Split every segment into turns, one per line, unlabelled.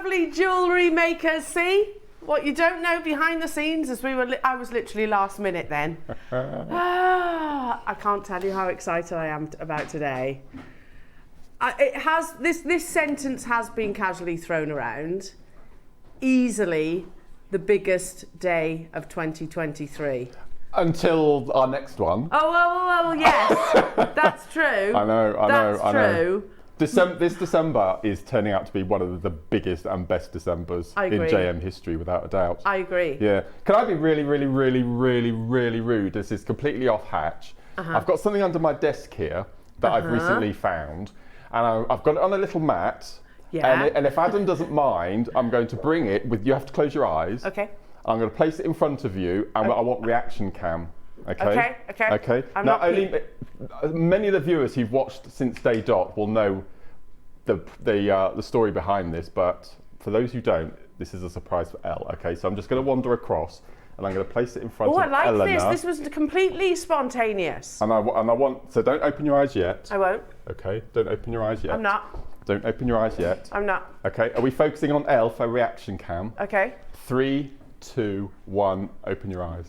lovely jewellery makers. See what you don't know behind the scenes is I was literally last minute then. I can't tell you how excited I am about today. This sentence has been casually thrown around. Easily the biggest day of 2023.
Until our next one.
Oh, well, yes, that's true.
I know.
That's true.
This December is turning out to be one of the biggest and best Decembers in JM history, without a doubt.
I agree.
Yeah. Can I be really, really, really, really, really rude? This is completely off hatch. I've got something under my desk here that I've recently found, and I've got it on a little mat.
Yeah.
And if Adam doesn't mind, I'm going to bring it with. You have to close your eyes.
Okay.
I'm going to place it in front of you, and I want reaction cam. Okay.
Okay.
Many of the viewers who've watched since day dot will know the story behind this, but for those who don't, this is a surprise for Elle. Okay, so I'm just going to wander across, and I'm going to place it in front of Elena.
Oh, I like this. This was completely spontaneous.
And I want. So don't open your eyes yet.
I won't.
Okay, don't open your eyes yet.
I'm not.
Don't open your eyes yet.
I'm not.
Okay, are we focusing on Elle for reaction cam?
Okay.
3, 2, 1. Open your eyes.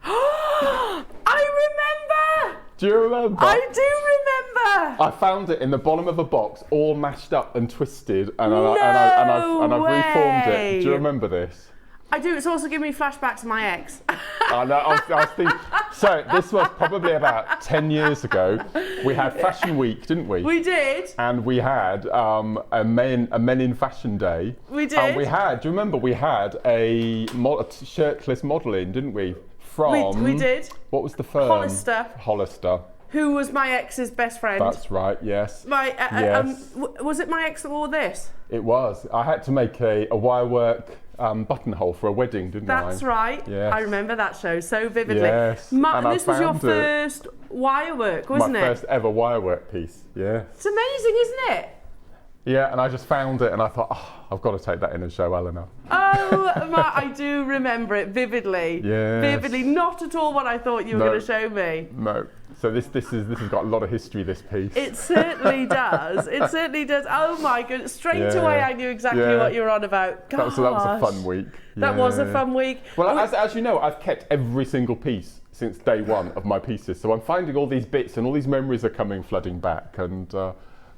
I remember!
Do you remember?
I do remember!
I found it in the bottom of a box, all mashed up and twisted, and
No
I've reformed it.
way.
Do you remember this?
I do. It's also giving me flashbacks to my ex.
I know. I was thinking. So this was probably about 10 years ago. We had Fashion Week, didn't we?
We did.
And we had a men in fashion day.
We did.
And we had. Do you remember? We had a shirtless modelling, didn't we? From
we did.
What was the firm? Hollister.
Who was my ex's best friend?
That's right. Yes.
Yes. Was it my ex that wore this?
It was. I had to make a wirework buttonhole for a wedding, didn't I?
That's right.
Yes.
I remember that show so vividly.
Yes.
And this was your first wirework, wasn't it?
My first ever wirework piece. Yeah.
It's amazing, isn't it?
Yeah, and I just found it, and I thought, oh, I've got to take that in and show Elena.
Oh, I do remember it vividly.
Yes.
Vividly, not at all what I thought you were going to show me.
No. So this has got a lot of history, this piece.
It certainly does. It certainly does. Oh my goodness! Straight away, I knew exactly what you were on about. Gosh.
That was a fun week.
That was a fun week.
Well, as you know, I've kept every single piece since day one of my pieces. So I'm finding all these bits, and all these memories are coming flooding back, and.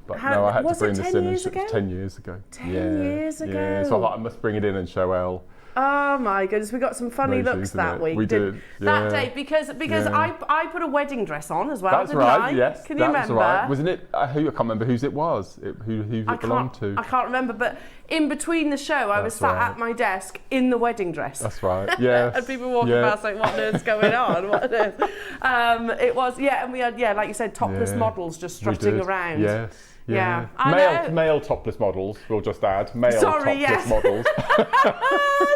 But no, I had to bring this in. 10 years ago.
10 years ago.
Yeah, so I thought I must bring it in and show Elle.
Oh my goodness, we got some funny looks that week.
We did.
That day, because I put a wedding dress on as well.
That's right. Yes.
Can you remember?
Right. Wasn't it? I can't remember whose it was. Who it belonged to.
I can't remember. But in between the show, I was sat at my desk in the wedding dress.
That's right. Yes.
And people walking past like, what on earth's going on? What on earth? It was and we had like you said, topless models just strutting around.
Yes.
Yeah.
Male topless models, we'll just add. Male topless models.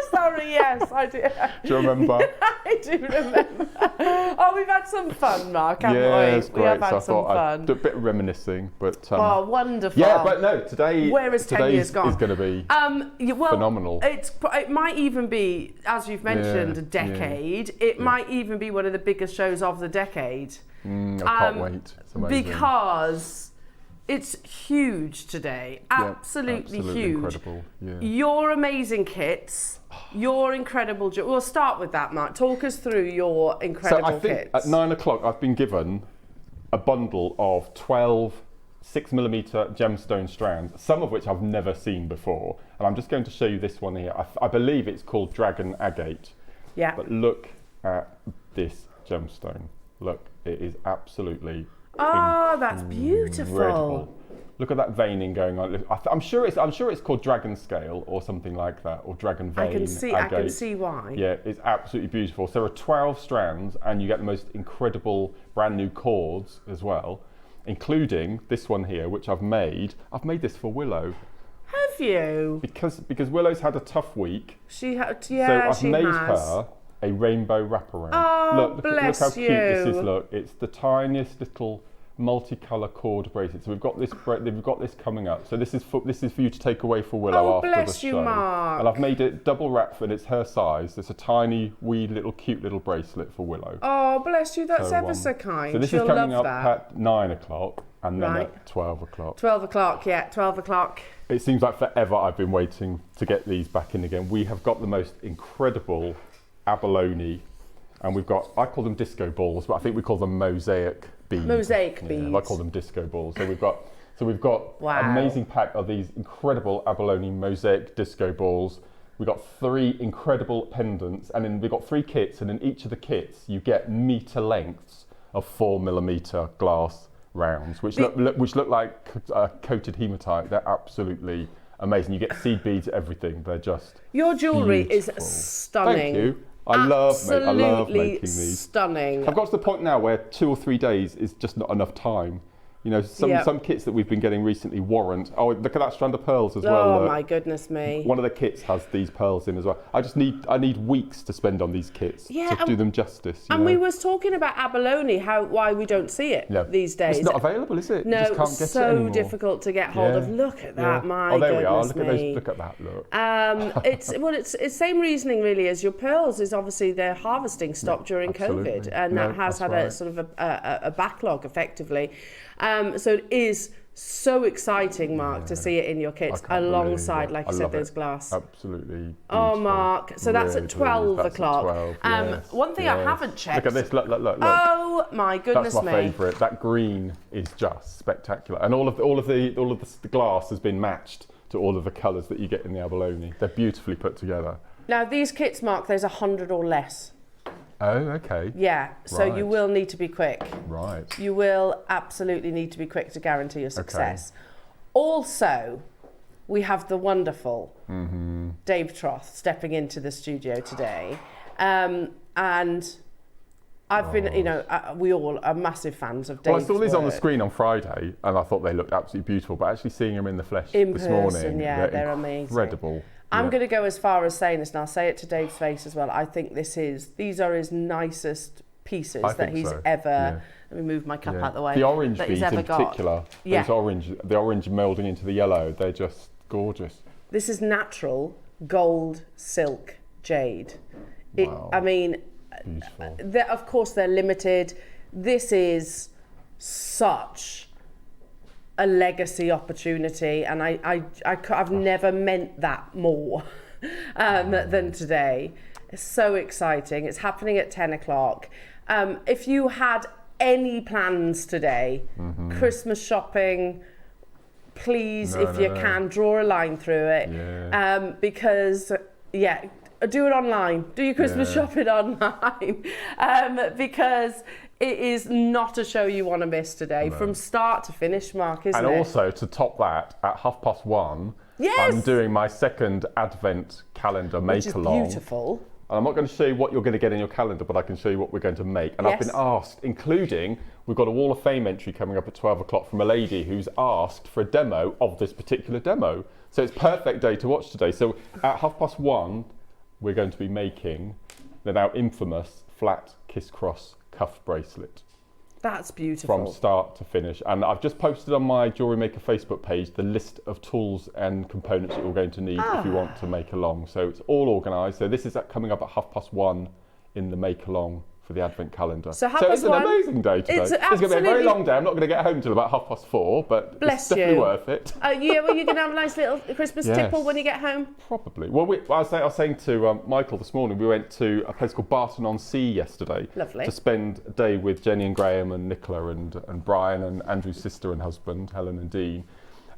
Sorry, yes, I do.
Do you remember?
I do remember. Oh, we've had some fun, Mark, haven't we?
It's great.
We have had some fun.
A bit of reminiscing, but...
oh, wonderful.
Yeah, but no, today...
Where is 10 years gone?
Is going to be phenomenal.
It might even be, as you've mentioned, a decade. It might even be one of the biggest shows of the decade.
I can't wait. It's amazing.
Because... it's huge today, absolutely huge.
Incredible. Yeah.
Your amazing kits, your incredible. We'll start with that, Mark. Talk us through your incredible kits.
So I think at 9 o'clock I've been given a bundle of 12 6mm gemstone strands, some of which I've never seen before. And I'm just going to show you this one here. I believe it's called Dragon Agate.
Yeah.
But look at this gemstone. Look, it is absolutely.
Oh, that's beautiful.
Look at that veining going on. I'm sure it's called dragon scale or something like that, or dragon vein.
I can see why.
Yeah, it's absolutely beautiful. So there are 12 strands, and you get the most incredible brand new cords as well, including this one here, which I've made. I've made this for Willow.
Have you?
Because Willow's had a tough week.
So
I've made her a rainbow wraparound.
Oh,
look how cute this is. Look, it's the tiniest little multicolour cord bracelet. So we've got this coming up. So this is for you to take away for Willow after the show.
Bless you, Mark.
And I've made it double wrap, and it's her size. It's a tiny, wee, cute little bracelet for Willow.
Oh, bless you. That's ever so kind.
So this is coming up at 9 o'clock, and then
Right.
at 12 o'clock.
12 o'clock, yeah, 12 o'clock.
It seems like forever I've been waiting to get these back in again. We have got the most incredible abalone, and we've got, I call them disco balls, but I think we call them mosaic beads.
Mosaic beads.
I call them disco balls. So we've got
Wow.
an amazing pack of these incredible abalone mosaic disco balls. We've got 3 incredible pendants, and then we've got 3 kits, and in each of the kits you get metre lengths of 4mm glass rounds, which look like coated hematite. They're absolutely amazing. You get seed beads, everything. They're just
Your jewellery
beautiful.
is stunning.
Thank you. I love making these.
Stunning.
I've got to the point now where 2 or 3 days is just not enough time. You know, some kits that we've been getting recently warrant. Oh, look at that strand of pearls as well.
Oh my goodness me!
One of the kits has these pearls in as well. I need weeks to spend on these kits to do them justice.
And we was talking about abalone, why we don't see it these days.
It's not available, is it?
No,
you just can't get it
so
anymore.
difficult to get hold of. Look at that, my
Oh, there we are.
goodness
Look at
me.
those. Look at that. Look.
It's same reasoning really as your pearls. Is obviously their harvesting stopped during
absolutely.
COVID, and that has had a sort of a backlog effectively. So it is so exciting, Mark, to see it in your kits alongside, like you said, those glass.
Absolutely. Beautiful.
Oh, Mark. So that's at 12 o'clock. One thing I haven't checked.
Look at this. Look.
Oh my goodness me.
That's my favourite. That green is just spectacular, and all of the glass has been matched to all of the colours that you get in the abalone. They're beautifully put together.
Now these kits, Mark, there's 100 or less.
Oh, okay.
Yeah, so you will need to be quick.
Right.
You will absolutely need to be quick to guarantee your success. Okay. Also, we have the wonderful Dave Troth stepping into the studio today. And I've been, we all are massive fans of Dave's
Well, I saw these
work.
on the screen on Friday, and I thought they looked absolutely beautiful, but actually seeing them in the flesh
in
this
person,
morning,
they're amazing.
Incredible.
I'm going to go as far as saying this, and I'll say it to Dave's face as well. I think these are his nicest pieces that he's ever. Let me move my cup out the way.
The orange
that
beads
he's ever
in particular, the orange moulding into the yellow, they're just gorgeous.
This is natural gold silk jade.
Wow.
I mean,
beautiful.
Of course they're limited. This is such a legacy opportunity, and I've never meant that more than today. It's so exciting. It's happening at 10 o'clock. If you had any plans today, Christmas shopping, please, if you can, draw a line through it. Yeah. Because, do it online. Do your Christmas shopping online. Because it is not a show you want to miss today, from start to finish, Mark, isn't it?
And also, to top that, at 1:30, I'm doing my second Advent calendar make-along.
Which is beautiful.
And I'm not going to show you what you're going to get in your calendar, but I can show you what we're going to make. And I've been asked, including, we've got a Wall of Fame entry coming up at 12 o'clock from a lady who's asked for a demo of this particular demo. So it's perfect day to watch today. So at 1:30, we're going to be making the now infamous flat kiss-cross cuff bracelet.
That's beautiful.
From start to finish. And I've just posted on my Jewellery Maker Facebook page the list of tools and components that you're going to need if you want to make along. So it's all organised. So this is coming up at 1:30 in the make along for the Advent calendar. So it's an amazing day today. It's going to be a very long day. I'm not going to get home till about 4:30, but it's definitely worth it.
Well, you're going to have a nice little Christmas tipple when you get home?
Probably. Well, I was saying to Michael this morning, we went to a place called Barton-on-Sea yesterday.
Lovely.
To spend a day with Jenny and Graham and Nicola and Brian and Andrew's sister and husband, Helen and Dean.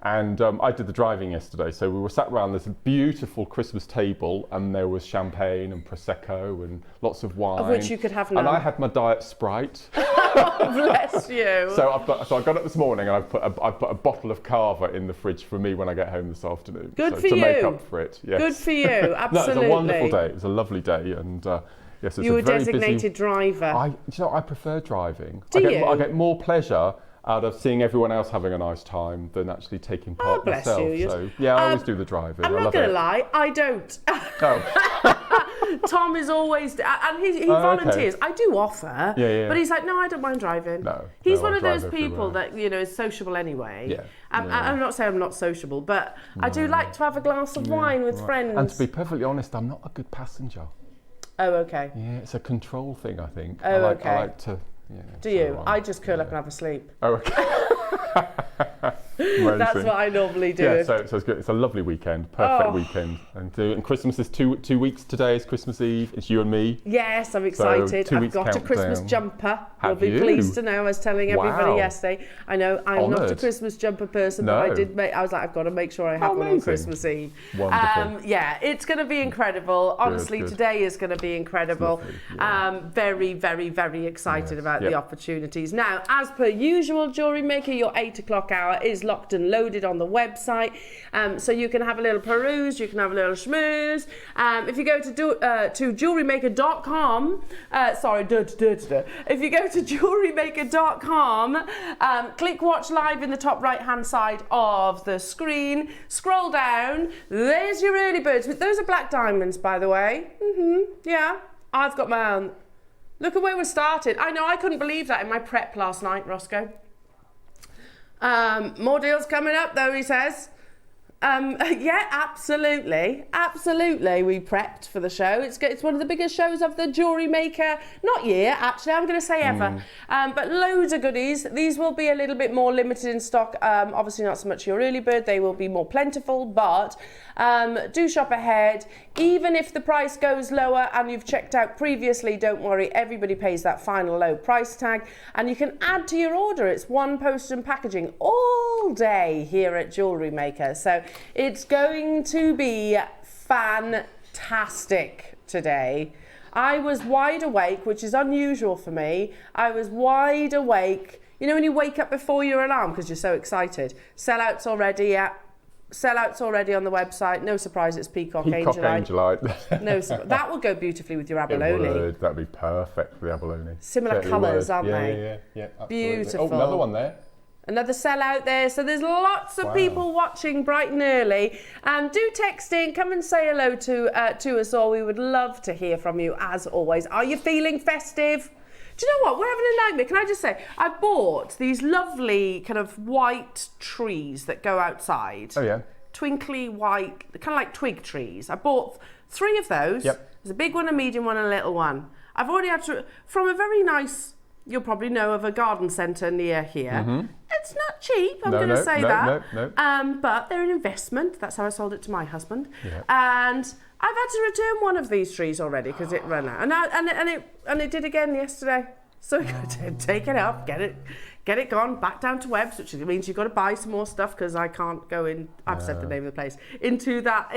And I did the driving yesterday, so we were sat around this beautiful Christmas table, and there was champagne and prosecco and lots of wine,
of which you could have none.
And I had my diet Sprite.
Oh, bless you.
So I got up this morning, and I've put a bottle of Cava in the fridge for me when I get home this afternoon.
Good for you.
To make up for it. Yes.
Good for you. Absolutely.
No, it was a wonderful day. It was a lovely day, and yes, it's
you were
a very
designated driver.
I prefer driving.
Do you?
I get more pleasure out of seeing everyone else having a nice time than actually taking part myself.
You.
So yeah, I always do the driving.
I'm not going to lie, I don't.
Oh.
Tom is always, and he volunteers. Okay. I do offer, but he's like, no, I don't mind driving. He's one of those people that is sociable anyway. Yeah. I'm not saying I'm not sociable, but I do like to have a glass of wine with friends.
And to be perfectly honest, I'm not a good passenger.
Oh, okay.
Yeah, it's a control thing, I think.
Oh,
I
okay.
like to. Yeah,
do you? I just curl up and have a sleep.
Oh, okay.
That's what I normally do.
Yeah, so it's good. It's a lovely weekend, perfect weekend. And Christmas is two weeks today. Is Christmas Eve. It's you and me.
Yes, I'm excited.
So
I've got
countdown.
a Christmas jumper. You'll
Have
be
you?
pleased to know. I was telling everybody yesterday. I know I'm not a
Honoured.
Christmas jumper person,
No.
but I was like, I've got to make sure I have one on Christmas Eve.
Wonderful.
Yeah, it's going to be incredible. Honestly,
good.
today is going to be incredible.
Lovely, yeah.
Very, very, very excited about the opportunities. Now, as per usual, Jewellery Maker, your 8 o'clock hour is locked and loaded on the website. So you can have a little peruse, you can have a little schmooze. If you go to JewelleryMaker.com, if you go to JewelleryMaker.com, click watch live in the top right hand side of the screen, scroll down, there's your early birds. Those are black diamonds, by the way. Yeah, I've got my own. Look at where we started. I know, I couldn't believe that in my prep last night, Roscoe. More deals coming up though, he says. Yeah, absolutely. We prepped for the show. It's one of the biggest shows of the Jewellery Maker, not year, actually, I'm going to say ever. But loads of goodies. These will be a little bit more limited in stock. Obviously not so much your early bird. They will be more plentiful, but do shop ahead. Even if the price goes lower and you've checked out previously, don't worry. Everybody pays that final low price tag. And you can add to your order. It's one post and packaging all day here at Jewellery Maker. So it's going to be fantastic today. I was wide awake, which is unusual for me. I was wide awake. You know when you wake up before your alarm because you're so excited? Sellouts already, yeah. Sellouts already on the website. No surprise, it's Peacock Angelite. No, that will go beautifully with your abalone.
It would. That'd be perfect for the abalone.
Similar colours, aren't they?
Yeah, absolutely.
Beautiful.
Oh, another one there.
Another sellout there. So there's lots of people watching bright and early. Do text in, come and say hello to us all. We would love to hear from you as always. Are you feeling festive? Do you know what? We're having a nightmare. Can I just say, I bought these lovely kind of white trees that go outside. Oh, yeah. Twinkly white, kind of like twig trees. I bought 3 of those. Yep. There's a big one, a medium one, and a little one. I've already had to, from a very nice, you'll probably know of a garden centre near here. It's not cheap, I'm going to say that. No. But they're an investment. That's how I sold it to my husband. Yeah. And I've had to return one of these trees already because it ran out, and it did again yesterday. So I to take it up, get it gone back down to Webb's, which means you've got to buy some more stuff because I can't go in. I've said the name of the place into that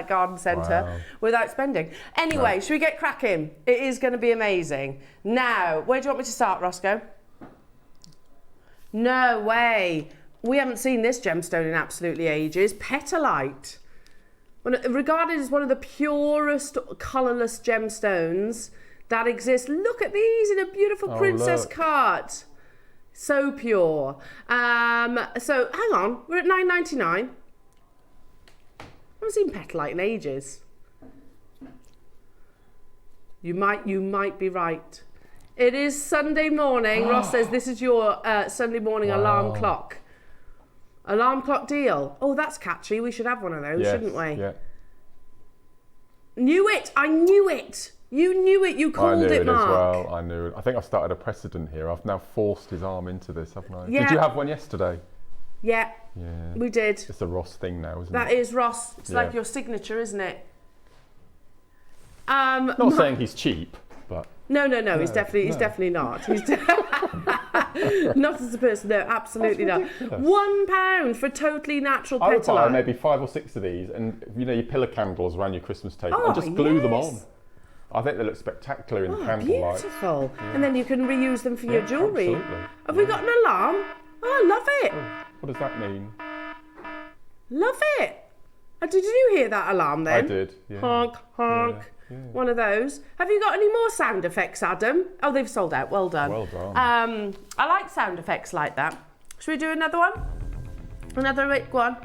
garden centre without spending. Anyway, should we get cracking? It is going to be amazing. Now, where do you want me to start, Roscoe? No way. We haven't seen this gemstone in absolutely ages. Petalite. Regarded as one of the purest colourless gemstones that exist. Look at these in a beautiful princess cut. So pure. So hang on, we're at $9.99. I haven't seen petalite in ages. You might be right. It is Sunday morning. Ross says this is your Sunday morning alarm clock. Alarm clock deal. Oh, that's catchy. We should have one of those, shouldn't we? Yeah. Knew it. I knew it. You knew it. You called it, Mark.
I knew it as well. I knew it. I think I've started a precedent here. I've now forced his arm into this, haven't I?
Yeah.
Did you have one yesterday?
Yeah. We did.
It's a Ross thing now, isn't it?
That is Ross. It's like your signature, isn't it?
Not saying he's cheap, but
no. He's definitely not. He's not as a person. No, absolutely not. £1 for totally natural petalite.
I would buy maybe 5 or 6 of these, and your pillar candles around your Christmas table, and just glue them on. I think they look spectacular in the candlelight.
Beautiful. Yeah. And then you can reuse them for your jewellery.
Absolutely.
Have we got an alarm? Oh, I love it.
Oh, what does that mean?
Love it. Did you hear that alarm then?
I did. Yeah.
Honk, honk. Yeah. One of those. Have you got any more sound effects, Adam? Oh, they've sold out. Well done.
Well done.
I like sound effects like that. Should we do another one? Another quick one?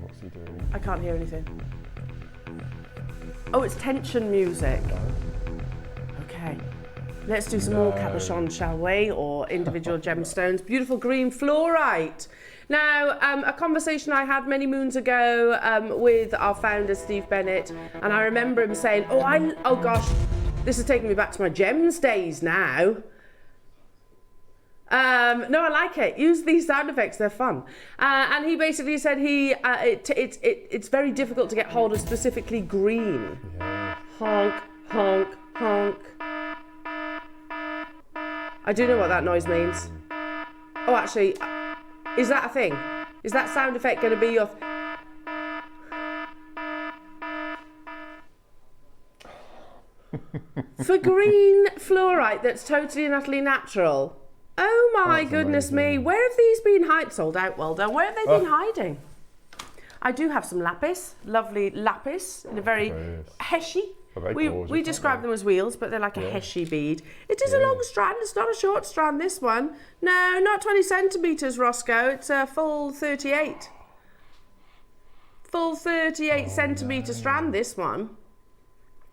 What's he doing?
I can't hear anything. Oh, it's tension music. Okay. Let's do some more cabochons, shall we? Or individual gemstones. Beautiful green fluorite. Now, a conversation I had many moons ago with our founder, Steve Bennett, and I remember him saying, oh gosh, this is taking me back to my gems days now. No, I like it. Use these sound effects; they're fun. And he basically said it's very difficult to get hold of specifically green.
Yeah.
Honk, honk, honk. I do know what that noise means. Oh, actually, is that a thing? Is that sound effect going to be your... For green fluorite that's totally and utterly natural. Oh my goodness me. Where have these been hiding? Sold out, well done. Where have they been hiding? I do have some lapis, lovely lapis in a very heshy. We describe them as wheels, but they're like a heshy bead. It is a long strand, it's not a short strand, this one. No, not 20 centimetres, Roscoe, it's a full 38. Full 38 centimetre strand, this one.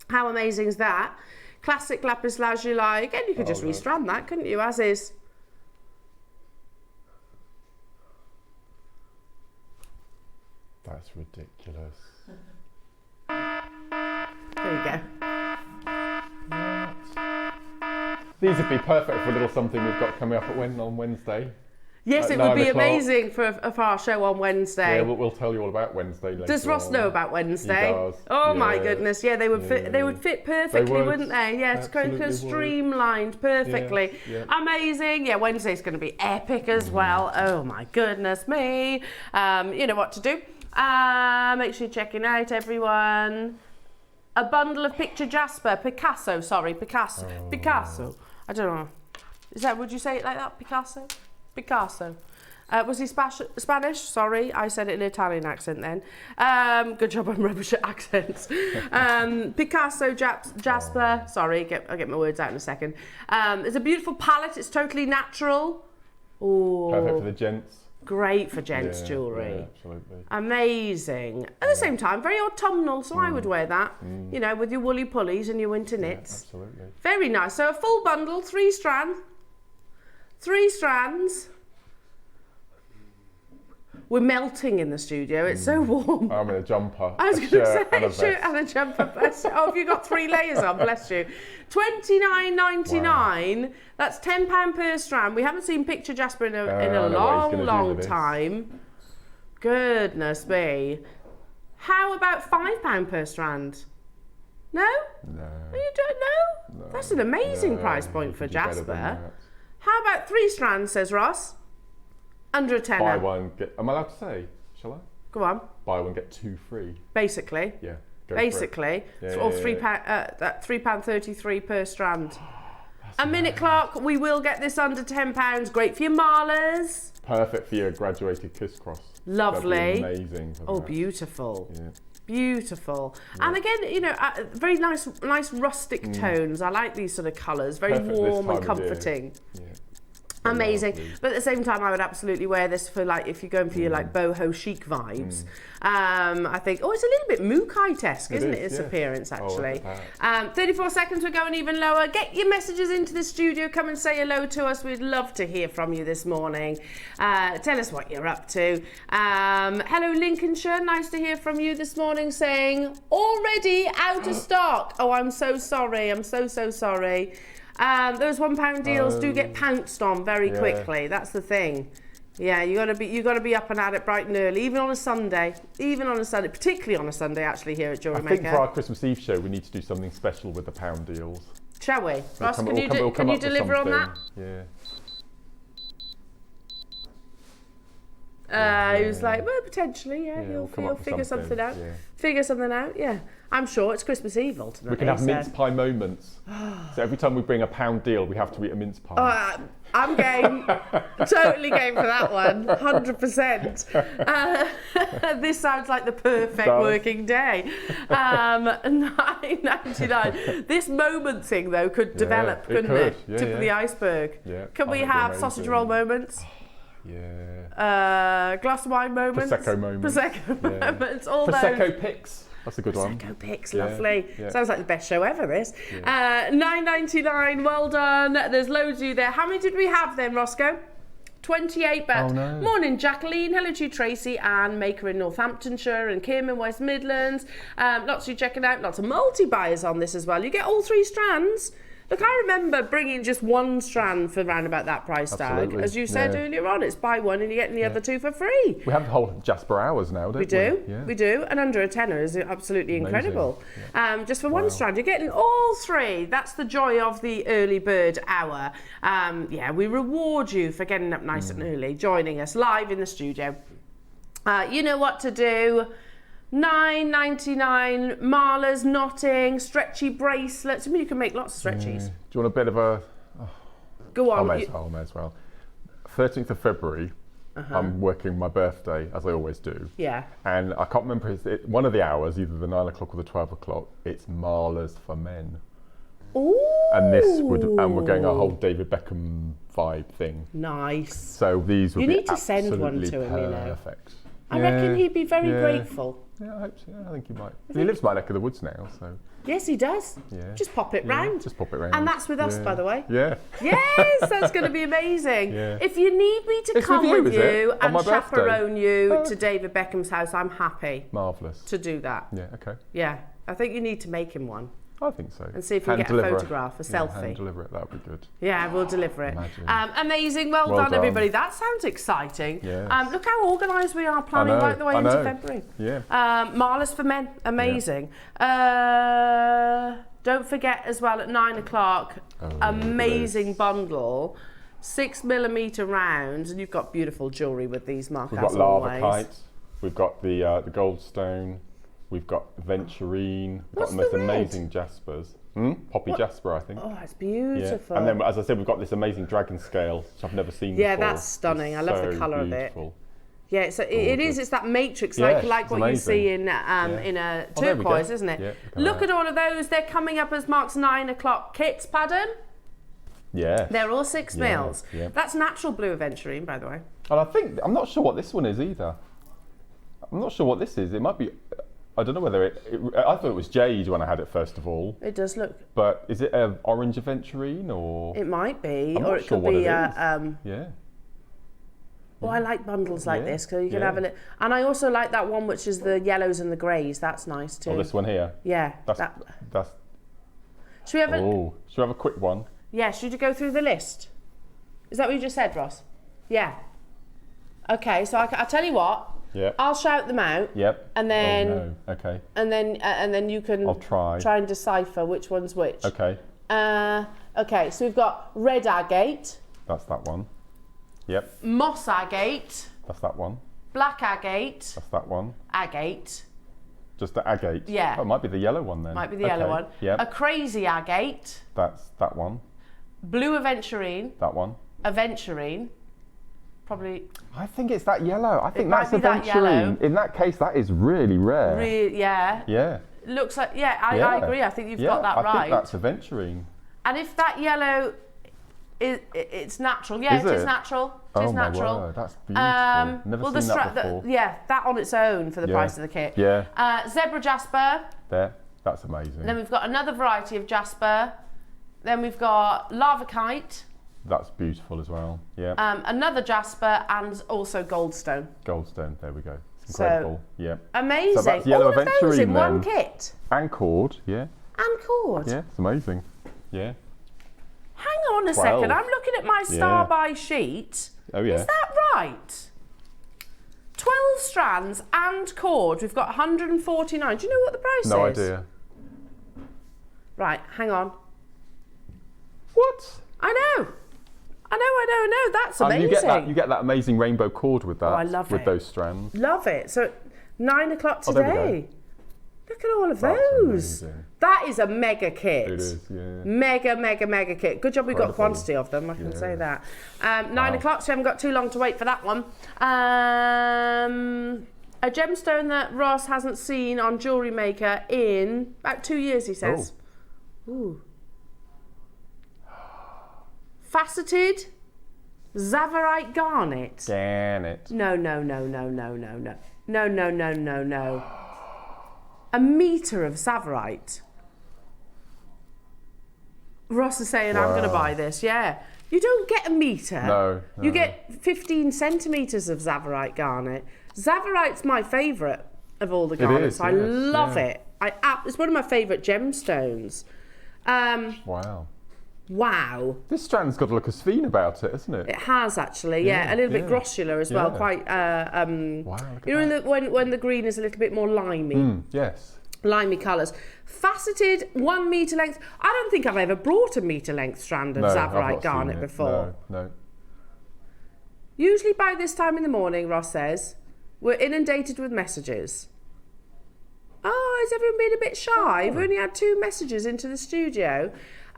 How amazing is that? Classic lapis lazuli. Again, you could just restrand that, couldn't you, as is.
That's ridiculous.
There you go.
These would be perfect for a little something we've got coming up on Wednesday.
Yes, it would be amazing for our show on Wednesday.
Yeah, we'll tell you all about Wednesday later.
Does Ross know about Wednesday?
He does.
Oh my goodness, yeah, they would fit. They would fit perfectly, wouldn't they? Yeah, it's streamlined perfectly.
Yeah.
Amazing. Yeah, Wednesday's going to be epic as well. Oh my goodness me. You know what to do. Make sure you're checking out, everyone. A bundle of Picasso. I don't know. Would you say it like that? Picasso. Was he Spanish? Sorry, I said it in an Italian accent then. Good job on rubbish at accents. Picasso, Jasper. Sorry, I'll get my words out in a second. It's a beautiful palette. It's totally natural. Oh,
perfect for the gents.
Great for gents jewellery.
Yeah, absolutely.
Amazing. At the same time, very autumnal, so I would wear that. You know, with your woolly pulleys and your winter knits.
Absolutely.
Very nice. So a full bundle, 3 strands. 3 strands. We're melting in the studio. It's so warm.
I'm in a jumper.
I was going to say shirt and a jumper. Oh, have you got 3 layers on? Bless you. $29.99. Wow. That's £10 per strand. We haven't seen Picture Jasper in a long time. Goodness me. How about £5 per strand? No?
No.
You don't know? No. That's an amazing price point for Jasper. How about 3 strands, says Ross? Under a tenner.
Buy one, am I allowed to say? Shall I?
Go on.
Buy one, get 2 free.
Basically.
Yeah.
Basically. Or £3.33 per strand. A minute clock, we will get this under £10. Great for your marlers.
Perfect for your graduated crisscross.
Lovely.
Amazing.
Oh, beautiful.
Yeah.
Beautiful. Yeah. And again, you know, very nice rustic tones. I like these sort of colours. Very warm and comforting. Yeah. Amazing. But at the same time, I would absolutely wear this for, like, if you're going for your like boho chic vibes. I think, it's a little bit Mukai-esque, isn't it, its appearance, actually. 34 seconds, we're going even lower. Get your messages into the studio. Come and say hello to us. We'd love to hear from you this morning. Tell us what you're up to. Hello, Lincolnshire. Nice to hear from you this morning, saying, already out of stock. Oh, I'm so sorry. I'm so sorry. Those £1 deals do get pounced on very quickly. That's the thing. Yeah, you got to be up and at it bright and early, even on a Sunday, particularly on a Sunday. Actually, here at Jewellery Maker.
I think for our Christmas Eve show, we need to do something special with the pound deals.
Shall we, Ross? Can you deliver on that?
Yeah.
He was like, well, potentially, he'll figure something out. Yeah. Figure something out, yeah. I'm sure it's Christmas Eve ultimately.
We can have mince pie moments. So every time we bring a pound deal, we have to eat a mince pie.
I'm game. Totally game for that one. 100%. This sounds like the perfect working day. $9.99. This moment thing, though, could develop, couldn't it?
Yeah,
Tip of the iceberg.
Yeah.
Can we have sausage roll moments?
Yeah.
Glass of wine moments.
Prosecco moments.
Moments. All
Prosecco
those.
Picks. That's a good one.
Prosecco Picks, lovely.
Yeah.
Sounds like the best show ever, this. $9.99, well done. There's loads of you there. How many did we have then, Roscoe? 28 back.
Oh, no.
Morning, Jacqueline. Hello to you, Tracy, Anne, Maker in Northamptonshire, and Kim in West Midlands. Lots of you checking out. Lots of multi-buyers on this as well. You get all 3 strands. Look, I remember bringing just one strand for around about that price tag.
Absolutely.
As you said earlier on, it's buy one and you're getting the other two for free.
We have the whole Jasper hours now, don't we?
We do,
Yeah.
we do. And under a tenner is absolutely incredible. Just for one strand, you're getting all three. That's the joy of the early bird hour. We reward you for getting up nice and early, joining us live in the studio. You know what to do. $9.99, marlers, knotting, stretchy bracelets. I mean, you can make lots of stretchies.
Do you want a bit of a...
Go on.
I may as well. 13th of February, I'm working my birthday, as I always do.
Yeah.
And I can't remember, one of the hours, either the 9 o'clock or the 12 o'clock, it's marlers for men.
Ooh.
And we're going a whole David Beckham vibe thing.
Nice.
So these would
You
be
need to send one to him, you know.
perfect.
I reckon he'd be very grateful.
Yeah, I hope so. I think he might. He lives my neck of the woods now, so.
Yes, he does.
Yeah.
Just pop it round.
Just pop it round.
And that's with us, by the way.
Yeah.
Yes, that's going to be amazing.
Yeah.
If you need me to
It's
come
with
with
you, is
you
it? On
and
my birthday?
chaperone you to David Beckham's house, I'm happy
Marvellous.
to do that.
Yeah, okay.
Yeah, I think you need to make him one.
I think so.
And see if you can get a photograph, a selfie.
Hand deliver it, that would be good.
Yeah, we'll deliver it.
Imagine.
Amazing, well done everybody. That sounds exciting.
Yes.
Look how organised we are, planning right the way into February.
Yeah.
Marlers for men, amazing. Don't forget as well at 9 o'clock, amazing bundle, 6mm rounds, and you've got beautiful jewellery with these, Mark.
We've got lava kites, we've got the goldstone, we've got venturine, we've got the most amazing jaspers. Poppy jasper, I think.
Oh, it's beautiful.
Yeah. And then, as I said, we've got this amazing dragon scale, which I've never seen before.
Yeah, that's stunning. I love the colour of it. Yeah, so it is. It's that matrix, like what you see in a turquoise, isn't it?
Yeah,
look at all of those. They're coming up as Mark's 9 o'clock kits. Pardon?
Yeah.
They're all 6 mils.
Yeah.
That's natural blue aventurine, by the way.
And I'm not sure what this one is either. I'm not sure what this is. It might be. I don't know whether I thought it was jade when I had it first of all.
It does look.
But is it an orange aventurine or?
It might be,
I'm
or
not
it
sure
could
what
be.
Yeah.
Oh, I like bundles like this because you can have a look. And I also like that one which is the yellows and the greys. That's nice too.
Oh, this one here.
Yeah.
That's.
Should we have
should we have a quick one?
Yeah. Should you go through the list? Is that what you just said, Ross? Yeah. Okay. So I'll tell you what.
Yeah.
I'll shout them out.
Yep.
And then.
Oh, no. Okay.
And then you can.
I'll try.
Try and decipher which one's which.
Okay.
Okay. So we've got red agate.
That's that one. Yep.
Moss agate.
That's that one.
Black agate.
That's that one.
Agate.
Just the agate.
Yeah.
Oh, it might be the yellow one then.
Might be the yellow one.
Yep.
A crazy agate.
That's that one.
Blue aventurine.
That one.
Aventurine. Probably.
I think it's that yellow. I think that's
might be that yellow.
aventurine. In that case, that is really rare.
Yeah.
Yeah.
Looks like, I agree. I think you've got that right.
I think that's aventurine.
And if that yellow it's natural. Yeah, it is natural. It is natural.
My word, that's beautiful. Never seen that before.
That on its own for the price of the kit.
Yeah.
Zebra jasper.
That's amazing.
Then we've got another variety of jasper. Then we've got lava kite.
That's beautiful as well. Yeah.
Another jasper and also goldstone.
Goldstone. There we go. It's incredible. Yeah.
Amazing.
So that's yellow
all of those in
then.
one kit.
And cord. Yeah.
And cord.
Yeah. It's amazing. Yeah.
Hang on a second. I'm looking at my star buy sheet.
Oh yeah.
Is that right? 12 strands and cord. We've got 149. Do you know what the price is?
No idea.
Right, hang on.
What?
I know. That's amazing.
And you get that amazing rainbow cord with that.
Oh, I love
with
it.
those strands.
Love it. So 9 o'clock today.
There we go.
Look at all of
That's
those.
amazing.
That is a mega kit.
It is, yeah.
Mega kit. Good job we got quantity of them, I can say that. 9 o'clock, so you haven't got too long to wait for that one. A gemstone that Ross hasn't seen on Jewellery Maker in about 2 years, he says. Oh. Ooh. Faceted Zavarite garnet.
Garnet.
No. A metre of Zavarite. Ross is saying, I'm going to buy this. Yeah. You don't get a metre.
No.
You get 15 centimetres of Zavarite garnet. Zavarite's my favourite of all the garnets. I love it. It's one of my favourite gemstones.
Wow.
Wow.
This strand's got a look of Sphene about it, hasn't it?
It has actually, yeah. A little bit grossular as well. Quite,
wow,
you know, when the green is a little bit more limey.
Yes.
Limey colours. Faceted 1 metre length. I don't think I've ever brought a metre length strand of Zavarite garnet before.
No.
Usually by this time in the morning, Ross says, we're inundated with messages. Oh, has everyone been a bit shy? We've only had 2 messages into the studio.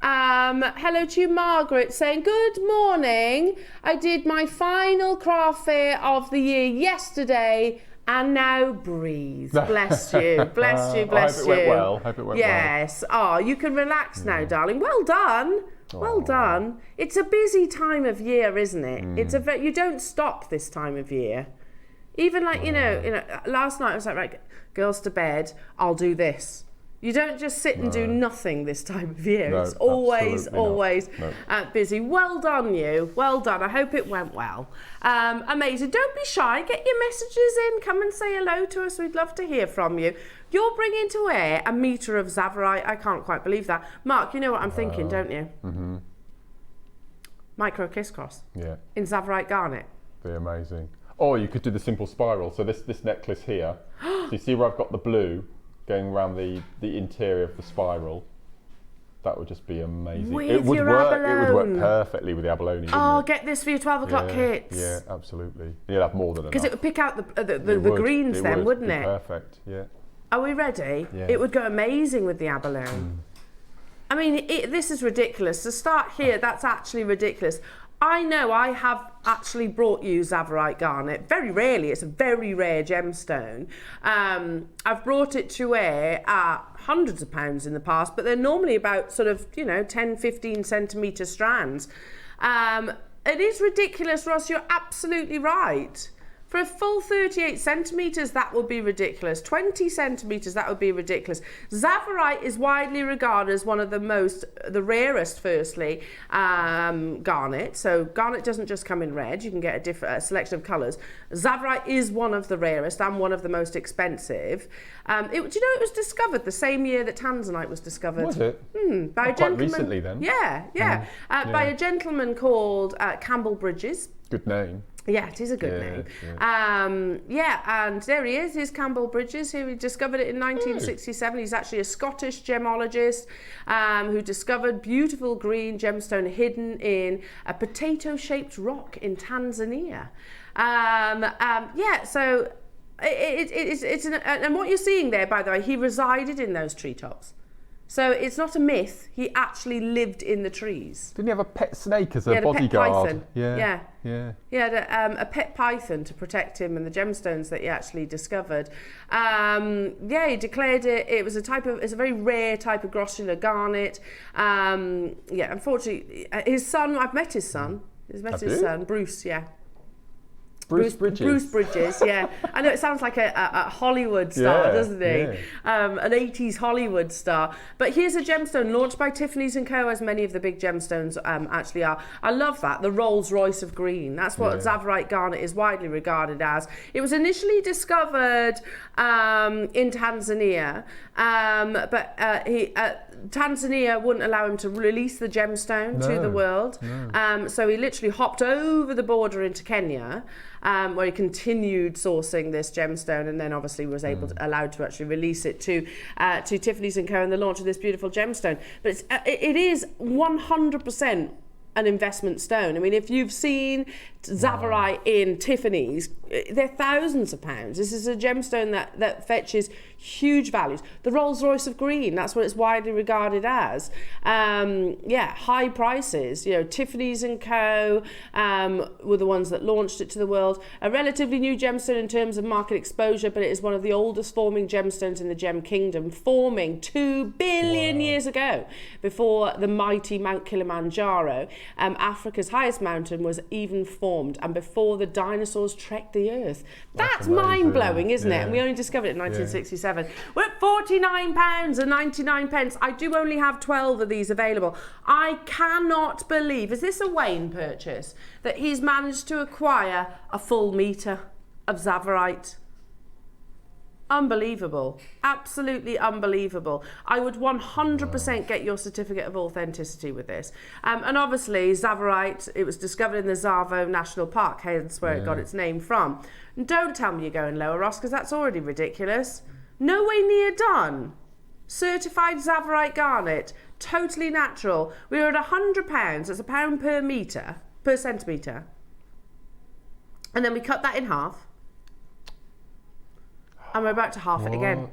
Hello to you, Margaret, saying, good morning. I did my final craft fair of the year yesterday and now breathe. Bless you, bless you, bless you.
I hope it went well. Hope it went well.
Yes. Oh, you can relax now, darling. Well done. Well done. It's a busy time of year, isn't it? It's you don't stop this time of year. Even like, you know, last night I was like, right, girls to bed, I'll do this. You don't just sit and do nothing this time of year.
No,
it's always
no.
Busy. Well done, you. Well done. I hope it went well. Amazing. Don't be shy. Get your messages in. Come and say hello to us. We'd love to hear from you. You're bringing to air a metre of Zavarite. I can't quite believe that. Mark, you know what I'm thinking, don't you?
Mm-hmm.
Micro kiss cross.
Yeah.
In Zavarite garnet.
Be amazing. Or you could do the simple spiral. So this necklace here. So you see where I've got the blue going around the interior of the spiral. That would just be amazing.
With
it would
your
work.
abalone.
It would work perfectly with the abalone.
Oh, get this for your 12 o'clock kits.
Yeah, absolutely. You'd have more than enough.
Because it would pick out the greens then, wouldn't it?
Perfect. Yeah.
Are we ready?
Yeah.
It would go amazing with the abalone. I mean, this is ridiculous. To start here, that's actually ridiculous. I know I have actually brought you Zavarite garnet. Very rarely. It's a very rare gemstone. I've brought it to air at hundreds of pounds in the past, but they're normally about sort of, 10, 15 centimetre strands. It is ridiculous, Ross. You're absolutely right. For a full 38 centimetres, that would be ridiculous. 20 centimetres, that would be ridiculous. Zavarite is widely regarded as one of the rarest, firstly, garnet. So garnet doesn't just come in red. You can get a selection of colours. Zavarite is one of the rarest and one of the most expensive. Do you know it was discovered the same year that tanzanite was discovered?
Was it?
By a
quite
gentleman.
recently then.
Yeah. By a gentleman called Campbell Bridges.
Good name.
Yeah, it is a good name. And there he is. Here's Campbell Bridges, who discovered it in 1967. He's actually a Scottish gemologist who discovered beautiful green gemstone hidden in a potato-shaped rock in Tanzania. So and what you're seeing there, by the way, he resided in those treetops. So it's not a myth. He actually lived in the trees.
Didn't he have a pet snake as a bodyguard?
Pet python.
Yeah.
He had a pet python to protect him and the gemstones that he actually discovered. He declared it was it's a very rare type of grossular garnet. Unfortunately, his son, I've met his son. His son, Bruce, Bruce Bridges, yeah. I know it sounds like a Hollywood star, doesn't he?
Yeah.
An 80s Hollywood star. But here's a gemstone launched by Tiffany's & Co., as many of the big gemstones actually are. I love that, the Rolls Royce of green. That's what Zavarite garnet is widely regarded as. It was initially discovered in Tanzania, but Tanzania wouldn't allow him to release the gemstone to the world. So he literally hopped over the border into Kenya, where he continued sourcing this gemstone, and then obviously was allowed to actually release it to Tiffany's & Co. and the launch of this beautiful gemstone. But it is 100% an investment stone. I mean, if you've seen Zavarite in Tiffany's, they're thousands of pounds. This is a gemstone that fetches huge values. The Rolls Royce of green, that's what it's widely regarded as. High prices. Tiffany's & Co. Were the ones that launched it to the world. A relatively new gemstone in terms of market exposure, but it is one of the oldest forming gemstones in the gem kingdom, forming 2 billion years ago, before the mighty Mount Kilimanjaro. Africa's highest mountain was even formed, and before the dinosaurs trekked the earth. That's mind-blowing, isn't it? And we only discovered it in 1967. We're at £49.99. I do only have 12 of these available. I cannot believe, is this a Wayne purchase, that he's managed to acquire a full metre of Zavarite? Unbelievable. Absolutely unbelievable. I would 100% get your certificate of authenticity with this. And obviously, Tsavorite, it was discovered in the Tsavo National Park, hence where it got its name from. And don't tell me you're going lower, Ross, because that's already ridiculous. No way near done. Certified Tsavorite garnet, totally natural. We were at £100, that's £1 per metre, per centimetre. And then we cut that in half. And we're about to half it again.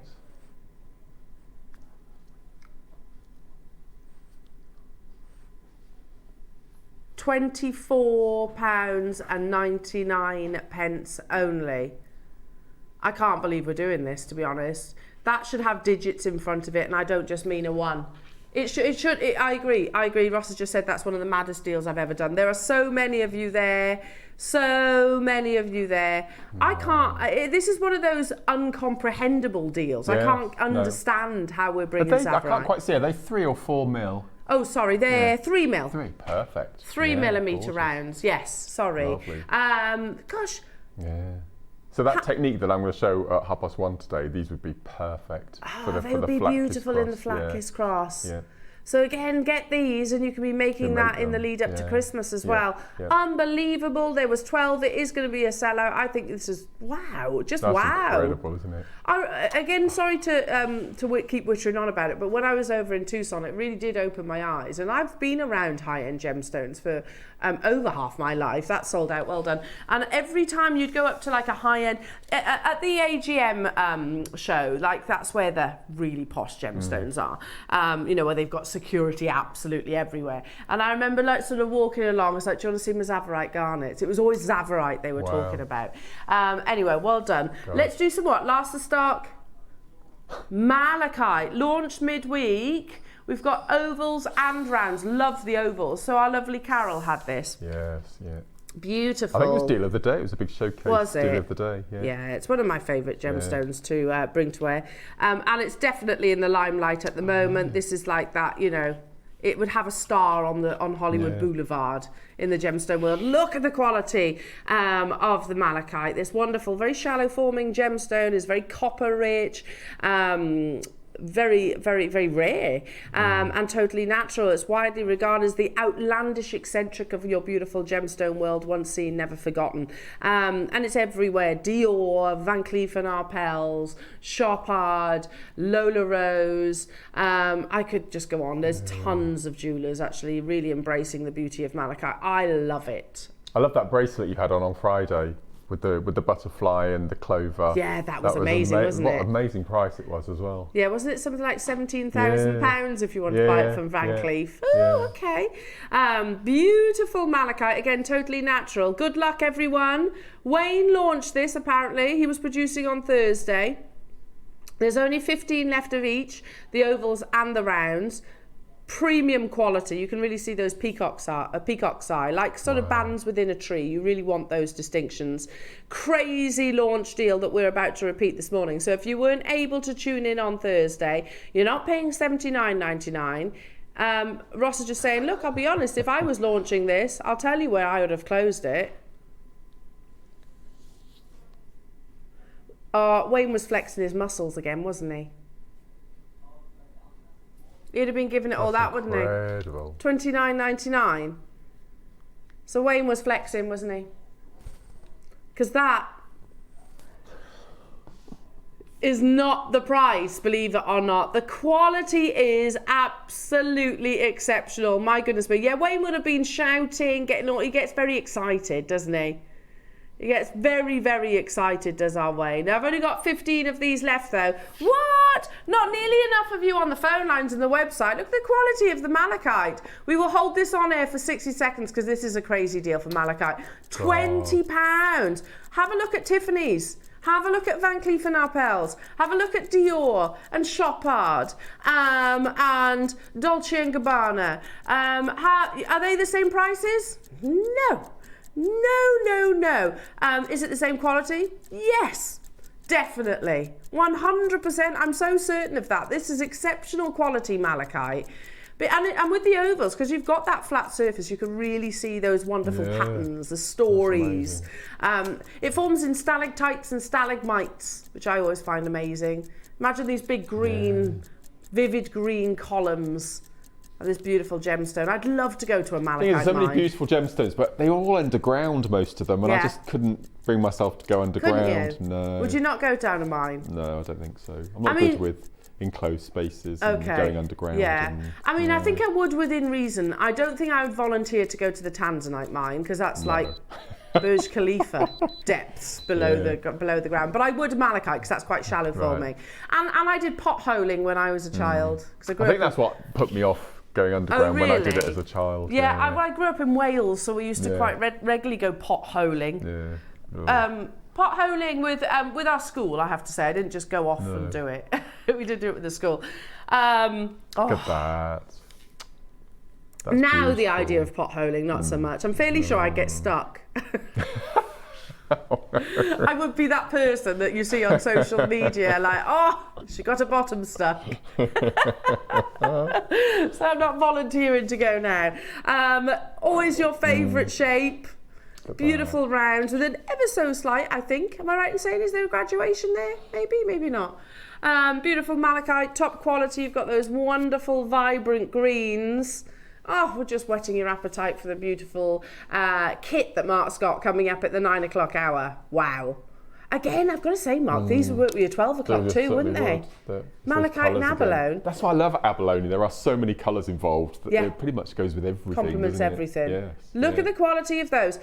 £24.99 only. I can't believe we're doing this, to be honest. That should have digits in front of it, and I don't just mean a 1. It should. I agree. Ross has just said that's one of the maddest deals I've ever done. There are so many of you there. I can't. This is one of those uncomprehendable deals. I can't understand how we're bringing Tsavorite.
I can't quite see. Are they 3 or 4 mil?
Oh, sorry, they're 3 mil.
3, perfect.
3 millimetre rounds. Yes, sorry.
Lovely.
Gosh.
Yeah. So that technique that I'm going to show at 1:30 today, these would be perfect for the
they would be beautiful in the flat kiss cross.
Yeah.
So again, get these and you can be making that in the lead up to Christmas as well. Yeah. Unbelievable. There was 12. It is going to be a sellout. I think this is wow. Just
That's
wow.
incredible, isn't it?
Again, sorry to keep wittering on about it, but when I was over in Tucson, it really did open my eyes. And I've been around high-end gemstones for over half my life. That sold out, well done. And every time you'd go up to like a high-end, at the AGM show, like that's where the really posh gemstones are, you know, where they've got security absolutely everywhere. And I remember like sort of walking along, I was like, do you want to see my Tsavorite garnets? It was always Tsavorite they were talking about. Anyway, well done. Let's do some what? Last of stock. Malachite, launched midweek. We've got ovals and rounds. Love the ovals. So our lovely Carol had this.
Yes, yeah.
Beautiful.
I think it was deal of the day. It was a big showcase.
Was it?
Deal of the day. Yeah.
Yeah, it's one of my favourite gemstones to bring to wear, and it's definitely in the limelight at the moment. This is like that, you know. It would have a star on Hollywood Boulevard in the gemstone world. Look at the quality of the malachite. This wonderful, very shallow forming gemstone is very copper rich. Very, very, very rare and totally natural. It's widely regarded as the outlandish eccentric of your beautiful gemstone world, once seen, never forgotten. And it's everywhere. Dior, Van Cleef & Arpels, Chopard, Lola Rose. I could just go on. There's tons of jewellers actually really embracing the beauty of malachite. I love it.
I love that bracelet you had on Friday. With the butterfly and the clover.
Yeah, that was amazing, wasn't it?
What an amazing price it was as well.
Yeah, wasn't it something like £17,000 if you want to buy it from Van Cleef? Oh, okay. Beautiful malachite, again, totally natural. Good luck, everyone. Wayne launched this, apparently. He was producing on Thursday. There's only 15 left of each, the ovals and the rounds. Premium quality. You can really see those peacock's eye, like sort of bands within a tree. You really want those distinctions. Crazy launch deal that we're about to repeat this morning. So if you weren't able to tune in on Thursday, you're not paying $79.99. Ross is just saying, look, I'll be honest, if I was launching this, I'll tell you where I would have closed it. Wayne was flexing his muscles again, wasn't he? He'd have been giving it all that, wouldn't he?
Incredible.
$29.99. So Wayne was flexing, wasn't he? Because that is not the price, believe it or not. The quality is absolutely exceptional. My goodness me. Yeah, Wayne would have been shouting, he gets very excited, doesn't he? He gets very, very excited, does our Wayne. Now, I've only got 15 of these left, though. What? Not nearly enough of you on the phone lines and the website. Look at the quality of the malachite. We will hold this on air for 60 seconds because this is a crazy deal for malachite. £20. Have a look at Tiffany's. Have a look at Van Cleef & Arpels. Have a look at Dior and Chopard and Dolce & Gabbana. Are they the same prices? No. No. Is it the same quality? Yes, definitely. 100%. I'm so certain of that. This is exceptional quality malachite. And with the ovals, because you've got that flat surface, you can really see those wonderful patterns, the stories. It forms in stalactites and stalagmites, which I always find amazing. Imagine these big green, vivid green columns of this beautiful gemstone. I'd love to go to a malachite
There's so many
mine.
beautiful gemstones, but they were all underground, most of them, and I just couldn't bring myself to go underground.
Couldn't you?
No.
Would you not go down a mine?
No, I don't think so. I'm not good with enclosed spaces and going underground.
I mean, I think I would within reason. I don't think I would volunteer to go to the Tanzanite mine, because that's like Burj Khalifa depths below the ground. But I would malachite, because that's quite shallow for me. And I did potholing when I was a child. I
think that's what put me off going underground when I did it as a child.
Yeah, I grew up in Wales, so we used to quite regularly go potholing. Potholing with our school, I have to say. I didn't just go off and do it. We did do it with the school.
Look at that. That's
now
beautiful.
The idea of potholing, not so much. I'm fairly sure I'd get stuck. I would be that person that you see on social media, like, oh, she got her bottom stuck. So I'm not volunteering to go now. Always your favourite shape. Beautiful rounds with an ever so slight, I think. Am I right in saying, is there a graduation there? Maybe, maybe not. Beautiful malachite, top quality. You've got those wonderful, vibrant greens. Oh, we're just whetting your appetite for the beautiful kit that Mark's got coming up at the 9 o'clock hour. Wow. Again, I've got to say, Mark, these would work with your 12 o'clock too, wouldn't they? Malachite and abalone.
That's why I love abalone. There are so many colours involved that it pretty much goes with everything.
Complements everything.
Yes.
Look at the quality of those.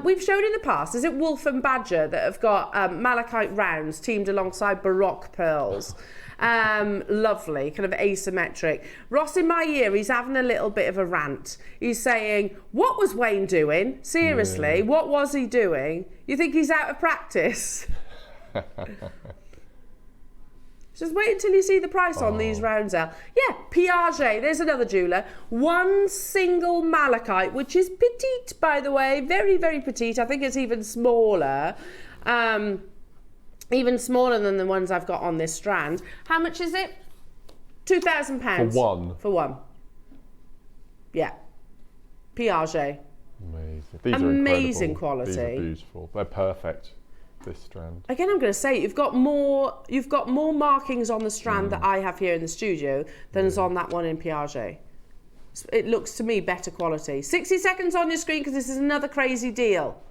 We've shown in the past, is it Wolf and Badger that have got malachite rounds teamed alongside Baroque pearls? Lovely, kind of asymmetric. Ross in my ear, he's having a little bit of a rant. He's saying, what was Wayne doing? Seriously, what was he doing? You think he's out of practice? Just wait until you see the price on these rounds out. Yeah, Piaget, there's another jeweller. One single malachite, which is petite, by the way, very, very petite. I think it's even smaller. Even smaller than the ones I've got on this strand. How much is it? £2,000.
For one?
For one. Yeah. Piaget.
Amazing. These
amazing
are
quality.
These are beautiful. They're perfect, this strand.
Again, I'm going to say, you've got more markings on the strand that I have here in the studio than is on that one in Piaget. It looks to me better quality. 60 seconds on your screen, because this is another crazy deal.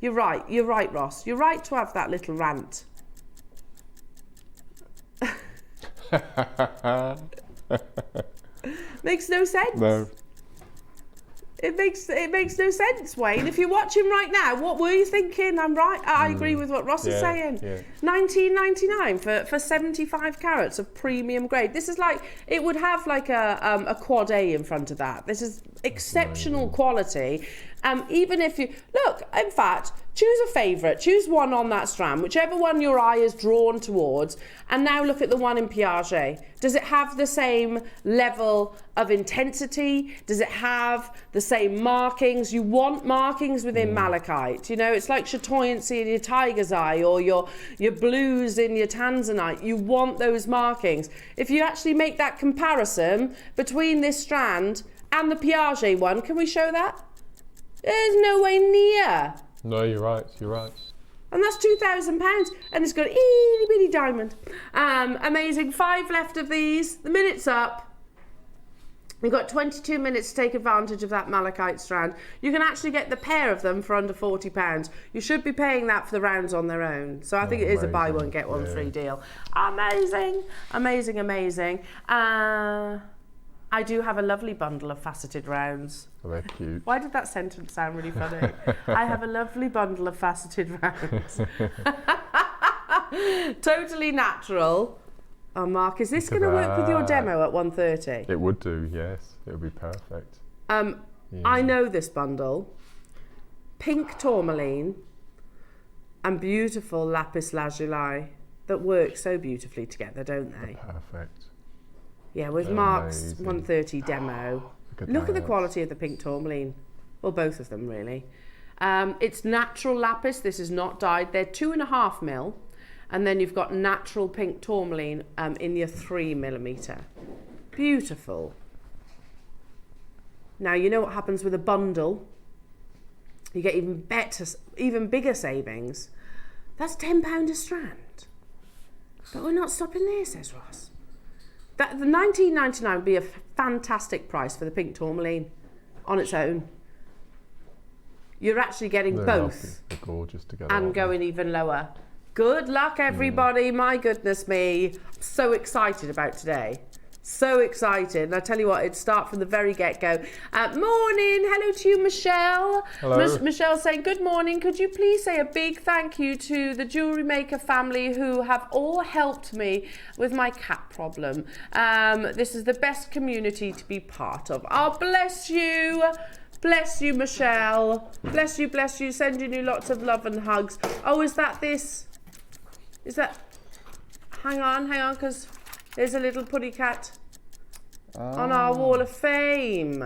You're right, Ross. You're right to have that little rant. Makes no sense.
No.
It makes no sense, Wayne. If you're watching right now, what were you thinking? I'm right. I agree with what Ross is saying. Yeah. $19.99 for 75 carats of premium grade. This is like, it would have like a quad A in front of that. This is exceptional quality. Even if you look, in fact, choose a favourite, choose one on that strand, whichever one your eye is drawn towards, and now look at the one in Piaget. Does it have the same level of intensity? Does it have the same markings? You want markings within malachite. You know, it's like chatoyancy in your tiger's eye or your blues in your tanzanite. You want those markings. If you actually make that comparison between this strand and the Piaget one, can we show that? There's no way near.
No, you're right. You're right.
And that's £2,000, and it's got an itty bitty diamond. Amazing. 5 left of these. The minute's up. You've got 22 minutes to take advantage of that malachite strand. You can actually get the pair of them for under £40. You should be paying that for the rounds on their own. So I think it is a buy one, get one free deal. Amazing. Amazing, amazing. I do have a lovely bundle of faceted rounds.
Oh, they're cute.
Why did that sentence sound really funny? I have a lovely bundle of faceted rounds. Totally natural. Oh, Mark, is this going to work with your demo at 1:30?
It would do, yes. It would be perfect.
I know this bundle. Pink tourmaline and beautiful lapis lazuli that work so beautifully together, don't they?
Perfect.
Yeah, with Mark's 1:30 demo. Look at the quality of the pink tourmaline. Well, both of them, really. It's natural lapis. This is not dyed. They're 2.5 mil. And then you've got natural pink tourmaline in your 3mm. Beautiful. Now, you know what happens with a bundle? You get even bigger savings. That's £10 a strand. But we're not stopping there, says Ross. The $19.99 would be a fantastic price for the pink tourmaline on its own. You're actually getting
They're
both.
lovely. They're gorgeous together.
And going even lower. Good luck, everybody. My goodness me. I'm so excited about today. So excited. And I tell you what, it'd start from the very get-go. Morning. Hello to you, Michelle.
Hello.
Michelle saying, good morning. Could you please say a big thank you to the Jewellery Maker family who have all helped me with my cat problem. This is the best community to be part of. Oh, bless you. Bless you, Michelle. Bless you, bless you. Sending you lots of love and hugs. Oh, is that this? Is that... Hang on, because there's a little putty cat on our wall of fame.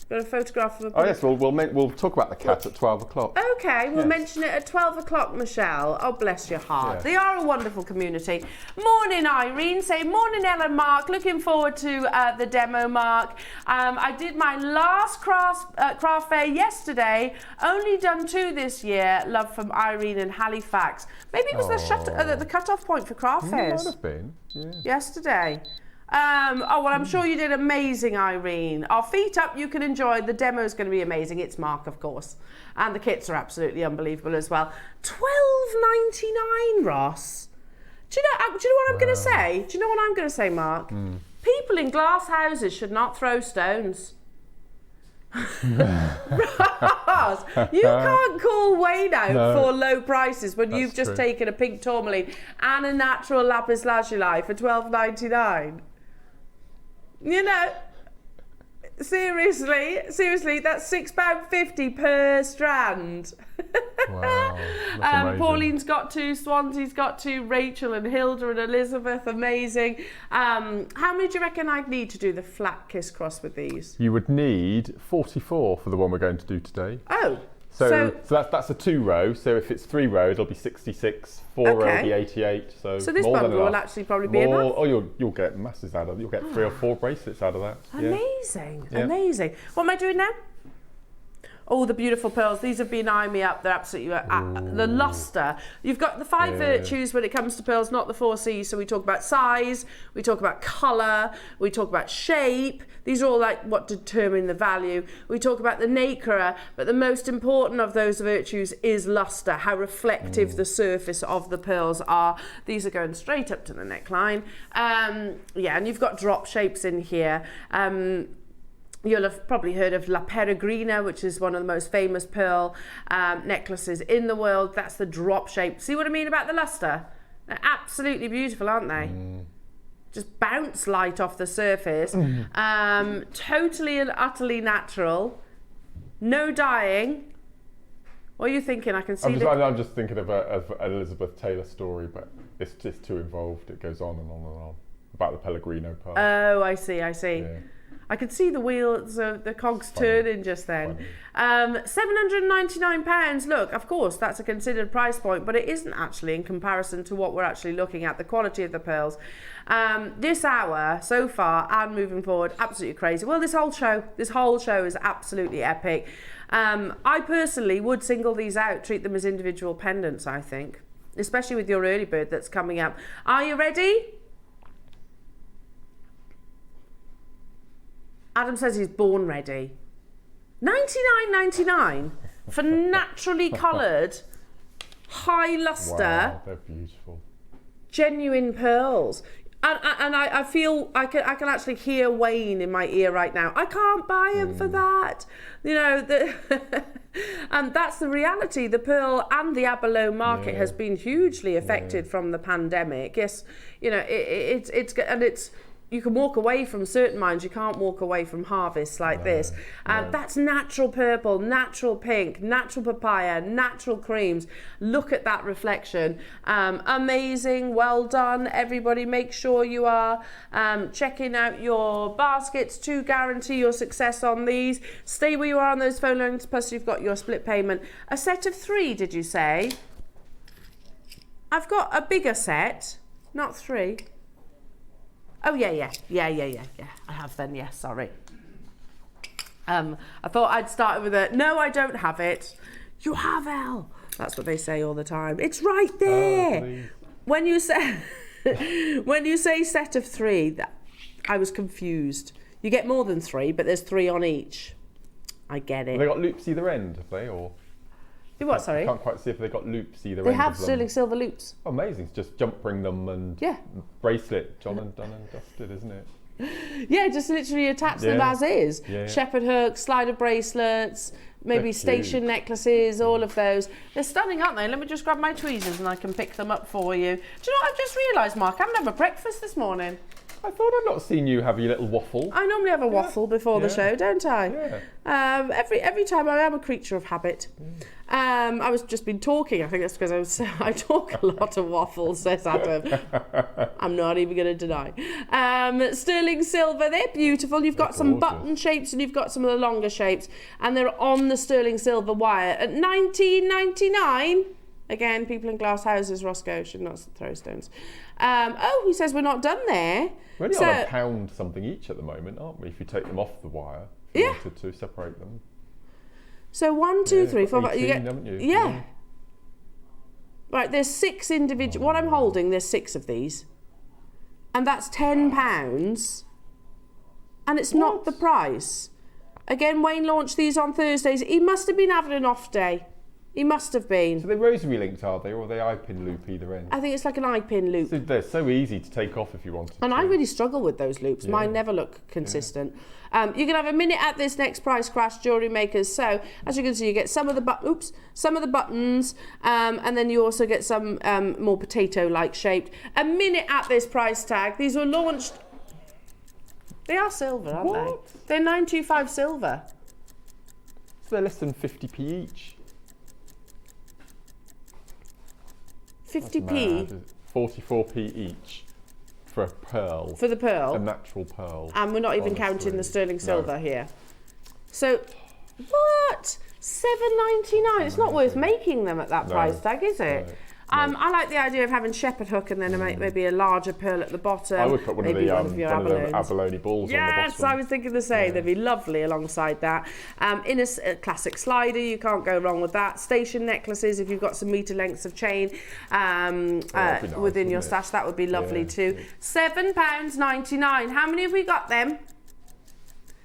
Got a photograph of a...
Oh yes, we'll talk about the cat at 12 o'clock.
Okay, we'll mention it at 12 o'clock, Michelle. Oh, bless your heart.
Yeah.
They are a wonderful community. Morning, Irene. Say morning, Ellen, Mark. Looking forward to the demo, Mark. I did my last craft fair yesterday. Only done 2 this year. Love from Irene in Halifax. Maybe it was the cut-off point for craft fairs.
Might have been. Yeah.
Yesterday. Oh, well, I'm sure you did amazing, Irene. Our feet up, you can enjoy. The demo is going to be amazing. It's Mark, of course. And the kits are absolutely unbelievable as well. $12.99, Ross. Do you know what I'm going to say? Do you know what I'm going to say, Mark? People in glass houses should not throw stones. Ross, you can't call Wayne out for low prices when you've just taken a pink tourmaline and a natural lapis lazuli for $12.99. You know, seriously, that's £6.50 per strand.
Wow, that's amazing.
Pauline's got 2, Swansea's got 2, Rachel and Hilda and Elizabeth, amazing. How many do you reckon I'd need to do the flat kiss cross with these?
You would need 44 for the one we're going to do today.
Oh.
So that's a 2-row. So if it's 3-row, it'll be 66. 4-row will be 88. So
this
more
bundle
than
will
enough.
actually probably be enough.
Oh, you'll get masses out of it. You'll get 3 or 4 bracelets out of that.
Amazing,
Yeah.
amazing. What am I doing now? Oh, the beautiful pearls. These have been eyeing me up. They're absolutely... the luster. You've got the 5 virtues when it comes to pearls, not the 4 C's. So we talk about size, we talk about colour, we talk about shape. These are all like what determine the value. We talk about the nacre, but the most important of those virtues is luster, how reflective the surface of the pearls are. These are going straight up to the neckline. And you've got drop shapes in here. You'll have probably heard of La Peregrina, which is one of the most famous pearl necklaces in the world. That's the drop shape. See what I mean about the luster? They're absolutely beautiful, aren't they? Just bounce light off the surface. Totally and utterly natural. No dyeing. What are you thinking? I can see
I'm just thinking of an Elizabeth Taylor story, but it's just too involved. It goes on and on and on. About the Pellegrino pearl.
Oh, I see.
Yeah.
I could see the wheels, the cogs turning just then. £799. Look, of course, that's a considered price point, but it isn't actually in comparison to what we're actually looking at, the quality of the pearls. This hour so far and moving forward, absolutely crazy. Well, this whole show is absolutely epic. I personally would single these out, treat them as individual pendants, I think, especially with your early bird that's coming up. Are you ready? Adam says he's born ready. $99.99 for naturally coloured, high luster,
Wow, they're beautiful.
genuine pearls. And I feel I can actually hear Wayne in my ear right now. I can't buy them for that. You know, and that's the reality. The pearl and the abalone market has been hugely affected from the pandemic. Yes, you know, it's you can walk away from certain mines, you can't walk away from harvests like this. That's natural purple, natural pink, natural papaya, natural creams. Look at that reflection. Amazing, well done, everybody. Make sure you are checking out your baskets to guarantee your success on these. Stay where you are on those phone lines, plus you've got your split payment. A set of 3, did you say? I've got a bigger set, not 3. Oh, yeah. I have then, yes, sorry. I thought I'd start with a, no, I don't have it. You have, Elle. That's what they say all the time. It's right there. When you say set of 3, I was confused. You get more than 3, but there's 3 on each. I get it.
Have they got loops either end, have they? Or
what, sorry?
I can't quite see if they got loops either end.
They have sterling silver loops.
Oh, amazing. It's just jump ring them and bracelet. Done and dusted, isn't it?
Yeah, just literally attach them as is.
Yeah.
Shepherd hooks, slider bracelets, maybe station necklaces, all of those. They're stunning, aren't they? Let me just grab my tweezers and I can pick them up for you. Do you know what I've just realised, Mark? I haven't had my breakfast this morning.
I thought I'd not seen you have your little waffle.
I normally have a waffle before the show, don't I?
Yeah.
Every time I am a creature of habit. I was just been talking. I think that's because I talk a lot of waffles, says Adam. I'm not even going to deny. Sterling silver, they're beautiful. You've got some button shapes and you've got some of the longer shapes, and they're on the sterling silver wire at $19.99. Again, people in glass houses, Roscoe, should not throw stones. He says we're not done there.
We're only on £1 something each at the moment, aren't we? If you take them off the wire, if you wanted to separate them.
So 1, 2, 3, 4, 5.
18,
You get,
haven't you?
yeah. Right, there's 6 individual. What I'm holding, there's 6 of these, and that's £10, and it's not the price. Again, Wayne launched these on Thursdays. He must have been having an off day. He must have been.
So they're rosary linked, are they, or are they eye-pin loop either end?
I think it's like an eye-pin loop.
So they're so easy to take off if you wanted
And
to.
I really struggle with those loops.
Yeah.
Mine never look consistent. You can have a minute at this next price crash, Jewellery Makers. So as you can see, you get some of the buttons, and then you also get some more potato-like shaped. A minute at this price tag. These were launched. They are silver, aren't they? They're 925 silver.
So they're less than 50p each.
50p.
44p each for a pearl.
For the pearl.
A natural pearl.
And we're not even counting the sterling silver here. So, what? $7.99. It's not worth making them at that price tag, is it? I like the idea of having shepherd hook and then maybe a larger pearl at the bottom.
I would put one of the
abalones.
abalone balls on the bottom.
Yes, I was thinking the same. They'd be lovely alongside that. In a classic slider, you can't go wrong with that. Station necklaces, if you've got some metre lengths of chain nice, within your stash, that would be lovely too. £7.99. How many have we got then?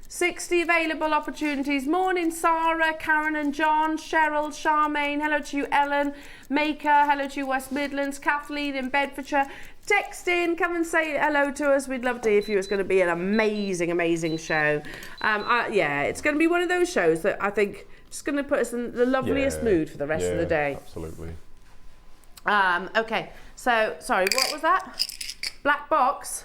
60 available opportunities. Morning, Sarah, Karen and John, Cheryl, Charmaine. Hello to you, Ellen. Maker, hello to you, West Midlands. Kathleen in Bedfordshire. Text in, come and say hello to us. We'd love to hear from you. It's going to be an amazing, amazing show. Yeah, it's going to be one of those shows that I think is going to put us in the loveliest mood for the rest of the day.
Absolutely.
Okay, so, sorry, what was that? Black box.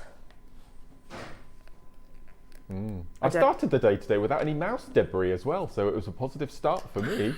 I started the day today without any mouse debris as well, so it was a positive start for me.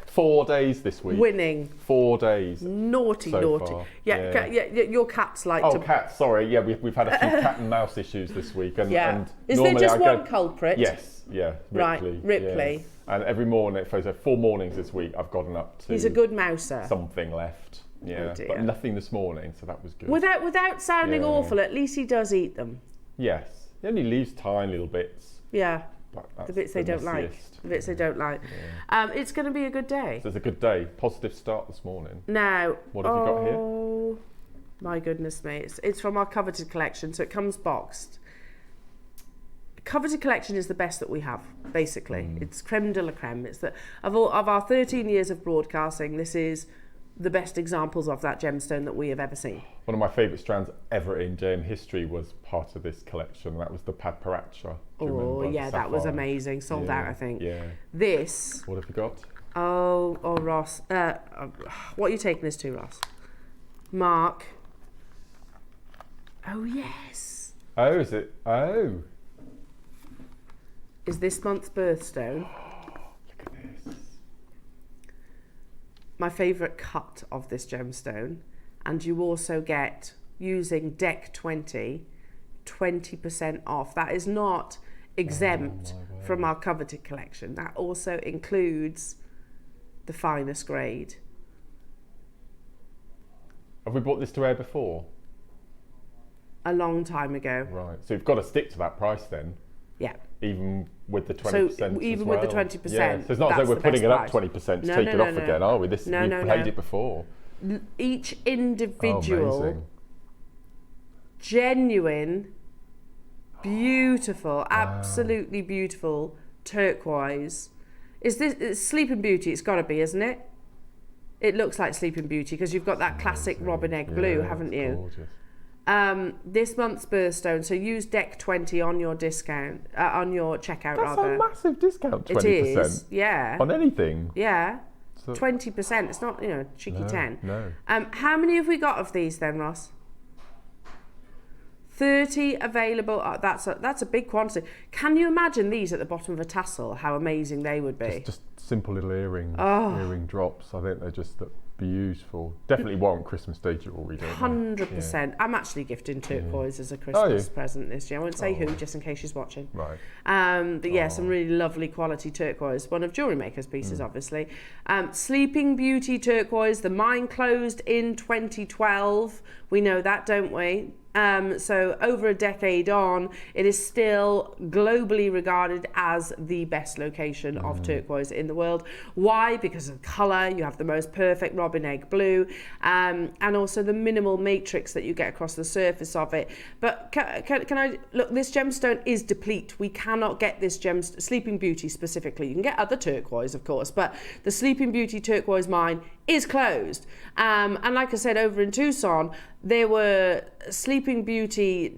4 days this week.
Winning.
4 days.
Naughty,
so
naughty.
Far.
Yeah, your cats like to...
Oh, cats, sorry. Yeah, we've had a few cat and mouse issues this week. And, and
is there just one culprit?
Yes, yeah, Ripley.
Right, Ripley.
Yeah. And every morning, so 4 mornings this week, I've gotten up to...
He's a good mouser.
Something left. Yeah, but nothing this morning, so that was good.
Without sounding awful, at least he does eat them.
Yes. He only leaves tiny little bits.
Yeah.
But
the bits they don't like. The bits they don't like. It's going to be a good day.
So it's a good day. Positive start this morning.
Now,
what have you got here?
Oh, my goodness me. It's from our coveted collection, so it comes boxed. Coveted collection is the best that we have, basically. It's creme de la creme. It's of our 13 years of broadcasting, this is the best examples of that gemstone that we have ever seen.
One of my favourite strands ever in JM history was part of this collection. That was the Padparacha.
Oh, yeah, that was amazing. Sold out, I think.
Yeah.
This.
What have you got?
Oh, Ross. What are you taking this to, Ross? Mark. Oh, yes.
Oh, is it? Oh.
Is this month's birthstone.
Look at this.
My favourite cut of this gemstone, and you also get, using deck 20, 20% off. That is not exempt from our coveted collection. That also includes the finest grade.
Have we bought this to air before?
A long time ago.
Right, so you've got to stick to that price then.
Yeah.
Even with the 20%.
So even
as
with the
well.
20%,
Yeah. So it's not as though we're putting it up 20% to take it off again, are we? We've played it before.
Each individual,
amazing.
Genuine, beautiful, absolutely beautiful turquoise. Is this it's Sleeping Beauty? It's got to be, isn't it? It looks like Sleeping Beauty because you've got that classic robin egg blue, haven't you?
Gorgeous.
This month's birthstone, so use deck 20 on your discount, on your checkout.
That's
rather.
a massive discount, 20%.
It is, yeah.
On anything.
Yeah.
So
20%. It's not, cheeky 10.
No.
How many have we got of these then, Ross? 30 available. Oh, that's a big quantity. Can you imagine these at the bottom of a tassel? How amazing they would be.
Just simple little earring drops. I think they're just beautiful. Definitely warrant Christmas Day jewellery, don't they?
100%. I'm actually gifting turquoise as a Christmas present this year. I won't say who, just in case she's watching.
Right.
But yeah, some really lovely quality turquoise. One of Jewellery Maker's pieces, obviously. Sleeping Beauty turquoise. The mine closed in 2012. We know that, don't we? So over a decade on, it is still globally regarded as the best location of turquoise in the world. Why? Because of the colour, you have the most perfect robin egg blue, and also the minimal matrix that you get across the surface of it. But can I, look, this gemstone is deplete. We cannot get this gemstone, Sleeping Beauty specifically. You can get other turquoise, of course, but the Sleeping Beauty turquoise mine is closed. And like I said, over in Tucson, there were Sleeping Beauty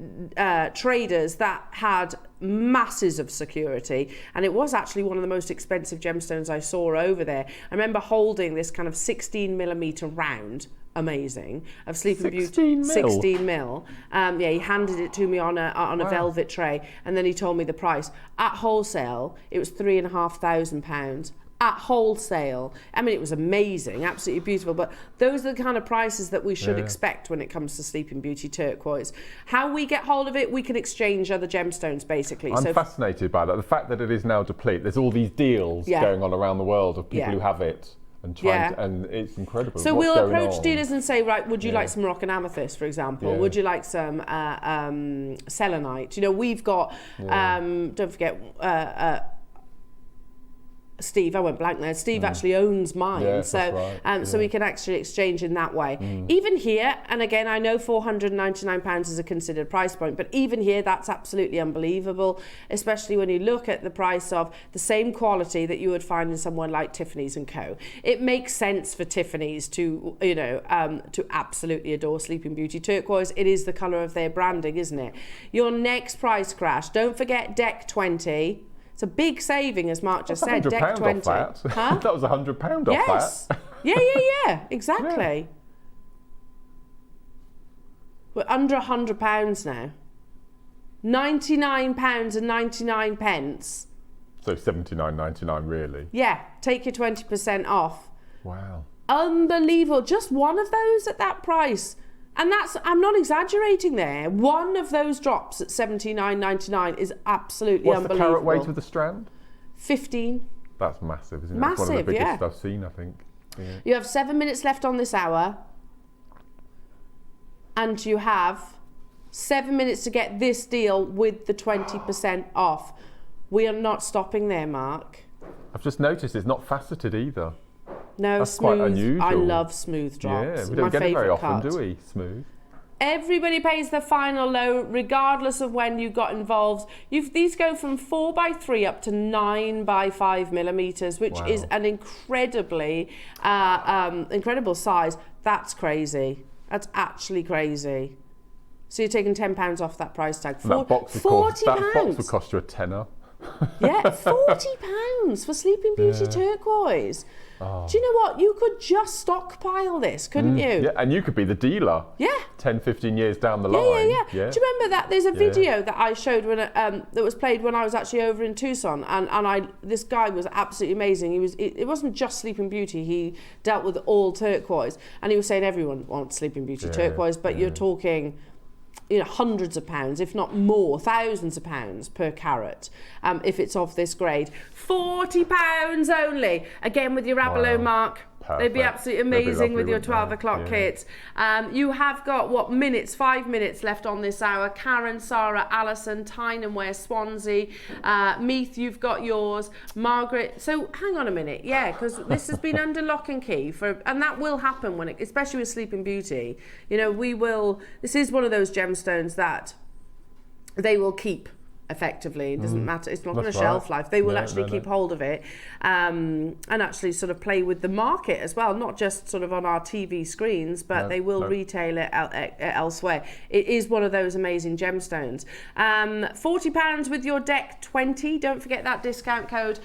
traders that had masses of security, and it was actually one of the most expensive gemstones I saw over there. I remember holding this kind of 16mm round, amazing, of Sleeping Beauty. 16 mil. Yeah, he handed it to me on a velvet tray, and then he told me the price. At wholesale, it was £3,500. At wholesale. I mean, it was amazing, absolutely beautiful, but those are the kind of prices that we should expect when it comes to Sleeping Beauty turquoise. How we get hold of it, we can exchange other gemstones, basically.
I'm fascinated by that. The fact that it is now deplete, there's all these deals going on around the world of people who have it and trying to, and it's incredible.
So we'll approach dealers and say, right, would you like some Moroccan amethyst, for example? Would you like some selenite? We've got, don't forget, Steve, I went blank there. Steve actually owns mine, so so we can actually exchange in that way. Even here, and again, I know £499 is a considered price point, but even here, that's absolutely unbelievable, especially when you look at the price of the same quality that you would find in someone like Tiffany's & Co. It makes sense for Tiffany's to, to absolutely adore Sleeping Beauty turquoise. It is the colour of their branding, isn't it? Your next price crash, don't forget deck 20. It's a big saving, as Mark just said. Deck 20.
Off that.
Huh?
That was £100 off that.
Yeah, exactly. We're under £100 now. £99.99.
So £79.99 really.
Yeah, take your 20% off.
Wow.
Unbelievable. Just one of those at that price. And I'm not exaggerating there. One of those drops at $79.99 is absolutely unbelievable.
What's the carat weight of the strand?
15.
That's massive, isn't it?
Massive,
it's one of the biggest I've seen, I think. Yeah.
You have 7 minutes left on this hour. And you have 7 minutes to get this deal with the 20% off. We are not stopping there, Mark.
I've just noticed it's not faceted either.
No,
that's
smooth.
Quite unusual.
I love smooth drops.
Yeah, we don't get it very often,
cut.
do we? Smooth.
Everybody pays the final low, regardless of when you got involved. These go from 4x3 up to 9x5 millimeters, which is an incredibly incredible size. That's crazy. That's actually crazy. So you're taking £10 off that price tag.
That box would cost you a tenner.
Yeah, £40 for Sleeping Beauty turquoise.
Oh.
Do you know what? You could just stockpile this, couldn't you?
Yeah, and you could be the dealer.
Yeah.
10, 15 years down the line.
Yeah. Do you remember that? There's a video that I showed when that was played when I was actually over in Tucson, and this guy was absolutely amazing. It wasn't just Sleeping Beauty. He dealt with all turquoise, and he was saying everyone wants Sleeping Beauty turquoise, but you're talking hundreds of pounds, if not more, thousands of pounds per carat, if it's of this grade. £40 only. Again, with your abalone mark.
perfect.
They'd be absolutely amazing with your 12 o'clock
Yeah.
kit. You have got, what, minutes, 5 minutes left on this hour. Karen, Sarah, Alison, Tynanware, Swansea, Meath, you've got yours. Margaret, so hang on a minute, yeah, because this has been under lock and key, and that will happen, when especially with Sleeping Beauty. You know, this is one of those gemstones that they will keep. Effectively, it doesn't matter. It's not going to shelf life. They will actually keep hold of it, and actually sort of play with the market as well, not just sort of on our TV screens, but they will retail it elsewhere. It is one of those amazing gemstones. £40 with your deck 20. Don't forget that discount code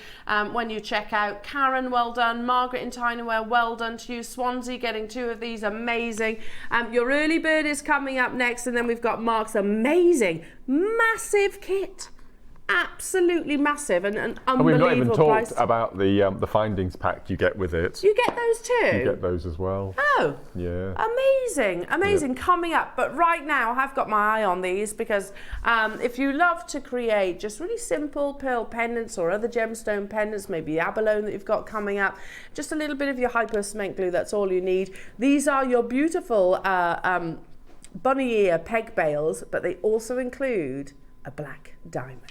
when you check out. Karen, well done. Margaret in Tynaware, well done to you. Swansea getting 2 of these, amazing. Your early bird is coming up next, and then we've got Mark's amazing, massive kit. Absolutely massive and an unbelievable
we've not even
price.
talked about the findings pack you get with it.
You get those too?
You get those as well.
Oh.
Yeah.
Amazing. Yep. Coming up. But right now, I have got my eye on these because if you love to create just really simple pearl pendants or other gemstone pendants, maybe abalone that you've got coming up, just a little bit of your hypo cement glue, that's all you need. These are your beautiful bunny ear peg bales, but they also include a black diamond.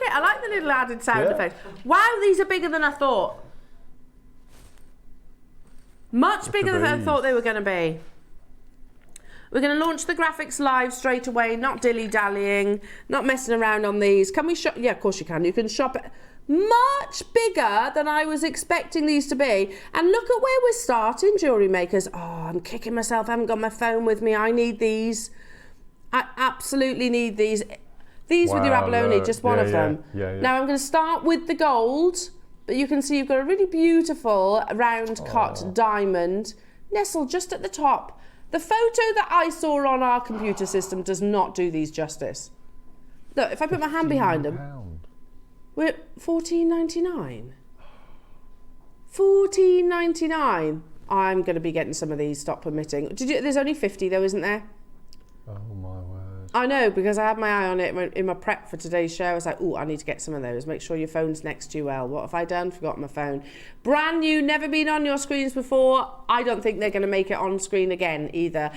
I like the little added sound effect. Wow, these are bigger than I thought. Much bigger than I thought they were going to be. We're going to launch the graphics live straight away, not dilly-dallying, not messing around on these. Can we shop? Yeah, of course you can. You can shop it. Much bigger than I was expecting these to be. And look at where we're starting, Jewellery Makers. Oh, I'm kicking myself. I haven't got my phone with me. I need these. I absolutely need these. These with your abalone, just one of them. Now I'm going to start with the gold, but you can see you've got a really beautiful round cut diamond nestled just at the top. The photo that I saw on our computer system does not do these justice. Look, if I put my hand behind them, we're at $14.99. $14.99. I'm going to be getting some of these, stop permitting. There's only 50 though, isn't there?
Oh my word.
I know, because I had my eye on it in my prep for today's show. I was like, oh, I need to get some of those. Make sure your phone's next to you, Elle. What have I done? Forgot my phone. Brand new, never been on your screens before. I don't think they're going to make it on screen again either.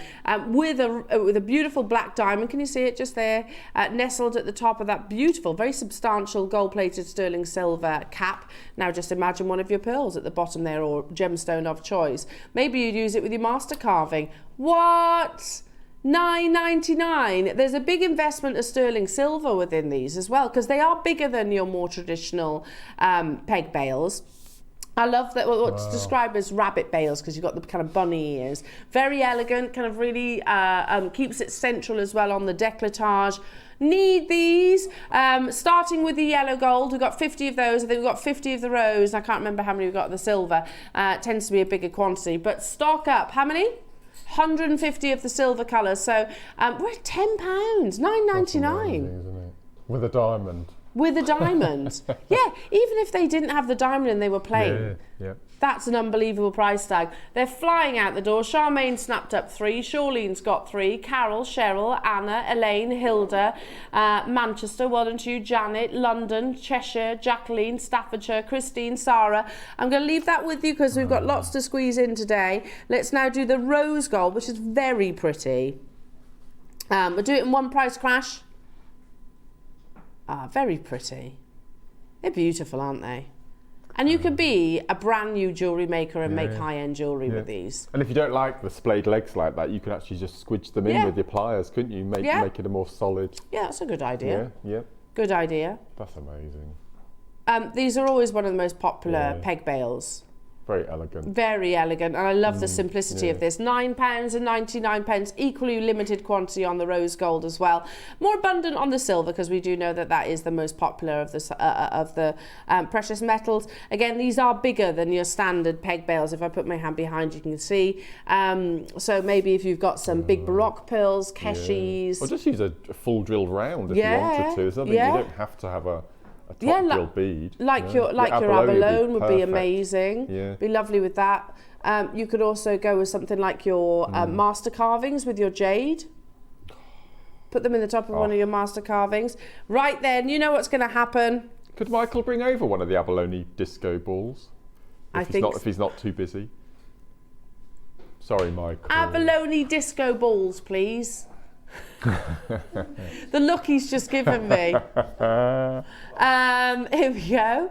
With a beautiful black diamond. Can you see it just there? Nestled at the top of that beautiful, very substantial gold-plated sterling silver cap. Now just imagine one of your pearls at the bottom there, or gemstone of choice. Maybe you'd use it with your master carving. What? $9.99. There's a big investment of sterling silver within these as well, because they are bigger than your more traditional peg bales. I love that what's described as rabbit bales, because you've got the kind of bunny ears. Very elegant, kind of really keeps it central as well on the décolletage. Need these. Starting with the yellow gold, we've got 50 of those. I think we've got 50 of the rose. I can't remember how many we've got of the silver. It tends to be a bigger quantity, but stock up. How many? 150 of the silver colours, so we're at £10, $9.99.
With a diamond.
With a diamond. Yeah, even if they didn't have the diamond and they were plain, that's an unbelievable price tag. They're flying out the door. Charmaine snapped up 3, Shauline's got 3, Carol, Cheryl, Anna, Elaine, Hilda, Manchester, well done to you, Janet, London, Cheshire, Jacqueline, Staffordshire, Christine, Sarah. I'm going to leave that with you because we've got lots to squeeze in today. Let's now do the rose gold, which is very pretty. We'll do it in one price crash. Very pretty. They're beautiful, aren't they? And you can be a brand new jewellery maker and make high-end jewellery with these.
And if you don't like the splayed legs like that, you can actually just squidge them in with your pliers, couldn't you? Make it a more solid.
Yeah, that's a good idea.
Yeah.
Good idea.
That's amazing.
These are always one of the most popular peg bales.
Very elegant.
Very elegant, and I love the simplicity of this. £9.99, equally limited quantity on the rose gold as well. More abundant on the silver, because we do know that that is the most popular of the precious metals. Again, these are bigger than your standard peg bales. If I put my hand behind you can see. So maybe if you've got some big Baroque pearls, keshis.
Or just use a full drilled round if you wanted to. Something you don't have to have a a top gilt bead.
Like
your
your abalone would be
perfect.
amazing.
Yeah.
Be lovely with that. You could also go with something like your master carvings with your jade. Put them in the top of one of your master carvings. Right then, you know what's going to happen.
Could Michael bring over one of the abalone disco balls? If he's not too busy. Sorry, Michael.
Abalone disco balls, please. The look he's just given me. Here we go.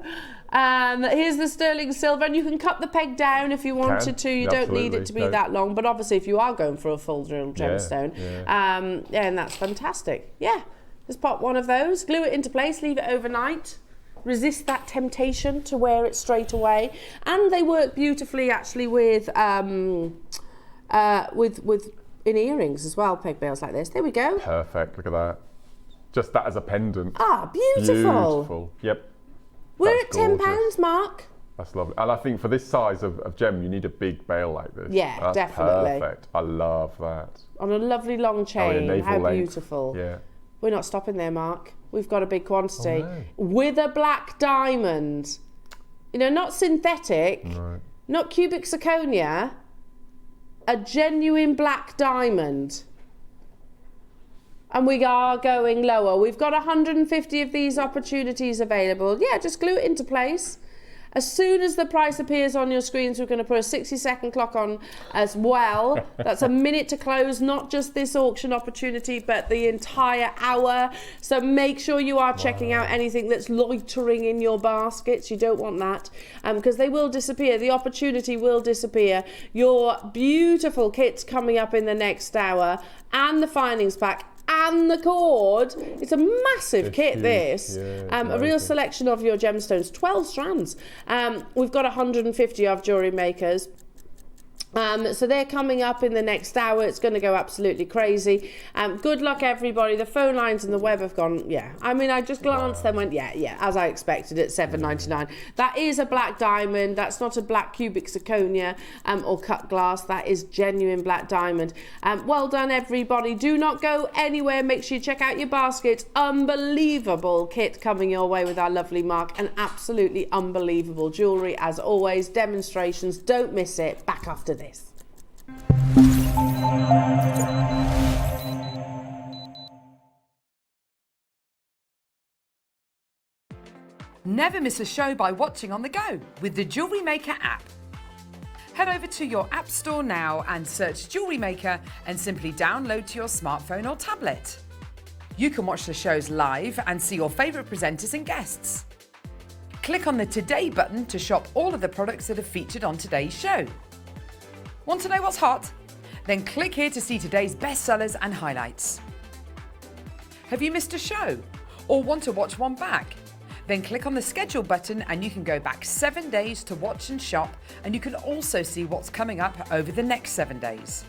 Here's the sterling silver, and you can cut the peg down if you wanted to. You don't need it to be that long, but obviously if you are going for a full drill gemstone, and that's fantastic. Yeah, just pop one of those, glue it into place, leave it overnight. Resist that temptation to wear it straight away, and they work beautifully actually with in earrings as well. Peg bails like this. There we go.
Perfect. Look at that. Just that as a pendant.
Ah, beautiful.
Beautiful. Yep.
We're at £10, Mark.
That's lovely. And I think for this size of gem, you need a big bail like this.
Yeah,
that's
definitely.
Perfect. I love that.
On a lovely long chain. How
length.
Beautiful.
Yeah.
We're not stopping there, Mark. We've got a big quantity.
Oh, no.
With a black diamond. You know, not synthetic, not cubic zirconia, a genuine black diamond. And we are going lower. We've got 150 of these opportunities available. Yeah, just glue it into place. As soon as the price appears on your screens, we're going to put a 60-second clock on as well. That's a minute to close, not just this auction opportunity, but the entire hour. So make sure you are checking out anything that's loitering in your baskets. You don't want that because they will disappear. The opportunity will disappear. Your beautiful kits coming up in the next hour, and the findings pack, and the cord. It's a massive kit,
huge.
this.
Yeah,
a real selection of your gemstones, 12 strands. We've got 150 of Jewellery Makers. So they're coming up in the next hour. It's going to go absolutely crazy. Good luck, everybody. The phone lines and the web have gone, I mean, I just glanced and went, as I expected at $7.99. That is a black diamond. That's not a black cubic zirconia or cut glass. That is genuine black diamond. Well done, everybody. Do not go anywhere. Make sure you check out your baskets. Unbelievable kit coming your way with our lovely Mark, and absolutely unbelievable jewellery as always. Demonstrations. Don't miss it. Back after this.
Never miss a show by watching on the go with the Jewellery Maker app. Head over to your app store now and search Jewellery Maker and simply download to your smartphone or tablet. You can watch the shows live and see your favourite presenters and guests. Click on the Today button to shop all of the products that are featured on today's show. Want to know what's hot? Then click here to see today's bestsellers and highlights. Have you missed a show or want to watch one back? Then click on the schedule button and you can go back 7 days to watch and shop, and you can also see what's coming up over the next 7 days.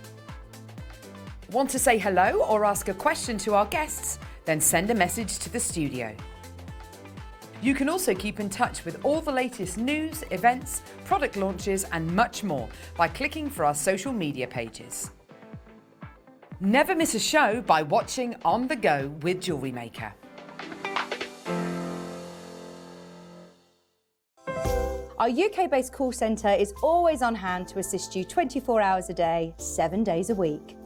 Want to say hello or ask a question to our guests? Then send a message to the studio. You can also keep in touch with all the latest news, events, product launches and much more by clicking for our social media pages. Never miss a show by watching On The Go with Jewellery Maker.
Our UK-based call centre is always on hand to assist you 24 hours a day, 7 days a week.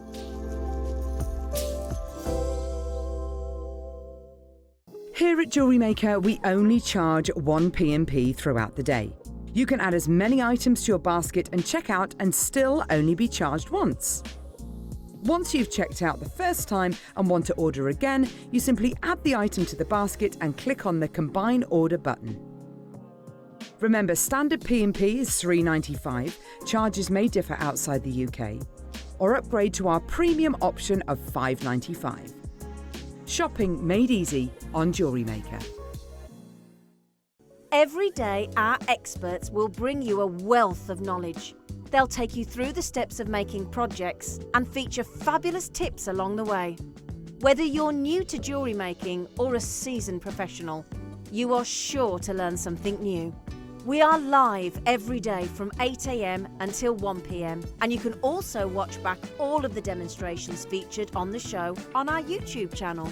Here at Jewellery Maker, we only charge one P&P throughout the day. You can add as many items to your basket and check out and still only be charged once. Once you've checked out the first time and want to order again, you simply add the item to the basket and click on the Combine Order button. Remember, standard P&P is $3.95. Charges may differ outside the UK. Or upgrade to our premium option of $5.95. Shopping made easy on Jewellery Maker.
Every day, our experts will bring you a wealth of knowledge. They'll take you through the steps of making projects and feature fabulous tips along the way. Whether you're new to jewellery making or a seasoned professional, you are sure to learn something new. We are live every day from 8 AM until 1 PM, and you can also watch back all of the demonstrations featured on the show on our YouTube channel.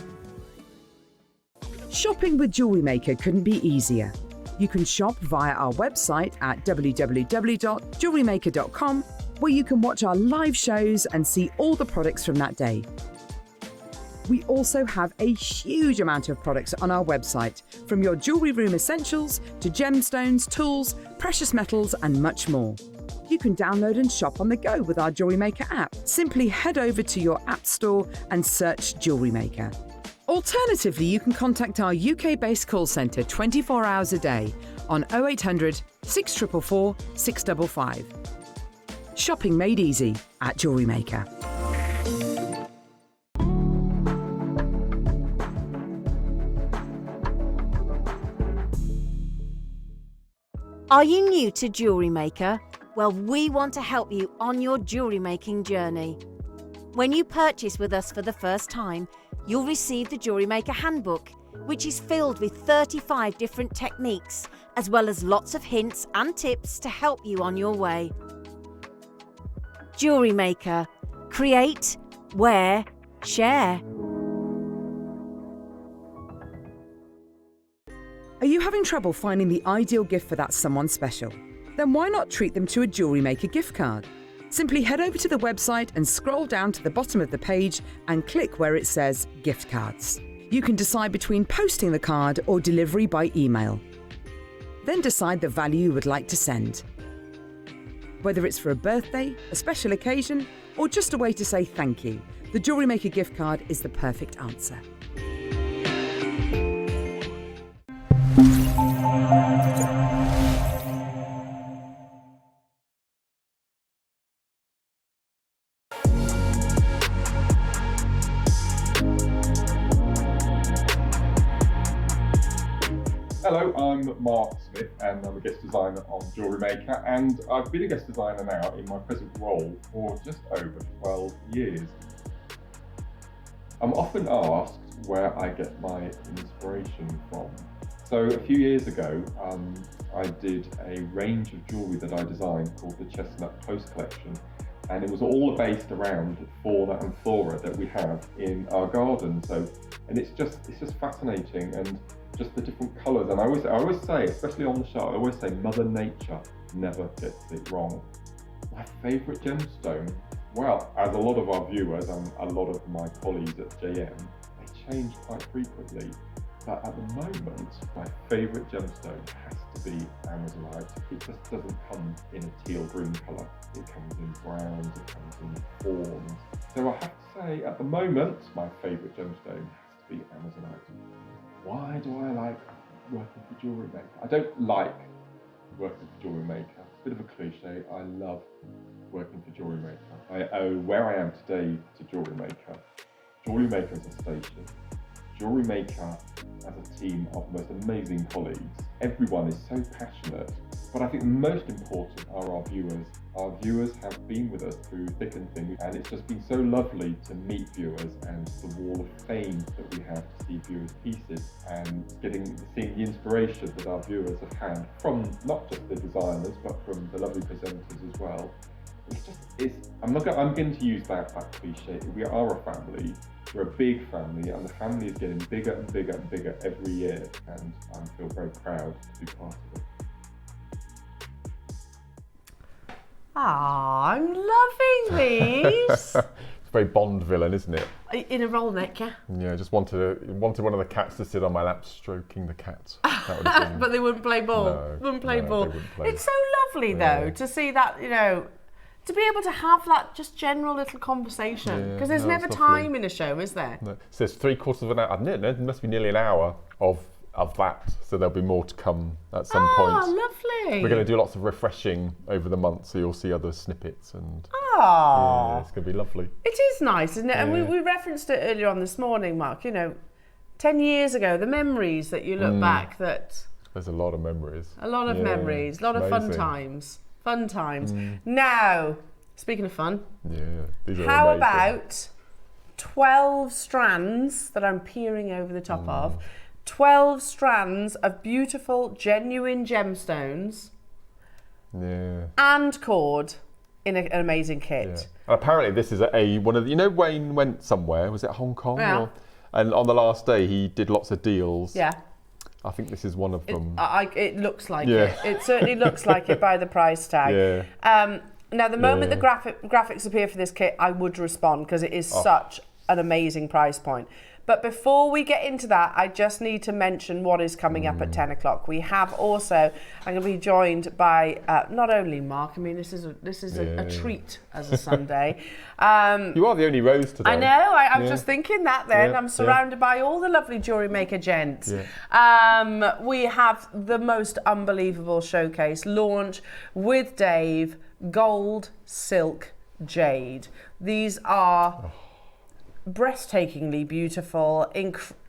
Shopping with Jewellery Maker couldn't be easier. You can shop via our website at www.jewellerymaker.com, where you can watch our live shows and see all the products from that day. We also have a huge amount of products on our website, from your jewellery room essentials to gemstones, tools, precious metals, and much more. You can download and shop on the go with our Jewellery Maker app. Simply head over to your app store and search Jewellery Maker. Alternatively, you can contact our UK-based call centre 24 hours a day on 0800 644 655. Shopping made easy at Jewellery Maker.
Are you new to Jewellery Maker? Well, we want to help you on your jewellery making journey. When you purchase with us for the first time, you'll receive the Jewellery Maker Handbook, which is filled with 35 different techniques, as well as lots of hints and tips to help you on your way. Jewellery Maker. Create, wear, share.
Are you having trouble finding the ideal gift for that someone special? Then why not treat them to a Jewellery Maker gift card? Simply head over to the website and scroll down to the bottom of the page and click where it says Gift Cards. You can decide between posting the card or delivery by email. Then decide the value you would like to send. Whether it's for a birthday, a special occasion, or just a way to say thank you, the Jewellery Maker gift card is the perfect answer.
Hello, I'm Mark Smith and I'm a guest designer on Jewellery Maker, and I've been a guest designer now in my present role for just over 12 years. I'm often asked where I get my inspiration from. So a few years ago, I did a range of jewellery that I designed called the Chestnut Post Collection, and it was all based around fauna and flora that we have in our garden. And it's just fascinating, and just the different colours. And I always say, especially on the show, I always say Mother Nature never gets it wrong. My favourite gemstone, well, as a lot of our viewers and a lot of my colleagues at JM, they change quite frequently. But at the moment, my favourite gemstone has to be Amazonite. It just doesn't come in a teal green colour. It comes in browns, it comes in fawns. So I have to say, at the moment, my favourite gemstone has to be Amazonite. Why do I like working for Jewellery Maker? I don't like working for Jewellery Maker. It's a bit of a cliche. I love working for Jewellery Maker. I owe where I am today to Jewellery Maker. Jewellery Maker as a station. Jewellery Maker as a team of the most amazing colleagues. Everyone is so passionate, but I think the most important are our viewers. Our viewers have been with us through thick and thin, and it's just been so lovely to meet viewers and the wall of fame that we have to see viewers' pieces, and seeing the inspiration that our viewers have had from not just the designers, but from the lovely presenters as well. I'm going to use that cliche. We are a family. We're a big family, and the family is getting bigger and bigger and bigger every year, and I feel very proud to be part of it.
Ah, I'm loving these.
It's a very Bond villain, isn't it?
In a roll neck, yeah.
Yeah, I just wanted one of the cats to sit on my lap stroking the cat. That would have been...
But they wouldn't play ball.
No,
wouldn't play ball.
They wouldn't play.
It's so lovely though to see that, to be able to have that just general little conversation, because there's never time in a show, is there?
No. So it's 3/4 of an hour. It must be nearly an hour of that. So there'll be more to come at some point.
Oh, lovely.
We're going to do lots of refreshing over the month, so you'll see other snippets, and
yeah,
it's going to be lovely.
It is nice, isn't it? Yeah. And we referenced it earlier on this morning, Mark. 10 years ago, the memories that you look back. That
there's a lot of memories.
A lot of memories. A lot of fun times. Fun times. Now, speaking of fun,
these are
how
amazing.
about 12 strands that I'm peering over the top of? 12 strands of beautiful, genuine gemstones and cord in an amazing kit.
Yeah. And apparently this is one of the, Wayne went somewhere, was it Hong Kong?
Yeah.
And on the last day, he did lots of deals.
Yeah.
I think this is one of them.
It looks like
Yeah.
it. It certainly looks like it by the price tag.
Yeah.
Now, the moment the graphics appear for this kit, I would respond because it is such an amazing price point. But before we get into that, I just need to mention what is coming up at 10 o'clock. We have also, I'm going to be joined by not only Mark. I mean, this is a treat as a Sunday.
You are the only Rose today.
I know. I'm just thinking that. Then I'm surrounded by all the lovely Jewellery Maker gents. Yeah. We have the most unbelievable showcase launch with Dave. Gold, silk, jade. These are breathtakingly beautiful,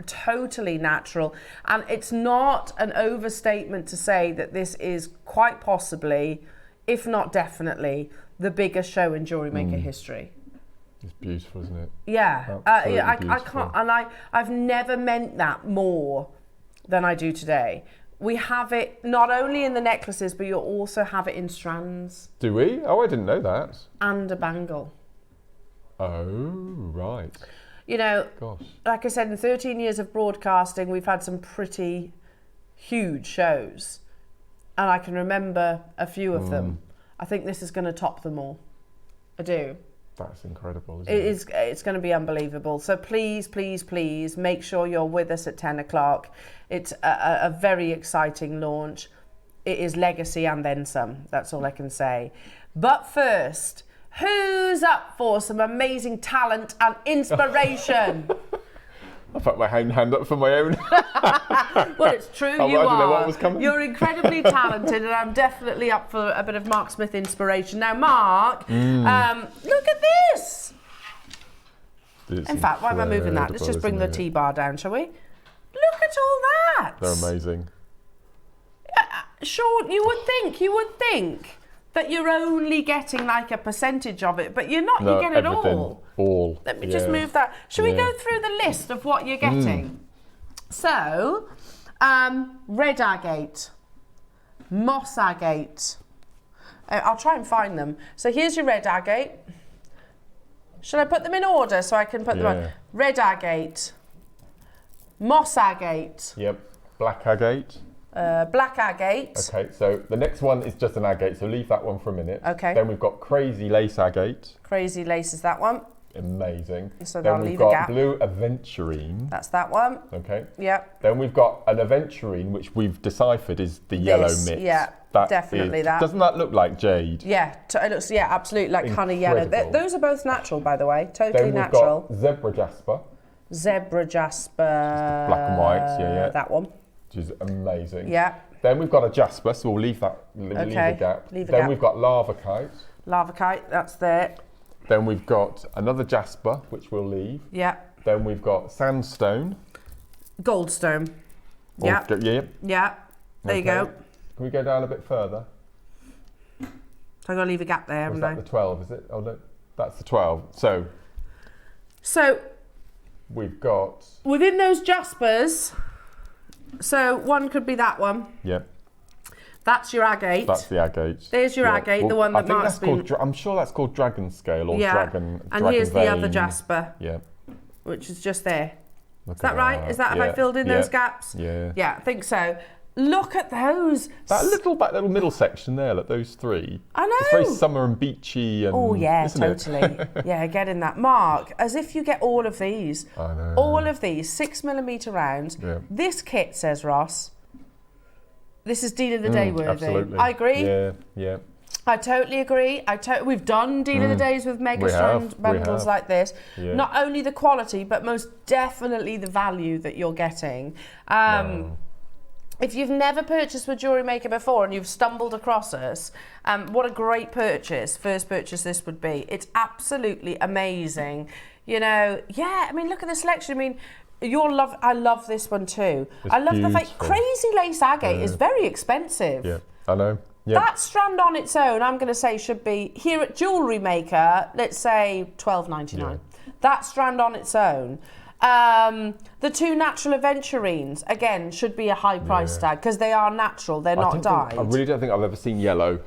totally natural, and it's not an overstatement to say that this is quite possibly, if not definitely, the biggest show in Jewellery Maker history.
It's beautiful, isn't it?
Yeah, I can't, and I've never meant that more than I do today. We have it not only in the necklaces, but you'll also have it in strands.
Do we? Oh, I didn't know that.
And a bangle.
Oh, right.
You know,
gosh,
like I said, in 13 years of broadcasting, we've had some pretty huge shows. And I can remember a few of them. I think this is going to top them all. I do.
That's incredible, isn't it?
It's going to be unbelievable. So please, please, please make sure you're with us at 10 o'clock. It's a very exciting launch. It is legacy and then some. That's all I can say. But first, who's up for some amazing talent and inspiration?
I put my hand up for my own.
Well, it's true,
I
you
didn't
are.
know what was coming.
You're incredibly talented, and I'm definitely up for a bit of Mark Smith inspiration. Now, Mark, look at this. In fact, why am I moving that? Let's just bring the T-bar down, shall we? Look at all that.
They're amazing.
Sure, you would think that you're only getting like a percentage of it, but you're not.
No,
you get it
everything.
all. Let me just move that. Shall we go through the list of what you're getting? So, red agate, moss agate. I'll try and find them. So here's your red agate. Should I put them in order so I can put them on? Red agate, moss agate.
Yep. Black agate.
Black agate.
Okay, so the next one is just an agate, so leave that one for a minute.
Okay.
Then we've got crazy lace agate.
Crazy lace is that one.
Amazing.
So
then
I'll
we've
leave a
got
gap.
blue aventurine.
That's that one.
Okay.
Yep.
Then we've got an aventurine, which we've deciphered is the yellow mix.
Yeah, definitely that.
Doesn't that look like jade?
Yeah, it looks, absolutely like honey yellow.
Incredible.
Those are both natural, by the way, totally
Then we've
natural.
got zebra jasper.
Zebra jasper.
Black and white, yeah.
That one.
Which is amazing.
Yeah.
Then we've got a jasper, so we'll leave that, leave a gap.
Leave a
then
gap.
we've got lavacite.
Lavacite, that's there.
Then we've got another jasper, which we'll leave.
Yeah.
Then we've got sandstone.
Goldstone. Yeah. Yeah. There you go.
Can we go down a bit further?
So I've got to leave a gap there,
Or is
haven't I?
that the 12, is it? Oh, no, that's the 12. So we've got...
within those jaspers, so one could be that one.
Yep.
That's your agate.
That's the agate.
There's your agate, the one that
I think
Mark's
that's called, I'm sure that's called dragon scale or dragon
and here's
vein.
the other jasper.
Yeah.
Which is just there.
Look
Is that right? Is that, have I filled in those gaps?
Yeah.
Yeah, I think so. Look at those.
That little middle section there, look, those three.
I know.
It's very summer and beachy and...
Oh yeah,
isn't
totally. Yeah, get in that. Mark, as if you get all of these.
I know.
All of these 6mm rounds.
Yeah.
This kit, says Ross, this is Deal of the Day worthy.
Absolutely.
I agree.
Yeah, yeah.
I totally agree. We've done Deal of the Days with mega strand bundles like this. Yeah. Not only the quality, but most definitely the value that you're getting. If you've never purchased with Jewellery Maker before and you've stumbled across us, what a great purchase, first purchase this would be. It's absolutely amazing. You know, yeah, I mean, look at the selection. I mean, I love this one too.
It's
I love the fact,
beautiful.
crazy lace agate is very expensive.
Yeah, I know. Yeah.
That strand on its own, I'm going to say, should be, here at Jewellery Maker, let's say $12.99.
Yeah.
That strand on its own. The two natural aventurines, again, should be a high price tag because they are natural, they're not dyed.
I really don't think I've ever seen yellow.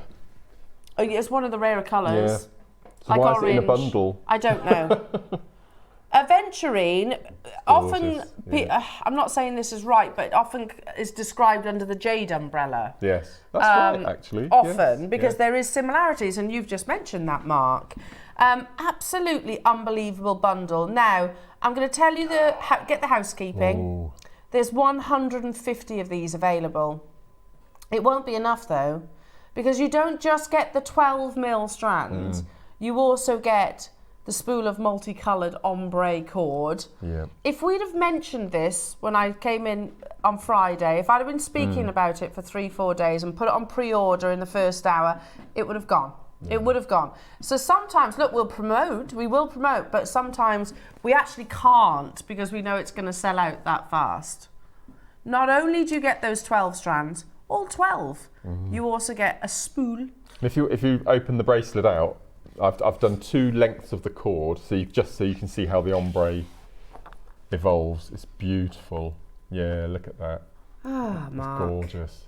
It's one of the rarer colours.
Yeah. So
like
why
orange.
is it in a bundle?
I don't know. Aventurine, often,
yeah.
I'm not saying this is right, but often is described under the Jade umbrella.
Yes, that's right, actually.
Often,
yes.
because there is similarities, and you've just mentioned that, Mark. Absolutely unbelievable bundle. Now, I'm going to tell you get the housekeeping.
Ooh.
There's 150 of these available. It won't be enough, though, because you don't just get the 12mm strand. You also get the spool of multicoloured ombre cord.
Yeah.
If we'd have mentioned this when I came in on Friday, if I'd have been speaking about it for 3-4 days and put it on pre-order in the first hour, it would have gone. It would have gone. So sometimes, look, we will promote, but sometimes we actually can't because we know it's going to sell out that fast. Not only do you get those 12 strands, all 12, you also get a spool.
If you open the bracelet out, I've done 2 lengths of the cord, so you can see how the ombre evolves. It's beautiful. Yeah, look at that.
Ah, Mark.
Gorgeous.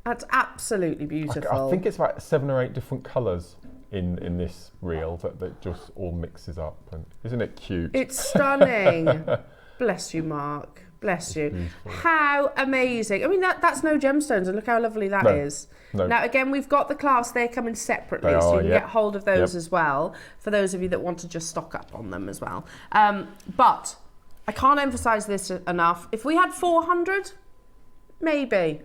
That's absolutely beautiful.
I think it's about 7 or 8 different colours in this reel that just all mixes up. And isn't it cute?
It's stunning. Bless you, Mark. Bless you.
Beautiful.
How amazing. I mean, that's no gemstones, and look how lovely that is.
No.
Now, again, we've got the clasps. They're coming separately,
They
so you
are,
can
yep.
get hold of those
Yep.
as well, for those of you that want to just stock up on them as well. But I can't emphasise this enough. If we had 400, maybe.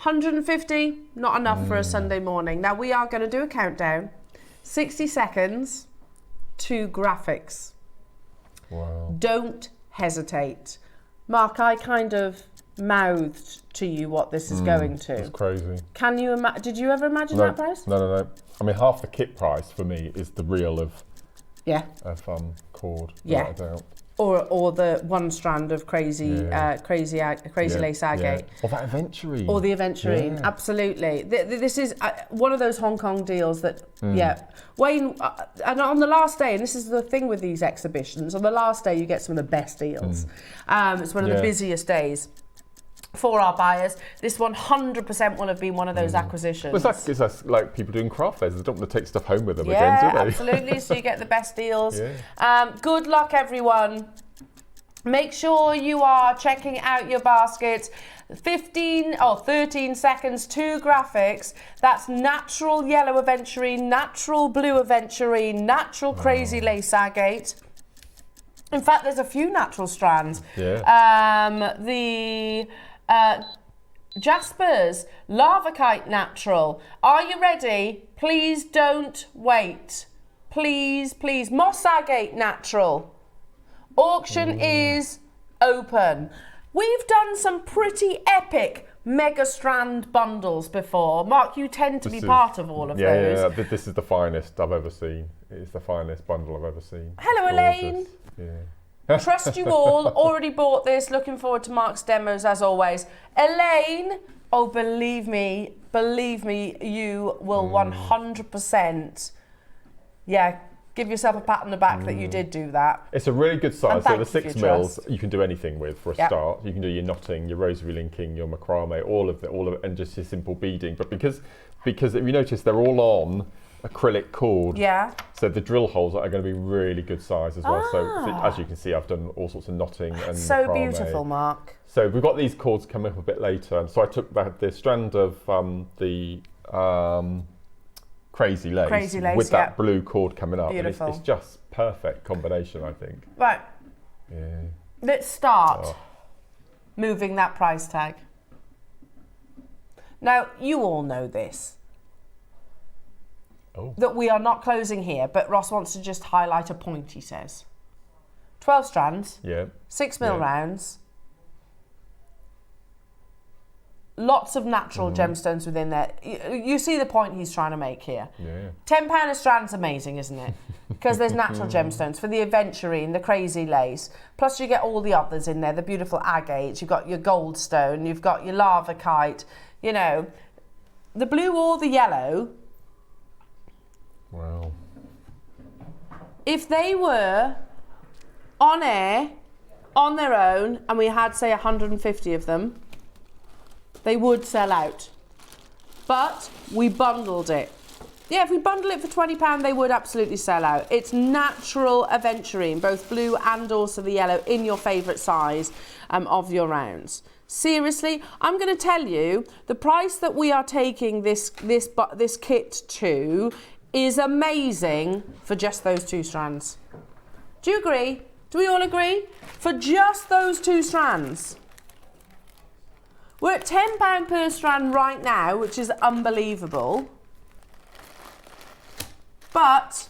150, not enough for a Sunday morning. Now, we are going to do a countdown. 60 seconds, 2 graphics.
Wow.
Don't hesitate. Mark, I kind of mouthed to you what this is going to.
It's crazy.
Can you did you ever imagine that price?
No. I mean, half the kit price for me is the reel of cord.
Yeah.
Without a doubt.
Or the 1 strand of crazy crazy lace agate.
Or that aventurine.
Or the aventurine,
Yeah.
absolutely. This is one of those Hong Kong deals that, Wayne, and on the last day, and this is the thing with these exhibitions, on the last day you get some of the best deals. It's one of the busiest days for our buyers. This 100% will have been one of those acquisitions.
Well, it's like people doing craft fairs. They don't want to take stuff home with them
Yeah,
again, do they?
absolutely, so you get the best deals.
Yeah.
Good luck, everyone. Make sure you are checking out your basket. 13 seconds, 2 graphics. That's natural yellow aventurine, natural blue aventurine, natural crazy lace agate. In fact, there's a few natural strands.
Yeah.
The Jaspers, Lavakite natural. Are you ready? Please don't wait. Please, please. Moss agate natural. Auction is open. We've done some pretty epic mega strand bundles before. Mark, you tend to be part of all of those.
Yeah, this is the finest I've ever seen. It's the finest bundle I've ever seen.
Hello, Elaine.
Yeah.
Trust you all. Already bought this. Looking forward to Mark's demos as always. Elaine, oh, believe me, you will 100%. Yeah, give yourself a pat on the back that you did do that.
It's a really good size. So the 6 mils
trust.
you can do anything with for a start. You can do your knotting, your rosary linking, your macrame, all of it, and just your simple beading. But because if you notice, they're all on acrylic cord.
Yeah.
So the drill holes are going to be really good size as well. So as you can see, I've done all sorts of knotting and
So
macrame.
beautiful, Mark.
So we've got these cords coming up a bit later. And so I took the strand of the crazy lace with that blue cord coming up.
Beautiful.
And it's just perfect combination, I think.
Right.
Yeah.
Let's start moving that price tag. Now, you all know this. That we are not closing here, but Ross wants to just highlight a point, he says. 12 strands, 6 mil rounds, lots of natural gemstones within there. You see the point he's trying to make here.
Yeah.
£10 a strand's amazing, isn't it? Because there's natural gemstones for the aventurine, the crazy lace. Plus you get all the others in there, the beautiful agates, you've got your goldstone, you've got your lavakite, you know. The blue or the yellow.
Wow.
If they were on air, on their own, and we had, say, 150 of them, they would sell out. But we bundled it. Yeah, if we bundle it for £20, they would absolutely sell out. It's natural aventurine, both blue and also the yellow, in your favourite size of your rounds. Seriously, I'm going to tell you, the price that we are taking this kit to is amazing for just those 2 strands. Do you agree? Do we all agree? For just those 2 strands. We're at £10 per strand right now, which is unbelievable. But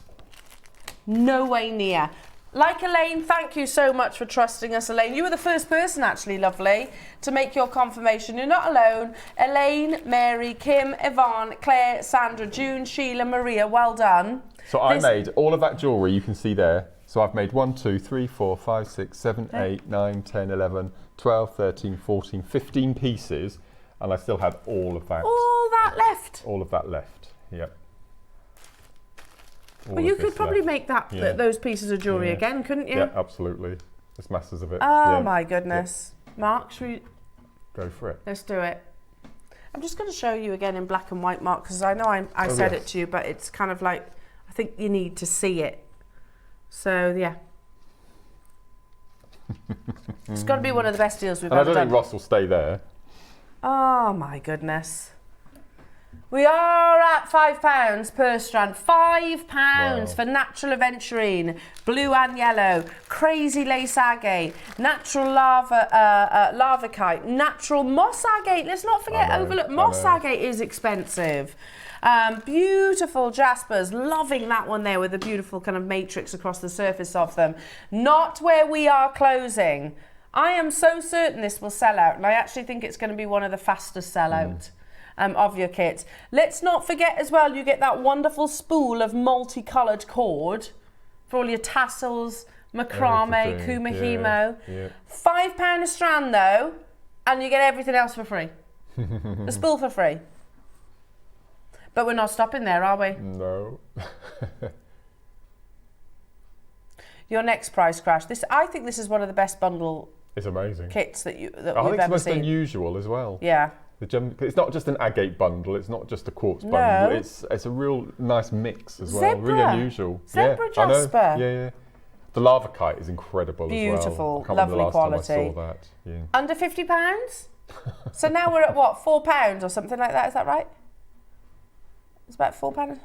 no way near. Like Elaine, thank you so much for trusting us, Elaine. You were the first person, actually, lovely, to make your confirmation. You're not alone. Elaine, Mary, Kim, Yvonne, Claire, Sandra, June, Sheila, Maria, well done.
So I made all of that jewellery you can see there. So I've made 1, 2, 3, 4, 5, 6, 7, 8, 9, 10, 11, 12, 13, 14, 15 pieces. And I still had all of that.
All that left.
All of that left, yep.
Well, you could probably make those pieces of jewellery again, couldn't you?
Yeah, absolutely. There's masses of it.
Oh my goodness. Yep. Mark, should we...
Go for it.
Let's do it. I'm just going to show you again in black and white, Mark, because I know I said it to you, but it's kind of like, I think you need to see it. So, yeah. It's got to be one of the best deals we've ever done.
I don't think Ross will stay there.
Oh my goodness. We are at £5 per strand. £5 for natural aventurine, blue and yellow, crazy lace agate, natural lava kite, natural moss agate. Let's not forget, overlook moss agate is expensive. Beautiful jaspers, loving that one there with the beautiful kind of matrix across the surface of them. Not where we are closing. I am so certain this will sell out, and I actually think it's going to be one of the fastest sell-out of your kits. Let's not forget as well, you get that wonderful spool of multicoloured cord for all your tassels, macrame, kumihimo.
Yeah.
£5 a strand though, and you get everything else for free. The spool for free. But we're not stopping there, are we?
No.
Your next price crash. I think this is one of the best bundle
It's amazing.
kits that we've ever seen.
I think it's most unusual as well.
Yeah.
It's not just an agate bundle, it's not just a quartz bundle, it's a real nice mix as well. Really unusual.
Zebra jasper.
I know. Yeah. The lava kite is incredible as well.
Beautiful,
I can't
lovely
remember the last
quality.
time I saw that. Yeah.
Under £50? So now we're at what, £4 or something like that, is that right? It's about £4.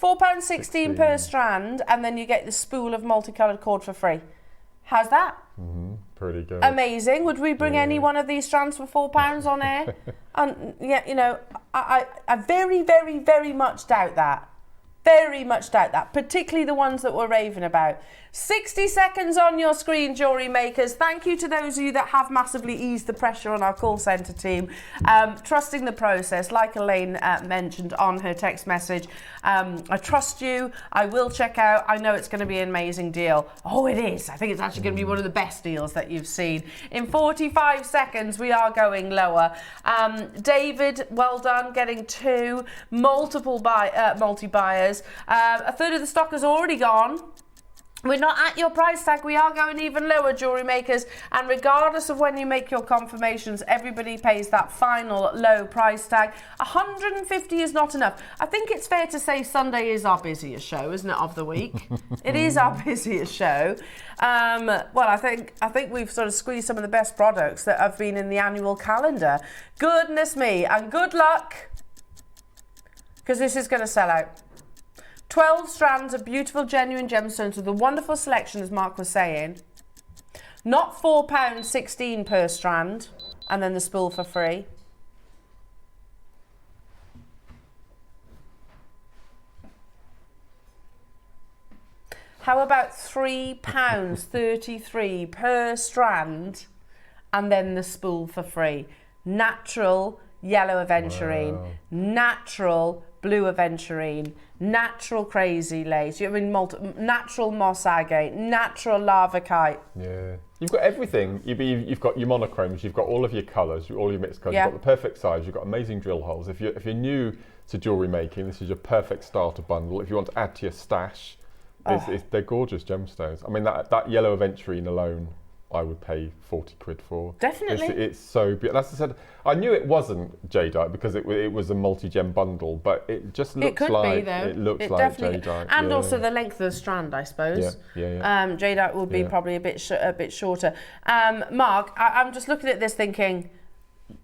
£4.16 per strand, and then you get the spool of multicoloured cord for free. How's that?
Pretty good.
Amazing. Would we bring any one of these strands for £4 on air? And yeah, you know, I very, very, very much doubt that. Very much doubt that, particularly the ones that we're raving about. 60 seconds on your screen, jewellery makers. Thank you to those of you that have massively eased the pressure on our call centre team. Trusting the process, like Elaine mentioned on her text message. I trust you. I will check out. I know it's going to be an amazing deal. Oh, it is. I think it's actually going to be one of the best deals that you've seen. In 45 seconds, we are going lower. David, well done, getting 2 multi-buyers. A third of the stock has already gone. We're not at your price tag, we are going even lower, jewellery makers, and regardless of when you make your confirmations, everybody pays that final low price tag. 150 is not enough. I think it's fair to say Sunday is our busiest show, isn't it, of the week? It is our busiest show. Well, I think we've sort of squeezed some of the best products that have been in the annual calendar. Goodness me, and good luck, because this is going to sell out. 12 strands of beautiful, genuine gemstones with a wonderful selection, as Mark was saying. Not £4.16 per strand, and then the spool for free. How about £3.33 per strand, and then the spool for free? Natural yellow aventurine, natural blue aventurine, natural crazy lace, natural moss agate, natural lava kite.
Yeah, you've got everything. You've got your monochromes, you've got all of your colours, all your mixed colours, you've got the perfect size, you've got amazing drill holes. If you're new to jewellery making, this is your perfect starter bundle. If you want to add to your stash, they're gorgeous gemstones. I mean, that yellow aventurine alone I would pay 40 quid for.
Definitely.
It's so beautiful. As I said, I knew it wasn't jadeite because it was a multi-gem bundle, but it just looks
It could
like
be, though.
it looks
It
like
definitely-
jadeite.
And
yeah.
also the length of the strand, I suppose.
Yeah.
Jadeite would be
Yeah.
probably a bit shorter. Mark, I'm just looking at this thinking,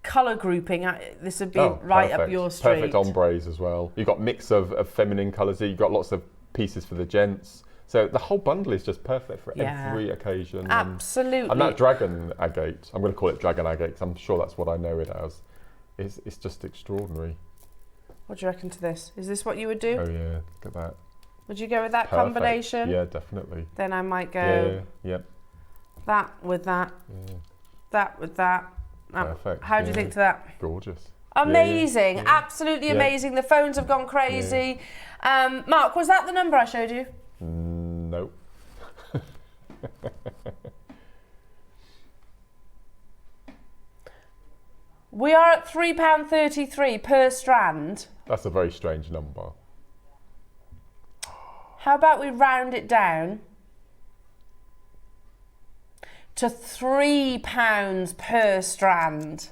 colour grouping, this would be right up
perfect.
your street.
Perfect ombres as well. You've got mix of feminine colours here. You've got lots of pieces for the gents. So the whole bundle is just perfect for every occasion.
Absolutely.
And that dragon agate, I'm going to call it dragon agate because I'm sure that's what I know it as. It's just extraordinary.
What do you reckon to this? Is this what you would do?
Oh yeah, look at that.
Would you go with that
Perfect.
combination?
Yeah, definitely.
Then I might go
Yeah.
that with that, that with that.
Perfect.
How do you think to that?
Gorgeous.
Amazing,
Yeah.
absolutely amazing. The phones have gone crazy. Mark, was that the number I showed you?
Nope.
We are at £3.33 per strand.
That's a very strange number.
How about we round it down to £3 per strand?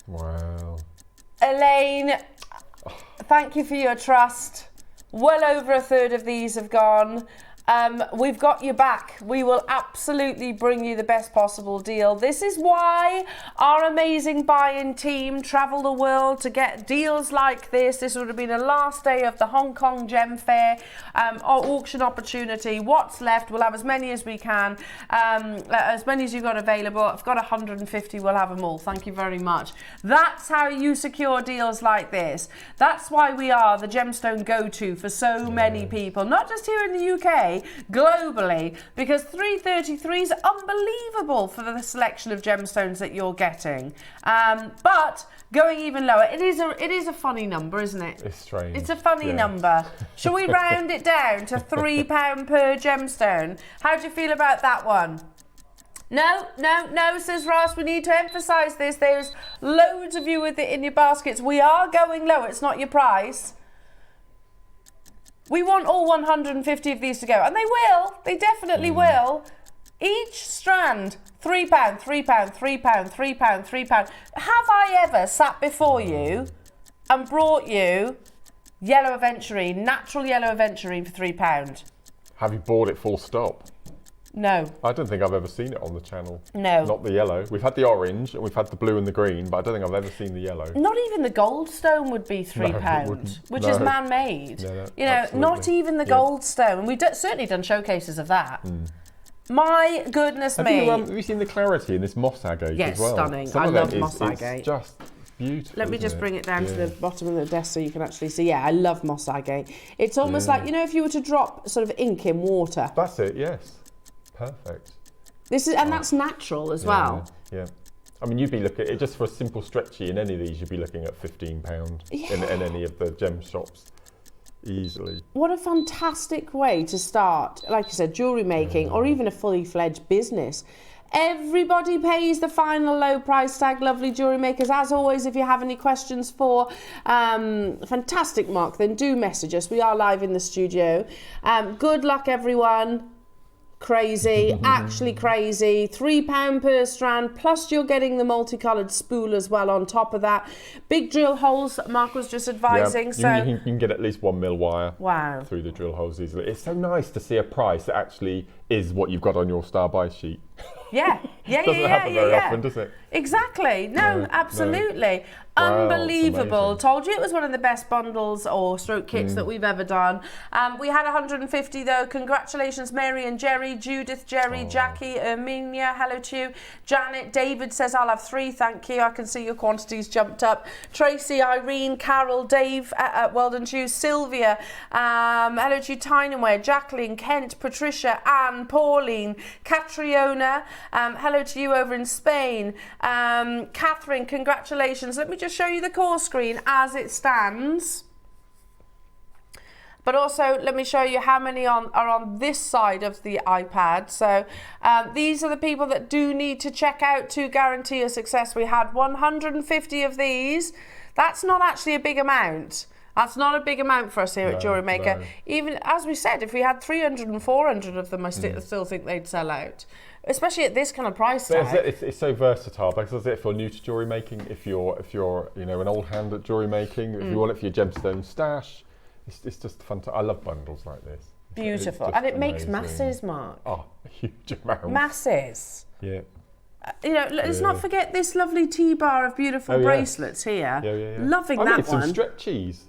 Wow.
Elaine, thank you for your trust. Well over a third of these have gone. We've got you back. We will absolutely bring you the best possible deal. This is why our amazing buy-in team travel the world to get deals like this. This would have been the last day of the Hong Kong Gem Fair auction opportunity. What's left? We'll have as many as we can, as many as you've got available. I've got 150. We'll have them all. Thank you very much. That's how you secure deals like this. That's why we are the gemstone go-to for so many people, not just here in the UK, globally, because 333 is unbelievable for the selection of gemstones that you're getting. But going even lower, it is a funny number, isn't it?
It's strange.
It's a funny number. Shall we round it down to £3 per gemstone? How do you feel about that one? No, says Ross, we need to emphasise this. There's loads of you with it in your baskets. We are going low, it's not your price. We want all 150 of these to go, and they will. They definitely will. Each strand, £3, £3, £3, £3, £3. Have I ever sat before you and brought you yellow aventurine, natural yellow aventurine for £3?
Have you bought it full stop?
No.
I don't think I've ever seen it on the channel.
No.
Not the yellow. We've had the orange and we've had the blue and the green, but I don't think I've ever seen the yellow.
Not even the goldstone would be £3, which is man-made.
No,
you know,
absolutely.
not even the goldstone. And we've certainly done showcases of that. My goodness me.
Have you seen the clarity in this moss agate
Yes,
as well?
stunning.
Some
I
of
love
them
moss agate.
It's just beautiful.
Let me
isn't
just bring it down to
Yeah.
the bottom of the desk so you can actually see. Yeah, I love moss agate. It's almost like, you know, if you were to drop sort of ink in water.
That's it, yes. Perfect.
This is, and that's natural as well.
Yeah. I mean, you'd be looking at just for a simple stretchy in any of these, you'd be looking at £15 in any of the gem shops. Easily.
What a fantastic way to start, like you said, jewellery making or even a fully fledged business. Everybody pays the final low price tag, lovely jewellery makers. As always, if you have any questions for fantastic Mark, then do message us. We are live in the studio. Good luck, everyone. Crazy, actually crazy. £3 per strand, plus you're getting the multicoloured spool as well on top of that. Big drill holes, Mark was just advising.
You can get at least 1 mil wire through the drill holes easily. It's so nice to see a price that actually is what you've got on your star buy sheet.
Doesn't
happen very often, does it?
Exactly. No, absolutely.
Wow,
Unbelievable. Told you it was one of the best bundles or stroke kits that we've ever done. We had 150 though. Congratulations, Mary and Jerry, Judith, Jerry, Jackie, Erminia. Hello to you. Janet, David says, I'll have 3. Thank you. I can see your quantities jumped up. Tracy, Irene, Carol, Dave, well done to you. Sylvia, hello to you. Tyneware, Jacqueline, Kent, Patricia, Anne, Pauline, Catriona, hello to you over in Spain. Catherine, congratulations. Let me just show you the core screen as it stands. But also, let me show you how many are on this side of the iPad. So these are the people that do need to check out to guarantee a success. We had 150 of these. That's not actually a big amount. That's not a big amount for us here at Jewellery Maker. No. Even, as we said, if we had 300 and 400 of them, I still think they'd sell out. especially at this kind of price
But
tag.
it's so versatile because if you're new to jewellery making, if you're you know an old hand at jewellery making, if you want it for your gemstone stash, it's just fantastic. I love bundles like this.
Beautiful,
It's
and it
just
makes
amazing.
masses, Mark.
Oh, a huge amount.
Masses.
Yeah.
You know, let's not forget this lovely T-bar of beautiful bracelets here.
Yeah.
Loving
I
that
made some
one.
stretchies.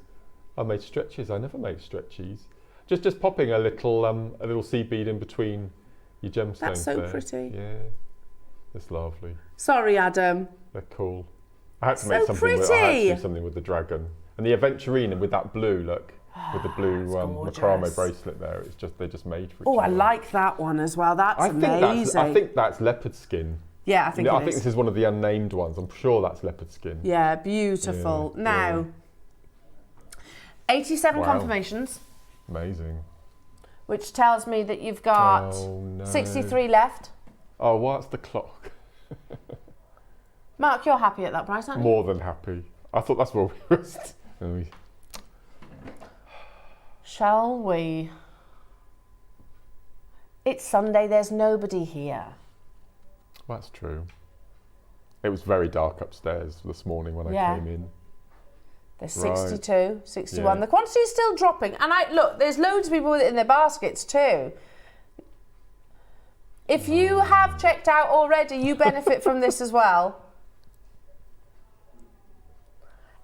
I made stretchies. I never make stretchies. Just popping a little seed bead in between your gemstones.
That's so
there.
pretty.
Yeah, it's lovely.
Sorry, Adam.
They're cool. I had to
So
make something. I had to
pretty.
do something with the dragon and the aventurine with that blue look, with the blue
gorgeous.
macrame bracelet there. It's just they just made for each
Oh, I
other.
like that one as well. That's amazing.
I think that's leopard skin.
Yeah, I think
I
it
think
is.
this is one of the unnamed ones. I'm sure that's leopard skin.
Yeah, beautiful.
Yeah,
Now, 87
Wow.
confirmations,
Amazing.
which tells me that you've got
Oh, no.
63 left.
Oh, what's the clock?
Mark, you're happy at that price, aren't you?
More than happy. I thought that's where we were.
Shall we? It's Sunday, there's nobody here.
That's true. It was very dark upstairs this morning when
Yeah.
I came in.
There's
Right.
62, 61.
Yeah.
The quantity is still dropping. And look, there's loads of people with it in their baskets too. If you have checked out already, you benefit from this as well.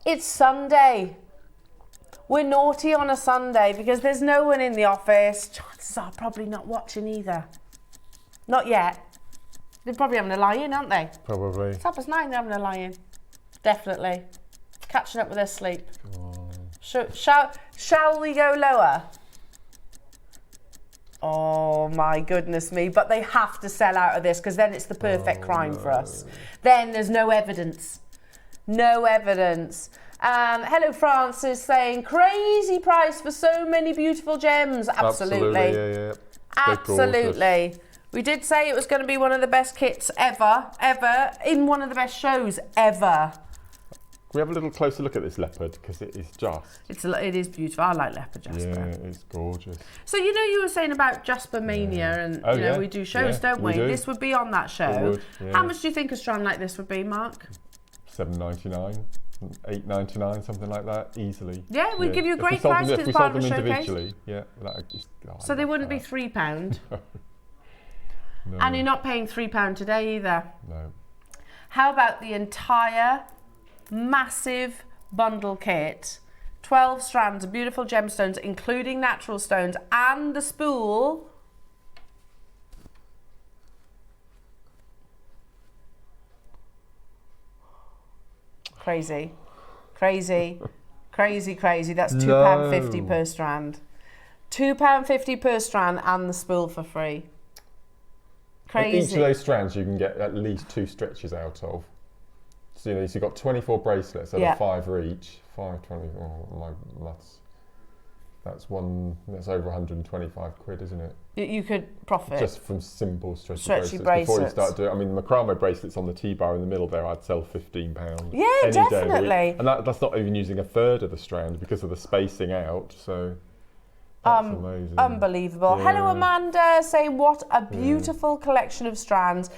It's Sunday. We're naughty on a Sunday because there's no one in the office. Chances are probably not watching either. Not yet. They're probably having a lie-in, aren't they?
Probably.
It's 9:30, they're having a lie-in. Definitely. Catching up with their sleep. Shall we go lower? Oh my goodness me. But they have to sell out of this because then it's the perfect crime for us. Then there's no evidence. No evidence. Hello Francis saying crazy price for so many beautiful gems. Absolutely.
Yeah.
Absolutely. We did say it was going to be one of the best kits ever, in one of the best shows ever.
Can we have a little closer look at this leopard because it is just.
It is beautiful. I like leopard jasper.
Yeah, it's gorgeous.
So you were saying about Jasper Mania, and
Oh, yeah.
we do shows,
Yeah,
don't we?
we do.
This would be on that show.
It would, yeah.
How much do you think a strand like this would be, Mark?
$7.99, $8.99, something like that, easily.
Yeah, we'd give you a
If we
great
sold
price
them-
'cause
If we
it's part
sold
of
them
a showcase.
individually, yeah.
So they wouldn't be £3,
No,
and you're not paying £3 today either.
no.
How about the entire massive bundle kit? 12 strands of beautiful gemstones, including natural stones, and the spool. Crazy. That's £2.50 per strand. £2.50 per strand and the spool for free.
And each of
Crazy.
those strands you can get at least 2 stretches out of. So you've got 24 bracelets that
Yeah.
are 5 each. 520. Oh my maths. That's over 125 quid, isn't it?
You could profit.
Just from simple stretchy
Stretchy
bracelets. Before you
bracelets.
start doing, I mean, the macrame bracelets on the T-bar in the middle there, I'd sell £15.
Yeah,
any day of the week.
definitely.
And that's not even using a third of the strand because of the spacing out. So that's amazing.
Unbelievable.
Yeah.
Hello, Amanda, saying what a beautiful collection of strands.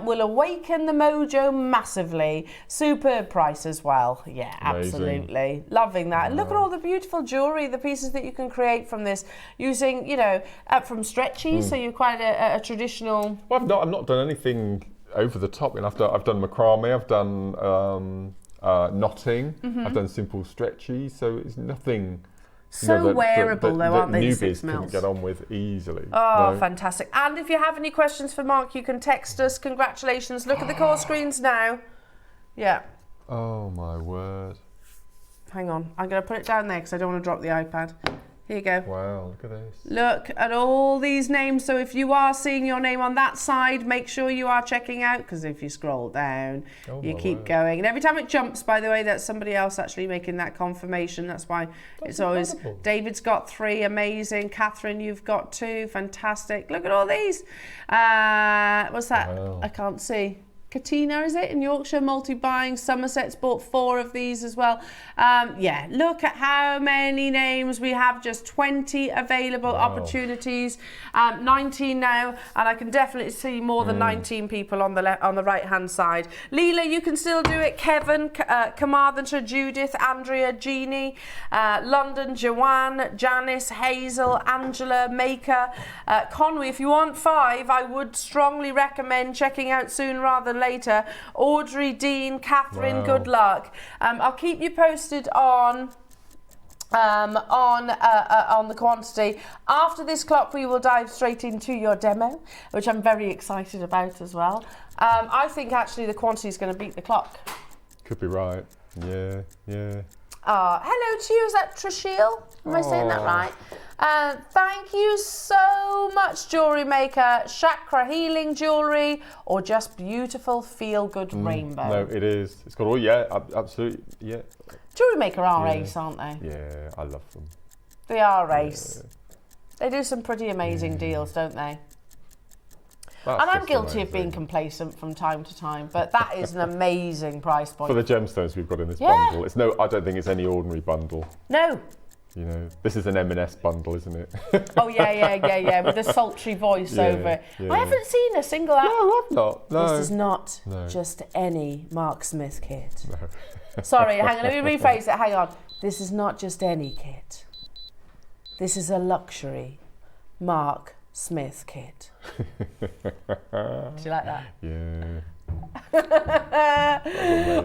Will awaken the mojo massively. Superb price as well. Yeah,
Amazing.
absolutely. Loving that. And look at all the beautiful jewellery, the pieces that you can create from this using, from stretchies. So you're quite a traditional.
Well, I've not done anything over the top. I've done macrame, I've done knotting, I've done simple stretchy, so it's nothing.
So wearable though, aren't they? The
Newbies
6
couldn't
mils.
get on with easily.
Oh,
No.
fantastic. And if you have any questions for Mark, you can text us. Congratulations. Look at the call screens now. Yeah.
Oh my word!
Hang on. I'm going to put it down there because I don't want to drop the iPad. Here you go.
Wow, look at this.
Look at all these names. So if you are seeing your name on that side, make sure you are checking out, because if you scroll down,
Oh
you
my
keep
word.
going. And every time it jumps, by the way, that's somebody else actually making that confirmation. That's why it's always,
incredible.
David's got 3, amazing. Catherine, you've got 2, fantastic. Look at all these. What's that?
Wow.
I can't see. Katina, is it, in Yorkshire, multi-buying. Somerset's bought 4 of these as well. Yeah, look at how many names we have, just 20 available opportunities. 19 now, and I can definitely see more than 19 people on the right-hand side. Leela, you can still do it. Kevin, Carmarthenshire, Judith, Andrea, Jeannie, London, Joanne, Janice, Hazel, Angela, Maker, Conway. If you want 5, I would strongly recommend checking out Soon Rather Than Later. Audrey, Dean, Catherine, good luck. I'll keep you posted on the quantity. After this clock, we will dive straight into your demo, which I'm very excited about as well. I think actually the quantity is going to beat the clock.
Could be right. Yeah.
Hello to you, is that Trishil? Am I saying that right? Thank you so much, Jewellery Maker. Chakra healing jewellery, or just beautiful feel-good rainbow?
No, it is. It's got all, absolutely, yeah.
Jewellery Maker are ace, aren't they?
Yeah, I love them.
They are ace. Yeah. They do some pretty amazing deals, don't they?
That's
and I'm guilty of being complacent from time to time, but that is an amazing price point.
For the gemstones we've got in this bundle, it's I don't think it's any ordinary bundle.
No.
You know, this is an M&S bundle, isn't it?
Oh yeah, with a sultry voice over it.
Yeah.
I haven't seen a single.
No, I've not. No.
This is not just any Mark Smith kit. No. Sorry, hang on. Let me rephrase it. Hang on. This is not just any kit. This is a luxury Mark Smith kit. Do you like that?
Yeah.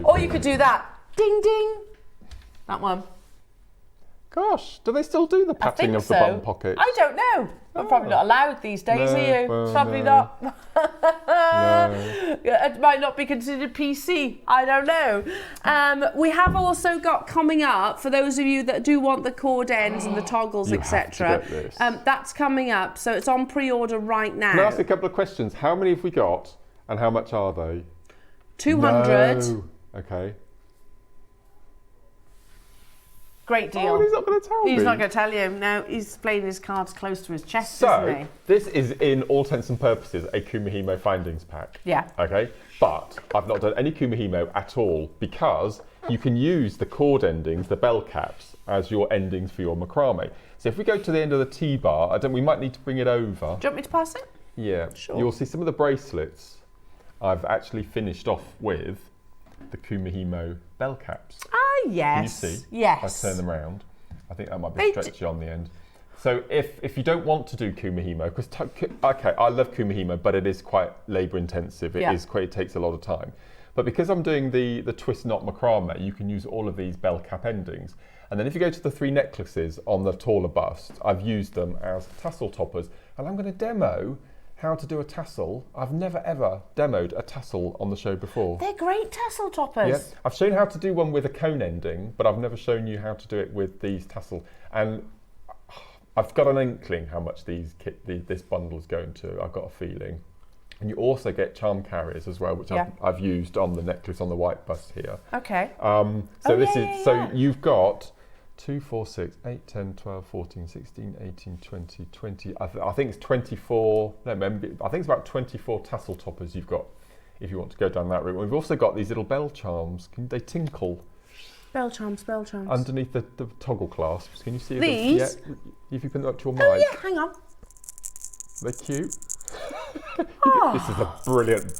Or you could do that. Ding ding. That one.
Gosh, do they still do the patting of the bum pockets?
I don't know. I'm probably not allowed these days, are you?
Well,
probably not. No. It might not be considered PC. I don't know. We have also got coming up, for those of you that do want the cord ends and the toggles, etc. That's coming up, so it's on pre-order right now.
Can I ask a couple of questions? How many have we got, and how much are they?
200.
No. Okay.
Great deal.
Oh, he's not going to tell me.
He's not going to tell you. No, he's playing his cards close to his chest, isn't he?
This is, in all intents and purposes, a Kumihimo findings pack.
Yeah.
Okay. But I've not done any Kumihimo at all, because you can use the cord endings, the bell caps, as your endings for your macrame. So if we go to the end of the T-bar, we might need to bring it over.
Do you want me to pass it?
Yeah.
Sure.
You'll see some of the bracelets I've actually finished off with the Kumihimo bell caps.
Yes.
Can you see?
Yes.
If I turn them around, I think that might be stretchy on the end. So if you don't want to do Kumihimo, because I love Kumihimo, but it is quite labour intensive. It takes a lot of time. But because I'm doing the twist knot macrame, you can use all of these bell cap endings. And then if you go to the 3 necklaces on the taller bust, I've used them as tassel toppers. And I'm going to demo how to do a tassel. I've never ever demoed a tassel on the show before.
They're great tassel toppers.
Yeah, I've shown how to do one with a cone ending, but I've never shown you how to do it with these tassel. And I've got an inkling how much this bundle is going to. I've got a feeling. And you also get charm carriers as well, which I've used on the necklace on the white bust here.
Okay.
So you've got 2, 4, 6, 8, 10, 12, 14, 16, 18, 20, 20. I think it's 24. No, I think it's about 24 tassel toppers you've got if you want to go down that route. We've also got these little bell charms. They tinkle.
Bell charms.
Underneath the toggle clasps. Can you see
these?
Yeah. If you put them up to your mic.
Oh yeah, hang on.
They're cute. This is a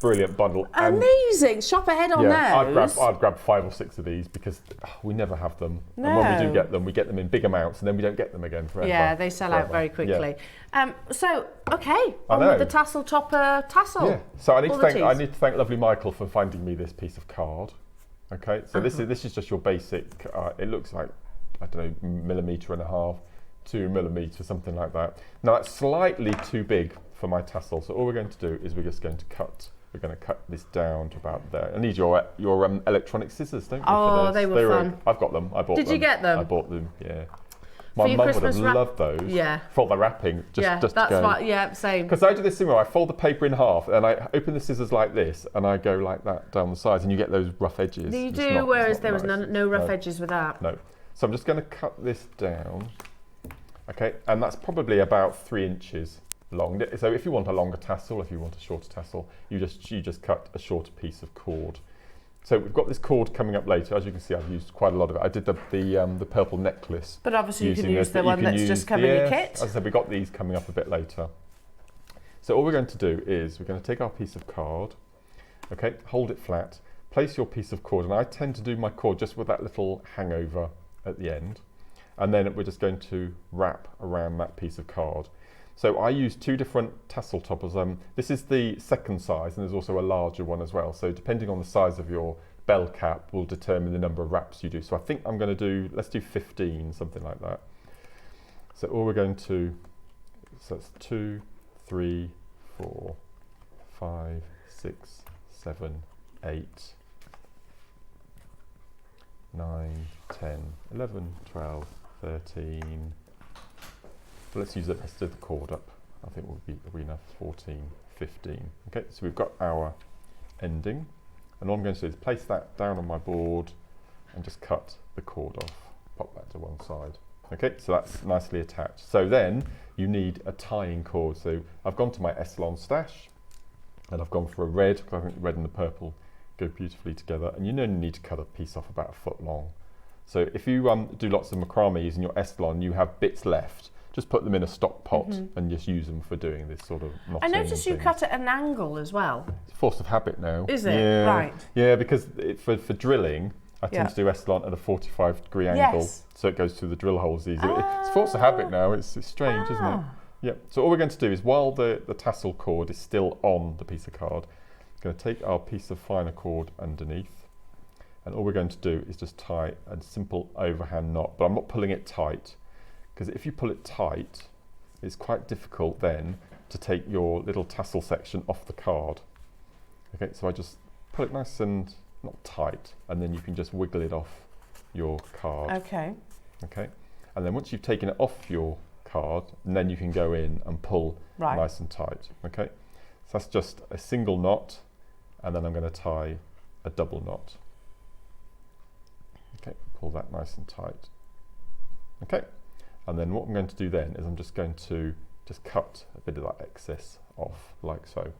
brilliant bundle.
Amazing. Shop ahead on those.
I'd grab 5 or 6 of these, because we never have them.
No.
And when we do get them, we get them in big amounts, and then we don't get them again forever.
Yeah, they sell out very quickly. Yeah. On with the tassel topper tassel.
Yeah. So I need to thank lovely Michael for finding me this piece of card. Okay. So this is just your basic. It looks like, I don't know, 1.5 mm, 2 mm, something like that. Now that's slightly too big for my tassel, so all we're going to do is we're going to cut this down to about there. I need your electronic scissors, don't we?
Oh,
for this?
they were fun.
I've got them. I bought them.
Did you get them?
I bought them. Yeah. My mum would have loved those.
Yeah.
For the wrapping. Just
that's
to go.
fine. Yeah, same.
Because I do this similar. I fold the paper in half and I open the scissors like this and I go like that down the sides, and you get those rough edges.
You do, whereas there was no rough edges with that.
No. So I'm just going to cut this down. Okay, and that's probably about 3 inches. long. So if you want a longer tassel, if you want a shorter tassel, you just cut a shorter piece of cord. So we've got this cord coming up later. As you can see, I've used quite a lot of it. I did the purple necklace.
But obviously you can use the one that's just come in your kit.
As I said, we've got these coming up a bit later. So all we're going to do is we're going to take our piece of card, okay, hold it flat, place your piece of cord, and I tend to do my cord just with that little hangover at the end, and then we're just going to wrap around that piece of card. So I use two different tassel toppers. This is the second size, and there's also a larger one as well. So depending on the size of your bell cap will determine the number of wraps you do. So I think I'm going to do, let's do 15, something like that. So all we're going to, so that's 2, 3, 4, 5, 6, 7, 8, 9, 10, 11, 12, 13. Let's use the rest of the cord up. I think we'll be enough. 14, 15. Okay, so we've got our ending. And all I'm going to do is place that down on my board and just cut the cord off. Pop that to one side. Okay, so that's nicely attached. So then you need a tying cord. So I've gone to my Essilon stash and I've gone for a red, because I think the red and the purple go beautifully together. And you only need to cut a piece off about 1 foot long. So if you do lots of macrame using your Essilon, you have bits left. Just put them in a stock pot and just use them for doing this sort of knotting.
I noticed you cut at an angle as well.
It's a force of habit now.
Is it?
Yeah.
Right.
Yeah, because for drilling, I tend to do Essilon at a 45-degree angle, so it goes through the drill holes easy. It's force of habit now. It's strange, isn't it? Yeah. So all we're going to do is, while the tassel cord is still on the piece of card, we're going to take our piece of finer cord underneath, and all we're going to do is just tie a simple overhand knot. But I'm not pulling it tight, because if you pull it tight, it's quite difficult then to take your little tassel section off the card. Okay, so I just pull it nice and not tight, and then you can just wiggle it off your card.
Okay.
Okay, and then once you've taken it off your card, and then you can go in and pull nice and tight. Okay, so that's just a single knot, and then I'm going to tie a double knot. Okay, pull that nice and tight. Okay. And then what I'm going to do then is I'm just going to cut a bit of that excess off, like so.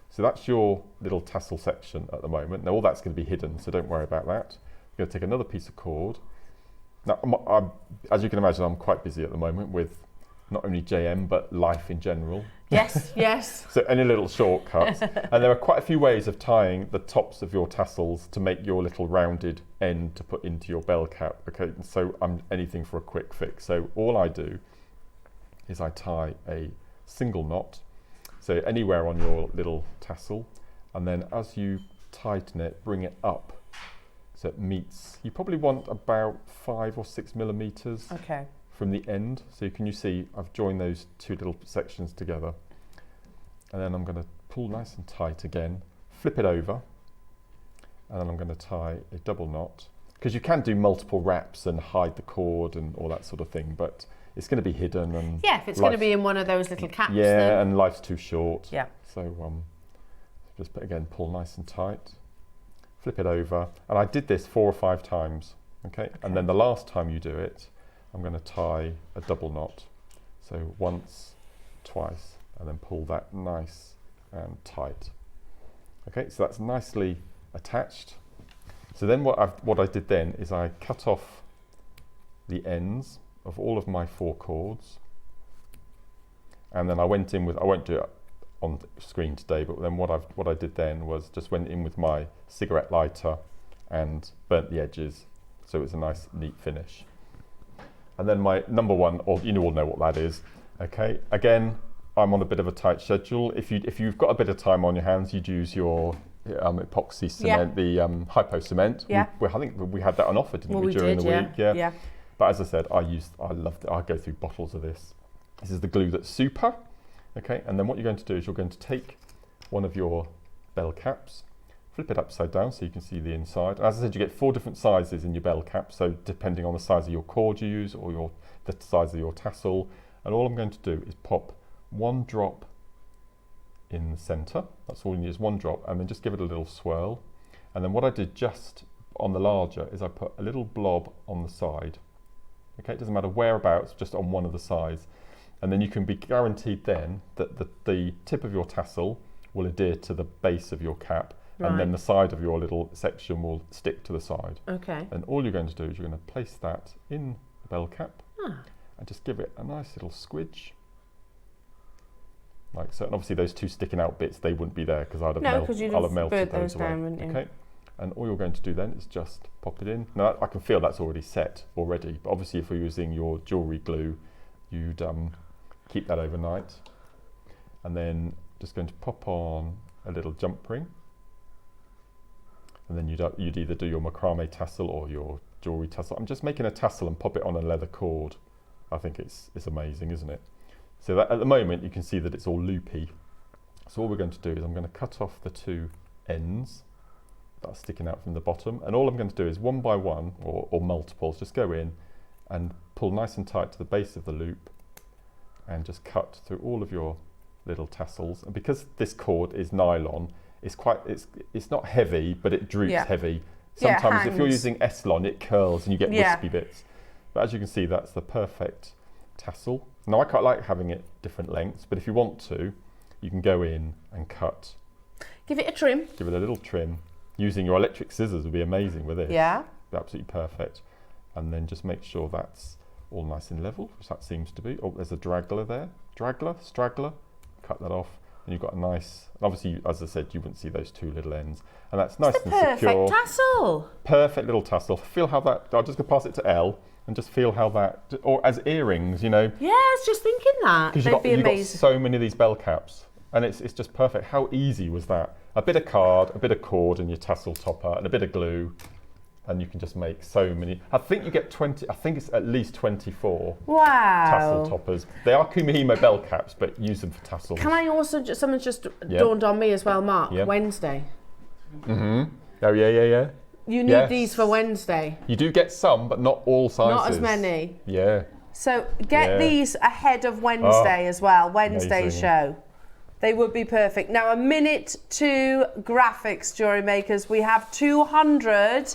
So that's your little tassel section at the moment. Now all that's going to be hidden, so don't worry about that. I'm going to take another piece of cord. Now, as you can imagine, I'm quite busy at the moment with not only JM, but life in general.
Yes, yes.
So any little shortcuts. And there are quite a few ways of tying the tops of your tassels to make your little rounded end to put into your bell cap. Okay, and so I'm anything for a quick fix. So all I do is I tie a single knot, so anywhere on your little tassel, and then as you tighten it, bring it up so it meets. You probably want about 5 or 6 millimeters.
Okay. From
the end. So can you see I've joined those two little sections together, and then I'm going to pull nice and tight again, flip it over, and then I'm going to tie a double knot, because you can do multiple wraps and hide the cord and all that sort of thing, but it's going to be hidden, and
if it's going to be in one of those little caps,
then and life's too short.
Yeah.
So just pull nice and tight, flip it over, and I did this 4 or 5 times. Okay, and then the last time you do it, I'm going to tie a double knot. So once, twice, and then pull that nice and tight. Okay, so that's nicely attached. So then what I did then is I cut off the ends of all of my 4 cords, and then I went in with, I won't do it on the screen today, but then what I did then was just went in with my cigarette lighter and burnt the edges, so it's a nice neat finish. And then my number one, or you all know what that is. Okay, again, I'm on a bit of a tight schedule. If you've got a bit of time on your hands, you'd use your epoxy cement, the hypo cement.
Yeah.
I think we had that on offer, didn't we, during the week?
Yeah.
But as I said, I loved it. I go through bottles of this. This is the glue that's super. Okay, and then what you're going to do is you're going to take one of your bell caps, flip it upside down so you can see the inside. As I said, you get 4 different sizes in your bell cap, so depending on the size of your cord you use or the size of your tassel. And all I'm going to do is pop 1 drop in the center. That's all you need, is 1 drop, and then just give it a little swirl. And then what I did just on the larger is I put a little blob on the side. Okay, it doesn't matter whereabouts, just on one of the sides. And then you can be guaranteed then that the tip of your tassel will adhere to the base of your cap, and then the side of your little section will stick to the side.
Okay.
And all you're going to do is you're going to place that in the bell cap and just give it a nice little squidge. Like so. And obviously those two sticking out bits, they wouldn't be there because I'd have melted those away. Okay. And all you're going to do then is just pop it in. Now I can feel that's already set already, but obviously if you're using your jewellery glue, you'd keep that overnight. And then just going to pop on a little jump ring. And then you'd either do your macrame tassel or your jewellery tassel. I'm just making a tassel and pop it on a leather cord. I think it's amazing, isn't it? So that at the moment you can see that it's all loopy. So all we're going to do is I'm going to cut off the two ends that are sticking out from the bottom, and all I'm going to do is one by one, or multiples, just go in and pull nice and tight to the base of the loop and just cut through all of your little tassels. And because this cord is nylon, it's not heavy, but it droops heavy. Sometimes if you're using Eslon, it curls and you get wispy bits. But as you can see, that's the perfect tassel. Now I quite like having it different lengths, but if you want to, you can go in and cut.
Give it a trim.
Give it a little trim. Using your electric scissors would be amazing with this.
Yeah.
Absolutely perfect. And then just make sure that's all nice and level, which that seems to be. Oh, there's a straggler there. Straggler. Cut that off. And you've got a nice, obviously, as I said, you wouldn't see those two little ends. And that's nice and secure.
Perfect tassel.
Perfect little tassel. Feel how that, I'm just going to pass it to Elle and just feel how that, or as earrings, you know.
Yeah, I was just thinking that.
Because you've got so many of these bell caps. And it's just perfect. How easy was that? A bit of card, a bit of cord and your tassel topper and a bit of glue. And you can just make so many. I think you get 20, I think it's at least 24 tassel toppers. They are Kumihimo bell caps, but use them for tassels.
Can I also, something's just dawned on me as well, Mark, Wednesday.
Mm-hmm. Oh, yeah.
You need these for Wednesday.
You do get some, but not all sizes.
Not as many.
Yeah.
So get these ahead of Wednesday as well, Wednesday's show. They would be perfect. Now, a minute to graphics, jewellery makers. We have 200.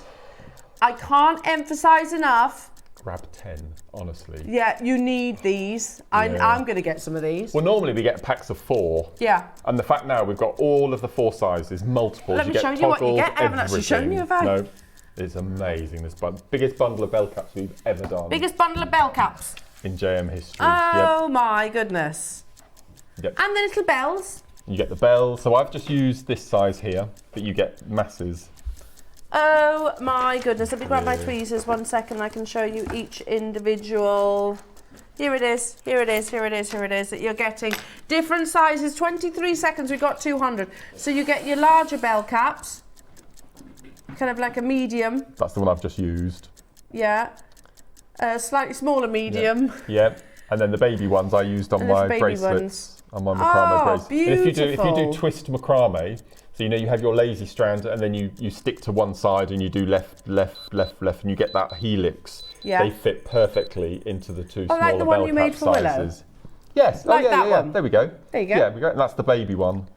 I can't emphasise enough.
Grab 10, honestly.
Yeah, you need these. I'm going to get some of these.
Well, normally we get packs of 4.
Yeah.
And the fact now we've got all of the 4 sizes, multiples.
Let me show you what you get. I haven't actually shown you, have I?
No, it's amazing. This biggest bundle of bell caps we've ever done.
Biggest bundle of bell caps.
In JM history.
Oh my goodness.
Yep.
And the little bells.
You get the bells. So I've just used this size here, but you get masses.
Oh my goodness. Let me grab my tweezers 1 second. I can show you each individual. Here it is that you're getting. Different sizes, 23 seconds, we got 200. So you get your larger bell caps, kind of like a medium.
That's the one I've just used.
Yeah. Slightly smaller medium.
Yeah. And then the baby ones I used on my bracelets. On my macrame bracelet.
Beautiful.
And if you do twist macrame, so you have your lazy strand and then you stick to one side and you do left, and you get that helix. Yeah. They fit perfectly into the two smaller
like the one you made for
sizes. Willow. Yes.
Like that one.
There we go.
There you go.
Yeah, and that's the baby one.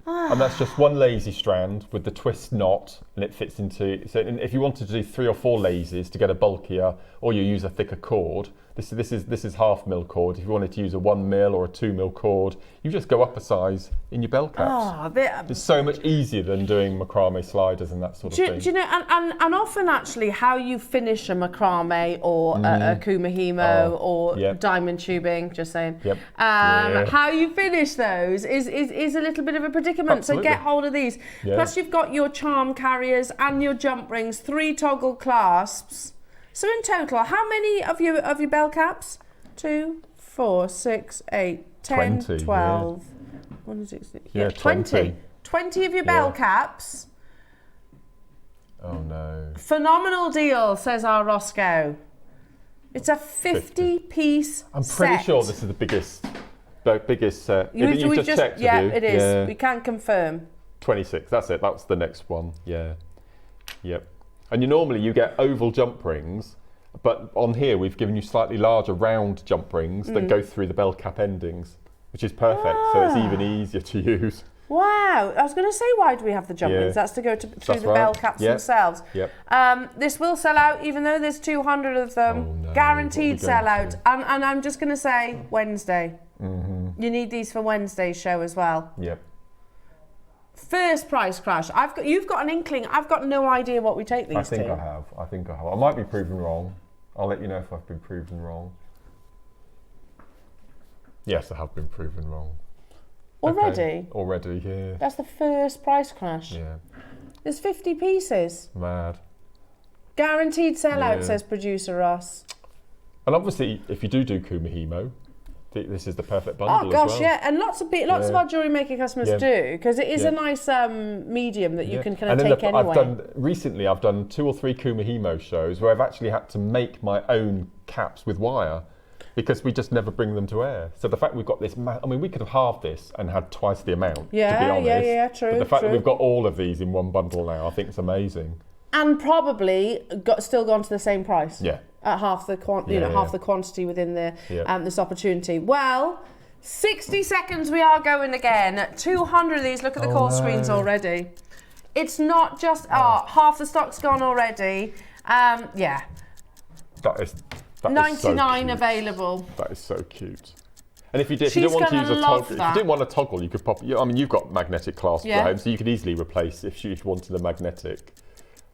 And that's just one lazy strand with the twist knot, and it fits into. So if you wanted to do 3 or 4 lazies to get a bulkier, or you use a thicker cord, this is half mil cord. If you wanted to use a 1 mil or a 2 mil cord, you just go up a size in your bell caps. It's so much easier than doing macrame sliders and that sort of thing.
Do you know? And often actually, how you finish a macrame or a Kumihimo or diamond tubing, just saying.
Yep.
How you finish those is a little bit of a predicament.
Absolutely.
So get hold of these.
Yeah.
Plus, you've got your charm carriers and your jump rings, 3 toggle clasps. So in total, how many of your bell caps? 2, 4, 6, 8, 10,
20,
12.
Yeah.
1, 6, 8,
yeah, 20.
20 of your bell caps.
Oh no.
Phenomenal deal, says our Roscoe. It's a 50-piece
I'm pretty sure this is the biggest set. You've just checked,
yeah,
have you?
It is. Yeah. We can confirm.
26, that's it. That's the next one. Yeah. Yep. And you get oval jump rings, but on here we've given you slightly larger round jump rings that go through the bell cap endings, which is perfect. So it's even easier to use.
Wow, I was going to say, why do we have the jump rings? That's to go through the bell caps themselves.
Yep.
This will sell out, even though there's 200 of them.
Oh, no.
Guaranteed sell out. And I'm just going to say Wednesday. You need these for Wednesday's show as well.
Yep.
First price crash. You've got an inkling. I've got no idea what we take these to.
I think I have. I might be proven wrong. I'll let you know if I've been proven wrong. Yes, I have been proven wrong.
Already?
Okay. Already, yeah.
That's the first price crash.
Yeah.
There's 50 pieces.
Mad.
Guaranteed sellout, says producer Ross.
And obviously, if you do Kumihimo, this is the perfect bundle
as well. Oh gosh,
yeah,
and lots of our Jewellery Maker customers do, because it is a nice medium that you can kind of take anyway.
Recently I've done 2 or 3 Kumihimo shows where I've actually had to make my own caps with wire, because we just never bring them to air. So the fact we've got this, I mean, we could have halved this and had twice the amount, to be honest.
True.
But the fact that we've got all of these in one bundle now, I think it's amazing.
And probably still gone to the same price.
Yeah.
At half the half the quantity within this opportunity. Well, 60 seconds we are going again. 200 of these. Look at the call screens already. It's not just half the stock's gone already. Yeah.
That
99
so
available.
That is so cute. And if you didn't want to use a toggle, if you didn't want a toggle, you could pop. I mean, you've got magnetic clasps at home, so you could easily replace if you wanted a magnetic.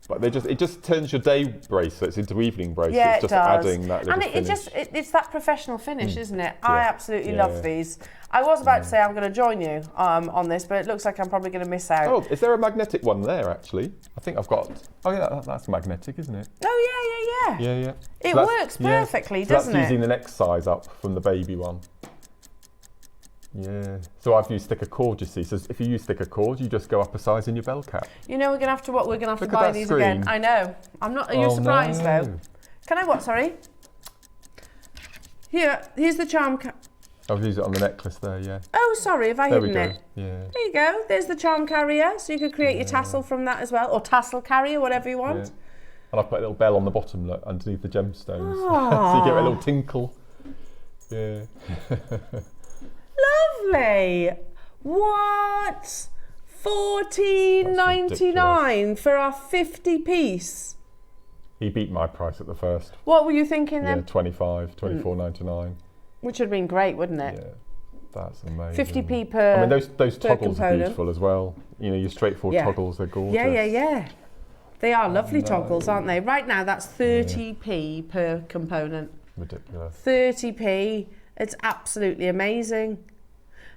But it just turns your day bracelets into evening bracelets.
Yeah,
just
does.
adding that little finish.
It's that professional finish, isn't it? I absolutely love these. I was about to say I'm going to join you on this, but it looks like I'm probably going to miss out.
Oh, is there a magnetic one there actually? I think I've got. Oh yeah, that's magnetic, isn't it?
Oh yeah.
Yeah.
It works perfectly, doesn't it?
That's using the next size up from the baby one. Yeah. So I've used thicker cord, you see. So if you use thicker cord, you just go up a size in your bell cap.
You know we're gonna have to buy these again. I know. I'm not. Are you surprised though? Can I what? Sorry. Here's the charm.
I've used it on the necklace there. Yeah.
Oh, sorry. Have I hidden it?
Yeah.
There you go. There's the charm carrier. So you could create your tassel from that as well, or tassel carrier, whatever you want.
Yeah. And I've put a little bell on the bottom, look, underneath the gemstones, so you get a little tinkle. Yeah.
Lovely. What? $14.99 for our 50 piece.
He beat my price at the first.
What were you thinking then?
Yeah, $24.99.
Which would have been great, wouldn't it?
Yeah, that's amazing.
50p per.
I mean, those toggles
component
are beautiful as well. You know, your straightforward toggles, they're gorgeous.
Yeah. They are lovely toggles, aren't they? Right now, that's 30p per component.
Ridiculous.
30p. It's absolutely amazing.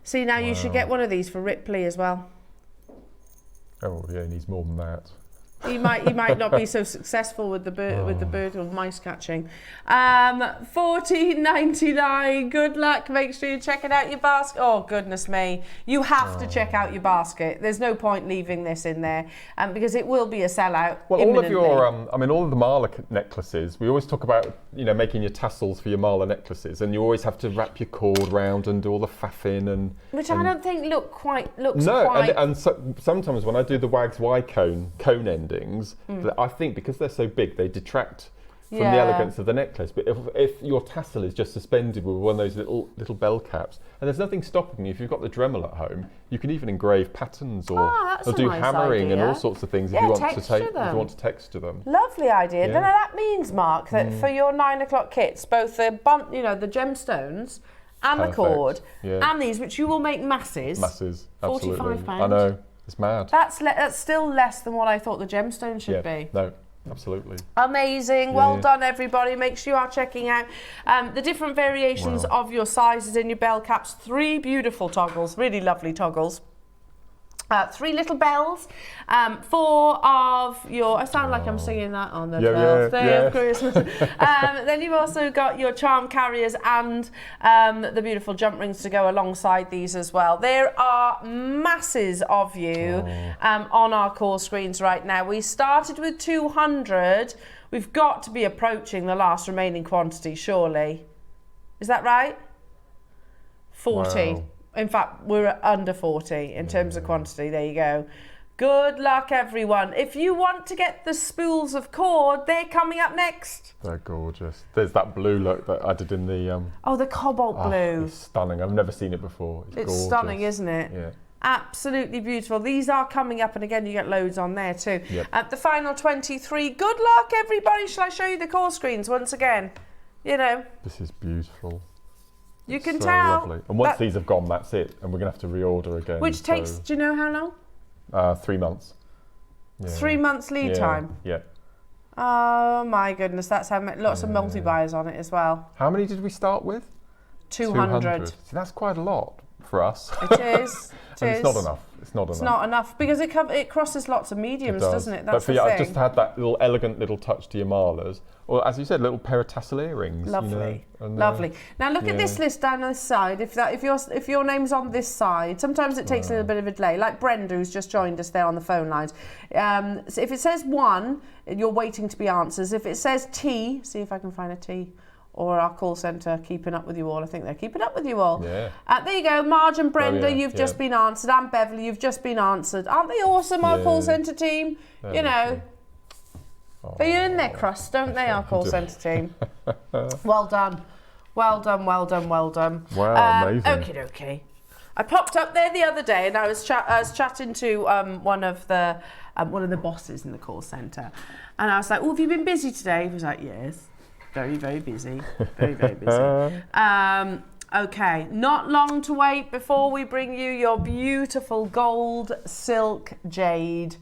See, now you should get one of these for Ripley as well.
Oh yeah, he needs more than that.
He might not be so successful with the bird or mice catching. $14.99. Good luck. Make sure you check it out your basket. Oh goodness me! You have to check out your basket. There's no point leaving this in there because it will be a sellout.
Well, all of your, all of the mala necklaces. We always talk about making your tassels for your mala necklaces, and you always have to wrap your cord round and do all the faffing
which I don't think looks quite.
And sometimes when I do the Wags Y cone endings, I think because they're so big, they detract from the elegance of the necklace. But if your tassel is just suspended with one of those little bell caps, and there's nothing stopping you, if you've got the Dremel at home, you can even engrave patterns or do
nice
hammering
idea.
And all sorts of things if you want to texture them.
Lovely idea. Now that means, Mark, that for your 9 o'clock kits, both the the gemstones and the cord and these, which you will make masses.
Masses, absolutely.
£45.
I know. It's mad.
That's still less than what I thought the gemstone should be.
No, absolutely.
Amazing. Well done, everybody. Make sure you are checking out the different variations of your sizes in your bell caps. 3 beautiful toggles, really lovely toggles. 3 little bells, 4 of your. I sound like I'm singing that on the 12th day of Christmas. Then you've also got your charm carriers and the beautiful jump rings to go alongside these as well. There are masses of you on our call screens right now. We started with 200. We've got to be approaching the last remaining quantity, surely. Is that right? 40. Wow. In fact, we're under 40 in terms of quantity. There you go. Good luck, everyone. If you want to get the spools of cord, they're coming up next.
They're gorgeous. There's that blue look that I did in the...
the cobalt blue.
It's stunning. I've never seen it before. It's gorgeous.
Stunning, isn't it?
Yeah.
Absolutely beautiful. These are coming up, and again, you get loads on there too.
Yep.
The final 23. Good luck, everybody. Shall I show you the call screens once again? You know.
This is beautiful.
You can
so
tell.
Lovely. And once these have gone, that's it. And we're going to have to reorder again.
Which takes, do you know how long?
3 months. Yeah.
3 months lead time?
Yeah.
Oh my goodness, that's how many, lots of multi-buyers on it as well.
How many did we start with?
200.
See, that's quite a lot for us.
It is.
It's not enough. It's not enough.
It's not enough because it crosses lots of mediums, doesn't it? That's
but
the thing.
I just had that little elegant little touch to your marlers, or as you said, little pair of tassel earrings.
Lovely,
you know, and,
lovely. Now look at this list down on this side. If your name's on this side, sometimes it takes a little bit of a delay. Like Brenda, who's just joined us there on the phone lines. So if it says 1, you're waiting to be answered. If it says T, see if I can find a T. Or our call centre keeping up with you all. I think they're keeping up with you all.
Yeah.
There you go. Marge and Brenda, you've just been answered. And Beverly, you've just been answered. Aren't they awesome, our call centre team? You know, they earn their crust, don't they, our call centre team? Well done. Well done, well done, well done.
Wow, amazing.
Okie dokie. I popped up there the other day and I was chatting to one of the bosses in the call centre. And I was like, oh, have you been busy today? He was like, yes. Very, very busy. Very, very busy. Okay, not long to wait before we bring you your beautiful gold silk jade.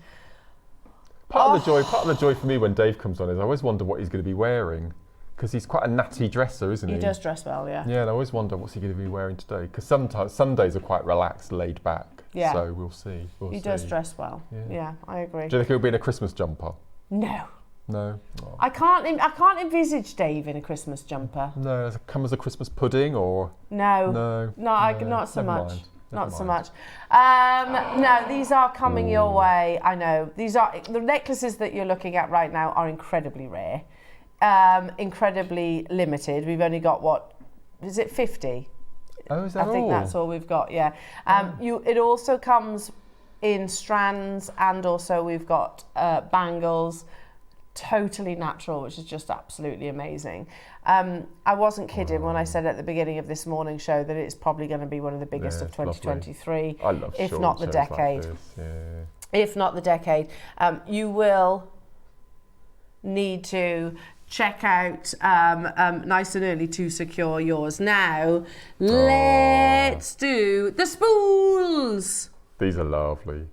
Part of the joy for me when Dave comes on is I always wonder what he's going to be wearing, because he's quite a natty dresser, isn't he?
He does dress well, yeah.
Yeah, and I always wonder what's he going to be wearing today, because sometimes Sundays are quite relaxed, laid back.
Yeah.
So we'll see.
He does dress well. Yeah, I agree.
Do you think he'll be in a Christmas jumper?
No.
No. Oh.
I can't envisage Dave in a Christmas jumper.
No, does it come as a Christmas pudding or?
No. Not so much. Not so much. No, these are coming your way. I know. These are the necklaces that you're looking at right now are incredibly rare, incredibly limited. We've only got what is it 50?
Oh, is that all?
I think that's all we've got. Yeah. It also comes in strands, and also we've got bangles. Totally natural, which is just absolutely amazing. I wasn't kidding when I said at the beginning of this morning show that it's probably going to be one of the biggest of 2023,
I love
if not the decade.
Like this. Yeah.
If not the decade. You will need to check out nice and early to secure yours. Now, let's do the spools.
These are lovely.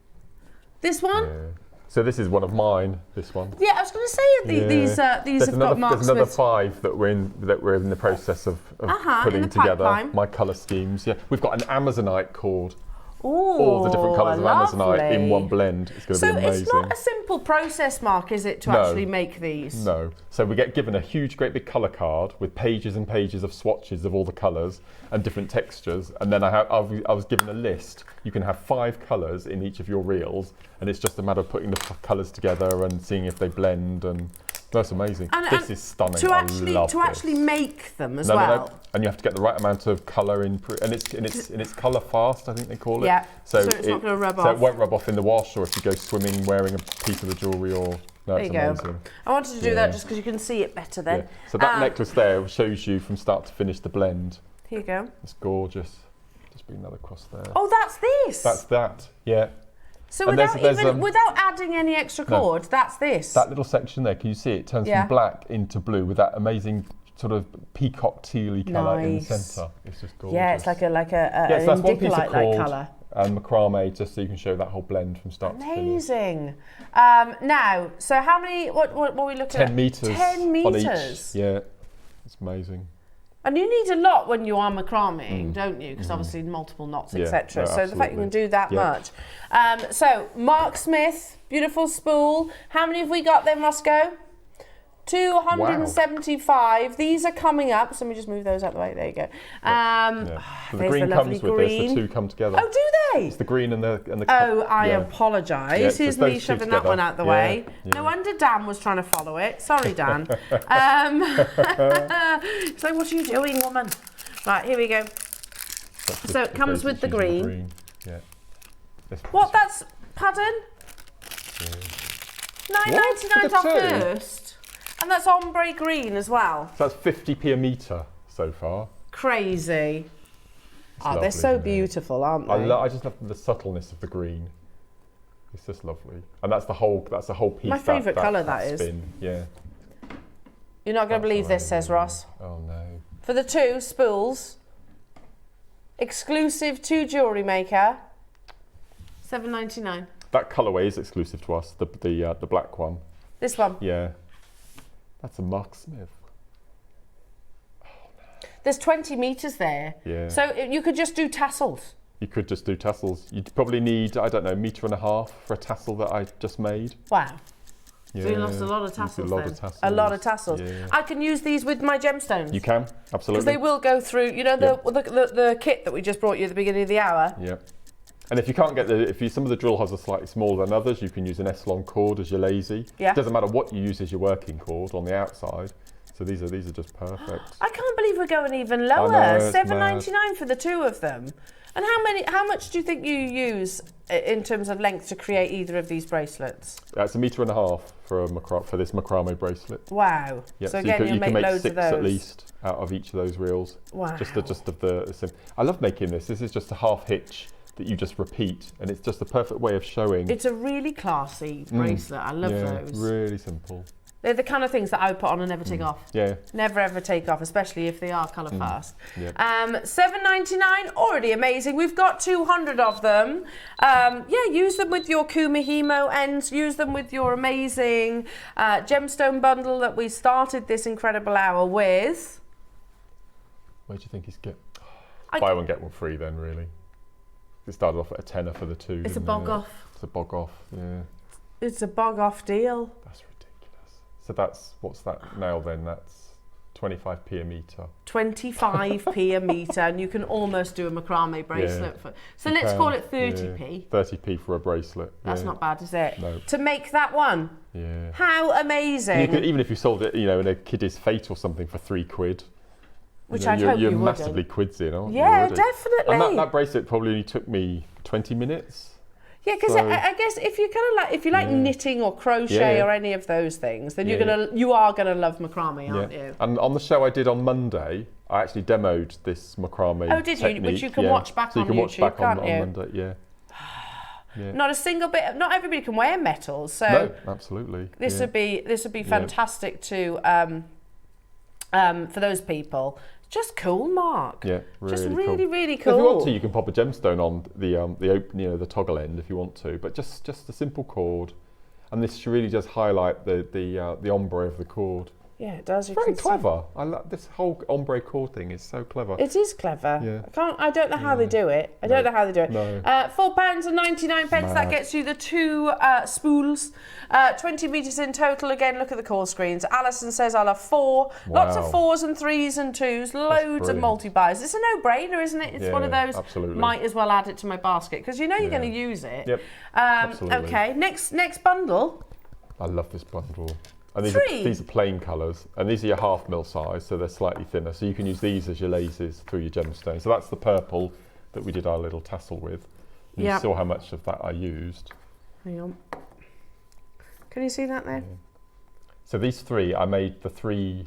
This one?
Yeah. So this is one of mine. This one.
Yeah, I was going to say these have got Mark
There's another
Smith's.
5 that we're in the process of putting
in the
together.
pipeline.
My colour schemes. Yeah, we've got an Amazonite cord.
Ooh,
all the different colours of Amazonite in
lovely.
one blend. It's going to be amazing.
So it's not a simple process, Mark, is it, to actually make these?
No. So we get given a huge, great big colour card with pages and pages of swatches of all the colours and different textures. And then I was given a list. You can have 5 colours in each of your reels, and it's just a matter of putting the colours together and seeing if they blend. And that's amazing. This is stunning.
To actually make them as well.
No. And you have to get the right amount of colour in, and it's colour fast, I think they call it.
Yeah. So it's not going to rub off.
So it won't rub off in the wash, or if you go swimming wearing a piece of the jewellery, or no, it's amazing.
Go. I wanted to do that just because you can see it better then.
Yeah. So that necklace there shows you from start to finish the blend.
Here you go.
It's gorgeous. Just bring that across there.
Oh, that's this.
That's that. Yeah.
So without adding any extra cord, that's this.
That little section there, can you see it turns from black into blue with that amazing sort of peacock tealy colour in the centre. It's just gorgeous.
Yeah, it's like an
so that's one piece of cord
colour.
And macrame, just so you can show that whole blend from start to finish.
Amazing. Now, so how many? What were we looking at?
10 metres.
10 metres.
On each. Yeah, it's amazing.
And you need a lot when you are macrameing, don't you? Because obviously multiple knots, etc. So the fact you can do that much. So Mark Smith, beautiful spool. How many have we got then, Roscoe? 275. Wow. These are coming up. So let me just move those out the way. There you go.
So the green comes with this. The 2 come together.
Oh, do they?
It's the green and the.
Oh, I apologise. Here's me shoving that one out the way.
Yeah.
No wonder Dan was trying to follow it. Sorry, Dan. It's like, what are you doing, woman? Right, here we go. So it comes with the green.
Yeah.
What? That's pardon? $9.99 off first. And that's ombre green as well.
So that's 50p a metre so far.
Crazy. Oh, they're so beautiful, aren't they?
I just love the subtleness of the green. It's just lovely, and that's the whole piece.
My favourite colour that is.
Spin. Yeah.
You're not going to believe this, says Ross.
Oh no.
For the 2 spools, exclusive to Jewellery Maker, $7.99.
That colourway is exclusive to us. The black one.
This one.
Yeah. That's a Mark Smith.
There's 20 metres there.
Yeah.
So you could just do tassels.
You could just do tassels. You'd probably need, I don't know, 1.5 meters for a tassel that I just made.
Wow.
Yeah.
So you lost a lot of tassels then.
A
lot of tassels.
Yeah.
I can use these with my gemstones.
You can, absolutely.
Because they will go through, you know, the kit that we just brought you at the beginning of the hour?
Yeah. And if you can't get some of the drill holes are slightly smaller than others, you can use an S-long cord as your lazy.
Yeah.
It doesn't matter what you use as your working cord on the outside. So these are just perfect.
I can't believe we're going even lower. $7.99 for the 2 of them. And how much do you think you use in terms of length to create either of these bracelets?
It's 1.5 meters for this macrame bracelet.
Wow.
Yep.
So again,
you can make
loads
6
of those.
at least out of each of those reels.
Wow.
Just of the I love making this. This is just a half hitch that you just repeat, and it's just the perfect way of showing.
It's a really classy bracelet. I love those.
Really simple.
They're the kind of things that I would put on and never take off.
Yeah.
Never ever take off, especially if they are colour fast.
Yep.
$7.99, already amazing. We've got 200 of them. Use them with your Kumihimo ends. Use them with your amazing gemstone bundle that we started this incredible hour with.
Where do you think he's buy one get one free then? Really? It started off at a tenner for the 2.
It's a bog off.
It's a bog off. Yeah.
It's a bog off deal.
That's ridiculous. So what's that now then? That's 25p a metre.
25p a metre, and you can almost do a macrame bracelet.
Yeah.
So let's call it 30p.
30p for a bracelet.
That's not bad, is it?
No.
To make that one.
Yeah.
How amazing.
Even if you sold it, in a Kiddie's Fate or something for £3.
Which I'd hope you
You're
wouldn't.
massively quids in, aren't you?
Yeah,
already?
definitely.
And that bracelet probably only took me 20 minutes.
Yeah, because I guess if you if you like knitting or crochet or any of those things, then you are gonna love macrame, aren't you?
And on the show I did on Monday, I actually demoed this macrame.
Oh, did you? Which you can watch back on YouTube, can't you?
On Monday, yeah.
Not a single bit. Not everybody can wear metals, so
no, absolutely.
This would be fantastic to for those people. Just cool, Mark.
Yeah,
just
cool.
really cool.
If you want to, you can pop a gemstone on the open, the toggle end if you want to, but just a simple cord, and this really does highlight the ombre of the cord.
Yeah, it does.
Very clever. I love this whole ombre cord thing. Is so clever.
It is clever.
Yeah.
I don't know how they do it. I don't know how they do it.
No.
£4.99. That gets you the 2 spools. 20 metres in total. Again, look at the call screens. Alison says I'll have 4.
Wow.
Lots of 4s and 3s and 2s. Loads of multi-buys. It's a no-brainer, isn't it? It's one of those.
Absolutely.
Might as well add it to my basket because you're going to use it.
Yep. Absolutely.
Okay. Next bundle.
I love this bundle. And these are plain colours, and these are your 1/2 mil size, so they're slightly thinner. So you can use these as your laces through your gemstone. So that's the purple that we did our little tassel with. And you saw how much of that I used.
Hang on. Can you see that there?
Yeah. So these 3, I made the 3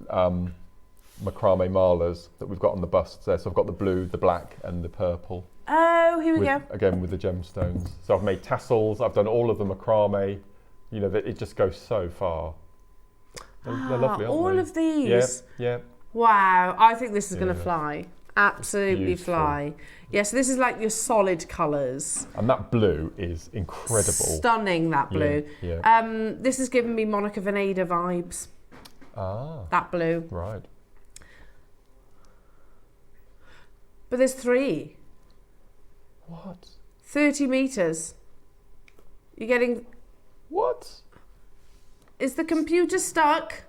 macrame malas that we've got on the busts there. So I've got the blue, the black, and the purple.
Oh, here we go.
Again with the gemstones. So I've made tassels. I've done all of the macrame. It just goes so far. They're lovely, aren't they?
All of these.
Yeah.
Wow, I think this is going to fly. Absolutely
Beautiful.
fly. Yes, this is like your solid colours.
And that blue is incredible.
Stunning, that blue.
Yeah.
This has given me Monica Veneda vibes.
Ah.
That blue.
Right.
But there's 3.
What?
30 metres. You're getting...
What?
Is the computer stuck?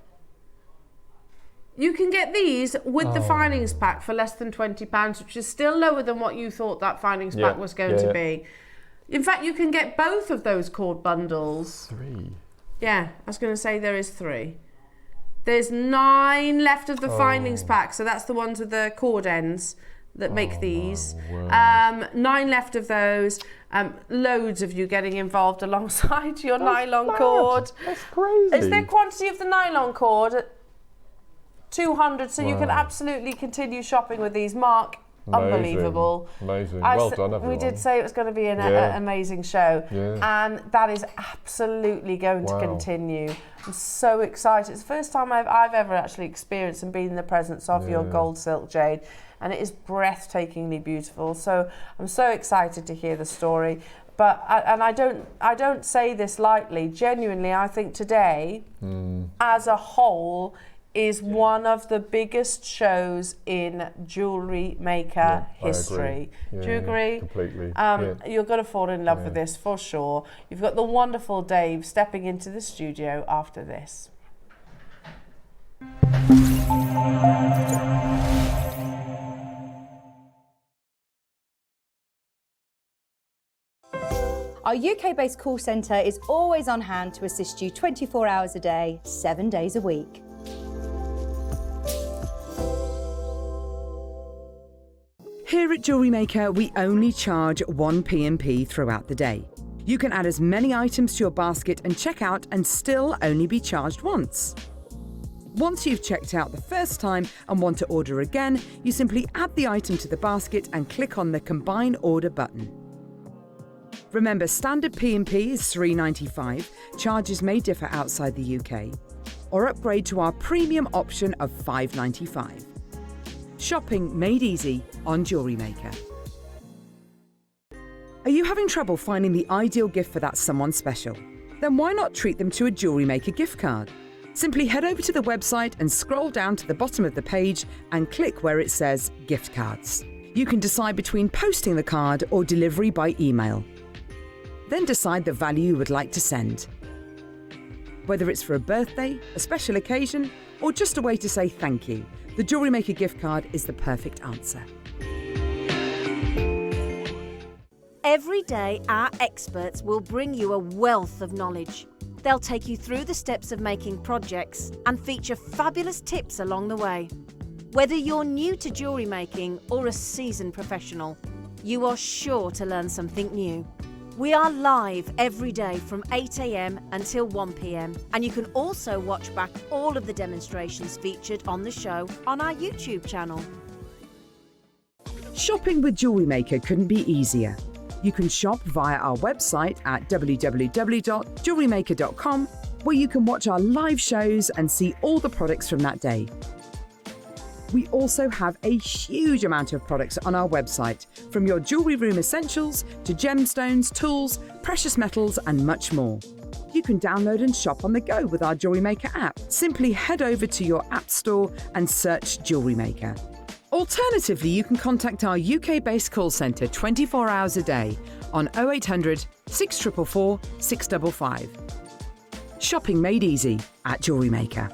You can get these with the finings pack for less than £20, which is still lower than what you thought that finings pack was going to be. In fact, you can get both of those cord bundles.
3.
Yeah, I was going to say there is 3. There's 9 left of the finings pack, so that's the ones with the cord ends that make these. 9 left of those. Loads of you getting involved alongside your nylon cord.
That's crazy.
Is there quantity of the nylon cord? 200, so you can absolutely continue shopping with these. Mark, unbelievable.
Amazing. Well done, everyone.
We did say it was going to be an amazing show, and that is absolutely going to continue. I'm so excited. It's the first time I've ever actually experienced and been in the presence of your gold silk jade, and it is breathtakingly beautiful. So I'm so excited to hear the story. But I don't say this lightly. Genuinely, I think today, as a whole, is one of the biggest shows in Jewellery Maker history. Do you agree?
Completely.
You're going to fall in love with this for sure. You've got the wonderful Dave stepping into the studio after this.
Our UK-based call centre is always on hand to assist you 24 hours a day, 7 days a week.
Here at Jewellery Maker, we only charge 1 P&P throughout the day. You can add as many items to your basket and check out and still only be charged once. Once you've checked out the first time and want to order again, you simply add the item to the basket and click on the Combine Order button. Remember, standard P&P is $3.95. Charges may differ outside the UK. Or upgrade to our premium option of $5.95. Shopping made easy on Jewellery Maker. Are you having trouble finding the ideal gift for that someone special? Then why not treat them to a Jewellery Maker gift card? Simply head over to the website and scroll down to the bottom of the page and click where it says Gift Cards. You can decide between posting the card or delivery by email. Then decide the value you would like to send. Whether it's for a birthday, a special occasion, or just a way to say thank you, the Jewellery Maker gift card is the perfect answer.
Every day, our experts will bring you a wealth of knowledge. They'll take you through the steps of making projects and feature fabulous tips along the way. Whether you're new to jewellery making or a seasoned professional, you are sure to learn something new. We are live every day from 8 AM until 1 PM, and you can also watch back all of the demonstrations featured on the show on our YouTube channel.
Shopping with Jewellery Maker couldn't be easier. You can shop via our website at www.jewellerymaker.com, where you can watch our live shows and see all the products from that day. We also have a huge amount of products on our website, from your jewellery room essentials to gemstones, tools, precious metals and much more. You can download and shop on the go with our Jewellery Maker app. Simply head over to your app store and search Jewellery Maker. Alternatively, you can contact our UK-based call centre 24 hours a day on 0800 644 655. Shopping made easy at Jewellery Maker.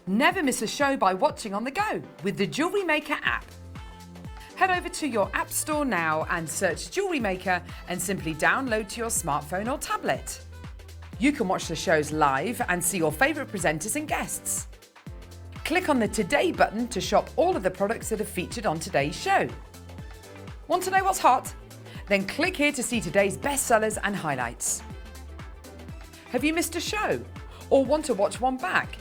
Never miss a show by watching on the go with the Jewellery Maker app. Head over to your app store now and search Jewellery Maker and simply download to your smartphone or tablet. You can watch the shows live and see your favourite presenters and guests. Click on the Today button to shop all of the products that are featured on today's show. Want to know what's hot? Then click here to see today's bestsellers and highlights. Have you missed a show or want to watch one back?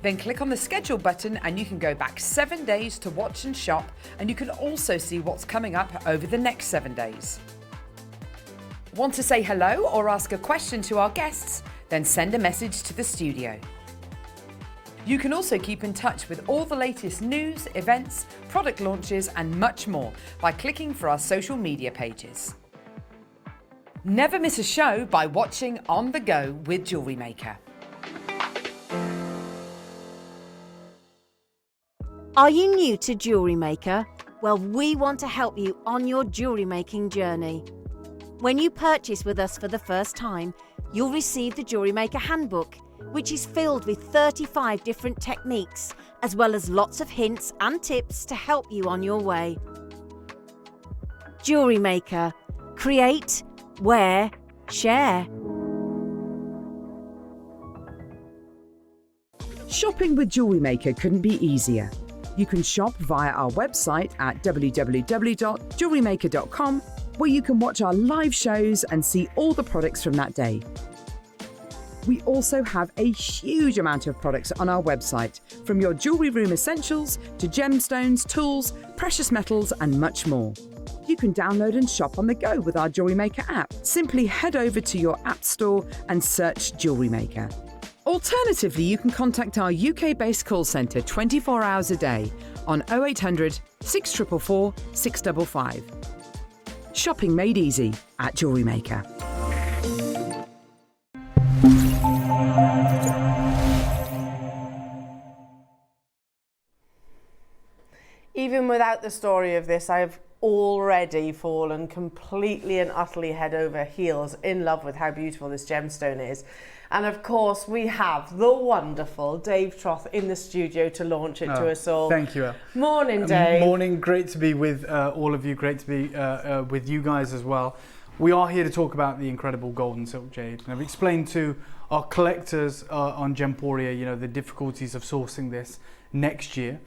Then click on the schedule button and you can go back 7 days to watch and shop, and you can also see what's coming up over the next 7 days. Want to say hello or ask a question to our guests? Then send a message to the studio. You can also keep in touch with all the latest news, events, product launches and much more by clicking for our social media pages. Never miss a show by watching on the go with Jewellery Maker.
Are you new to Jewellery Maker? Well, we want to help you on your jewellery making journey. When you purchase with us for the first time, you'll receive the Jewellery Maker Handbook, which is filled with 35 different techniques, as well as lots of hints and tips to help you on your way. Jewellery Maker. Create, wear, share.
Shopping with Jewellery Maker couldn't be easier. You can shop via our website at www.jewellerymaker.com, where you can watch our live shows and see all the products from that day. We also have a huge amount of products on our website, from your jewellery room essentials to gemstones, tools, precious metals and much more. You can download and shop on the go with our Jewellery Maker app. Simply head over to your app store and search Jewellery Maker. Alternatively, you can contact our UK-based call centre 24 hours a day on 0800 644 655. Shopping made easy at Jewellery Maker.
Even without the story of this, I've already fallen completely and utterly head over heels in love with how beautiful this gemstone is. And of course, we have the wonderful Dave Troth in the studio to launch it to us all.
Thank you, Elle.
Morning, Dave.
Morning, great to be with all of you, great to be with you guys as well. We are here to talk about the incredible gold and silk jade. And I've explained to our collectors on Gemporia, you know, the difficulties of sourcing this next year.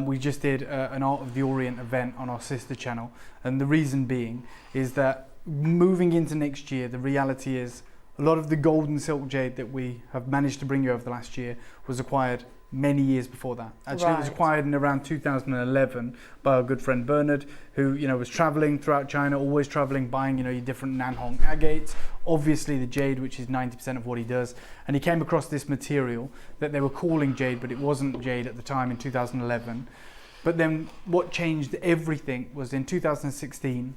We just did an Art of the Orient event on our sister channel, and the reason being is that moving into next year, the reality is a lot of the gold and silk jade that we have managed to bring you over the last year was acquired many years before that. Actually, It was acquired in around 2011 by our good friend Bernard, who, you know, was traveling throughout China, always traveling, buying, you know, your different Nanhong agates, obviously the jade, which is 90% of what he does. And he came across this material that they were calling jade, but it wasn't jade at the time in 2011. But then what changed everything was in 2016,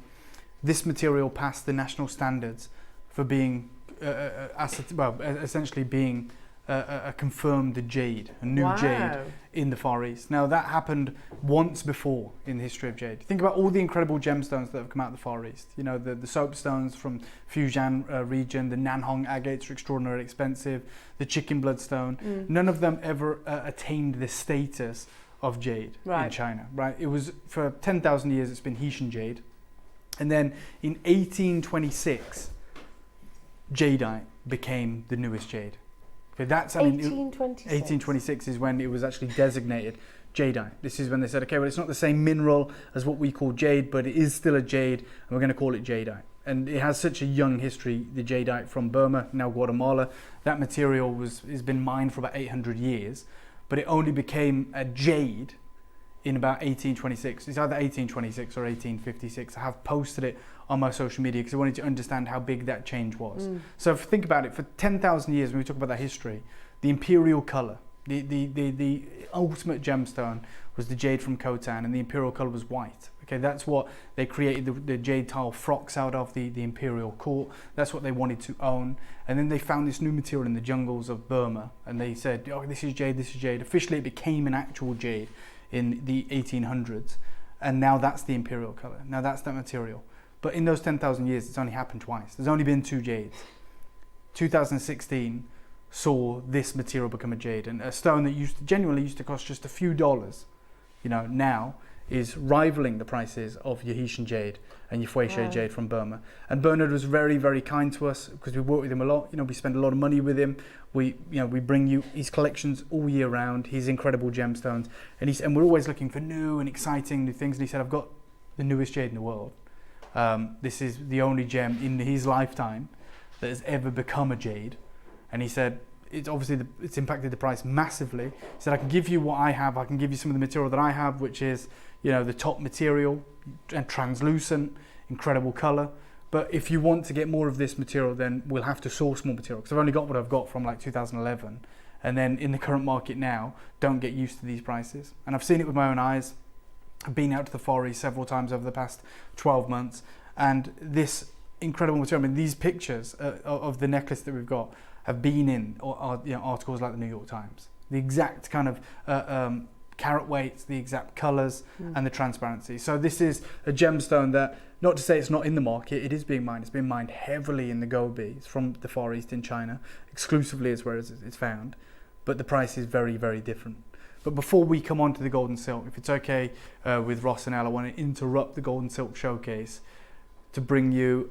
this material passed the national standards for being, essentially being a confirmed jade, a new jade in the Far East. Now that happened once before in the history of jade. Think about all the incredible gemstones that have come out of the Far East. You know, the soapstones from Fujian region, the Nanhong agates are extraordinarily expensive, the chicken bloodstone. None of them ever attained the status of jade in China, right? It was, for 10,000 years, it's been Hetian jade. And then in 1826, jadeite became the newest jade. Okay, that's, 1826 is when it was actually designated jadeite. This is when they said, okay, well, it's not the same mineral as what we call jade, but it is still a jade, and we're going to call it jadeite. And it has such a young history, the jadeite from Burma, now Guatemala. That material has been mined for about 800 years, but it only became a jade in about 1826. It's either 1826 or 1856. I have posted it on my social media because I wanted to understand how big that change was. So if you think about it, for 10,000 years, when we talk about that history, the imperial color, the ultimate gemstone was the jade from Khotan, and the imperial color was white. Okay, that's what they created the jade tile frocks out of, the imperial court. That's what they wanted to own. And then they found this new material in the jungles of Burma, and they said, oh, this is jade, this is jade. Officially, it became an actual jade in the 1800s, and now that's the imperial color. Now that's that material. But in those 10,000 years, it's only happened twice. There's only been two jades. 2016 saw this material become a jade, and a stone that genuinely used to cost just a few dollars, you know, now is rivaling the prices of your Hetian jade and your Fueshé jade from Burma. And Bernard was very, very kind to us because we work with him a lot. You know, we spend a lot of money with him. We bring you his collections all year round, his incredible gemstones, and we're always looking for new and exciting new things. And he said, I've got the newest jade in the world. This is the only gem in his lifetime that has ever become a jade. And he said, it's obviously it's impacted the price massively. He said, I can give you what I have. I can give you some of the material that I have, which is, you know, the top material and translucent, incredible color. But if you want to get more of this material, then we'll have to source more material, because I've only got what I've got from like 2011. And then in the current market now, don't get used to these prices. And I've seen it with my own eyes. I've been out to the Far East several times over the past 12 months. And this incredible material, I mean, these pictures of the necklace that we've got have been in articles like the New York Times. The exact kind of carat weights, the exact colors, and the transparency. So this is a gemstone that, not to say it's not in the market, it is being mined. It's being mined heavily in the Gobi. It's from the Far East in China. Exclusively is where it's found. But the price is very, very different. But before we come on to the gold and silk, if it's okay with Ross and Elle, I want to interrupt the gold and silk showcase to bring you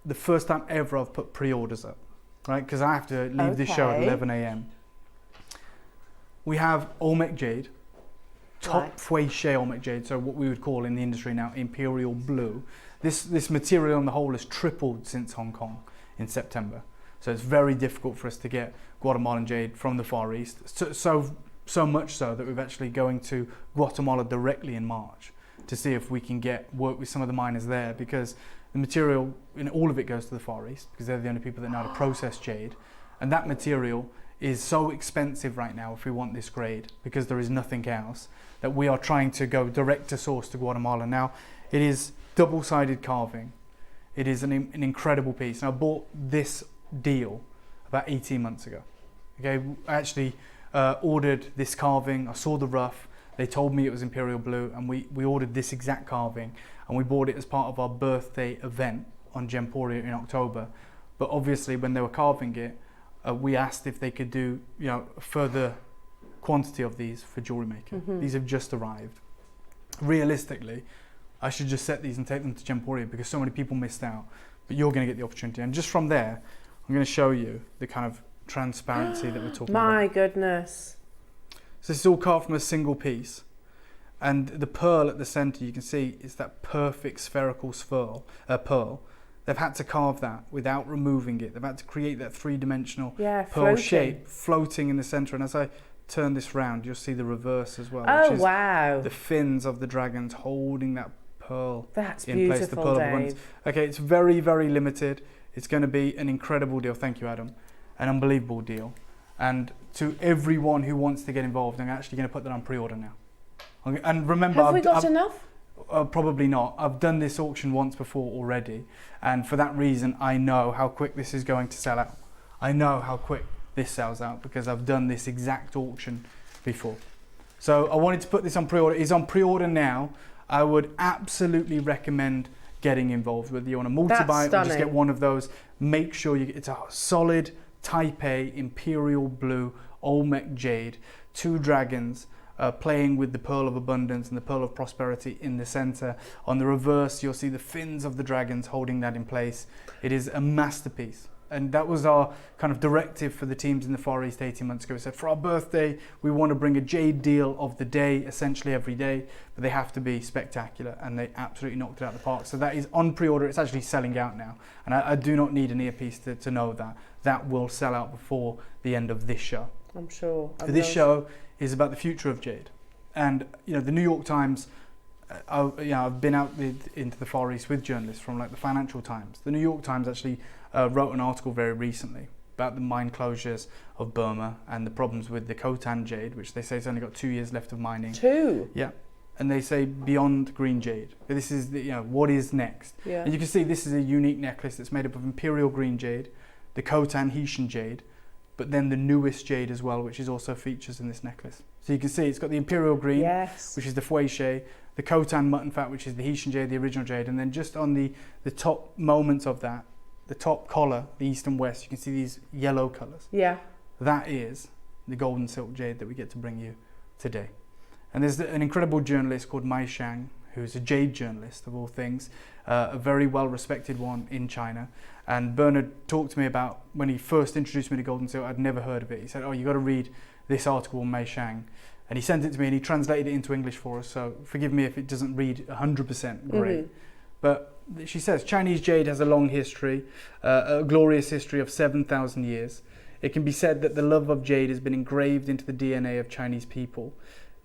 the first time ever I've put pre-orders up, right? Because I have to leave this show at 11 a.m. We have Olmec Jade, top Fueshé Olmec Jade, so what we would call in the industry now Imperial Blue. This material on the whole has tripled since Hong Kong in September. So it's very difficult for us to get Guatemalan jade from the Far East. So much so that we're actually going to Guatemala directly in March to see if we can work with some of the miners there, because the material, all of it goes to the Far East because they're the only people that know how to process jade. And that material is so expensive right now if we want this grade, because there is nothing else, that we are trying to go direct to source to Guatemala. Now, it is double-sided carving. It is an incredible piece. And I bought this deal about 18 months ago. Okay, I actually ordered this carving. I saw the rough. They told me it was imperial blue, and we ordered this exact carving, and we bought it as part of our birthday event on Gemporia in October. But obviously, when they were carving it, we asked if they could do, a further quantity of these for Jewellery Maker. These have just arrived. Realistically, I should just set these and take them to Gemporia because so many people missed out. But you're going to get the opportunity, and just from there, I'm going to show you the kind of transparency that we're talking about.
My goodness.
So this is all carved from a single piece, and the pearl at the centre, you can see, is that perfect spherical pearl. They've had to carve that without removing it. They've had to create that three-dimensional pearl
floating
shape floating in the centre. And as I turn this round, you'll see the reverse as well.
Oh,
which is
wow.
the fins of the dragons holding that pearl
That's
in place. The
beautiful,
pearl of abundance. Okay, it's very, very limited. It's going to be an incredible deal. Thank you, Adam. An unbelievable deal. And to everyone who wants to get involved, I'm actually going to put that on pre-order now. And remember,
have we got enough?
Probably not. I've done this auction once before already, and for that reason I know how quick this is going to sell out. I know how quick this sells out because I've done this exact auction before. So I wanted to put this on pre-order. It's on pre-order now. I would absolutely recommend getting involved. Whether you want to multi-buy it or just get one of those, make sure it's a solid Type A Imperial Blue Olmec Jade, 2 dragons, playing with the Pearl of Abundance and the Pearl of Prosperity in the center. On the reverse, you'll see the fins of the dragons holding that in place. It is a masterpiece. And that was our kind of directive for the teams in the Far East 18 months ago. We said, for our birthday, we want to bring a jade deal of the day, essentially every day, but they have to be spectacular, and they absolutely knocked it out of the park. So that is on pre-order. It's actually selling out now. And I do not need an earpiece to know that. That will sell out before the end of this show.
I'm sure.
This show is about the future of jade. And, the New York Times, I've been out into the Far East with journalists from like the Financial Times. The New York Times actually wrote an article very recently about the mine closures of Burma and the problems with the Khotan jade, which they say it's only got 2 years left of mining.
2?
Yeah. And they say beyond green jade. This is what is next.
Yeah.
And you can see this is a unique necklace that's made up of imperial green jade, the Khotan Haitian jade, but then the newest jade as well, which is also features in this necklace. So you can see it's got the imperial green, which is the Fouéché, the Khotan mutton fat, which is the Haitian jade, the original jade, and then just on the top moments of that, the top collar, the east and west, you can see these yellow colours.
Yeah.
That is the golden silk jade that we get to bring you today. And there's an incredible journalist called Mai Shang, who's a jade journalist of all things, a very well-respected one in China. And Bernard talked to me about when he first introduced me to golden silk. I'd never heard of it. He said, "Oh, you got to read this article on Mai Shang," and he sent it to me and he translated it into English for us. So forgive me if it doesn't read 100% great, but she says Chinese jade has a long history, a glorious history of 7,000 years. It can be said that the love of jade has been engraved into the DNA of Chinese people.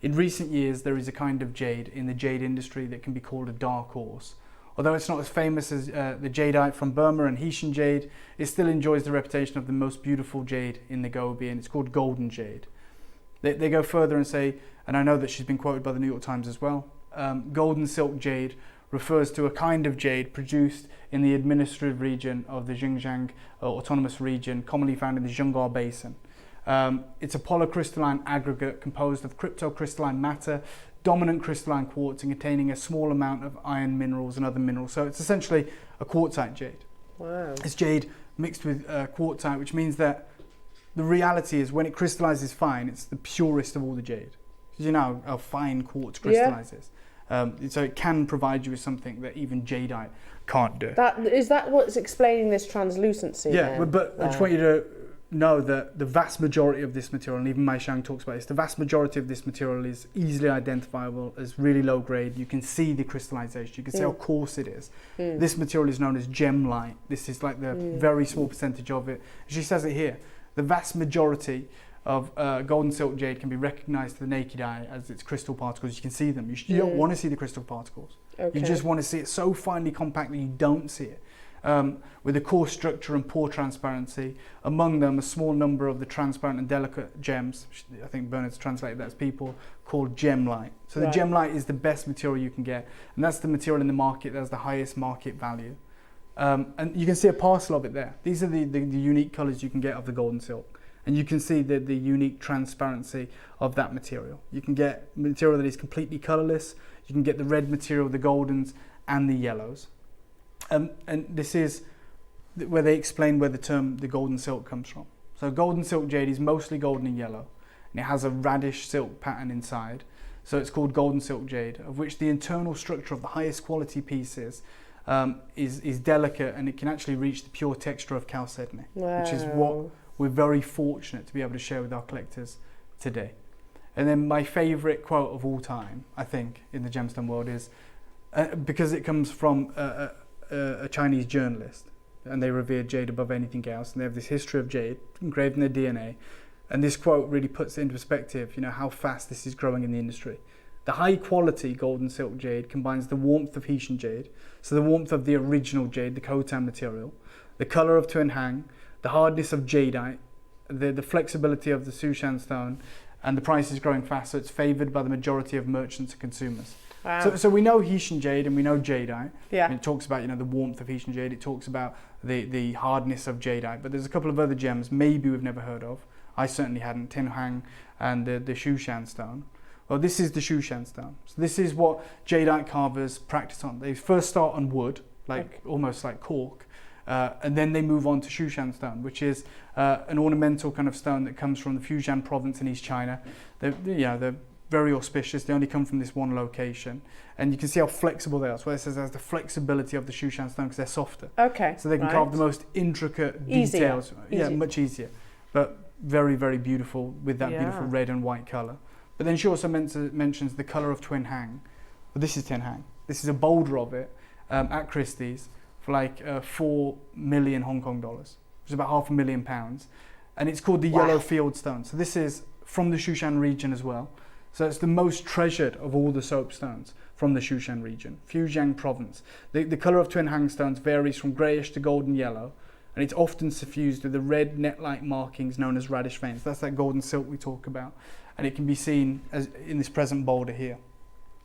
In recent years, there is a kind of jade in the jade industry that can be called a dark horse. Although it's not as famous as the jadeite from Burma and Haitian jade, it still enjoys the reputation of the most beautiful jade in the Gobi, and it's called golden jade. They go further and say, and I know that she's been quoted by the New York Times as well, golden silk jade refers to a kind of jade produced in the administrative region of the Xinjiang Autonomous Region, commonly found in the Zhonghua Basin. It's a polycrystalline aggregate composed of cryptocrystalline matter, dominant crystalline quartz, and containing a small amount of iron minerals and other minerals. So it's essentially a quartzite jade.
Wow.
It's jade mixed with quartzite, which means that the reality is when it crystallizes fine, it's the purest of all the jade. Because you know how fine quartz crystallizes. So it can provide you with something that even jadeite can't do.
Is that what's explaining this translucency?
Yeah,
then?
but I just want you to know that the vast majority of this material, and even Mai Shang talks about this, the vast majority of this material is easily identifiable as really low grade. You can see the crystallization, you can see how coarse it is. This material is known as gem light. This is like the very small percentage of it. She says it here, the vast majority of golden silk jade can be recognized to the naked eye as its crystal particles. You can see them. You don't want to see the crystal particles. You just want to see it so finely compact that you don't see it. With a coarse structure and poor transparency, among them a small number of the transparent and delicate gems, I think Bernard's translated that as people, called gem light. So the gem light is the best material you can get, and that's the material in the market that has the highest market value. And you can see a parcel of it there. These are the unique colours you can get of the golden silk, and you can see the unique transparency of that material. You can get material that is completely colourless, you can get the red material, the goldens and the yellows. And this is where they explain where the term the golden silk comes from. So golden silk jade is mostly golden and yellow, and it has a radish silk pattern inside. So it's called golden silk jade, of which the internal structure of the highest quality pieces is delicate, and it can actually reach the pure texture of chalcedony, which is what we're very fortunate to be able to share with our collectors today. And then my favourite quote of all time, I think, in the gemstone world is, because it comes from a Chinese journalist, and they revere jade above anything else, and they have this history of jade engraved in their DNA, and this quote really puts it into perspective, you know, how fast this is growing in the industry. The high quality golden silk jade combines the warmth of Hessian jade, so the warmth of the original jade, the Khotan material, the colour of Tuan Hang, the hardness of jadeite, the flexibility of the Sushan stone, and the price is growing fast, so it's favoured by the majority of merchants and consumers.
Wow.
So we know Hessian jade and we know jadeite.
Yeah.
And it talks about, you know, the warmth of Hessian jade. It talks about the hardness of jadeite. But there's a couple of other gems maybe we've never heard of. I certainly hadn't. Tin Hang and the Sushan stone. Well, this is the Sushan stone. So this is what jadeite carvers practice on. They first start on wood, almost like cork, and then they move on to Sushan stone, which is an ornamental kind of stone that comes from the Fujian province in East China. They're very auspicious. They only come from this one location, and you can see how flexible they are. So it says there's the flexibility of the Sushan stone because they're softer.
Okay.
So they can carve the most intricate details. Yeah, much easier, but very, very beautiful with that beautiful red and white color. But then she also mentions the color of Tuan Hang. Well, this is Tuan Hang. This is a boulder of it at Christie's for like 4 million Hong Kong dollars, which is about £500,000, and it's called the Yellow Field Stone. So this is from the Sushan region as well. So it's the most treasured of all the soapstones from the Sushan region, Fujian province. The colour of Tuan Hang stones varies from greyish to golden yellow, and it's often suffused with the red net-like markings known as radish veins. That's that golden silk we talk about, and it can be seen as in this present boulder here.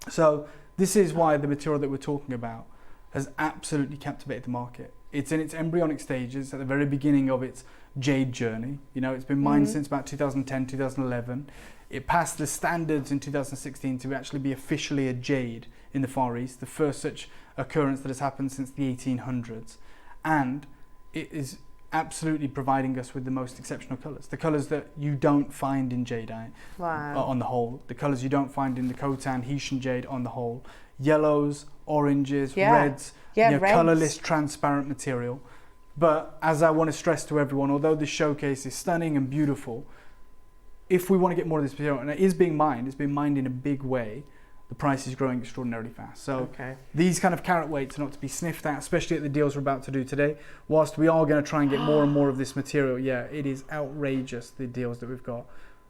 So this is why the material that we're talking about has absolutely captivated the market. It's in its embryonic stages, at the very beginning of its jade journey. You know, it's been mined since about 2010, 2011. It passed the standards in 2016 to actually be officially a jade in the Far East, the first such occurrence that has happened since the 1800s. And it is absolutely providing us with the most exceptional colours. The colours that you don't find in jadeite on the whole. The colours you don't find in the Khotan, Hessian jade on the whole. Yellows, oranges, reds, reds. Colourless, transparent material. But as I want to stress to everyone, although this showcase is stunning and beautiful, if we want to get more of this material, and it is being mined, it's being mined in a big way, the price is growing extraordinarily fast. So these kind of carat weights are not to be sniffed at, especially at the deals we're about to do today. Whilst we are going to try and get more and more of this material, it is outrageous, the deals that we've got.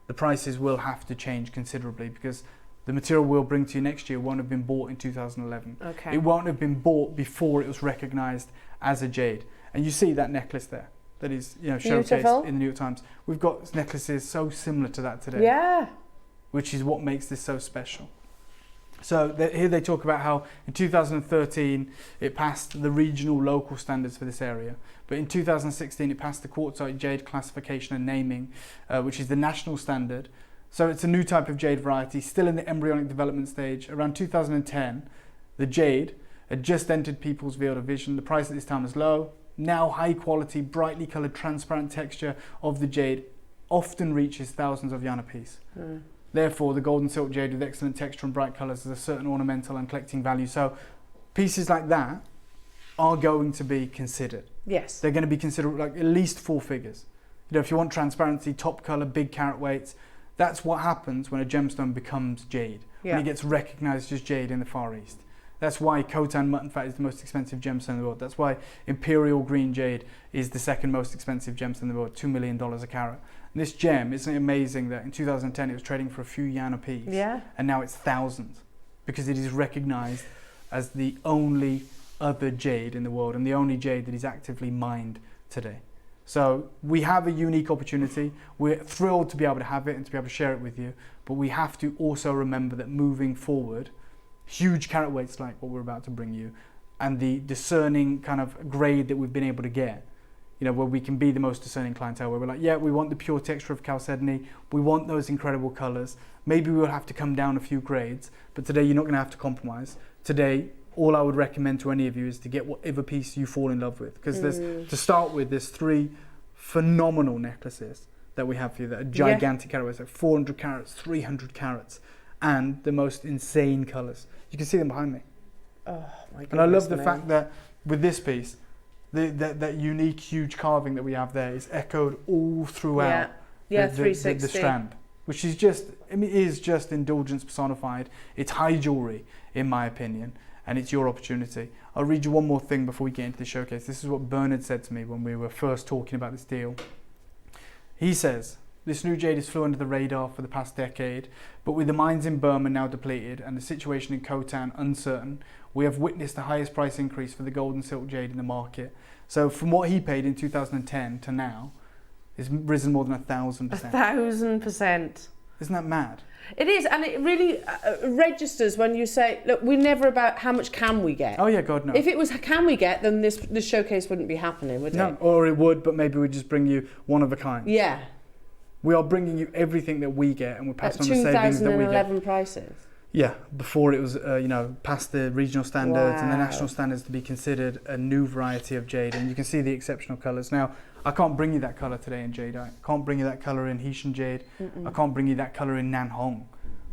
The prices will have to change considerably because the material we'll bring to you next year won't have been bought in 2011. It won't have been bought before it was recognised as a jade. And you see that necklace there. That is, showcased in the New York Times. We've got necklaces so similar to that today. Yeah. Which is what makes this so special. So here they talk about how in 2013 it passed the regional local standards for this area. But in 2016 it passed the quartzite jade classification and naming, which is the national standard. So it's a new type of jade variety, still in the embryonic development stage. Around 2010, the jade had just entered people's field of vision. The price at this time was low. Now high quality, brightly coloured, transparent texture of the jade often reaches thousands of yuan a piece. Therefore, the golden silk jade with excellent texture and bright colours has a certain ornamental and collecting value. So pieces like that are going to be considered. Yes. They're going to be considered like at least 4 figures. You know, if you want transparency, top color, big carat weights, that's what happens when a gemstone becomes jade. When it gets recognized as jade in the Far East. That's why Khotan mutton fat is the most expensive gemstone in the world. That's why Imperial Green Jade is the second most expensive gemstone in the world, $2 million a carat. And this gem, isn't it amazing that in 2010 it was trading for a few yen a piece, and now it's thousands, because it is recognized as the only other jade in the world and the only jade that is actively mined today. So we have a unique opportunity. We're thrilled to be able to have it and to be able to share it with you, but we have to also remember that moving forward, huge carat weights like what we're about to bring you, and the discerning kind of grade that we've been able to get, you know, where we can be the most discerning clientele, where we're like, yeah, we want the pure texture of chalcedony, we want those incredible colors. Maybe we'll have to come down a few grades, but today you're not going to have to compromise. Today, all I would recommend to any of you is to get whatever piece you fall in love with, because there's, to start with, there's 3 phenomenal necklaces that we have for you that are gigantic carat weights, like 400 carats, 300 carats, and the most insane colors. You can see them behind me.
Oh my goodness.
And I love the fact that with this piece, that unique huge carving that we have there is echoed all throughout the
360.
the strand, which is just, I mean, it is just indulgence personified. It's high jewelry, in my opinion, and it's your opportunity. I'll read you one more thing before we get into the showcase. This is what Bernard said to me when we were first talking about this deal. He says, this new jade has flew under the radar for the past decade, but with the mines in Burma now depleted and the situation in Khotan uncertain, we have witnessed the highest price increase for the gold and silk jade in the market. So from what he paid in 2010 to now, it's risen more than 1,000%.
1,000%.
Isn't that mad?
It is, and it really registers when you say, look, we're never about how much can we get.
Oh yeah, God, no.
If it was can we get, then this showcase wouldn't be happening, would it?
No, or it would, but maybe we'd just bring you one of a kind.
Yeah.
We are bringing you everything that we get, and we're passing on the savings that we get.
2011 prices.
Yeah, before it was, you know, past the regional standards and the national standards to be considered a new variety of jade. And you can see the exceptional colours. Now, I can't bring you that colour today in jadeite. I can't bring you that colour in Haitian jade. I can't bring you that colour in Nanhong.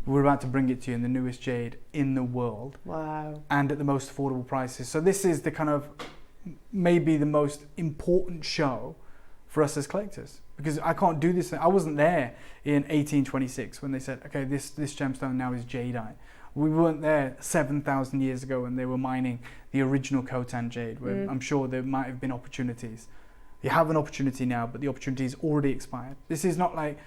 We're about to bring it to you in the newest jade in the world.
Wow. And
at the most affordable prices. So this is the kind of, maybe the most important show for us as collectors. Because I can't do this. I wasn't there in 1826 when they said, okay, this gemstone now is jadeite. We weren't there 7,000 years ago when they were mining the original Khotan jade, where I'm sure there might have been opportunities. You have an opportunity now, but the opportunity is already expired. This is not like,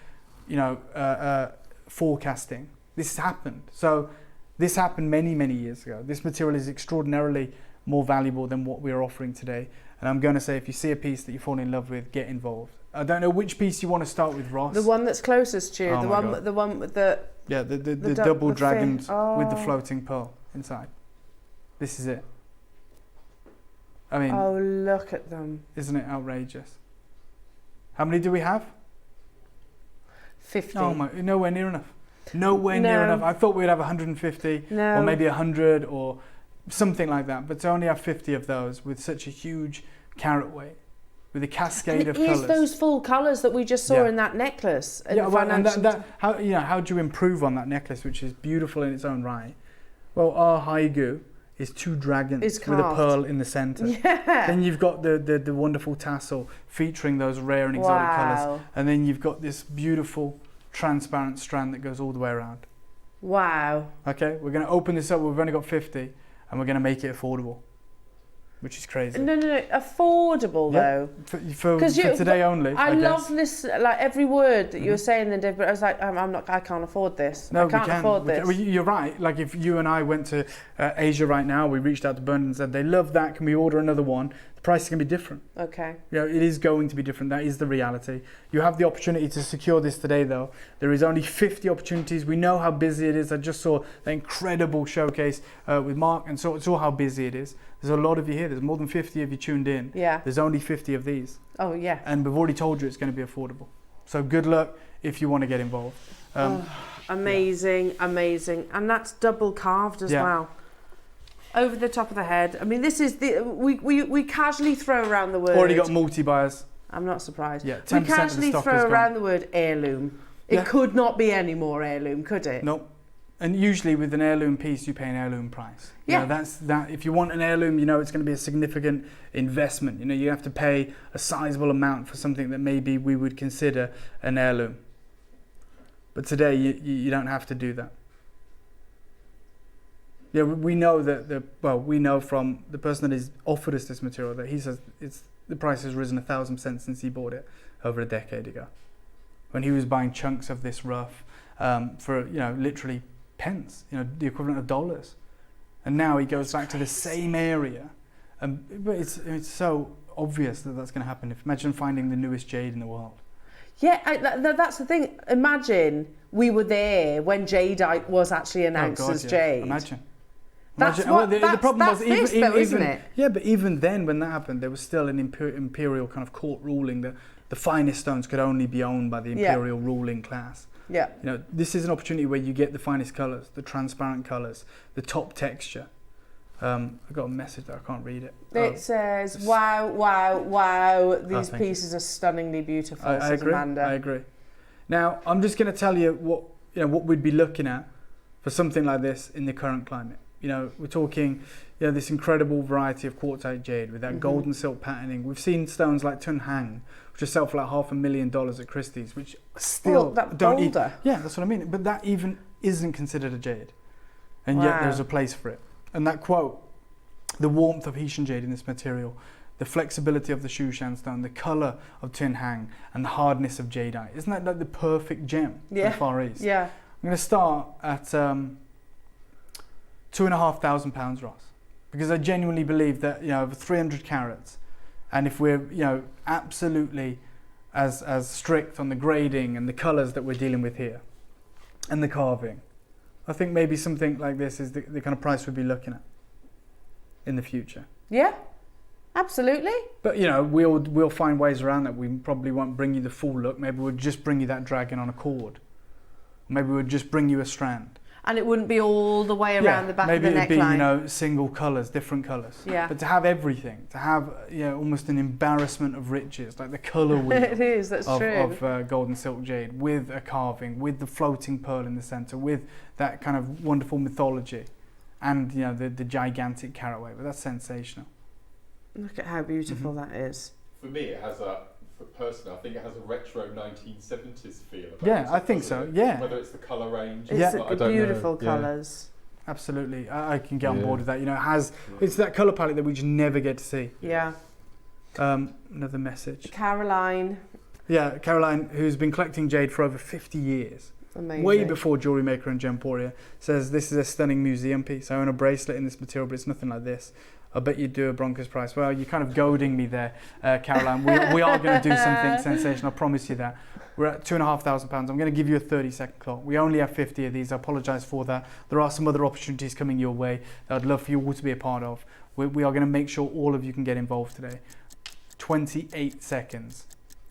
you know, forecasting. This has happened. So this happened many, many years ago. This material is extraordinarily more valuable than what we are offering today. And I'm going to say, if you see a piece that you fall in love with, get involved. I don't know which piece you want to start with, Ross.
The one that's closest to you.
Oh
the one with the
the double dragons with the floating pearl inside. This is it. I mean,
oh, look at them.
Isn't it outrageous? How many do we have?
50.
Oh my, nowhere near enough. Nowhere near enough. I thought we'd have 150 or maybe 100 or something like that, but to only have 50 of those with such a huge carat weight, with a cascade of colours.
It is those full colours that we just saw in that necklace.
Yeah, well, and how, you know, how do you improve on that necklace, which is beautiful in its own right? Well, our haigu is 2 dragons with a pearl in the centre.
Yeah.
Then you've got the wonderful tassel featuring those rare and exotic colours. And then you've got this beautiful transparent strand that goes all the way around.
Wow.
Okay, we're going to open this up. We've only got 50 and we're going to make it affordable, which is crazy.
No, affordable though.
For today only.
I love this, like every word that you were saying then, Dave, but I was like, I can't afford this.
No,
I can't afford this.
Well, you're right. Like if you and I went to Asia right now, we reached out to Bernard and said, they love that, can we order another one? The price is going to be different.
Okay.
You know, it is going to be different. That is the reality. You have the opportunity to secure this today though. There is only 50 opportunities. We know how busy it is. I just saw the incredible showcase with Mark and saw how busy it is. There's a lot of you here. There's more than 50 of you tuned in.
Yeah.
There's only 50 of these.
Oh, yeah.
And we've already told you it's going to be affordable. So good luck if you want to get involved.
Amazing. And that's double carved as well. Over the top of the head. I mean, this is we casually throw around the word.
Already got multi-buyers.
I'm not surprised.
Yeah, 10%
we casually
of the stock
throw around the word heirloom. It could not be any more heirloom, could it?
Nope. And usually with an heirloom piece, you pay an heirloom price.
Yeah.
You know, that's that. If you want an heirloom, you know it's going to be a significant investment. You know, you have to pay a sizable amount for something that maybe we would consider an heirloom. But today, you don't have to do that. Yeah, we know that we know from the person that has offered us this material that he says the price has risen 1,000% since he bought it over a decade ago, when he was buying chunks of this rough for literally pence, the equivalent of dollars, and now he goes back to the same area, but it's so obvious that that's going to happen. Imagine finding the newest jade in the world.
Yeah, that's the thing. Imagine we were there when jadeite was actually announced as jade.
Imagine.
That's what,
the problem
that's
was
this though, isn't it?
Yeah, but even then, when that happened, there was still an imperial kind of court ruling that the finest stones could only be owned by the imperial ruling class.
Yeah.
This is an opportunity where you get the finest colours, the transparent colours, the top texture. I got a message there, I can't read it.
It says, wow, these pieces are stunningly beautiful,
I
says
agree,
Amanda.
I agree. Now, I'm just going to tell you what we'd be looking at for something like this in the current climate. We're talking, this incredible variety of quartzite jade with that golden silk patterning. We've seen stones like Tun Hang, which are sell for like $500,000 at Christie's, which still
that
don't
boulder.
Yeah, that's what I mean. But that even isn't considered a jade, and yet there's a place for it. And that quote, the warmth of Hessian jade in this material, the flexibility of the Shushan stone, the colour of Tun Hang, and the hardness of jadeite. Isn't that like the perfect gem for the Far East?
Yeah.
I'm going to start at £2,500, Ross, because I genuinely believe that over 300 carats, and if we're absolutely as strict on the grading and the colours that we're dealing with here, and the carving, I think maybe something like this is the kind of price we'd be looking at in the future.
Yeah, absolutely.
But we'll find ways around that. We probably won't bring you the full look. Maybe we'll just bring you that dragon on a cord. Maybe we'll just bring you a strand.
And it wouldn't be all the way around the back of the neckline.
Maybe it'd be, single colours, different colours.
Yeah.
But to have everything, to have almost an embarrassment of riches, like the colour wheel
it is, that's true.
Of golden silk jade, with a carving, with the floating pearl in the centre, with that kind of wonderful mythology, and the gigantic carat weight. But that's sensational.
Look at how beautiful that is.
For me, it has personally, I think it has a retro 1970s feel about
Yeah,
it.
I think so, yeah.
Whether it's the colour range.
It's
I don't
beautiful
know.
colours.
Absolutely, I can get on board with that. It's that colour palette that we just never get to see.
Yeah.
Another message.
Caroline.
Yeah, Caroline, who's been collecting jade for over 50 years.
Amazing.
Way before Jewellery Maker and Gemporia, says this is a stunning museum piece. I own a bracelet in this material, but it's nothing like this. I bet you'd do a Bronca's price. Well, you're kind of goading me there, Caroline. We are going to do something sensational, I promise you that. We're at £2,500. I'm going to give you a 30-second clock. We only have 50 of these. I apologise for that. There are some other opportunities coming your way that I'd love for you all to be a part of. We are going to make sure all of you can get involved today. 28 seconds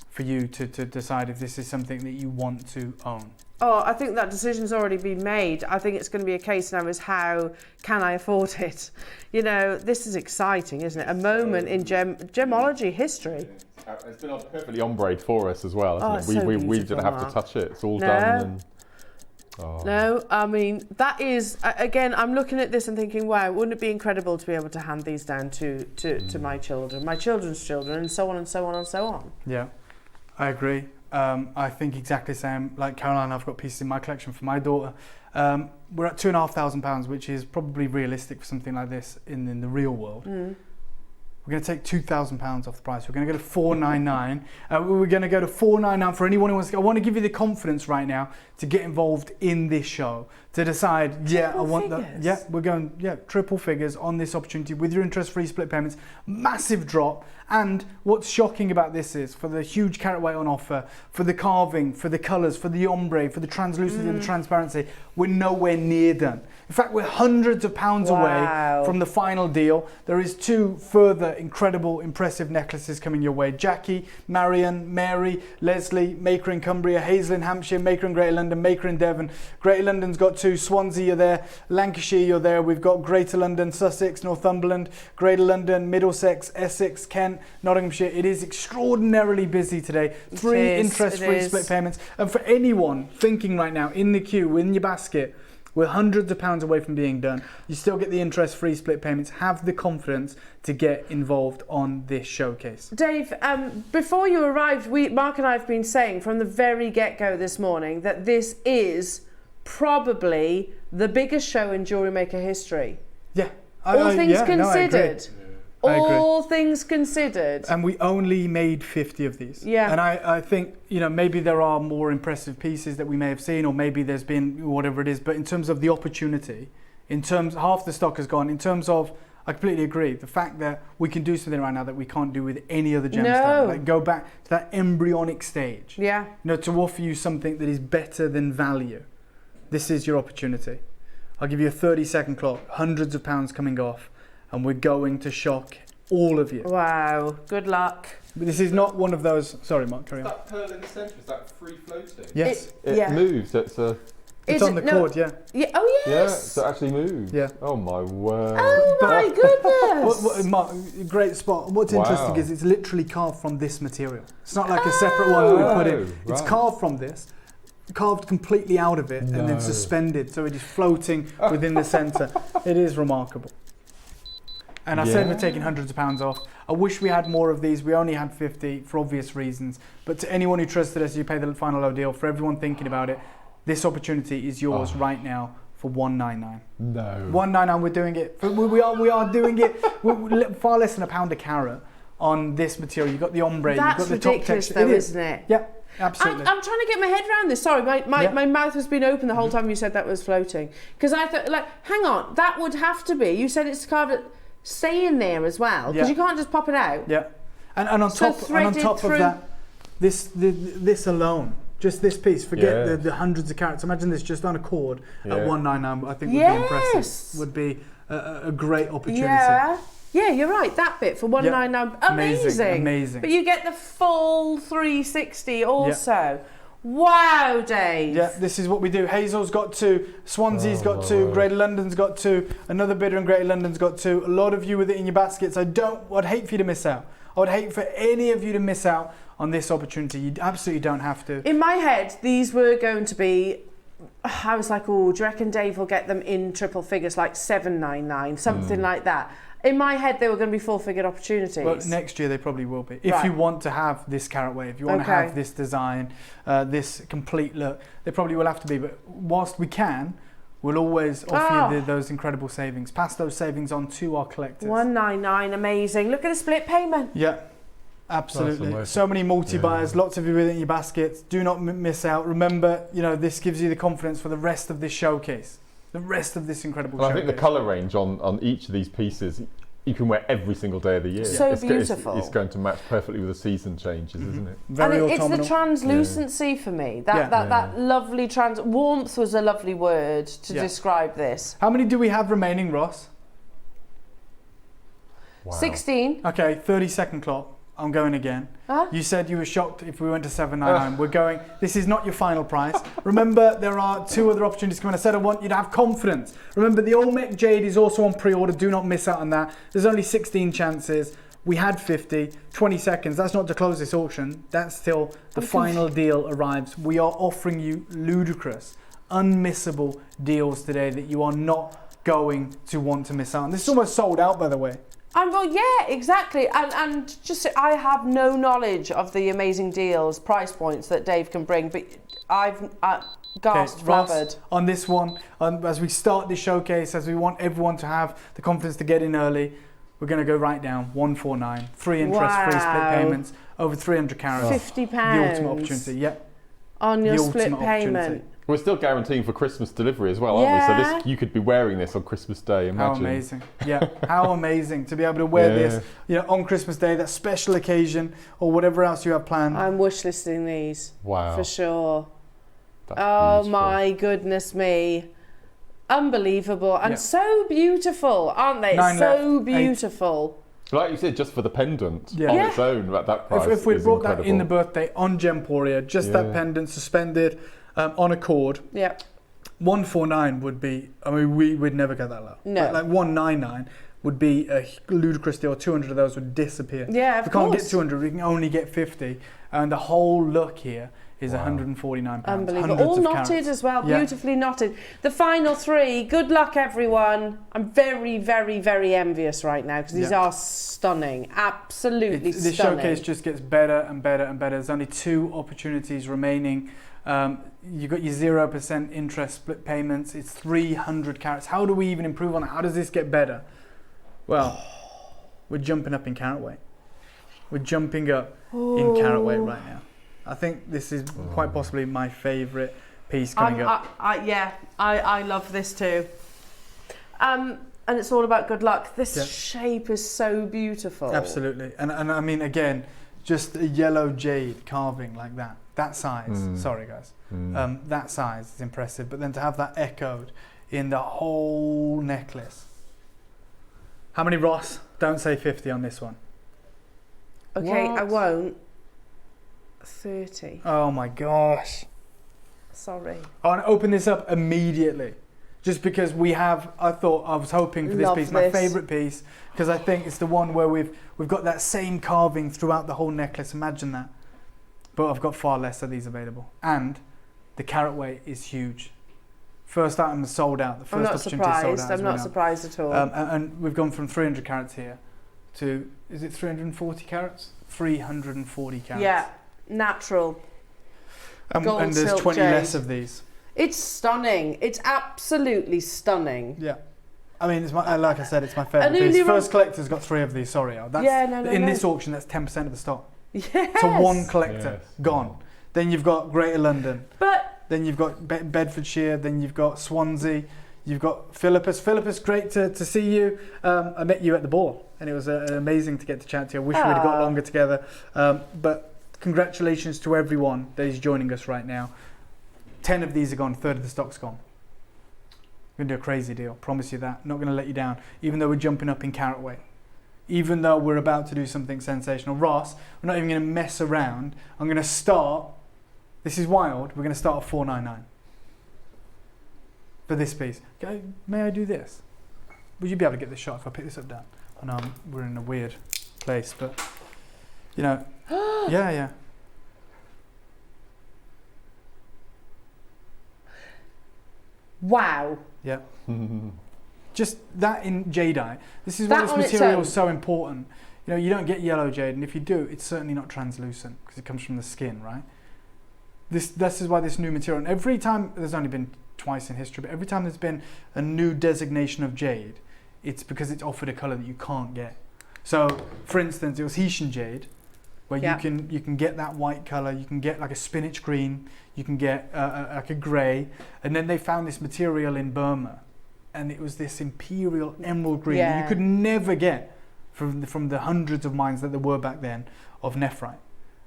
for you to decide if this is something that you want to own.
Oh, I think that decision's already been made. I think it's going to be a case now is how can I afford it? This is exciting, isn't it? A moment in gemology history.
It's been perfectly ombre for us as well, hasn't it? We didn't have to touch it. It's all done.
No, I mean, that is, again, I'm looking at this and thinking, wow, wouldn't it be incredible to be able to hand these down to my children, my children's children, and so on and so on and so on.
Yeah, I agree. I think exactly the same. Like Caroline, I've got pieces in my collection for my daughter. We're at £2,500, which is probably realistic for something like this in the real world. We're going to take £2,000 off the price. We're going to go to $499. We're going to go to $499 for anyone who wants to go. I want to give you the confidence right now to get involved in this show, to decide, I want that. Yeah, we're going, triple figures on this opportunity with your interest-free split payments. Massive drop. And what's shocking about this is, for the huge carat weight on offer, for the carving, for the colours, for the ombre, for the translucency and the transparency, we're nowhere near done. In fact, we're hundreds of pounds away from the final deal. There is 2 further incredible, impressive necklaces coming your way. Jackie, Marion, Mary, Leslie, Maker in Cumbria, Hazel in Hampshire, Maker in Greater London, Maker in Devon. Greater London's got 2, Swansea, you're there. Lancashire, you're there. We've got Greater London, Sussex, Northumberland, Greater London, Middlesex, Essex, Kent, Nottinghamshire. It is extraordinarily busy today. 3 interest-free split payments. And for anyone thinking right now, in the queue, in your basket, We're hundreds of pounds away from being done. You still get the interest-free split payments. Have the confidence to get involved on this showcase.
Dave, before you arrived, Mark and I have been saying from the very get-go this morning that this is probably the biggest show in Jewellery Maker history.
Yeah.
All things considered. All
agree.
things considered.
And we only made 50 of these.
Yeah.
And I think, maybe there are more impressive pieces that we may have seen, or maybe there's been whatever it is. But in terms of the opportunity, half the stock has gone. In terms of, I completely agree. The fact that we can do something right now that we can't do with any other gemstone.
No.
Like go back to that embryonic stage.
Yeah.
To offer you something that is better than value. This is your opportunity. I'll give you a 30-second clock, hundreds of pounds coming off, and we're going to shock all of you.
Wow, good luck.
But this is not one of those... Sorry, Mark, carry on.
That pearl in the centre, is that free floating?
Yes.
It moves, it's
on the cord, yeah.
Yeah. Oh,
Yeah,
yes.
so it actually moves.
Yeah.
Oh my word.
Oh, my goodness.
Mark, great spot. What's interesting is it's literally carved from this material. It's not like a separate one that we put in. It's carved from this, carved completely out of it, and then suspended, so it is floating within the centre. It is remarkable. And I said we're taking hundreds of pounds off. I wish we had more of these. We only had 50 for obvious reasons. But to anyone who trusted us, you pay the final low deal. For everyone thinking about it, this opportunity is yours right now for $199.
No.
$199. We're doing it. We are doing it. We're far less than £1 a carat on this material. You've got the ombre.
That's
you've got the top
ridiculous,
texture.
though, isn't it?
Yeah. Absolutely.
I'm trying to get my head around this. Sorry, my mouth has been open the whole time you said that was floating. Because I thought, hang on, that would have to be. You said it's carved, stay in there as well, because you can't just pop it out.
Yeah, and on top of that, this alone, just this piece. Forget the hundreds of carats. Imagine this just on a cord at $199. I think would be impressive. Would be a great opportunity.
Yeah. Yeah, you're right. That bit for $199,
amazing.
But you get the full 360 also. Wow, Dave.
Yeah, this is what we do. Hazel's got 2, Swansea's got 2, Greater London's got 2, another bidder in Greater London's got 2. A lot of you with it in your baskets. I'd hate for you to miss out. I would hate for any of you to miss out on this opportunity. You absolutely don't have to.
In my head, these were going to be, I was like, oh, do you reckon Dave will get them in triple figures, like $799, something like that? In my head, they were going to be full-figured opportunities.
Well, next year they probably will be. If you want to have this carat weight, if you want to have this design, this complete look, they probably will have to be. But whilst we can, we'll always offer you those incredible savings. Pass those savings on to our collectors.
$199, amazing. Look at the split payment.
Yeah, absolutely. So many multi-buyers, lots of you within your baskets. Do not miss out. Remember, this gives you the confidence for the rest of this showcase. The rest of this incredible showcase.
I think the colour range on each of these pieces, you can wear every single day of the year.
So beautiful.
It's going to match perfectly with the season changes, isn't it?
Very
it's the translucency for me. That lovely warmth was a lovely word to describe this.
How many do we have remaining, Ross?
Wow.
16.
Okay, 30-second clock. I'm going again. You said you were shocked if we went to $799. We're going. This is not your final price. Remember, there are 2 other opportunities coming. I said I want you to have confidence. Remember, the Olmec Jade is also on pre-order. Do not miss out on that. There's only 16 chances. We had 50. 20 seconds. That's not to close this auction. That's till the final deal arrives. We are offering you ludicrous, unmissable deals today that you are not going to want to miss out on. This is almost sold out, by the way.
Well, yeah, exactly. And just, I have no knowledge of the amazing deals, price points that Dave can bring, but I've gasped, flabbered.
On this one, as we start this showcase, as we want everyone to have the confidence to get in early, we're going to go right down, 149, 3 interest-free split payments, over 300 carats.
£50.
The ultimate opportunity, yep.
On your split payment.
We're still guaranteeing for Christmas delivery as well, aren't we? So you could be wearing this on Christmas Day, imagine.
How amazing. Yeah, how amazing to be able to wear this on Christmas Day, that special occasion, or whatever else you have planned.
I'm wish listing these.
Wow.
For sure.
That's
beautiful.
My
goodness me. Unbelievable. And so beautiful, aren't they?
9
so
left,
beautiful.
8.
Like you said, just for the pendant on its own, at that price.
If we brought
incredible.
that in the birthday on Gemporia, just that pendant suspended on a cord.
Yeah.
149 would be, we would never get that low.
No.
Like 199 would be a ludicrous deal. 200 of those would disappear.
Yeah, of
course. We can't
course.
get 200, we can only get 50. And the whole look here is £149.
Unbelievable.
Hundreds
All
of
knotted
carats.
as well,
Yeah.
beautifully knotted. The final 3, good luck everyone. I'm very, very, very envious right now because these
Yeah.
are stunning, absolutely
The
stunning.
showcase just gets better and better and better. There's only 2 opportunities remaining. You've got your 0% interest split payments. It's 300 carats. How do we even improve on it? How does this get better? Well, we're jumping up in carat weight. We're jumping up in carat weight right now. I think this is quite possibly my favourite piece coming up.
I love this too. And it's all about good luck. This
Yeah.
shape is so beautiful.
Absolutely. And I mean, again, just a yellow jade carving like that. That size. Sorry, guys. That size is impressive. But then to have that echoed in the whole necklace. How many, Ross? Don't say 50 on this one.
Okay,
What?
I won't. 30.
Oh my gosh.
Sorry.
I want to open this up immediately. Just because I was hoping for this
Love
piece, my
this.
favourite piece, because I think it's the one where we've got that same carving throughout the whole necklace. Imagine that. But I've got far less of these available. And the carat weight is huge. First item is sold out. The
I'm
first
not
opportunity is sold
surprised.
out.
I'm not surprised at all.
And we've gone from 300 carats here to, is it 340 carats? 340 carats.
Yeah, natural. Gold
And there's
silk
20
jade.
less of these.
It's stunning. It's absolutely stunning.
Yeah. I mean, it's my, like I said, it's my favourite
And only
piece.
one-
First collector's got 3 of these, sorry. That's,
Yeah, no,
in
no.
this auction, that's 10% of the stock.
Yes.
So one collector,
Yes.
gone. Then you've got Greater London.
But
Then you've got Bedfordshire. Then you've got Swansea. You've got Philippus. Philippus, great to see you. I met you at the ball, and it was amazing to get to chat to you. I wish we'd have got longer together. But congratulations to everyone that is joining us right now. 10 of these are gone. 1/3 of the stock's gone. We're going to do a crazy deal. Promise you that. Not going to let you down. Even though we're jumping up in carat weight. Even though we're about to do something sensational. Ross, we're not even going to mess around. I'm going to start. This is wild. We're going to start at $499 for this piece. Okay, may I do this? Would you be able to get this shot if I pick this up down? I know we're in a weird place, but you know, yeah.
wow.
Yeah. Just that in jadeite. This is
That
why this
on its
material
own.
is so important. You know, you don't get yellow jade, and if you do, it's certainly not translucent because it comes from the skin, right? This is why this new material, and every time, there's only been twice in history, but every time there's been a new designation of jade, it's because it's offered a colour that you can't get. So, for instance, it was Haitian jade, where
Yeah.
you can get that white colour, you can get like a spinach green, you can get like a grey, and then they found this material in Burma, and it was this imperial emerald green that
Yeah.
you could never get from the hundreds of mines that there were back then of nephrite.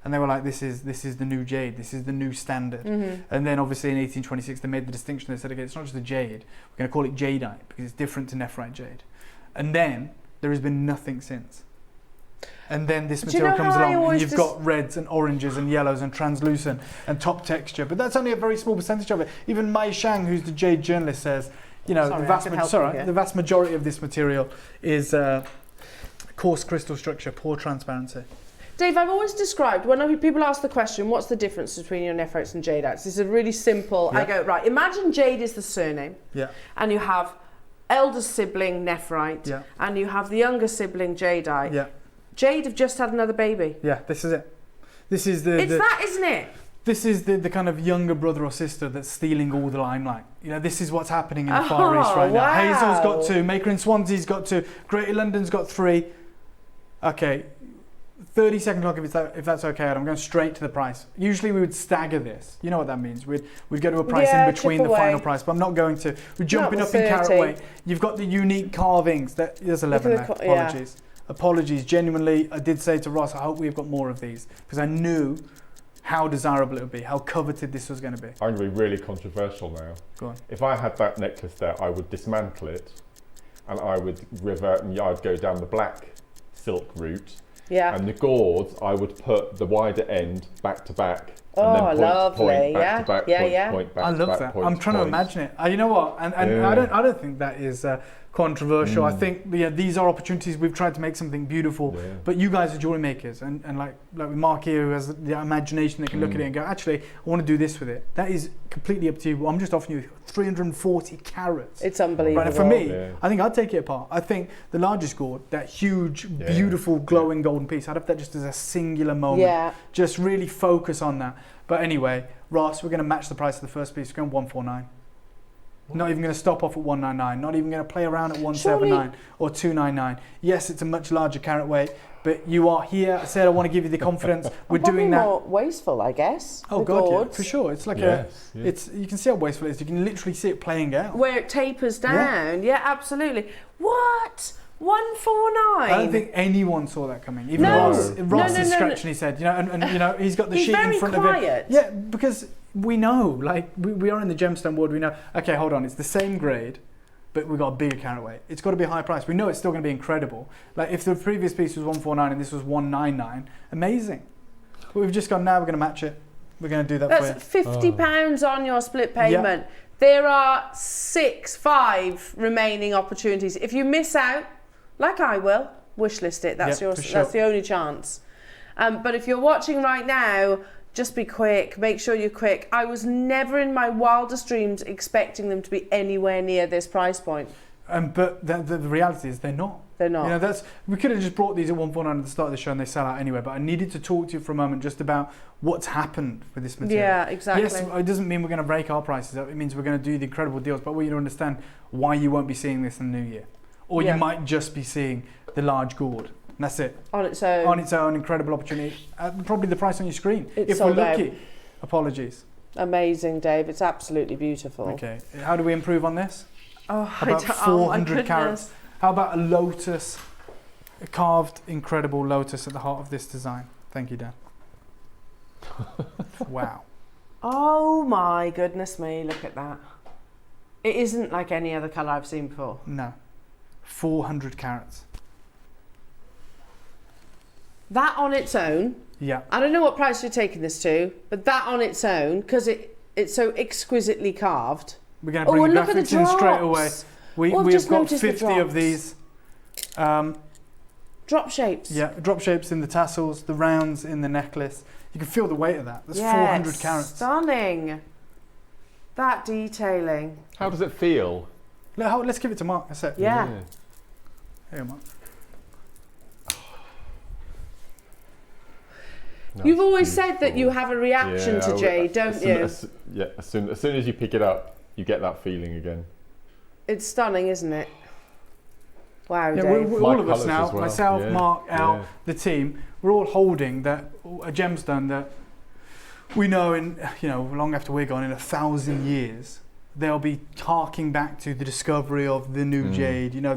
And they were like, this is the new jade, this is the new standard.
Mm-hmm.
And then obviously in 1826 they made the distinction. They said, okay, it's not just a jade, we're going to call it jadeite because it's different to nephrite jade. And then there has been nothing since. And then this
Do you
material
know
comes
how I
along and
always
you've got reds and oranges and yellows and translucent and top texture. But that's only a very small percentage of it. Even Mai Shang, who's the jade journalist, says, you know,
Sorry,
the vast majority of this material is coarse crystal structure, poor transparency.
Dave, I've always described, when people ask the question, what's the difference between your nephrites and jadeites? This is a really simple,
Yeah.
I go, right, imagine jade is the surname,
Yeah.
and you have elder sibling nephrite,
Yeah.
and you have the younger sibling jadeite.
Yeah.
Jade have just had another baby.
Yeah, this is it. This is
It's that, isn't it?
This is the kind of younger brother or sister that's stealing all the limelight. You know, this is what's happening in the Far East right now.
wow.
Hazel's got 2, Maker in Swansea's got 2, Greater London's got 3. Okay, 30-second clock if that's okay, Adam. I'm going straight to the price. Usually we would stagger this. You know what that means. We'd go to a price
Yeah,
in between
chip
the final
away.
price, but I'm not going to. We're jumping
Not
up
the
in carat
30.
weight. You've got the unique carvings. There's 11
Look at
left.
the yeah.
Apologies. Apologies. Genuinely, I did say to Ross, I hope we've got more of these because I knew how desirable it would be, how coveted this was going to be.
I'm going to be really controversial now.
Go on.
If I had that necklace there, I would dismantle it and I would revert and I'd go down the black silk route.
Yeah.
And the gauze, I would put the wider end back to back.
Oh,
and then point
lovely.
to point, back
Yeah.
to back,
Yeah,
point
yeah.
to point, back
I
to
love
back,
that.
point
I'm
to
trying to
point.
imagine it. You know what? And
Yeah.
I don't think that is controversial. I think these are opportunities. We've tried to make something beautiful, but you guys are jewelry makers, and like with Mark here, who has the imagination that can look at it and go, actually, I want to do this with it. That is completely up to you. I'm just offering you 340 carats.
It's unbelievable.
Right, and for me, I think I'd take it apart. I think the largest gourd, that huge, beautiful, glowing golden piece, I'd have that just as a singular moment.
Yeah.
Just really focus on that. But anyway, Ross, we're going to match the price of the first piece. We're going 149. Not even going to stop off at 199. Not even going to play around at 179 or 299. Yes, it's a much larger carat weight, but you are here. I said I want to give you the confidence. We're doing that.
More wasteful, I guess.
Oh God, yeah, for sure. It's like it's. You can see how wasteful it is. You can literally see it playing out.
Where it tapers down. Yeah, absolutely. What? 149?
I don't think anyone saw that coming. Even Ross is scratching his head. You know, and you know he's got the sheet in front of him. Yeah, because we know, like we are in the gemstone world. We know. Okay, hold on. It's the same grade, but we've got a bigger carat weight. It's got to be a high price. We know it's still going to be incredible. Like if the previous piece was 149 and this was 199, amazing. But we've just gone. Now we're going to match it. We're going to do that for you.
That's £50 on your split payment. Yeah. There are 5 remaining opportunities. If you miss out, like I will, wishlist it. That's that's the only chance. But if you're watching right now, just be quick. Make sure you're quick. I was never in my wildest dreams expecting them to be anywhere near this price point.
But the reality is they're not.
They're not.
You know, we could have just brought these at 149 at the start of the show and they sell out anyway. But I needed to talk to you for a moment just about what's happened with this material.
Yeah, exactly.
Yes, it doesn't mean we're going to break our prices up. It means we're going to do the incredible deals. But we need to understand why you won't be seeing this in the new year. Or you might just be seeing the large gourd. And that's it.
On its own.
On its own, incredible opportunity. Probably the price on your screen.
If
we're lucky. Apologies.
Amazing, Dave. It's absolutely beautiful.
Okay. How do we improve on this?
How
about 400 carats? How about a lotus? A carved, incredible lotus at the heart of this design. Thank you, Dan. Wow.
Oh my goodness me, look at that. It isn't like any other colour I've seen before.
No. 400 carats.
That on its own.
Yeah.
I don't know what price you're taking this to, but that on its own, because it's so exquisitely carved.
We're going to bring the graphics in straight away. We've got 50 of these.
Drop shapes.
Yeah, drop shapes in the tassels, the rounds in the necklace. You can feel the weight of that. That's 400 carats.
Stunning. That detailing.
How does it feel?
Let's give it to Mark a sec.
Yeah.
Here, Mark.
You've always said that you have a reaction to Jade, don't you?
As soon as you pick it up, you get that feeling again.
It's stunning, isn't it? Wow,
yeah,
Dave.
we're all of us now, myself, Mark, Al, the team, we're all holding a gemstone that we know long after we're gone, in 1,000 years, they'll be harking back to the discovery of the new Jade. They'll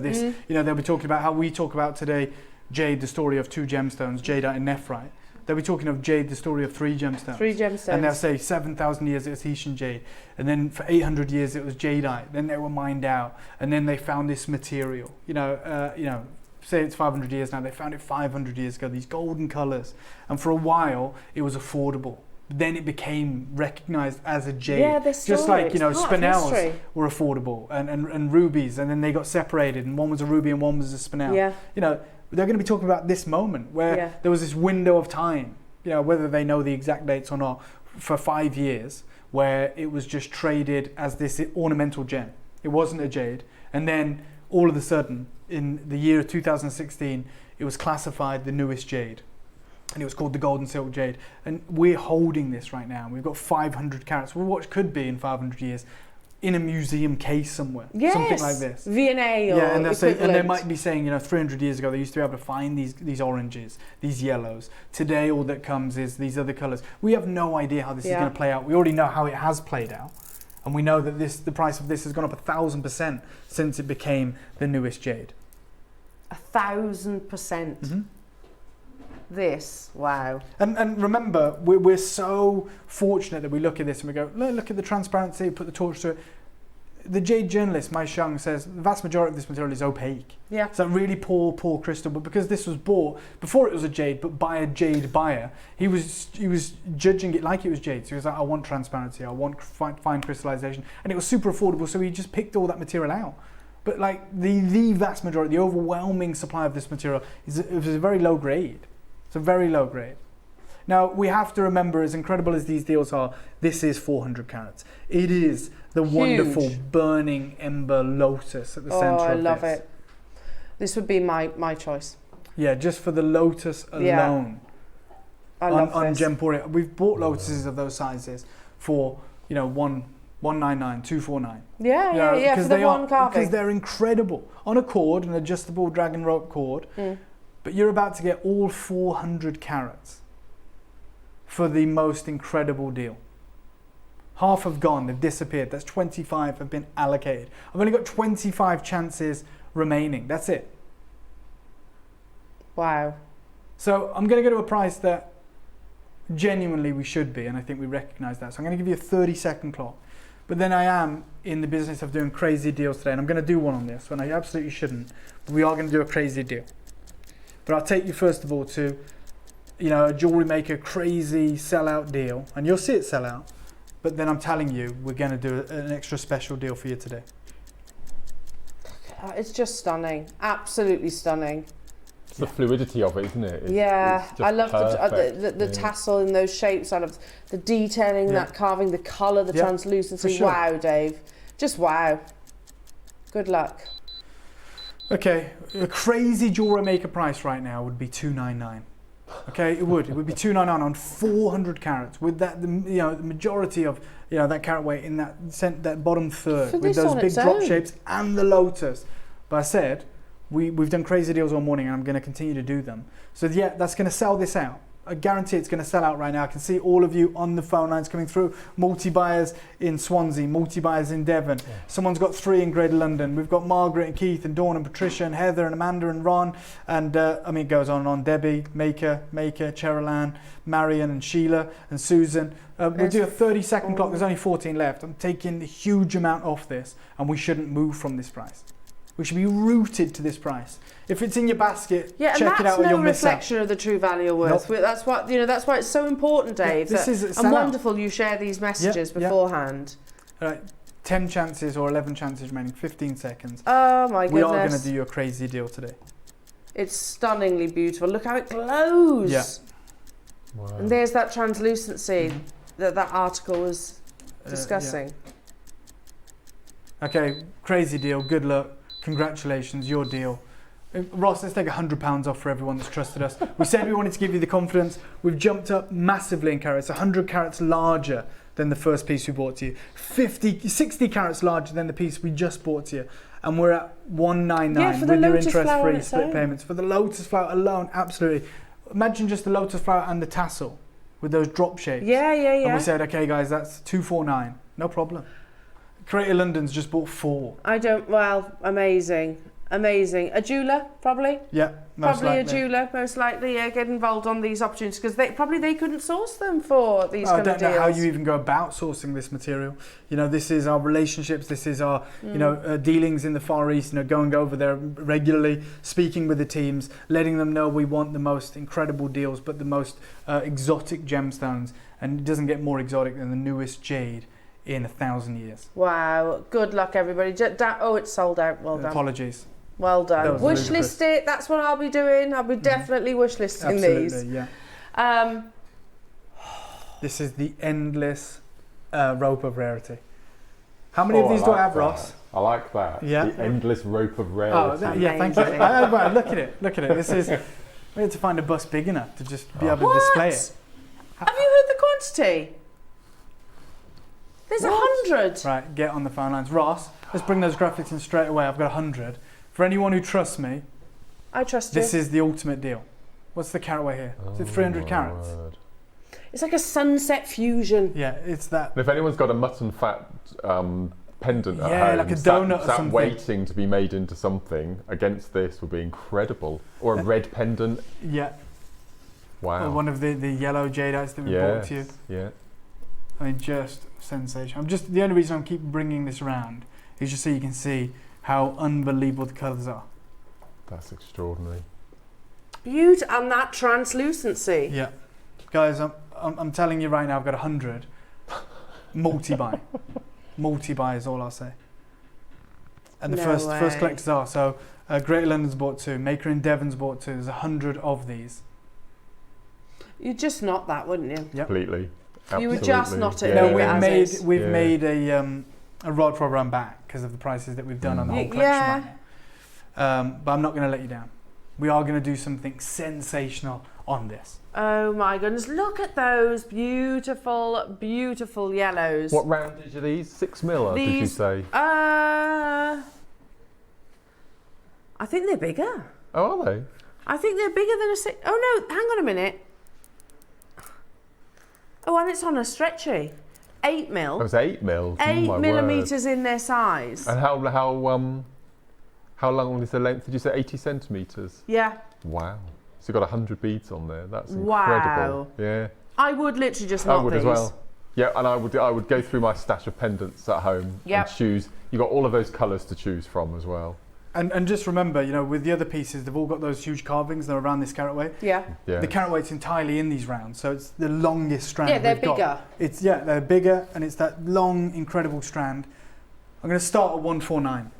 be talking about how we talk about today, Jade, the story of 2 gemstones, jadeite and nephrite. They'll be talking of Jade, the story of 3 gemstones.
3 gemstones.
And they'll say 7,000 years it was Hessian jade. And then for 800 years it was jadeite. Then they were mined out. And then they found this material. Say it's 500 years now. They found it 500 years ago, these golden colours. And for a while it was affordable. Then it became recognised as a jade.
Yeah, the story.
Just like, spinels were affordable and rubies. And then they got separated. And one was a ruby and one was a spinel.
Yeah.
They're going to be talking about this moment where there was this window of time, whether they know the exact dates or not, for 5 years, where it was just traded as this ornamental gem. It wasn't a jade. And then all of a sudden, in the year of 2016, it was classified the newest jade. And it was called the golden silk jade. And we're holding this right now. We've got 500 carats. Well, what could be in 500 years in a museum case somewhere, something like this.
V&A or
and they might be saying, 300 years ago they used to be able to find these oranges, these yellows. Today all that comes is these other colours. We have no idea how this is going to play out. We already know how it has played out, and we know that the price of this has gone up 1,000% since it became the newest jade.
1,000%. Mm-hmm. This, wow.
And remember, we're so fortunate that we look at this and we go, look at the transparency, put the torch to it. The jade journalist, Mai Shang, says the vast majority of this material is opaque.
Yeah.
It's that really poor crystal, but because this was bought, before it was a jade, but by a jade buyer, he was judging it like it was jade. So he was like, I want transparency, I want fine crystallization. And it was super affordable, so he just picked all that material out. But like the vast majority, the overwhelming supply of this material is a very low grade. It's a very low grade. Now, we have to remember, as incredible as these deals are, this is 400 carats. It is the wonderful burning ember lotus at the center of this.
Oh, I love it. This would be my choice.
Yeah, just for the lotus alone.
Yeah. I love
on
this.
Gemporia. We've bought lotuses of those sizes for, you know, 199, 249.
Yeah, for the one carving.
Because they're incredible. On a cord, an adjustable dragon rope cord, but you're about to get all 400 carats for the most incredible deal. Half have gone, they've disappeared. That's 25 have been allocated. I've only got 25 chances remaining. That's it.
Wow.
So I'm going to go to a price that genuinely we should be, and I think we recognise that. So I'm going to give you a 30-second clock. But then I am in the business of doing crazy deals today, and I'm going to do one on this when I absolutely shouldn't. But we are going to do a crazy deal. But I'll take you first of all to, you know, a Jewellery Maker crazy sellout deal, and you'll see it sell out. But then I'm telling you, we're going to do an extra special deal for you today.
It's just stunning, absolutely stunning.
It's the fluidity of it, isn't it? It's
I love the tassel in those shapes. I love the detailing, that carving, the colour, the translucency.
Sure.
Wow, Dave. Just wow. Good luck.
Okay, a crazy Jewellery Maker price right now would be $299. Okay, it would be $299 on 400 carats with that, the majority of that carat weight in that bottom third with those big drop shapes and the lotus. But I said we've done crazy deals all morning, and I'm going to continue to do them. So yeah, that's going to sell this out. I guarantee it's going to sell out right now. I can see all of you on the phone lines coming through. Multi-buyers in Swansea, multi-buyers in Devon. Yeah. Someone's got 3 in Greater London. We've got Margaret and Keith and Dawn and Patricia and Heather and Amanda and Ron. And it goes on and on. Debbie, Maker, Cheryl Ann, Marion and Sheila and Susan. We'll do a 30-second clock. There's only 14 left. I'm taking a huge amount off this, and we shouldn't move from this price. We should be rooted to this price. If it's in your basket, check it out or you'll miss out.
That's no reflection of the true value or worth.
Nope.
That's why it's so important, Dave. And wonderful you share these messages beforehand.
All right, 10 chances or 11 chances remaining, 15 seconds.
Oh my goodness.
We are going to do you a crazy deal today.
It's stunningly beautiful. Look how it glows.
Yeah.
Wow.
And there's that translucency that article was discussing.
Okay, crazy deal. Good luck. Congratulations, your deal. Ross, let's take £100 off for everyone that's trusted us. We said we wanted to give you the confidence. We've jumped up massively in carats, 100 carats larger than the first piece we bought to you, 60 carats larger than the piece we just bought to you, and we're at $199 with your interest-free split payments. For the lotus flower alone, absolutely. Imagine just the lotus flower and the tassel with those drop shapes.
Yeah.
And we said, okay guys, that's $249, no problem. Creator London's just bought 4.
Amazing. A jeweller, probably?
Yeah, most
likely.
likely.
A jeweller, most likely, get involved on these opportunities because they couldn't source them for these kind of deals. I don't
know how you even go about sourcing this material. This is our relationships, this is our dealings in the Far East, going over there regularly, speaking with the teams, letting them know we want the most incredible deals, but the most exotic gemstones, and it doesn't get more exotic than the newest jade in 1,000 years.
Wow, good luck everybody. It's sold out. Well done.
Apologies.
Well done. Wish list it. That's what I'll be doing. I'll be definitely wish listing these.
Absolutely, yeah. This is the endless rope of rarity. How many of these do I have, Ross?
I like that.
Yeah.
The endless rope of rarity.
Thank you. Look at it. This is. We had to find a bus big enough to just be able to display it.
Have you heard the quantity? There's 100.
Right, get on the phone lines. Ross, let's bring those graphics in straight away. I've got 100. For anyone who trusts me,
I trust you.
This is the ultimate deal. What's the carat weight here? Is it 300 carats?
Word.
It's like a sunset fusion.
Yeah, it's that.
And if anyone's got a mutton fat pendant at home,
like a donut or something,
waiting to be made into something against this would be incredible. Or a red pendant.
Yeah.
Wow.
Or one of the yellow jadeite that we brought to you.
Yeah.
I mean, just sensational. The only reason I keep bringing this around is just so you can see how unbelievable the colours are.
That's extraordinary.
Beauty and that translucency.
Yeah, guys, I'm telling you right now, I've got 100. Multi-buy is all I'll say. And the
No
first
way.
collectors are. So Greater London's bought 2, Maker in Devon's bought 2. There's 100 of these.
You'd just not that, wouldn't you?
Yep.
Completely.
You would just not it.
Yeah.
No,
As
we've
Yeah.
made a rod for run back because of the prices that we've done on the whole collection right now. But I'm not going to let you down. We are going to do something sensational on this.
Oh my goodness, look at those beautiful, beautiful yellows.
What roundage are these? 6mm, did you
These-
say?
I think they're bigger.
Oh, are they?
I think they're bigger than a 6. Oh no, hang on a minute. Oh, and it's on a stretchy. 8mm.
Oh, it's 8mm.
8mm in their size.
And how long is the length? Did you say 80 centimetres?
Yeah.
Wow. So you've got 100 beads on there. That's
Wow.
incredible. Yeah.
I would literally just
I
knot
would
these.
as well. Yeah, and I would go through my stash of pendants at home
Yep.
and choose. You've got all of those colours to choose from as well.
And just remember, you know, with the other pieces, they've all got those huge carvings that are around this carat weight.
Yeah.
Yeah.
The carat weight's entirely in these rounds, so it's the longest strand.
Yeah, they're
we've got.
bigger.
It's they're bigger, and it's that long, incredible strand. I'm going to start at 149.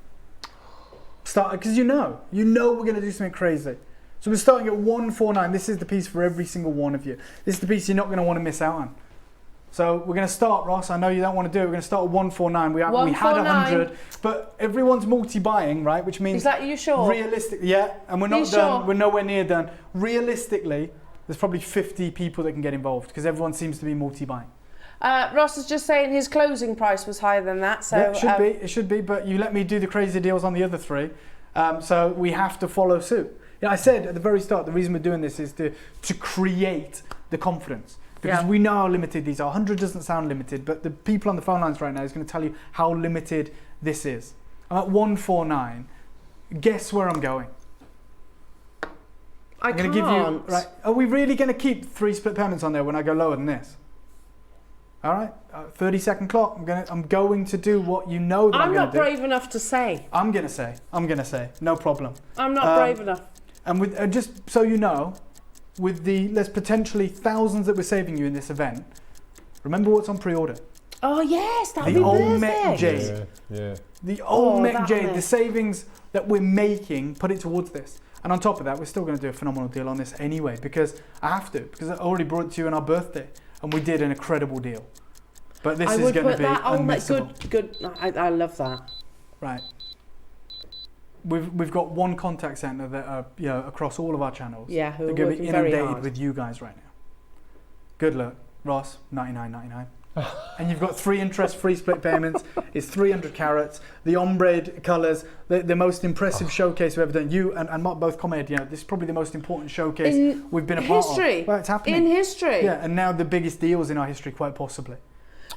Start because you know we're going to do something crazy. So we're starting at 149. This is the piece for every single one of you. This is the piece you're not going to want to miss out on. So we're going to start, Ross. I know you don't want to do it. We're going to start at 149. We had 100, but everyone's multi-buying, right? Which means
Is that you sure?
realistically, yeah. And we're not
You
done.
sure?
We're nowhere near done. Realistically, there's probably 50 people that can get involved because everyone seems to be multi-buying.
Ross is just saying his closing price was higher than that. So
Yeah, it should be. But you let me do the crazy deals on the other 3, so we have to follow suit. Yeah, I said at the very start the reason we're doing this is to create the confidence. Because we know how limited these are. 100 doesn't sound limited, but the people on the phone lines right now is going to tell you how limited this is. I'm at 149. Guess where I'm going?
I'm
going to give you. Right? Are we really going to keep 3 split payments on there when I go lower than this? All right, 30-second clock. I'm going to do what you know that I'm going to do.
I'm not brave enough to say.
I'm going to say. No problem.
I'm not brave enough.
And with just so you know, with there's potentially thousands that we're saving you in this event. Remember what's on pre-order.
Oh yes, that would
The
be
Olmec
perfect.
Jade.
Yeah.
The Olmec
that
Jade.
mess.
The savings that we're making, put it towards this. And on top of that, we're still going to do a phenomenal deal on this anyway, because I have to, because I already brought it to you on our birthday, and we did an incredible deal. But this is going to be unmissable.
Good. I love that.
Right. We've got one contact centre that are across all of our channels.
Yeah, who
they're
are
going to be
working very
inundated
hard.
with you guys right now. Good luck, Ross. $99.99. And you've got 3 interest-free split payments. It's 300 carats. The ombre colours, the most impressive showcase we've ever done. You and Mark both commented. This is probably the most important showcase we've been a part of.
History.
Well, it's happening.
In history.
Yeah, and now the biggest deals in our history, quite possibly.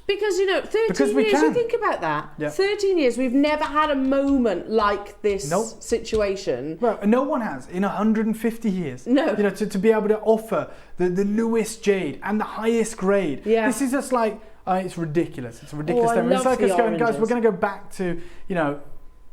Because 13
Because we
years,
can.
you think about that.
Yeah.
13 years, we've never had a moment like this
Nope.
situation.
Well, no one has in 150 years.
No.
To be able to offer the newest jade and the highest grade.
Yeah.
This is just like, it's ridiculous. It's a ridiculous
I
statement. It's
love
like us
the
going, guys, we're
oranges.
going to go back to,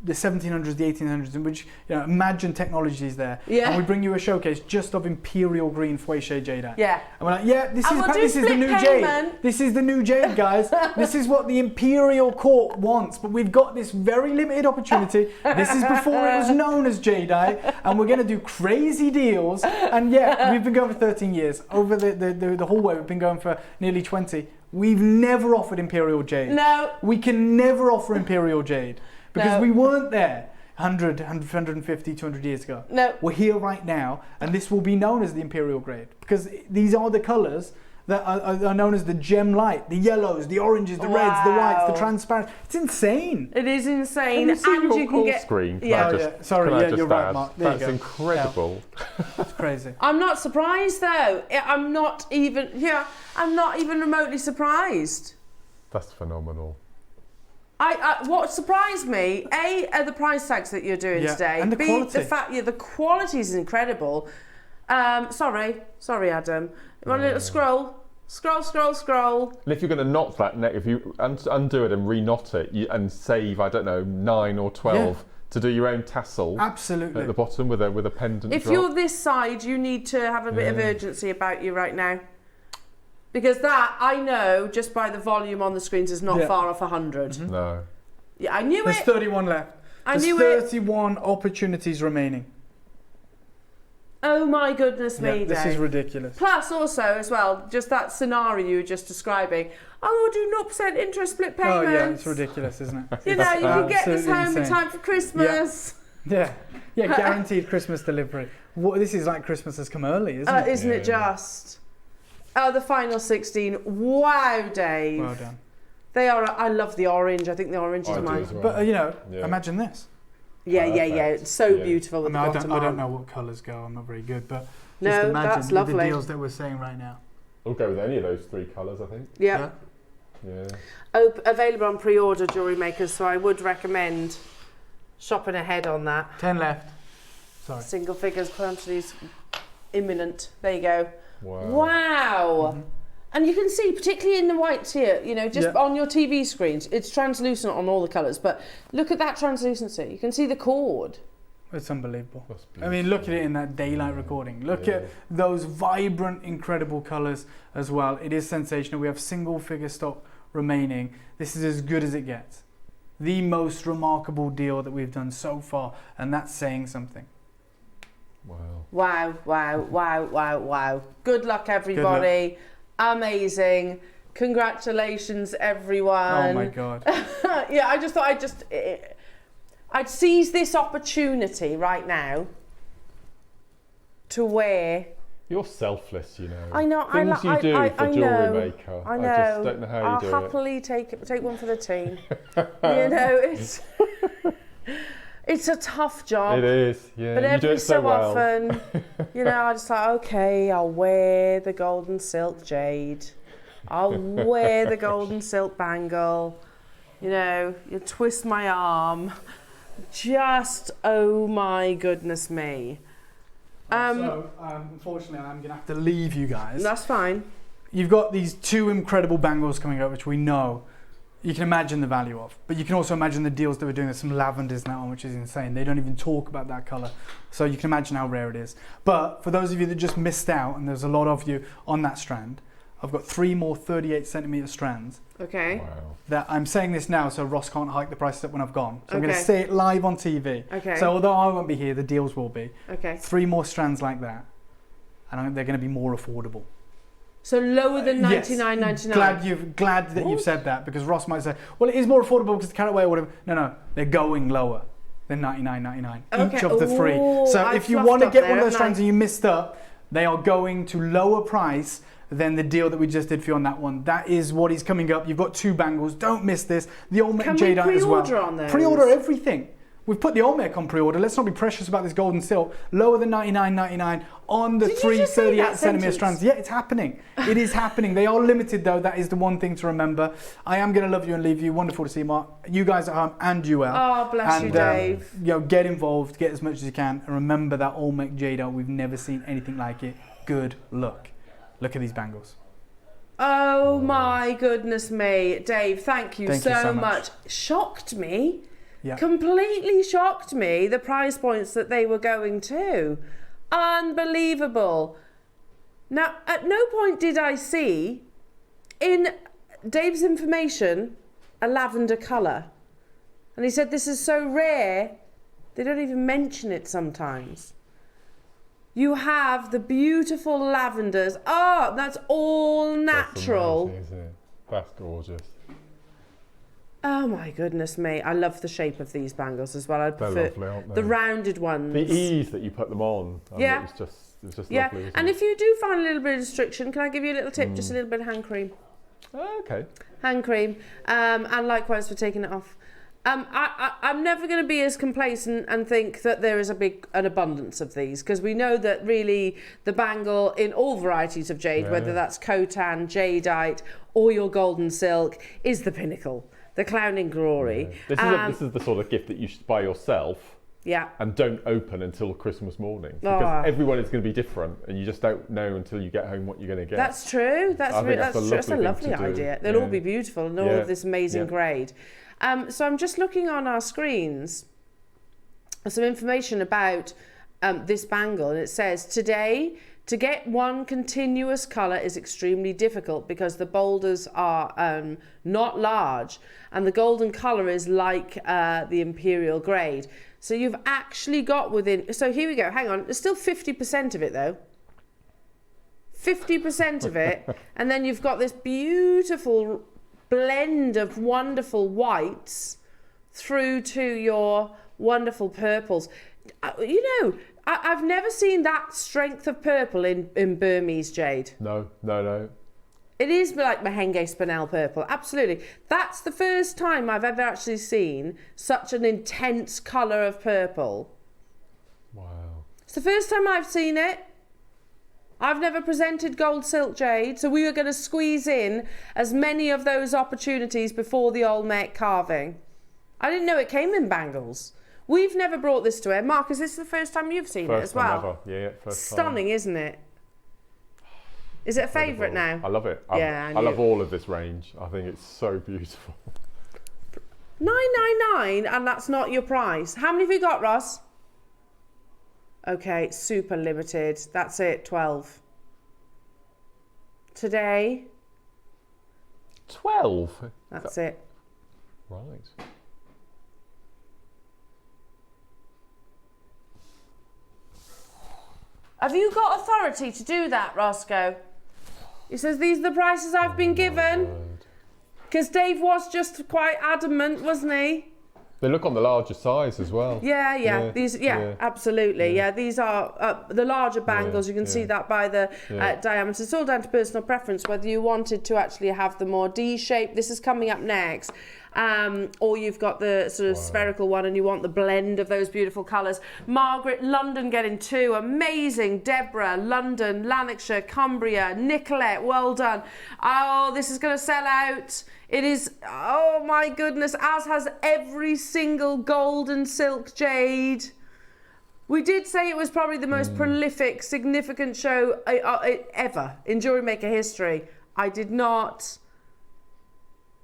the 1700s, the 1800s, in which, imagine technologies there.
Yeah.
And we bring you a showcase just of imperial green Fouché jadeite.
Yeah.
And we're like, this
And
is
we'll do
this is the
split
new
payment.
jade. This is the new jade, guys. This is what the imperial court wants. But we've got this very limited opportunity. This is before it was known as jadeite, and we're going to do crazy deals. And we've been going for 13 years. Over the whole way, we've been going for nearly 20. We've never offered imperial jade.
No.
We can never offer imperial jade because
No.
we weren't there 100, 150, 200 years ago.
No.
We're here right now, and this will be known as the imperial grade because these are the colours that are known as the gem light, the yellows, the oranges, the reds, the whites, the
Wow.
transparent. It's insane.
It is insane.
Can you see
and
your
you can
call
get
screen? Can
Yeah.
I
Oh,
just,
yeah. Sorry,
can I
yeah,
just
you're right,
add?
Mark. There you
That's
go.
incredible.
It's crazy.
I'm not surprised though. I'm not even remotely surprised.
That's phenomenal.
What surprised me, A, are the price tags that you're doing
Yeah,
today.
and the
B,
quality.
the fact the quality is incredible. Sorry, Adam. You want a little scroll? Scroll.
And if you're going to knot that neck, if you undo it and re-knot it, and save, I don't know, 9 or 12 to do your own tassel
Absolutely.
at the bottom with a pendant
If
drop.
you're this side, you need to have a bit of urgency about you right now. Because that, I know, just by the volume on the screens, is not
Yeah.
far off 100.
No.
Yeah, I knew
There's
it.
31 left. There's 31 opportunities remaining.
Oh my goodness me,
This
Dave.
is ridiculous.
Plus also as well, just that scenario you were just describing, I will do 0% interest split payments.
Oh yeah, it's ridiculous, isn't it?
You know, you can get this
Absolutely
home in
insane.
time for Christmas.
Yeah, guaranteed Christmas delivery. This is like Christmas has come early, isn't it?
Isn't it just? Oh, the final 16. Wow, Dave.
Well done.
They are. I love the orange. I think the orange is
I do
mine.
as well.
But
Yeah.
imagine this.
Yeah.
Perfect.
It's so
Yeah.
beautiful. At the bottom
I don't
arm.
know what colours go. I'm not very good, but
No,
just imagine
that's
the
lovely.
deals that we're saying right now.
I'll go with any of those 3 colours, I think.
Yeah.
Yeah.
Available on pre-order, Jewellery Makers. So I would recommend shopping ahead on that.
10 left. Sorry.
Single figures quantities imminent. There you go.
Wow.
Wow.
Mm-hmm.
And you can see, particularly in the whites here, just on your TV screens, it's translucent on all the colours, but look at that translucency. You can see the cord.
It's unbelievable.
That's
I mean, look at it in that daylight recording. Look at those vibrant, incredible colours as well. It is sensational. We have single figure stock remaining. This is as good as it gets. The most remarkable deal that we've done so far, and that's saying something.
Wow.
Wow. Good luck, everybody. Amazing. Congratulations, everyone.
Oh my God.
Yeah, I just thought I'd seize this opportunity right now to wear.
You're selfish, you know.
I know.
Things you do for
I
Jewellery
know.
Maker.
I know.
I just don't know how
I'll
you do it.
happily take one for the team. It's it's a tough job.
It is, yeah.
But
you do
every
it so
so
well.
often, I just like, okay, I'll wear the golden silk jade. I'll wear the golden silk bangle. You twist my arm. Just, oh my goodness me.
Unfortunately, I'm going to have to leave you guys.
That's fine.
You've got these 2 incredible bangles coming up, which we know you can imagine the value of. But you can also imagine the deals that we're doing. There's some lavenders now on, which is insane. They don't even talk about that colour. So you can imagine how rare it is. But for those of you that just missed out, and there's a lot of you on that strand, I've got 3 more 38 centimetre strands.
Okay.
Wow.
That I'm saying this now so Ross can't hike the prices up when I've gone. So I'm going to
Okay.
say it live on TV.
Okay.
So although I won't be here, the deals will be.
Okay.
3 more strands like that. And they're going to be more affordable.
So lower than
Yes.
$99.99.
Glad that you've said that, because Ross might say, well, it is more affordable because the carat weight or whatever. No, they're going lower than $99.99 each
Okay.
of the 3.
Ooh,
So
I
if you
fluffed
want to
up
get
there,
one of those
haven't
strands
I?
and you missed up, they are going to lower price than the deal that we just did for you on that one. That is what is coming up. You've got 2 bangles. Don't miss this. The Olmec
Can we
Jadeite as well.
pre-order on those?
Pre-order everything. We've put the Olmec on pre-order. Let's not be precious about this golden silk. Lower than $99.99 on the
Did you
3
just say
38
that
centimetre
sentence?
strands. Yeah, it's happening. It is happening. They are limited though. That is the one thing to remember. I am going to love you and leave you. Wonderful to see you, Mark. You guys at home and Jewel.
Oh, bless you, Dave.
Get involved. Get as much as you can. And remember that Olmec Jadeite. We've never seen anything like it. Good luck. Look at these bangles.
Oh my goodness me. Dave, thank you so much. Shocked me.
Yeah.
Completely shocked me, the price points that they were going to. Unbelievable. Now, at no point did I see in Dave's information a lavender colour. And he said this is so rare, they don't even mention it sometimes. You have the beautiful lavenders. Oh, that's all natural.
That's amazing, isn't it? That's gorgeous.
Oh my goodness me. I love the shape of these bangles as well. I
They're
prefer
lovely, aren't they?
the rounded ones.
The ease that you put them on. I mean,
Yeah.
It's just
Yeah,
lovely. Isn't
and
it?
if you do find a little bit of restriction, can I give you a little tip? Just a little bit of hand cream.
Oh, okay.
Hand cream. And likewise for taking it off. I'm never going to be as complacent and think that there is an abundance of these, because we know that really the bangle in all varieties of jade, whether that's Khotan, jadeite or your golden silk, is the pinnacle, the crowning glory.
Yeah. This is the sort of gift that you should buy yourself.
Yeah.
And don't open until Christmas morning, because everyone is going to be different, and you just don't know until you get home what you're going to get.
That's true. That's
I think that's a
true. That's a
lovely
lovely
thing to do.
idea. They'll all be beautiful and all of this amazing grade. So I'm just looking on our screens some information about this bangle, and it says today To get one continuous colour is extremely difficult because the boulders are not large and the golden colour is like the imperial grade. So you've actually got within, so here we go, hang on, there's still 50% of it though. 50% of it, and then you've got this beautiful blend of wonderful whites through to your wonderful purples. You know, I've never seen that strength of purple in Burmese jade.
No.
It is like Mahenge Spinel purple, absolutely. That's the first time I've ever actually seen such an intense colour of purple.
Wow.
It's the first time I've seen it. I've never presented gold silk jade, so we were going to squeeze in as many of those opportunities before the Olmec carving. I didn't know it came in bangles. We've never brought this to air. Mark, is this the first time you've seen it as well?
First time ever. Yeah, first
Stunning,
time.
Isn't it? Is it a favourite now?
I love it.
Yeah,
I love all of this range. I think it's so beautiful.
$9.99, and that's not your price. How many have you got, Ross? Okay, super limited. That's it, 12. Today.
12?
That's it.
Right.
Have you got authority to do that, Roscoe? He says, these are the prices I've been given. Because Dave was just quite adamant, wasn't he?
They look on the larger size as well.
Yeah. These, absolutely. Yeah, these are the larger bangles. You can see that by the diameter. It's all down to personal preference, whether you wanted to actually have the more D shape. This is coming up next. Or you've got the sort of spherical one and you want the blend of those beautiful colours. Margaret, London getting 2. Amazing. Deborah, London, Lanarkshire, Cumbria, Nicolette, well done. Oh, this is going to sell out. It is, oh my goodness, as has every single gold and silk jade. We did say it was probably the most prolific, significant show ever in Jewellery Maker history. I did not...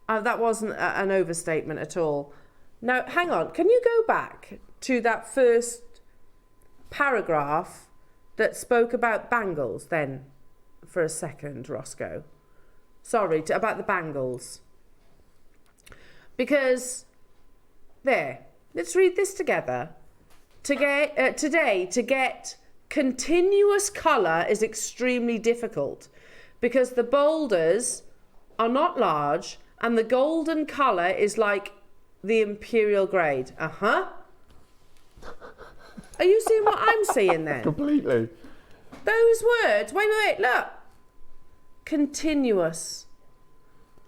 that wasn't an overstatement at all. Now, hang on. Can you go back to that first paragraph that spoke about bangles then for a second, Roscoe? Sorry, about the bangles. Because, there, let's read this together. Today, to get continuous colour is extremely difficult because the boulders are not large and the golden colour is like the imperial grade. Are you seeing what I'm seeing then?
Completely.
Those words, wait, look. Continuous.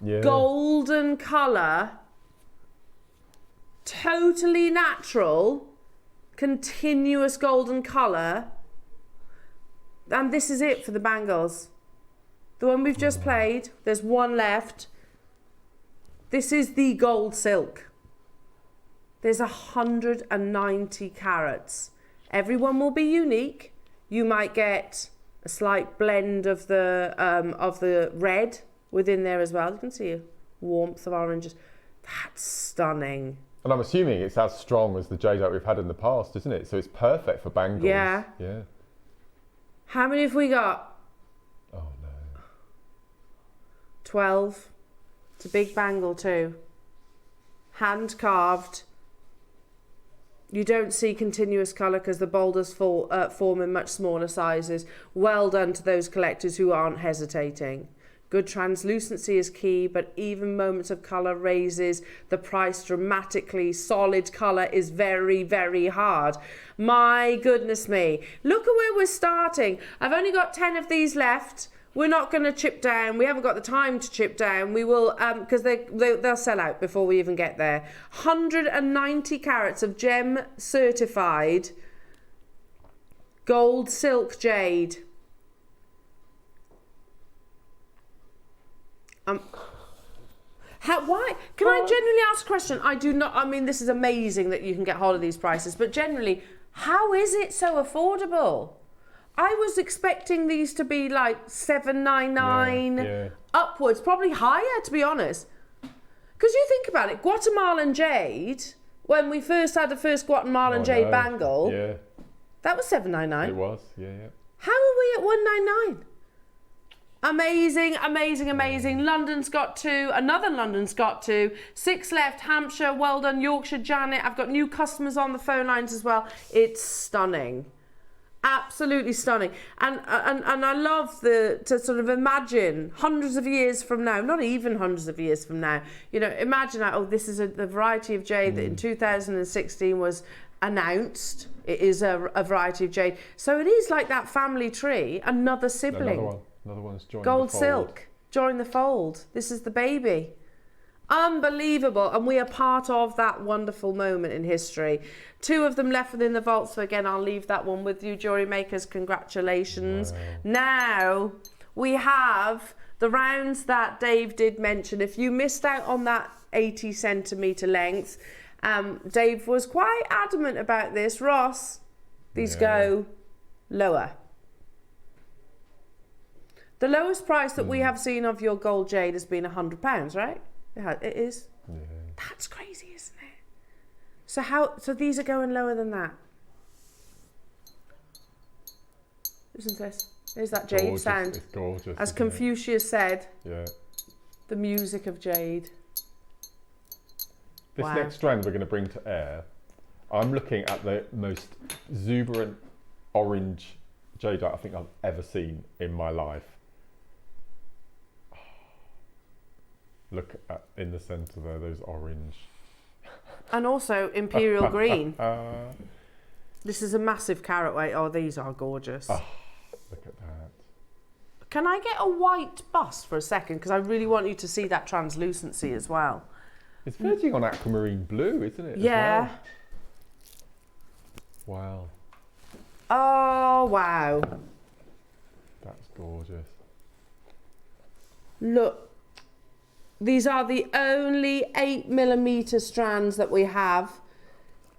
Yeah.
Golden colour. Totally natural. Continuous golden colour. And this is it for the bangles. The one we've just played, there's one left. This is the gold silk. There's 190 carats. Everyone will be unique. You might get a slight blend of the red within there as well. You can see a warmth of oranges. That's stunning.
And I'm assuming it's as strong as the jade that we've had in the past, isn't it? So it's perfect for bangles.
Yeah.
Yeah.
How many have we got?
Oh no.
12. It's a big bangle too. Hand carved. You don't see continuous colour because the boulders form in much smaller sizes. Well done to those collectors who aren't hesitating. Good translucency is key, but even moments of colour raises the price dramatically. Solid colour is very, very hard. My goodness me. Look at where we're starting. I've only got 10 of these left. We're not going to chip down. We haven't got the time to chip down. We will, because they'll sell out before we even get there. 190 carats of gem certified gold silk jade. Why? Can I genuinely ask a question? I do not. I mean, this is amazing that you can get hold of these prices, but generally, how is it so affordable? I was expecting these to be like $7.99 upwards, probably higher, to be honest. Because you think about it, Guatemalan jade. When we first had the first Guatemalan jade bangle, that was $7.99.
It was, yeah.
How are we at 199? Amazing, amazing, amazing. London's got 2. Another London's got 2. 6 left. Hampshire, well done. Yorkshire, Janet. I've got new customers on the phone lines as well. It's stunning. Absolutely stunning. And I love to sort of imagine hundreds of years from now, not even hundreds of years from now, you know, imagine that, oh, this is the variety of jade that in 2016 was announced. It is a variety of jade. So it is like that family tree, another sibling.
Another one's joined
Gold
the fold.
silk, join the fold. This is the baby. Unbelievable. And we are part of that wonderful moment in history. 2 of them left within the vault. So again, I'll leave that one with you, jewellery makers. Congratulations. Wow. Now we have the rounds that Dave did mention. If you missed out on that 80 centimetre length, Dave was quite adamant about this. Ross, these go lower. The lowest price that we have seen of your gold jade has been £100, right? It is. Yeah. That's crazy, isn't it? So these are going lower than that. Listen to this. There's that jade
gorgeous.
sound.
It's gorgeous.
As Confucius said,
the
music of jade.
This next strand we're going to bring to air. I'm looking at the most exuberant orange jadeite I think I've ever seen in my life. Look at in the centre there, those orange.
And also imperial green. This is a massive carat weight. Oh, these are gorgeous.
Oh, look at that.
Can I get a white bust for a second? Because I really want you to see that translucency as well.
It's verging on aquamarine blue, isn't it?
Yeah.
Wow.
Oh, wow.
That's gorgeous.
Look. These are the only 8mm strands that we have.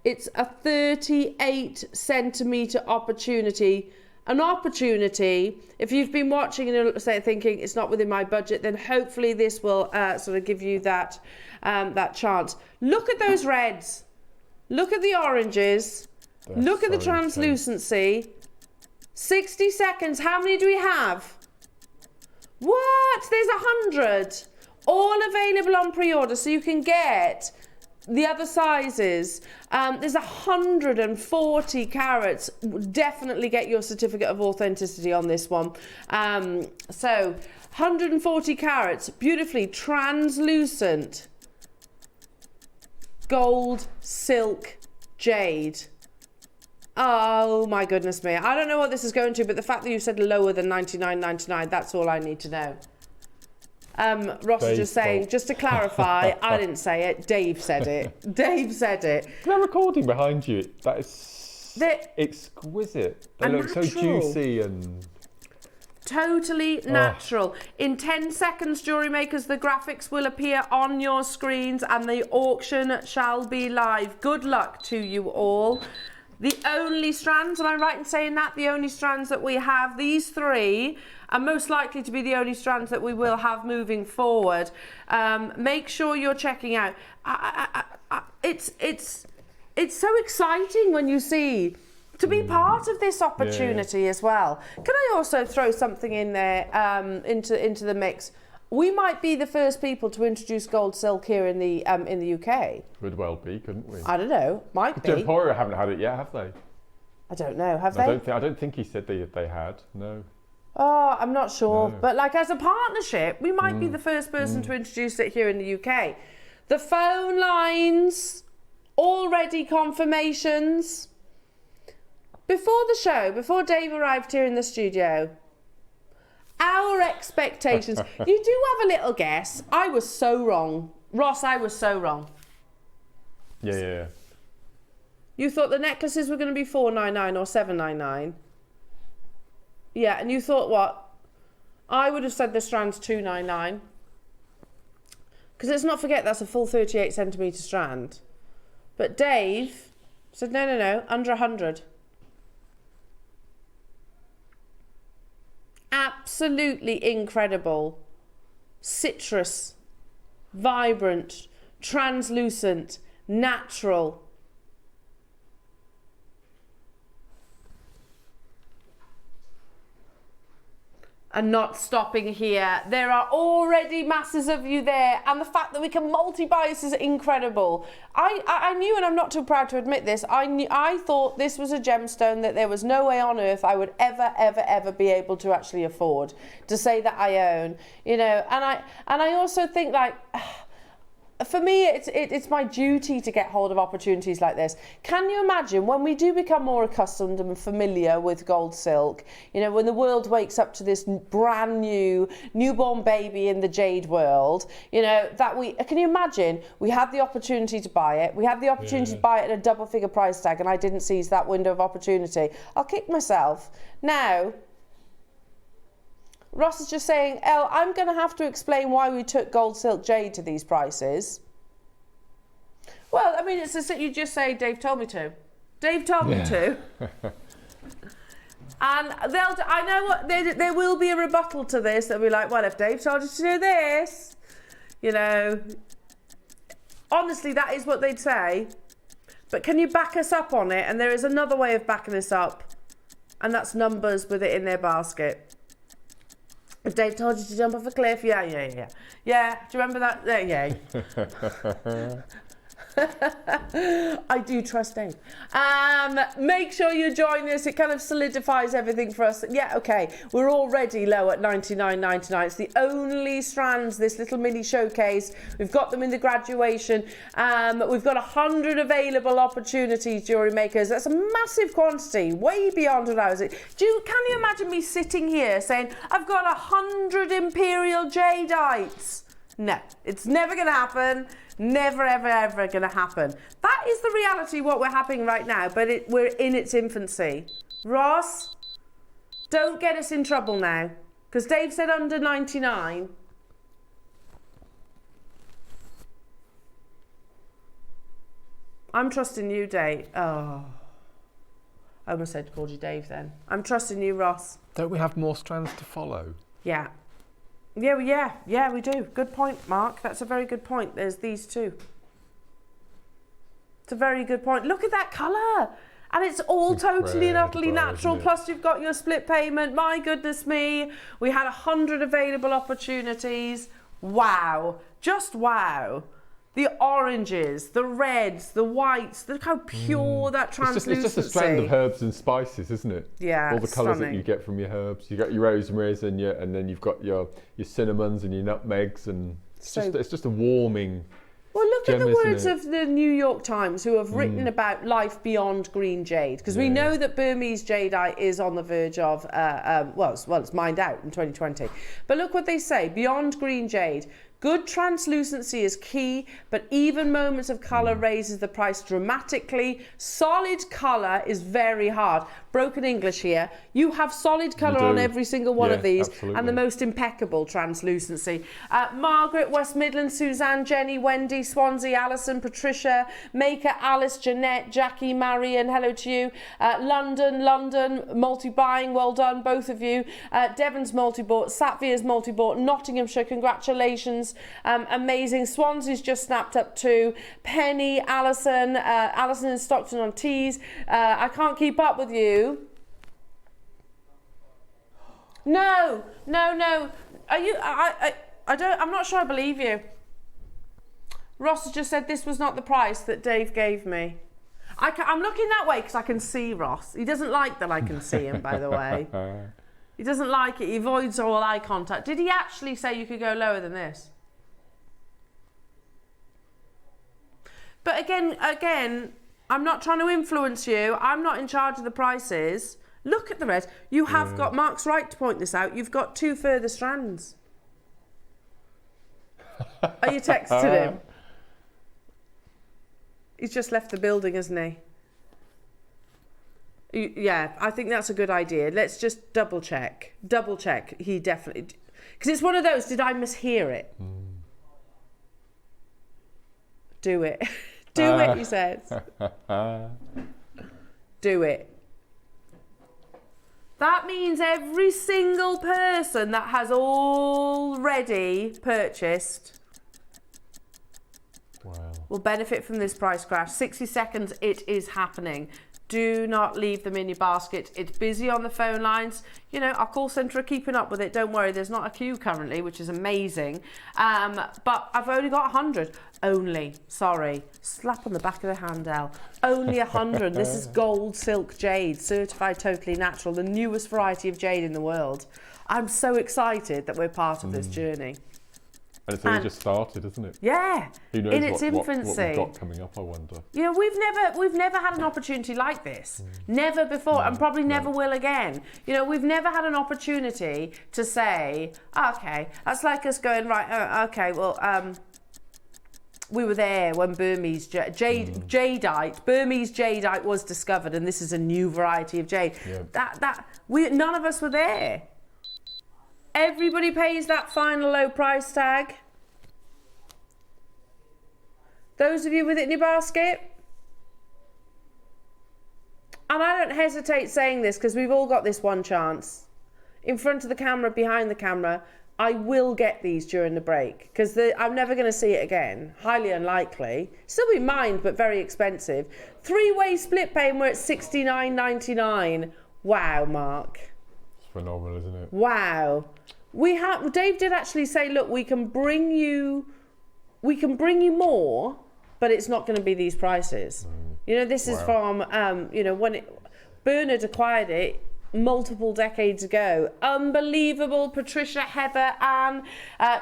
It's a 38 centimetre opportunity. An opportunity, if you've been watching and you're thinking it's not within my budget, then hopefully this will sort of give you that, that chance. Look at those reds. Look at the oranges. Look at the translucency. 60 seconds. How many do we have? What? There's 100. All available on pre-order, so you can get the other sizes. There's 140 carats. Definitely get your certificate of authenticity on this one. So 140 carats, beautifully translucent gold silk jade. Oh my goodness me. I don't know what this is going to, but the fact that you said lower than $99.99, that's all I need to know. Ross is just saying, just to clarify, I didn't say it, Dave said it. Dave said it.
That recording behind you, that is exquisite. They look so juicy and...
Totally natural. In 10 seconds, jewellery makers, the graphics will appear on your screens and the auction shall be live. Good luck to you all. The only strands, am I right in saying that? The only strands that we have, these 3, are most likely to be the only strands that we will have moving forward. Make sure you're checking out. It's so exciting when you see to be part of this opportunity as well. Can I also throw something in there into the mix? We might be the first people to introduce gold silk here in the UK.
Could well be, couldn't we?
I don't know. Might be.
Emporio haven't had it yet, have they?
I don't know. Have they?
I don't think he said they had. No.
Oh, I'm not sure. No. But like as a partnership, we might be the first person to introduce it here in the UK. The phone lines, already confirmations. Before the show, before Dave arrived here in the studio, our expectations. You do have a little guess. I was so wrong. Ross, I was so wrong.
Yeah.
You thought the necklaces were going to be $499 or $799. Yeah, and you thought what? I would have said the strand's $299. Because let's not forget that's a full 38 centimetre strand. But Dave said no, under 100. Absolutely incredible. Citrus, vibrant, translucent, natural. and not stopping here. There are already masses of you there, and the fact that we can multi-buy this is incredible. I knew, and I'm not too proud to admit this, I thought this was a gemstone that there was no way on earth I would ever be able to actually afford to say that I own, you know. And I also think, like, for me, it's my duty to get hold of opportunities like this. Can you imagine when we do become more accustomed and familiar with gold silk, you know, when the world wakes up to this brand new newborn baby in the jade world, you know, can you imagine we had the opportunity to buy it, we had the opportunity to buy it at a double figure price tag, and I didn't seize that window of opportunity? I'll kick myself. Now, Ross is just saying, Elle, I'm going to have to explain why we took gold silk jade to these prices. Well, I mean, you just say, Dave told me to. Dave told me to. And I know what, there will be a rebuttal to this. They'll be like, well, if Dave told you to do this, you know, honestly, that is what they'd say. But can you back us up on it? And there is another way of backing us up, and that's numbers with it in their basket. If Dave told you to jump off a cliff, yeah. Yeah, do you remember that? Yeah. I do trust Dave. Make sure you join us. It kind of solidifies everything for us. Yeah, okay. We're already low at $99.99. It's the only strands, this little mini showcase. We've got them in the graduation. We've got 100 available opportunities, jewellery makers. That's a massive quantity, way beyond what I was. Can you imagine me sitting here saying, I've got 100 Imperial Jadeites? No, it's never going to happen. Never, ever going to happen. That is the reality, what we're having right now, but we're in its infancy. Ross, don't get us in trouble now, because Dave said under 99. I'm trusting you, Dave. Oh, I almost called you Dave then. I'm trusting you, Ross.
Don't we have more strands to follow?
Yeah. Yeah, we do. Good point, Mark. That's a very good point. There's these two. It's a very good point. Look at that colour. And it's all totally and utterly natural. Plus you've got your split payment. My goodness me. We had 100 available opportunities. Wow. Just wow. The oranges, the reds, the whites. Look how pure that translucency.
It's just a strand of herbs and spices, isn't it?
Yeah,
all the colours that you get from your herbs. You got your rosemaries and then you've got your cinnamons and your nutmegs, and it's just a warming.
Well, look at the words of the New York Times, who have written about life beyond green jade, because we know that Burmese jadeite is on the verge of it's mined out in 2020. But look what they say: beyond green jade. Good translucency is key, but even moments of colour raises the price dramatically. Solid colour is very hard. Broken English here. You have solid colour on every single one of these, absolutely. And the most impeccable translucency. Margaret, West Midlands, Suzanne, Jenny, Wendy, Swansea, Alison, Patricia, Maker, Alice, Jeanette, Jackie, Marion, hello to you. London, multi-buying, well done, both of you. Devon's multi-bought, Satvia's multi-bought, Nottinghamshire, congratulations. Amazing. Swansea's just snapped up too. Penny, Alison in Stockton on Tees. I can't keep up with you. No. Are you? I don't. I'm not sure I believe you. Ross has just said this was not the price that Dave gave me. I'm looking that way because I can see Ross. He doesn't like that I can see him, by the way. He doesn't like it. He avoids all eye contact. Did he actually say you could go lower than this? But again, I'm not trying to influence you. I'm not in charge of the prices. Look at the rest. You have got, Mark's right to point this out, you've got 2 further strands. Are you texting him? He's just left the building, hasn't he? Yeah, I think that's a good idea. Let's just double check. He definitely, because it's one of those, did I mishear it? Do it. Do it, he says. Do it. That means every single person that has already purchased will benefit from this price crash. 60 seconds, it is happening. Do not leave them in your basket. It's busy on the phone lines. You know, our call centre are keeping up with it. Don't worry, there's not a queue currently, which is amazing. But I've only got 100. Only, sorry. Slap on the back of the hand, Elle. Only 100. This is gold silk jade, certified totally natural, the newest variety of jade in the world. I'm so excited that we're part of this journey.
And it's only just started, isn't it?
Yeah,
Who knows
in its infancy.
What we've got coming up, I wonder.
You know, we've never had an opportunity like this. Never before, and probably never will again. You know, we've never had an opportunity to say, okay, that's like us going, right, okay, well, we were there when Burmese jadeite, Burmese jadeite was discovered, and this is a new variety of jade. Yeah. None of us were there. Everybody pays that final low price tag. Those of you with it in your basket. And I don't hesitate saying this because we've all got this one chance. In front of the camera, behind the camera, I will get these during the break because I'm never going to see it again. Highly unlikely. Still be mine, but very expensive. 3-way split pay and we're at $69.99. Wow, Mark.
It's phenomenal, isn't it?
Wow. Dave did actually say, look, we can bring you more, but it's not going to be these prices. You know, this is from, you know, when Bernard acquired it multiple decades ago. Unbelievable. Patricia, Heather, Anne,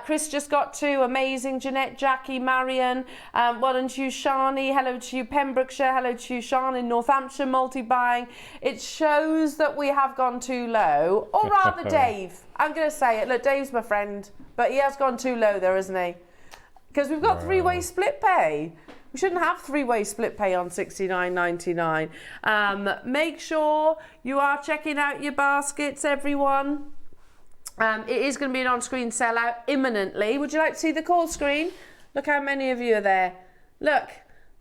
Chris just got 2. Amazing. Jeanette, Jackie, Marion. Well done to you, Shani. Hello to you, Pembrokeshire. Hello to you, Sean in Northamptonshire, multi-buying. It shows that we have gone too low. Or rather, Dave. I'm going to say it. Look, Dave's my friend, but he has gone too low there, hasn't he? Because we've got 3-way split pay. We shouldn't have 3-way split pay on $69.99. Make sure you are checking out your baskets, everyone. It is going to be an on-screen sellout imminently. Would you like to see the call screen? Look how many of you are there. Look,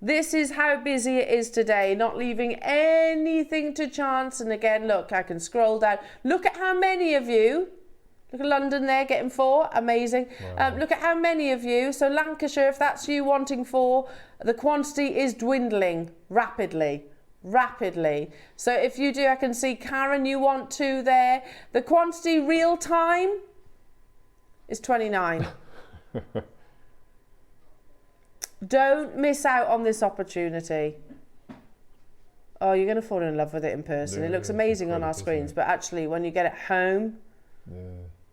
this is how busy it is today, not leaving anything to chance. And again, look, I can scroll down. Look at how many of you. Look at London there, getting 4. Amazing. Look at how many of you. So Lancashire, if that's you wanting 4, the quantity is dwindling rapidly. So if you do, I can see Karen, you want 2 there. The quantity real time is 29. Don't miss out on this opportunity. Oh, you're going to fall in love with it in person. It looks amazing on our screens, but actually when you get it home,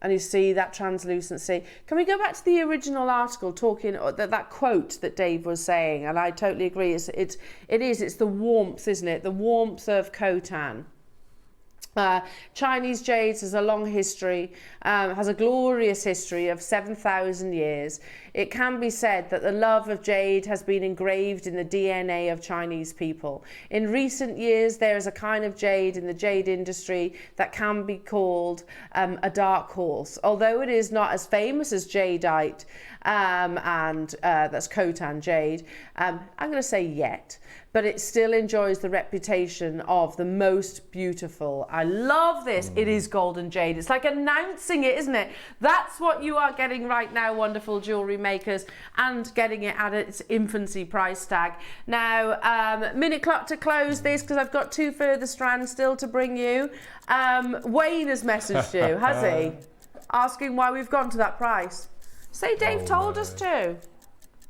and you see that translucency. Can we go back to the original article talking that quote that Dave was saying? And I totally agree. It's the warmth, isn't it? The warmth of Khotan. Chinese jades has a long history, has a glorious history of 7,000 years. It can be said that the love of jade has been engraved in the DNA of Chinese people. In recent years, there is a kind of jade in the jade industry that can be called a dark horse. Although it is not as famous as jadeite, and that's Khotan jade, I'm going to say yet, but it still enjoys the reputation of the most beautiful. I love this. It is golden jade. It's like announcing it, isn't it? That's what you are getting right now, wonderful jewellery makers, and getting it at its infancy price tag. Now, minute clock to close this because I've got 2 further strands still to bring you. Wayne has messaged you, has he? Asking why we've gone to that price. Say Dave told us to.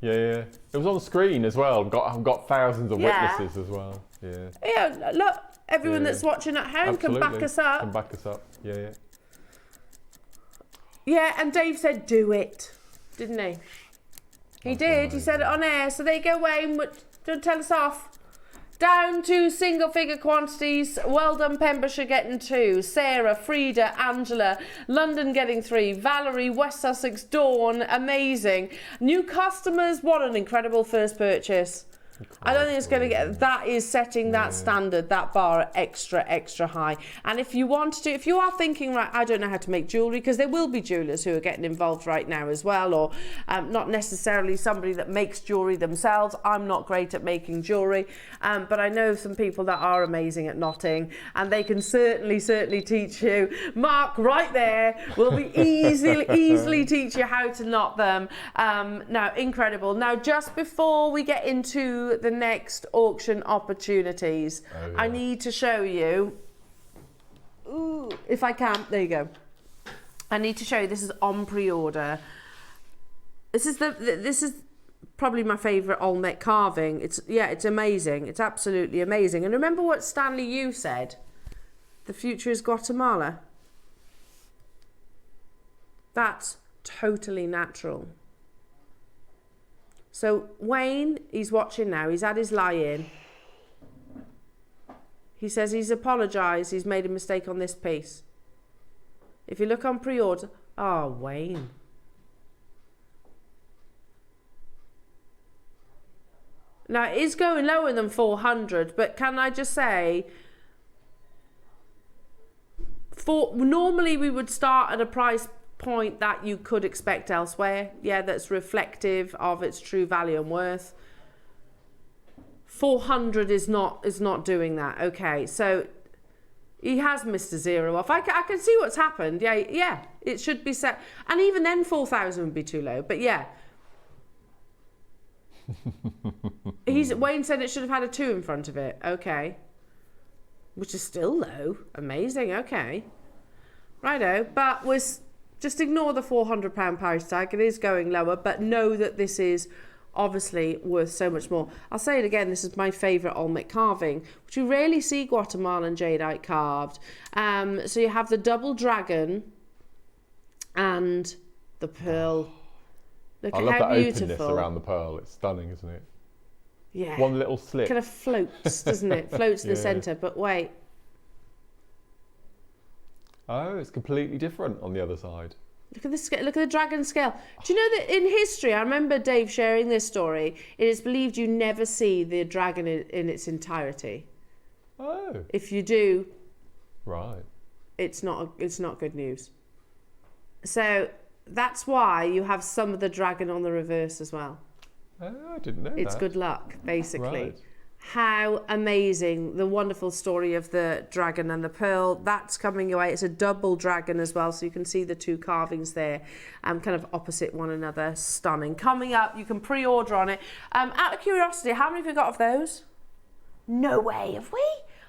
Yeah. It was on screen as well. I've got thousands of witnesses as well. Yeah,
look, everyone that's watching at home can back us up.
Yeah.
Yeah, and Dave said do it, didn't he? He did. He said it on air. So there you go, Wayne. Don't tell us off. Down to single-figure quantities. Well done, Pembrokeshire getting 2. Sarah, Frida, Angela, London getting 3. Valerie, West Sussex, Dawn, amazing. New customers, what an incredible first purchase. I don't think it's going to get, that is setting that standard, that bar extra high. And if you want to, if you are thinking, right, I don't know how to make jewellery, because there will be jewellers who are getting involved right now as well, or not necessarily somebody that makes jewellery themselves. I'm not great at making jewellery, but I know some people that are amazing at knotting, and they can certainly teach you. Mark right there will be easily teach you how to knot them. Now, incredible. Now, just before we get into the next auction opportunities, I need to show you, if I can, there you go. I need to show you, this is on pre-order. This is probably my favourite Olmec carving. It's amazing. It's absolutely amazing. And remember what Stanley Yu said? The future is Guatemala. That's totally natural. So Wayne, he's watching now. He's had his lie-in. He says he's apologised. He's made a mistake on this piece. If you look on pre-order, oh, Wayne. Now, it is going lower than 400, but can I just say, normally we would start at a price point that you could expect elsewhere, that's reflective of its true value and worth. 400 is not doing that. Okay, so he has missed a zero off. I can see what's happened. Yeah, it should be set, and even then 4,000 would be too low, but yeah. Wayne said it should have had a 2 in front of it. Okay, which is still low. Amazing. Okay, righto, but just ignore the £400 price tag. It is going lower, but know that this is obviously worth so much more. I'll say it again, this is my favourite Olmec carving, which you rarely see Guatemalan jadeite carved. So you have the double dragon and the pearl. Look
I
at
love
how
that
beautiful.
openness around the pearl. It's stunning, isn't it?
Yeah.
One little slip.
Kind of floats, doesn't it? Floats in the centre, but wait.
Oh, it's completely different on the other side.
Look at the scale. Look at the dragon scale. Do you know that in history, I remember Dave sharing this story, it is believed you never see the dragon in its entirety.
Oh.
If you do,
right,
it's not good news. So that's why you have some of the dragon on the reverse as well.
Oh, I didn't know
It's
that.
good luck, basically.
Right.
How amazing, the wonderful story of the dragon and the pearl. That's coming your way. It's a double dragon as well, so you can see the 2 carvings there, kind of opposite one another. Stunning. Coming up, you can pre-order on it. Out of curiosity, how many have you got of those? No way, have we?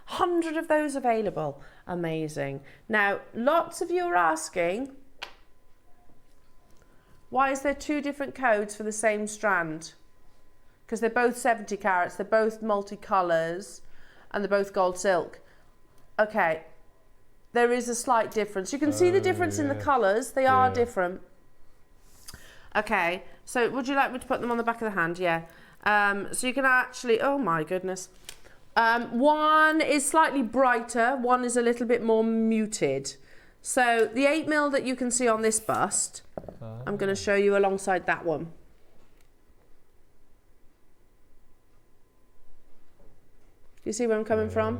100 of those available. Amazing. Now, lots of you are asking, why is there 2 different codes for the same strand? Because they're both 70 carats, they're both multicolours, and they're both gold silk. Okay, there is a slight difference. You can see the difference in the colours, they are different. Okay, so would you like me to put them on the back of the hand? Yeah. So you can actually, oh my goodness. One is slightly brighter, one is a little bit more muted. So the 8mm that you can see on this bust, I'm going to show you alongside that one. You see where I'm coming from?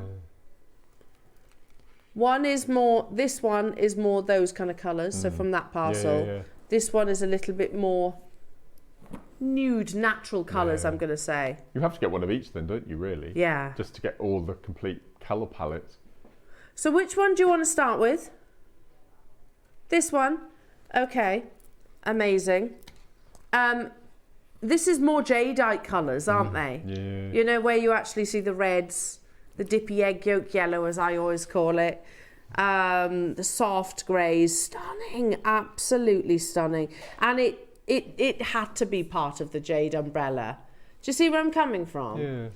One is more, this one is more those kind of colours, so from that parcel. This one is a little bit more nude, natural colours, I'm going to say.
You have to get one of each then, don't you, really?
Yeah.
Just to get all the complete colour palette.
So which one do you want to start with? This one? Okay, amazing. This is more jadeite colours, aren't they?
Yeah.
You know, where you actually see the reds, the dippy egg yolk yellow, as I always call it, the soft greys. Stunning, absolutely stunning. And it had to be part of the jade umbrella. Do you see where I'm coming from?
Yeah.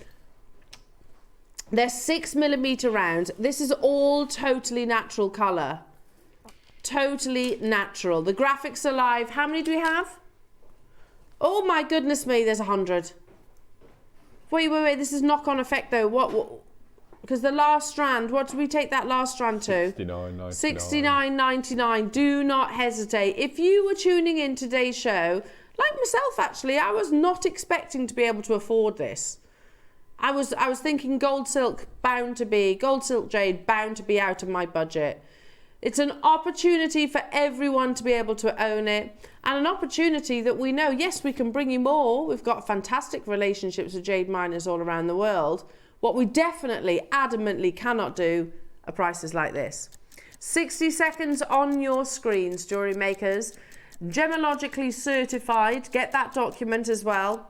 They're 6mm rounds. This is all totally natural colour. Totally natural. The graphics are live. How many do we have? Oh my goodness me, there's 100. Wait, this is knock-on effect though. What? Because the last strand, what did we take that last strand to?
69.99.
69.99. Do not hesitate. If you were tuning in today's show, like myself actually, I was not expecting to be able to afford this. I was thinking gold silk jade bound to be out of my budget. It's an opportunity for everyone to be able to own it, and an opportunity that we know, yes, we can bring you more. We've got fantastic relationships with jade miners all around the world. What we definitely, adamantly cannot do are prices like this. 60 seconds on your screens, jewellery makers. Gemologically certified, get that document as well,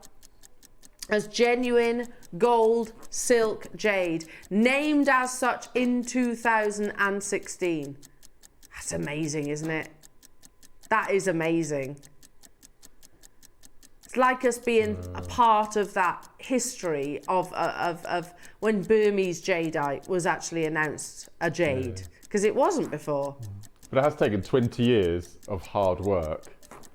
as genuine gold silk jade, named as such in 2016. That's amazing, isn't it? That is amazing. It's like us being a part of that history of when Burmese jadeite was actually announced a jade, because it wasn't before.
But it has taken 20 years of hard work.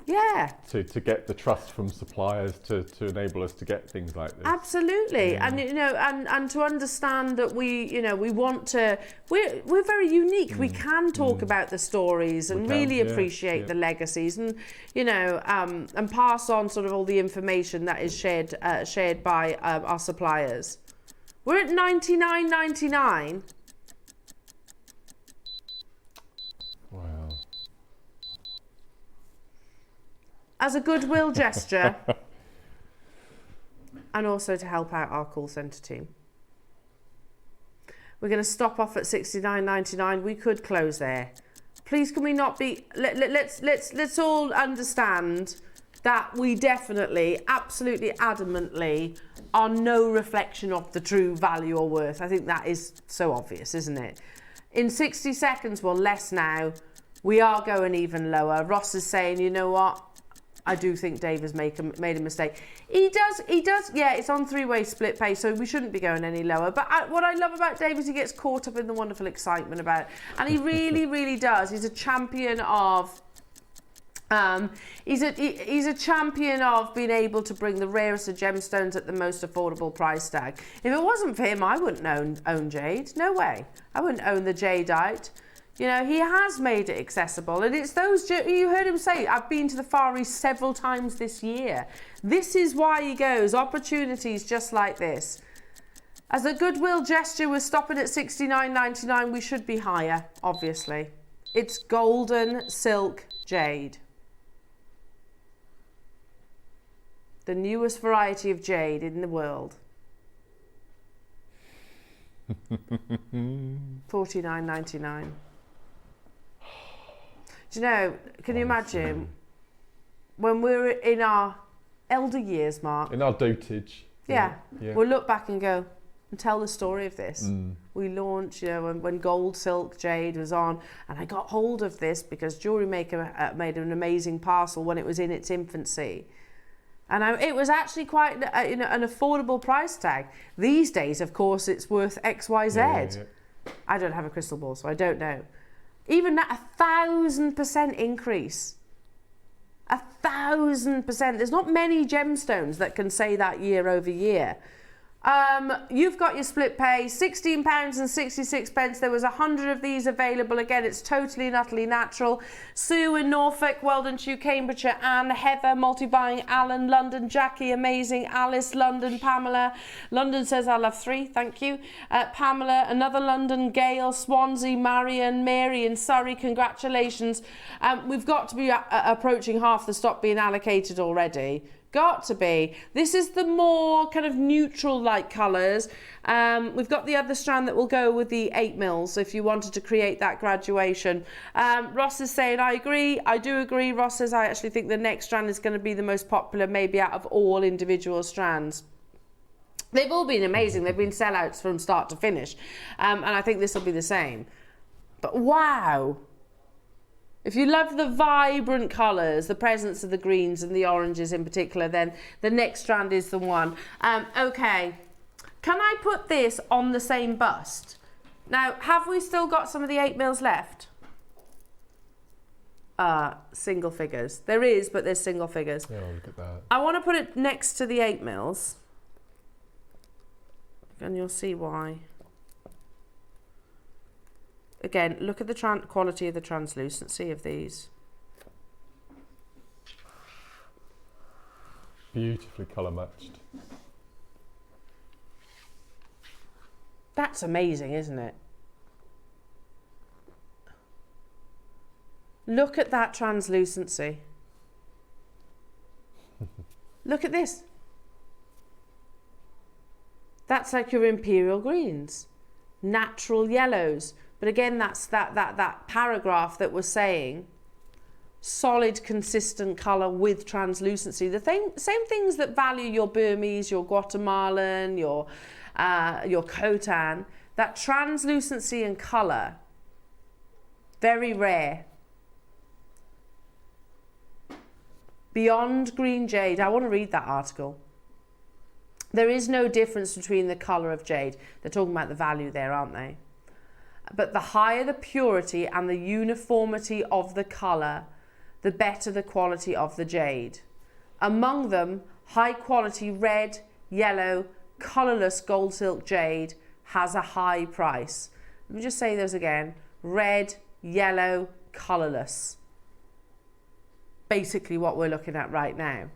Yeah.
To get the trust from suppliers to enable us to get things like this.
Absolutely. And you know, and to understand that we want to, we're very unique. We can talk about the stories and really appreciate the legacies, and and pass on sort of all the information that is shared by our suppliers. We're at $99.99.
Wow.
As a goodwill gesture, and also to help out our call centre team. We're going to stop off at $69.99. We could close there. Please, can we not be? Let's all understand that we definitely, absolutely, adamantly are no reflection of the true value or worth. I think that is so obvious, isn't it? In 60 seconds, well, less now. We are going even lower. Ross is saying, you know what? I do think Dave has made a mistake. He does. Yeah, it's on three-way split pay, so we shouldn't be going any lower. But what I love about Dave is he gets caught up in the wonderful excitement about it. And he really, really does. He's a champion of... he's a champion of being able to bring the rarest of gemstones at the most affordable price tag. If it wasn't for him, I wouldn't own jade. No way. I wouldn't own the jadeite. You know, he has made it accessible, and it's those, you heard him say, I've been to the Far East several times this year. This is why he goes, opportunities just like this. As a goodwill gesture, we're stopping at $69.99. We should be higher, obviously. It's golden silk jade. The newest variety of jade in the world. $49.99. Do you know, can you imagine when we're in our elder years, Mark?
In our dotage.
Yeah. We'll look back and go and tell the story of this. We launched, when gold silk jade was on, and I got hold of this because Jewellery Maker made an amazing parcel when it was in its infancy. And it was actually quite an affordable price tag. These days, of course, it's worth XYZ. Yeah. I don't have a crystal ball, so I don't know. Even that, 1,000% increase. 1,000%. There's not many gemstones that can say that year over year. You've got your split pay, £16.66. There was 100 of these available. Again, it's totally and utterly natural. Sue in Norfolk, well done to you, Cambridgeshire, Anne, Heather, multi-buying, Alan, London, Jackie, amazing, Alice, London, Pamela. London says, I love 3, thank you. Pamela, another London, Gail, Swansea, Marion, Mary in Surrey, congratulations. We've got to be approaching half the stock being allocated already. Got to be. This is the more kind of neutral light colours. We've got the other strand that will go with the 8 mils if you wanted to create that graduation. Ross is saying, I agree. I do agree. Ross says, I actually think the next strand is going to be the most popular maybe out of all individual strands. They've all been amazing. They've been sellouts from start to finish. And I think this will be the same. But wow. If you love the vibrant colours, the presence of the greens and the oranges in particular, then the next strand is the one. Okay, can I put this on the same bust? Now, have we still got some of the 8 mils left? Single figures. There is, but there's single figures.
Yeah, look at that.
I want to put it next to the 8 mils. And you'll see why. Again, look at the quality of the translucency of these.
Beautifully colour matched.
That's amazing, isn't it? Look at that translucency. Look at this. That's like your imperial greens, natural yellows. But again, that's that paragraph that was saying solid, consistent colour with translucency. The same things that value your Burmese, your Guatemalan, your Khotan. That translucency and colour, very rare. Beyond green jade, I want to read that article. There is no difference between the colour of jade. They're talking about the value there, aren't they? But the higher the purity and the uniformity of the colour, the better the quality of the jade. Among them, high quality red, yellow, colourless gold silk jade has a high price. Let me just say those again. Red, yellow, colourless. Basically what we're looking at right now.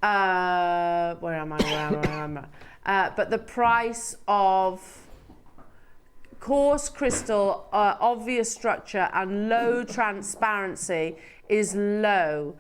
Where am I? But the price of coarse crystal, obvious structure and low transparency is low.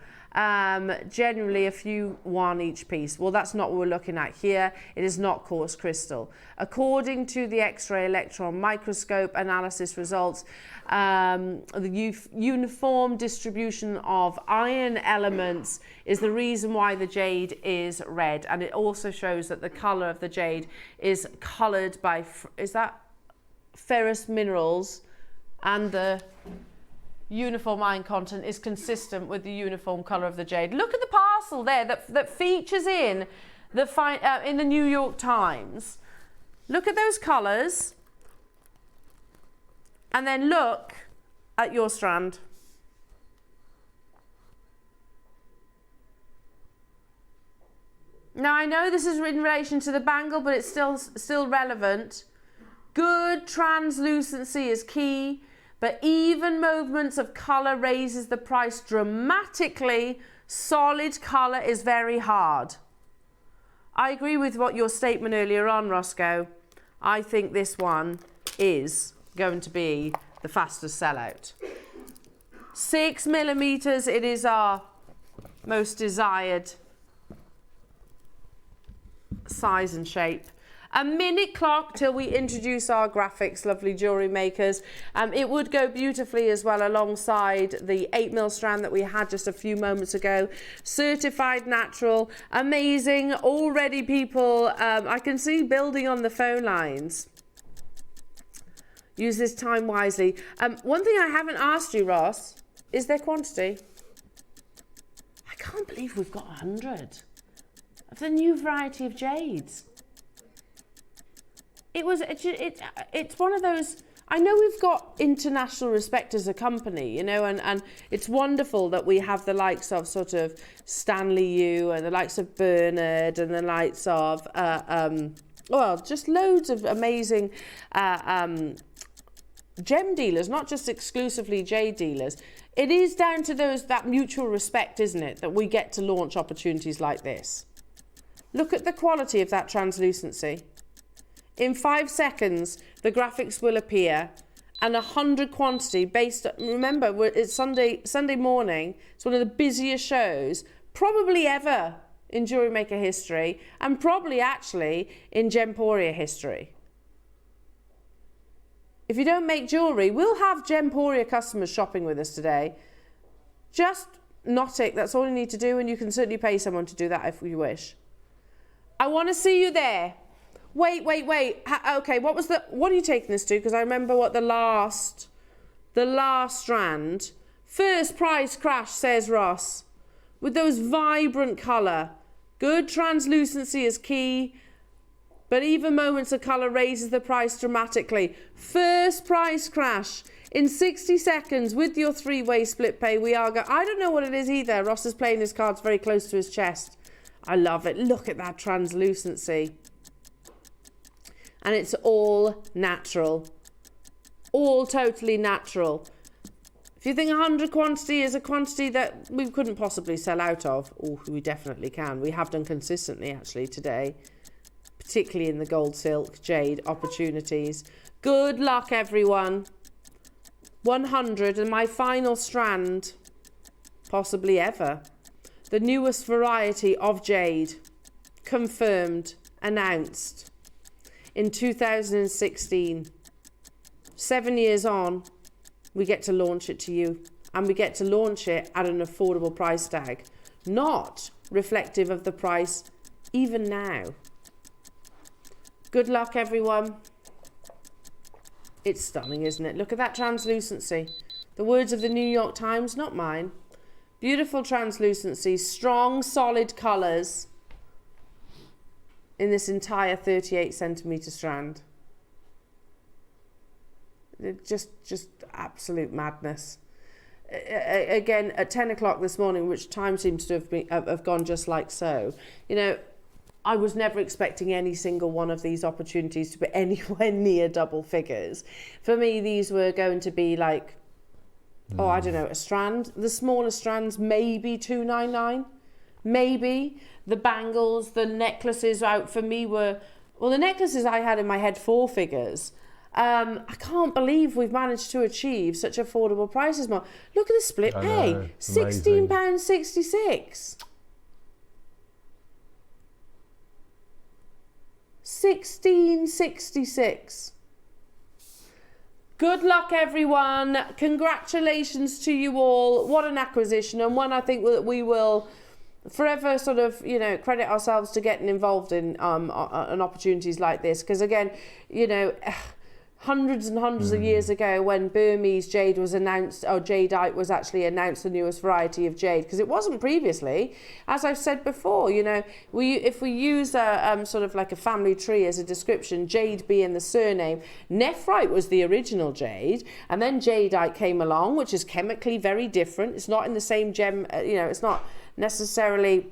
Generally a few one each piece. Well, that's not what we're looking at here. It is not coarse crystal. According to the X-ray electron microscope analysis results, the uniform distribution of iron elements is the reason why the jade is red, and it also shows that the color of the jade is colored by ferrous minerals, and the uniform iron content is consistent with the uniform colour of the jade. Look at the parcel there that features in the New York Times. Look at those colours, and then look at your strand. Now I know this is in relation to the bangle, but it's still relevant. Good translucency is key, but even movements of colour raises the price dramatically. Solid colour is very hard. I agree with what your statement earlier on, Roscoe. I think this one is going to be the fastest sellout. 6 millimeters, it is our most desired size and shape. A minute clock till we introduce our graphics, lovely jewellery makers. It would go beautifully as well alongside the 8mm strand that we had just a few moments ago. Certified natural, amazing. Already people, I can see building on the phone lines. Use this time wisely. One thing I haven't asked you, Ross, is their quantity. I can't believe we've got 100 of the new variety of jades. It's one of those, I know we've got international respect as a company, you know, and it's wonderful that we have the likes of sort of Stanley Yu and the likes of Bernard and the likes of, well, just loads of amazing gem dealers, not just exclusively jade dealers. It is down to that mutual respect, isn't it, that we get to launch opportunities like this. Look at the quality of that translucency. In 5 seconds, the graphics will appear, and 100 quantity based. Remember, it's Sunday morning. It's one of the busiest shows probably ever in Jewellery Maker history, and probably actually in Gemporia history. If you don't make jewellery, we'll have Gemporia customers shopping with us today. Just knot it. That's all you need to do, and you can certainly pay someone to do that if you wish. I want to see you there. Wait. Okay, what are you taking this to? Because I remember what the last strand. First price crash, says Ross. With those vibrant colour. Good translucency is key, but even moments of colour raises the price dramatically. First price crash. In 60 seconds with your 3-way split pay, we are I don't know what it is either. Ross is playing his cards very close to his chest. I love it. Look at that translucency. And it's all natural. All totally natural. If you think 100 quantity is a quantity that we couldn't possibly sell out of, oh, we definitely can. We have done consistently, actually, today. particularly in the gold silk jade opportunities. Good luck, everyone. 100 and my final strand, possibly ever. The newest variety of jade, confirmed, announced in 2016. 7 years on, we get to launch it to you, and we get to launch it at an affordable price tag, not reflective of the price even now. Good luck, everyone. It's stunning, isn't it? Look at that translucency. The words of the New York Times, not mine. Beautiful translucency, strong, solid colours in this entire 38 centimetre strand. Just absolute madness. Again, at 10 o'clock this morning, which time seems to have gone just like so, you know, I was never expecting any single one of these opportunities to be anywhere near double figures. For me, these were going to be like, oh, I don't know, a strand. The smaller strands, maybe $299. Maybe. The bangles, the necklaces out for me were, well, the necklaces I had in my head 4 figures. I can't believe we've managed to achieve such affordable prices. Look at the split pay, £16.66. $16.66. Good luck, everyone. Congratulations to you all. What an acquisition, and one I think that we will forever sort of, you know, credit ourselves to getting involved in opportunities like this, because again, you know, hundreds and hundreds of years ago when Burmese jade was announced, or jadeite was actually announced, the newest variety of jade, because it wasn't previously. As I've said before, you know, if we use a sort of like a family tree as a description, jade being the surname, nephrite was the original jade, and then jadeite came along, which is chemically very different. It's not in the same gem, you know, it's not necessarily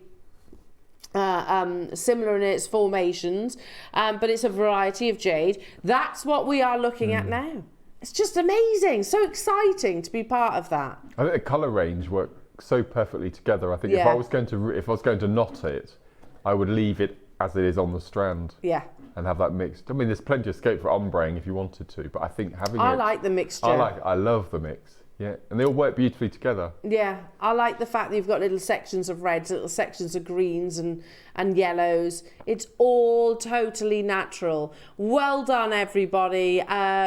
similar in its formations, but it's a variety of jade. That's what we are looking at now. It's just amazing, so exciting to be part of that.
I think the colour range worked so perfectly together. I think if I was going to knot it, I would leave it as it is on the strand.
Yeah.
And have that mixed. I mean, there's plenty of scope for ombraying if you wanted to, but I think having
I like the mixture.
I love the mix. Yeah, and they all work beautifully together.
Yeah, I like the fact that you've got little sections of reds, little sections of greens and yellows. It's all totally natural. Well done, everybody.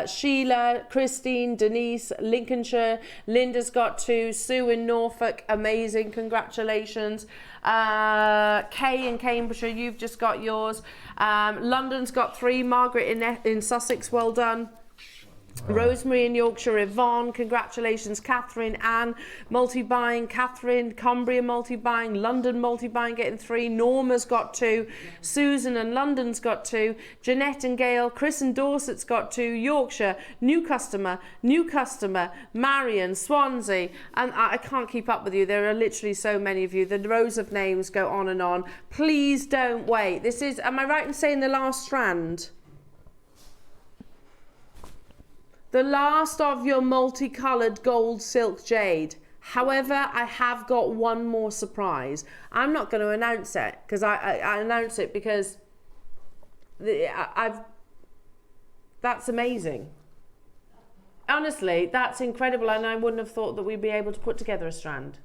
Sheila, Christine, Denise, Lincolnshire, Linda's got 2, Sue in Norfolk, amazing, congratulations. Kay in Cambridgeshire, you've just got yours. London's got 3, Margaret in Sussex, well done. Rosemary in Yorkshire, Yvonne, congratulations. Catherine, Anne, multi-buying. Catherine, Cumbria multi-buying. London multi-buying, getting 3. Norma's got 2. Susan and London's got 2. Jeanette and Gail. Chris and Dorset's got 2. Yorkshire, new customer. Marion, Swansea. And I can't keep up with you. There are literally so many of you. The rows of names go on and on. Please don't wait. This is, am I right in saying the last strand? The last of your multicoloured gold silk jade. However, I have got one more surprise. I'm not going to announce it because I announce it because that's amazing. Honestly, that's incredible, and I wouldn't have thought that we'd be able to put together a strand.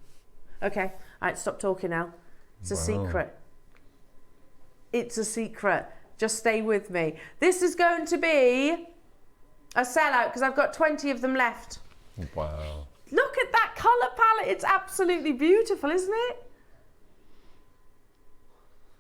Okay, all right, stop talking now. It's a secret. It's a secret. Just stay with me. This is going to be a sellout because I've got 20 of them left.
Wow.
Look at that colour palette. It's absolutely beautiful, isn't it?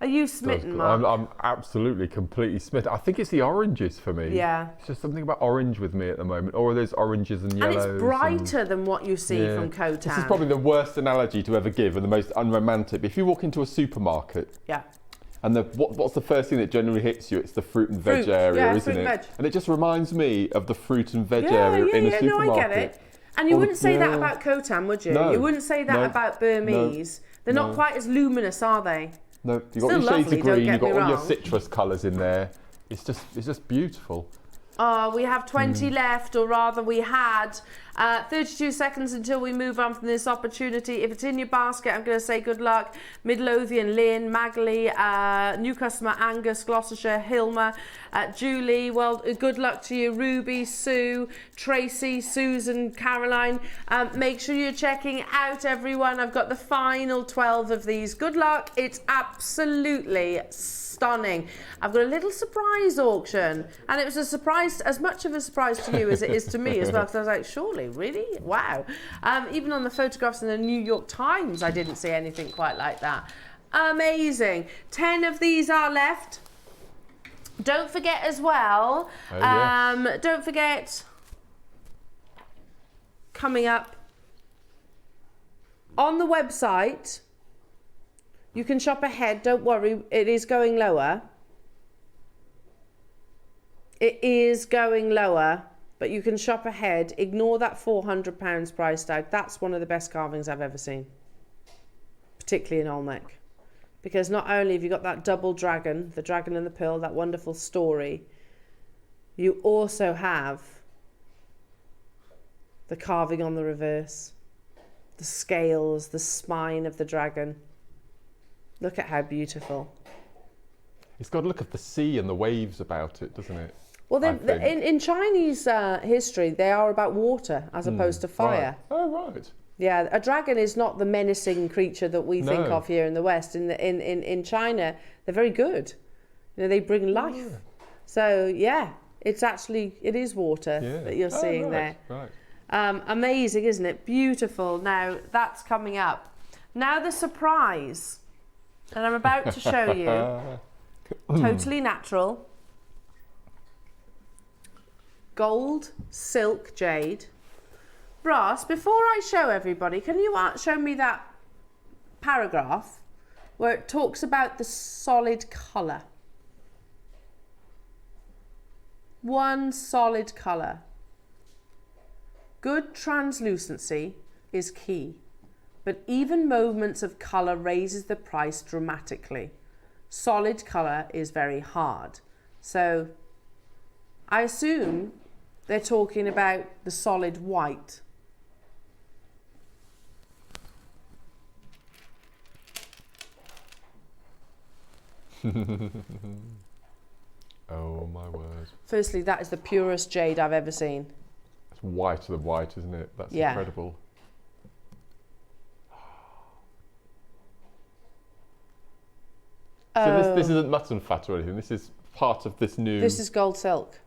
Are you smitten, Mark?
I'm absolutely, completely smitten. I think it's the oranges for me.
Yeah.
It's just something about orange with me at the moment. Or there's oranges and yellows.
And it's brighter than what you see from Khotan.
This is probably the worst analogy to ever give and the most unromantic. If you walk into a supermarket, and what's the first thing that generally hits you? It's the fruit and veg area, isn't it? And it just reminds me of the fruit and veg area in a supermarket.
No, I get it. And you wouldn't say that about Khotan, would you?
No.
You wouldn't say that about Burmese. They're not quite as luminous, are they?
No, you've got your shades of green, you've got all your citrus colours in there. It's just beautiful.
Oh, we have 20 left, or rather we had. 32 seconds until we move on from this opportunity. If it's in your basket, I'm going to say good luck. Midlothian, Lynn, Magali, new customer Angus, Gloucestershire, Hilma, Julie, well, good luck to you. Ruby, Sue, Tracy, Susan, Caroline. Make sure you're checking out, everyone. I've got the final 12 of these. Good luck. It's absolutely stunning. I've got a little surprise auction, and it was a surprise, as much of a surprise to you as it is to me as well, because I was like, surely, really? Wow. Even on the photographs in the New York Times, I didn't see anything quite like that. Amazing. 10 of these are left. Don't forget as well, yes. Don't forget, coming up on the website, you can shop ahead. Don't worry, it is going lower. It is going lower, but you can shop ahead. Ignore that £400 price tag. That's one of the best carvings I've ever seen, particularly in Olmec. Because not only have you got that double dragon, the dragon and the pearl, that wonderful story, you also have the carving on the reverse, the scales, the spine of the dragon. Look at how beautiful.
It's got a look of the sea and the waves about it, doesn't it?
Well, in Chinese history, they are about water as opposed to fire.
Right. Oh, right.
Yeah, a dragon is not the menacing creature that we think of here in the West. In China, they're very good. You know, they bring life. Yeah. So yeah, it is water that you're seeing there.
Right.
Amazing, isn't it? Beautiful. Now that's coming up. Now the surprise that I'm about to show you, totally natural, gold, silk, jade. Ross, before I show everybody, can you show me that paragraph where it talks about the solid colour? One solid colour. Good translucency is key, but even moments of colour raises the price dramatically. Solid colour is very hard. So I assume they're talking about the solid white.
Oh my word.
Firstly, that is the purest jade I've ever seen.
It's whiter than white, isn't it? That's incredible. So this isn't mutton fat or anything. This is part of this new...
This is gold silk.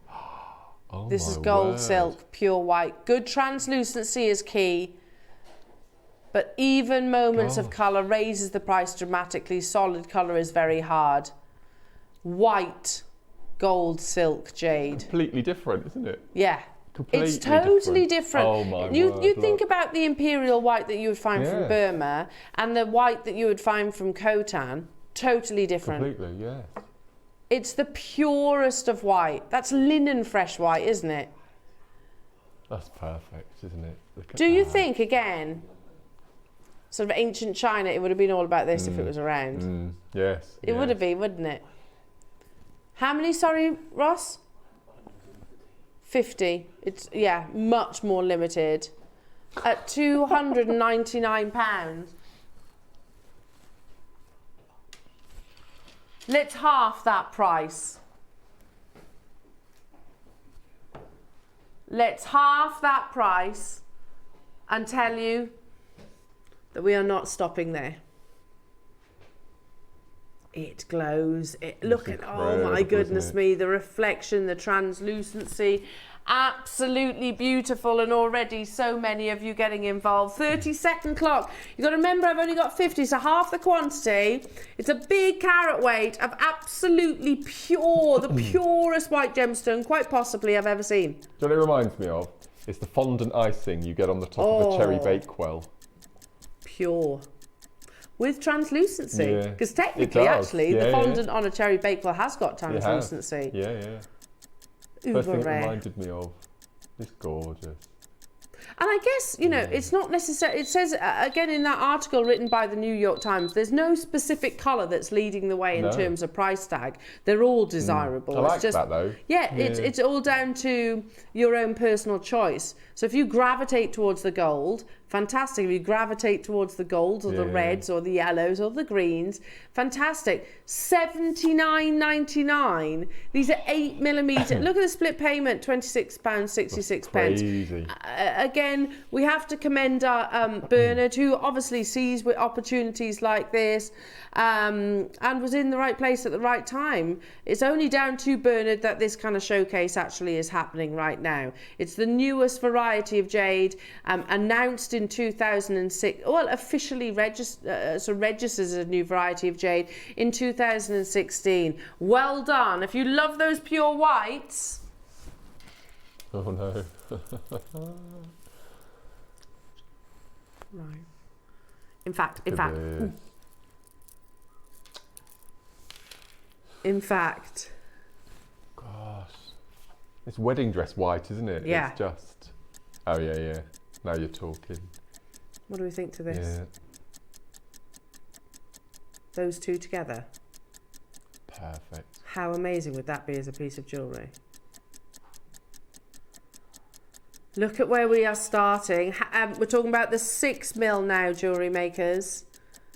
Oh,
this is gold silk, pure white. Good translucency is key, but even moments of colour raises the price dramatically. Solid colour is very hard. White, gold, silk, jade.
Completely different, isn't it?
Yeah.
Completely
it's totally different.
Oh my word.
You think about the imperial white that you would find from Burma and the white that you would find from Khotan. Totally different.
Completely, yeah.
It's the purest of white. That's linen fresh white, isn't it?
That's perfect, isn't it?
Do you think, again, sort of ancient China, it would have been all about this if it was around?
Yes.
It would have been, wouldn't it? How many, sorry, Ross? 50. It's, much more limited. At £299. Let's half that price. Let's half that price and tell you that we are not stopping there. It glows. Look at, oh my goodness me, the reflection, the translucency. Absolutely beautiful, and already so many of you getting involved. 30-second clock. You've got to remember, I've only got 50, so half the quantity. It's a big carat weight of absolutely pure, the purest white gemstone, quite possibly, I've ever seen.
Do you know what it reminds me of? It's the fondant icing you get on the top of a cherry bakewell.
Pure. With translucency. Because technically, actually, the fondant on a cherry bakewell has got translucency.
Yeah. First thing it reminded me of. It's gorgeous.
And I guess, you know, it's not necessary. It says, again, in that article written by the New York Times, there's no specific colour that's leading the way in terms of price tag. They're all desirable.
I like
it's just,
that, though.
Yeah, it's all down to your own personal choice. So if you gravitate towards the gold, fantastic. If you gravitate towards the golds or the reds or the yellows or the greens, fantastic. $79.99. These are 8mm. Look at the split payment, £26.66.
Crazy.
Again, we have to commend our Bernard, who obviously sees with opportunities like this and was in the right place at the right time. It's only down to Bernard that this kind of showcase actually is happening right now. It's the newest variety of jade, announced in 2006, well, officially registered as a new variety of jade in 2016. Well done. If you love those pure whites.
Oh no.
Right. In fact,
gosh, it's wedding dress white, isn't it?
Yeah.
It's just. Oh yeah. Now you're talking.
What do we think to this?
Yeah.
Those two together.
Perfect.
How amazing would that be as a piece of jewellery? Look at where we are starting. We're talking about the 6mm now, jewellery makers.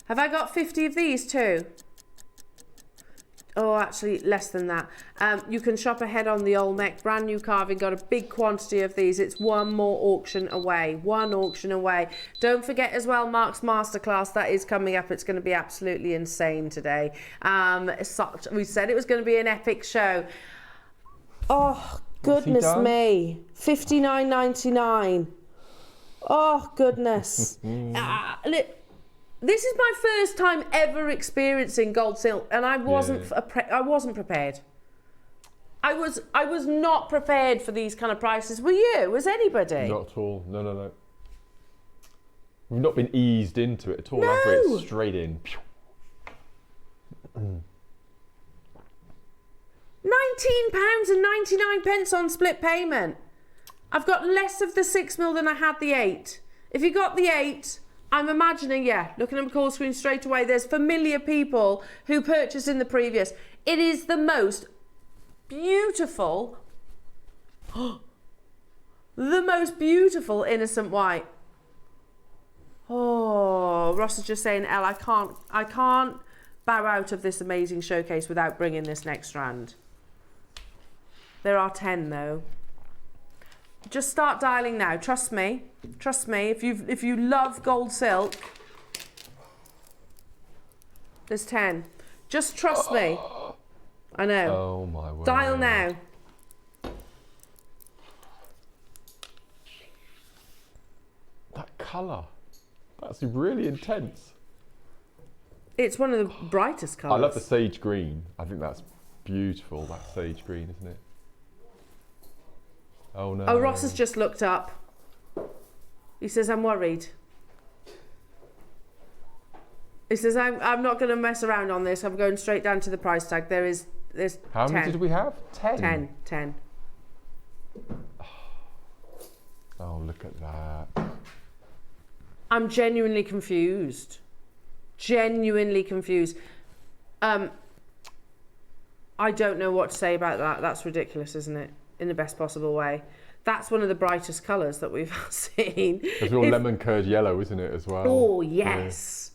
Have I got 50 of these too? Oh, actually less than that. You can shop ahead on the Olmec, brand new carving, got a big quantity of these. It's one more auction away, one auction away. Don't forget as well, Mark's masterclass, that is coming up. It's going to be absolutely insane today. We said it was going to be an epic show. Oh, goodness me. $59.99. Oh, goodness. This is my first time ever experiencing gold silk, and I wasn't prepared. I was not prepared for these kind of prices. Were you? Was anybody?
Not at all. No. We've not been eased into it at all.
No.
Have we? It's straight in.
£19.99 on split payment. I've got less of the 6mm than I had the 8. If you got the 8, I'm imagining, looking at my call screen straight away, there's familiar people who purchased in the previous. It is the most beautiful, innocent white. Oh, Ross is just saying, Elle, I can't bow out of this amazing showcase without bringing this next strand. There are 10 though. Just start dialing now. Trust me. If you love gold silk, there's 10. Just trust me. I know.
Oh my word.
Dial now.
That colour. That's really intense.
It's one of the brightest colours.
I love the sage green. I think that's beautiful. That sage green, isn't it? Oh no.
Oh, Ross has just looked up. He says, I'm worried. He says, I'm not going to mess around on this. I'm going straight down to the price tag. There's
How
10.
many did we have? 10?
10.
Oh, look at that.
I'm genuinely confused. I don't know what to say about that. That's ridiculous, isn't it? In the best possible way. That's one of the brightest colours that we've seen.
It's real lemon curd yellow, isn't it, as well?
Oh, yes.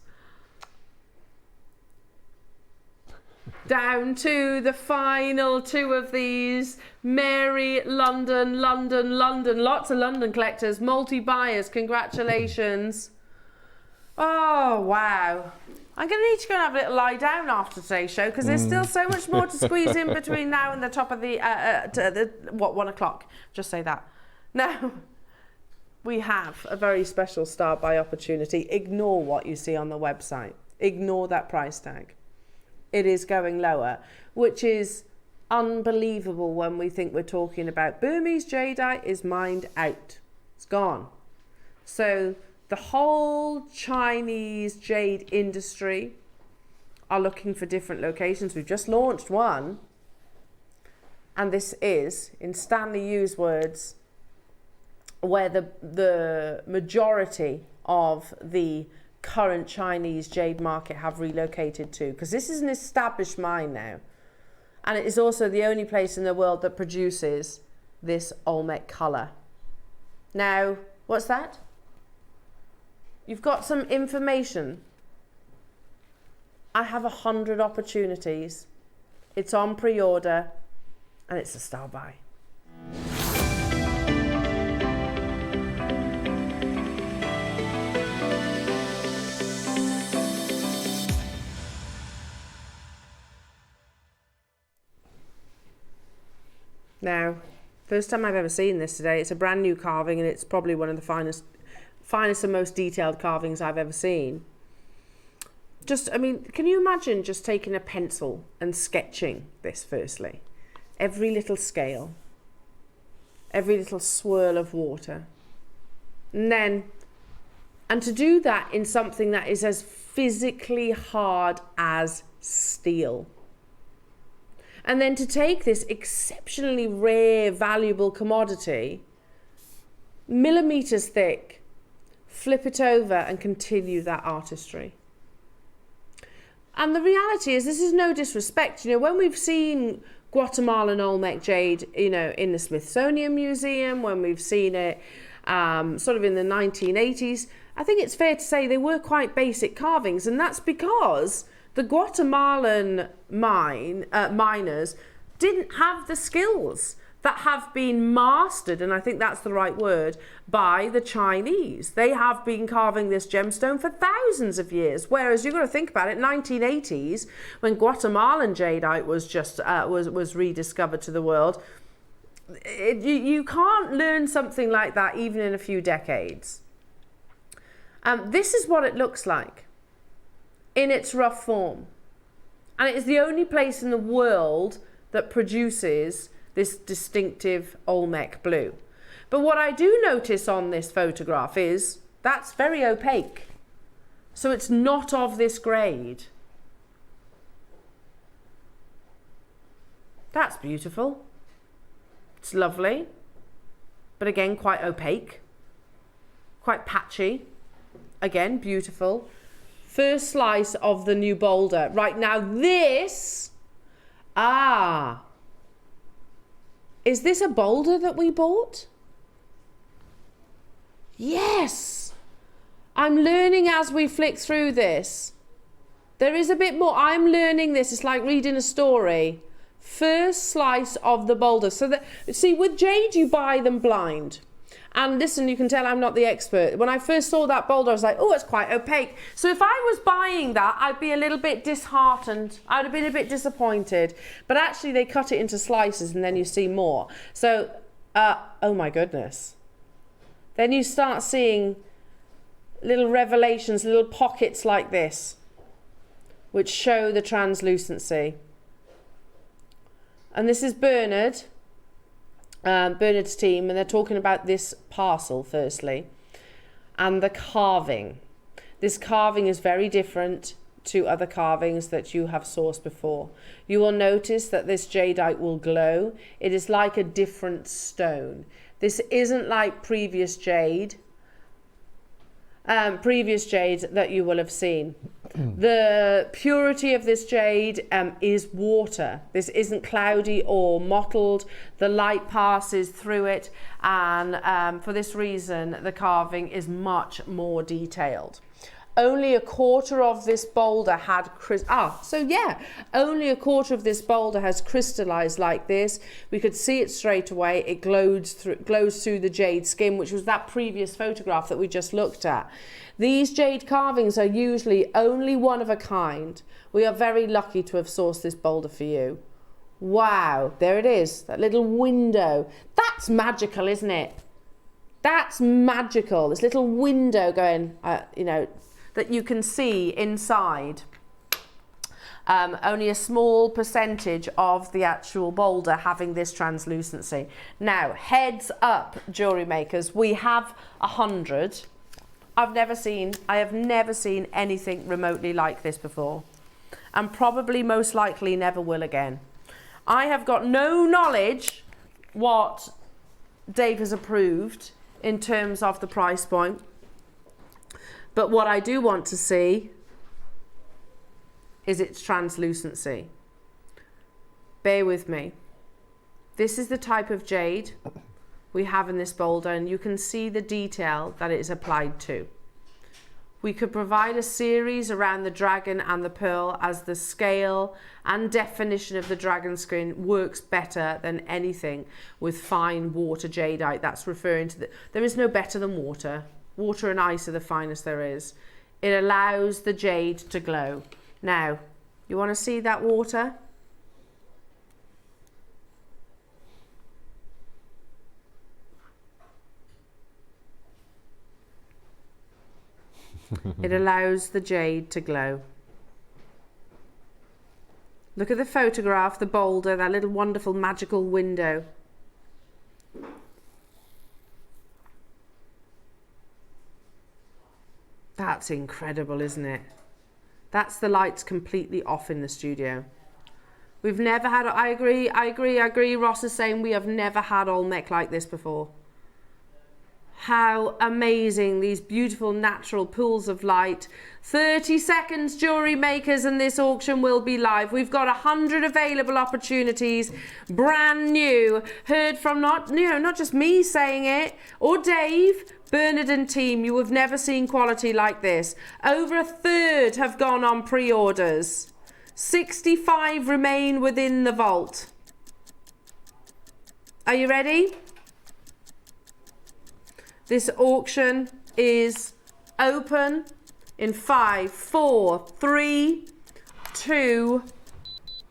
Yeah. Down to the final 2 of these. Mary, London. Lots of London collectors, multi-buyers. Congratulations. Oh, wow. I'm going to need to go and have a little lie down after today's show because there's still so much more to squeeze in between now and the top of the 1 o'clock. Just say that. Now, we have a very special start by opportunity. Ignore what you see on the website. Ignore that price tag. It is going lower, which is unbelievable when we think we're talking about Burmese jadeite is mined out. It's gone. So the whole Chinese jade industry are looking for different locations. We've just launched one. And this is, in Stanley Yu's words, where the majority of the current Chinese jade market have relocated to, because this is an established mine now, and it is also the only place in the world that produces this Olmec colour. Now, what's that? You've got some information. I have 100 opportunities. It's on pre-order, and it's a style buy. Now, first time I've ever seen this today. It's a brand new carving, and it's probably one of the finest and most detailed carvings I've ever seen. Just, I mean, can you imagine just taking a pencil and sketching this firstly? Every little scale, every little swirl of water. And to do that in something that is as physically hard as steel. And then to take this exceptionally rare, valuable commodity, millimeters thick, flip it over and continue that artistry. And the reality is, this is no disrespect. You know, when we've seen Guatemalan Olmec jade, you know, in the Smithsonian Museum, when we've seen it sort of in the 1980s, I think it's fair to say they were quite basic carvings. And that's because the Guatemalan miners didn't have the skills that have been mastered, and I think that's the right word, by the Chinese. They have been carving this gemstone for thousands of years, whereas you've got to think about it, 1980s, when Guatemalan jadeite was just was rediscovered to the world, you can't learn something like that even in a few decades. This is what it looks like in its rough form, and it is the only place in the world that produces this distinctive Olmec blue. But what I do notice on this photograph is that's very opaque, so it's not of this grade. That's beautiful. It's lovely, but again quite opaque, quite patchy. Again, beautiful. First slice of the new boulder. Right now this, is this a boulder that we bought? Yes. I'm learning as we flick through this. There is a bit more. I'm learning this. It's like reading a story. First slice of the boulder. So that, see, with jade, you buy them blind. And listen, you can tell I'm not the expert. When I first saw that boulder, I was like, oh, it's quite opaque. So if I was buying that, I'd be a little bit disheartened. I'd have been a bit disappointed. But actually, they cut it into slices and then you see more. So, oh my goodness. Then you start seeing little revelations, little pockets like this, which show the translucency. And this is Bernard's team, and they're talking about this parcel firstly, and the carving. This carving is very different to other carvings that you have sourced before. You will notice that this jadeite will glow. It is like a different stone. This isn't like previous jade that you will have seen. The purity of this jade is water. This isn't cloudy or mottled. The light passes through it, and for this reason the carving is much more detailed. Only a quarter of this boulder had only a quarter of this boulder has crystallized like this. We could see it straight away. It glows through the jade skin, which was that previous photograph that we just looked at. These jade carvings are usually only one of a kind. We are very lucky to have sourced this boulder for you. Wow, there it is, that little window. That's magical, isn't it? That's magical. This little window going, that you can see inside. Only a small percentage of the actual boulder having this translucency. Now, heads up, jewellery makers, we have 100. I have never seen anything remotely like this before, and probably most likely never will again. I have got no knowledge what Dave has approved in terms of the price point. But what I do want to see is its translucency. Bear with me. This is the type of jade we have in this boulder, and you can see the detail that it is applied to. We could provide a series around the dragon and the pearl, as the scale and definition of the dragon skin works better than anything with fine water jadeite. That's referring to there is no better than water. Water and ice are the finest there is. It allows the jade to glow. Now, you want to see that water? It allows the jade to glow. Look at the photograph, the boulder, that little wonderful magical window. That's incredible, isn't it? That's the lights completely off in the studio. We've never had, I agree. Ross is saying we have never had Olmec like this before. How amazing, these beautiful natural pools of light. 30 seconds, jewellery makers, and this auction will be live. We've got 100 available opportunities, brand new. Heard from not just me saying it, or Dave, Bernard and team. You have never seen quality like this. Over a third have gone on pre-orders. 65 remain within the vault. Are you ready? This auction is open in 5, 4, 3, 2,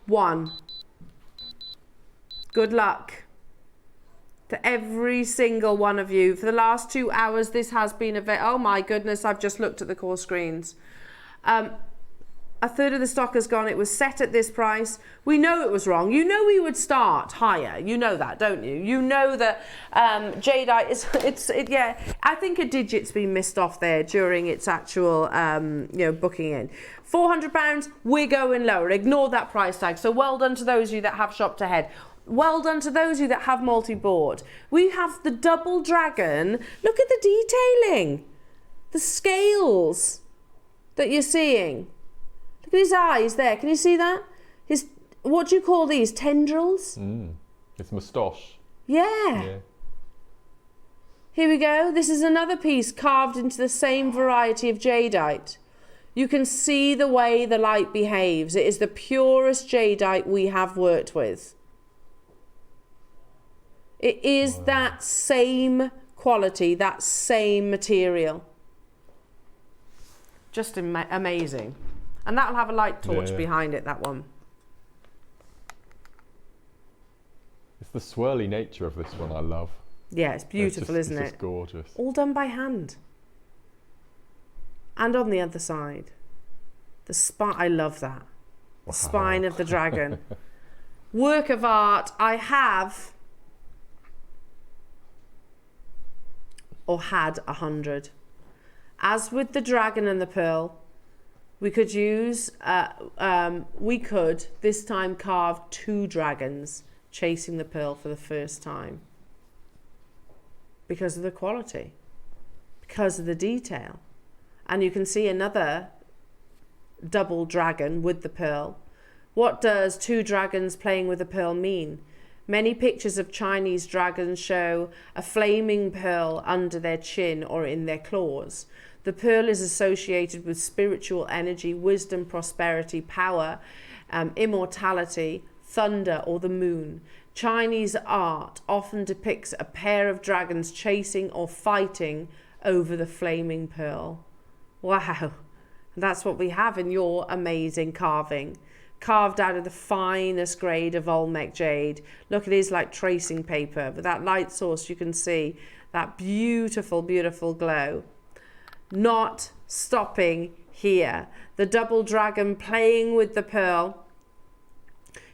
1. Good luck to every single one of you. For the last 2 hours, this has been oh my goodness, I've just looked at the core screens. A third of the stock has gone. It was set at this price. We know it was wrong. You know we would start higher. You know that, don't you? You know that jadeite is, yeah, I think a digit's been missed off there during its actual, booking in. £400, we're going lower. Ignore that price tag. So well done to those of you that have shopped ahead. Well done to those of you that have multi-board. We have the double dragon. Look at the detailing. The scales that you're seeing. Look at his eyes there. Can you see that? His, what do you call these? Tendrils?
His moustache.
Yeah. Here we go. This is another piece carved into the same variety of jadeite. You can see the way the light behaves. It is the purest jadeite we have worked with. It is that same quality, that same material. Just amazing. And that'll have a light torch behind it, that one.
It's the swirly nature of this one I love.
Yeah, it's beautiful, isn't it?
It's just gorgeous.
All done by hand. And on the other side, the spine, I love that. The spine of the dragon. Work of art. I have, or had 100. As with the dragon and the pearl, we could use, this time carve 2 dragons chasing the pearl for the first time. Because of the quality, because of the detail. And you can see another double dragon with the pearl. What does 2 dragons playing with a pearl mean? Many pictures of Chinese dragons show a flaming pearl under their chin or in their claws. The pearl is associated with spiritual energy, wisdom, prosperity, power, immortality, thunder, or the moon. Chinese art often depicts a pair of dragons chasing or fighting over the flaming pearl. Wow, that's what we have in your amazing carving. Carved out of the finest grade of Olmec jade. Look, it is like tracing paper. With that light source, you can see that beautiful, beautiful glow. Not stopping here. The double dragon playing with the pearl.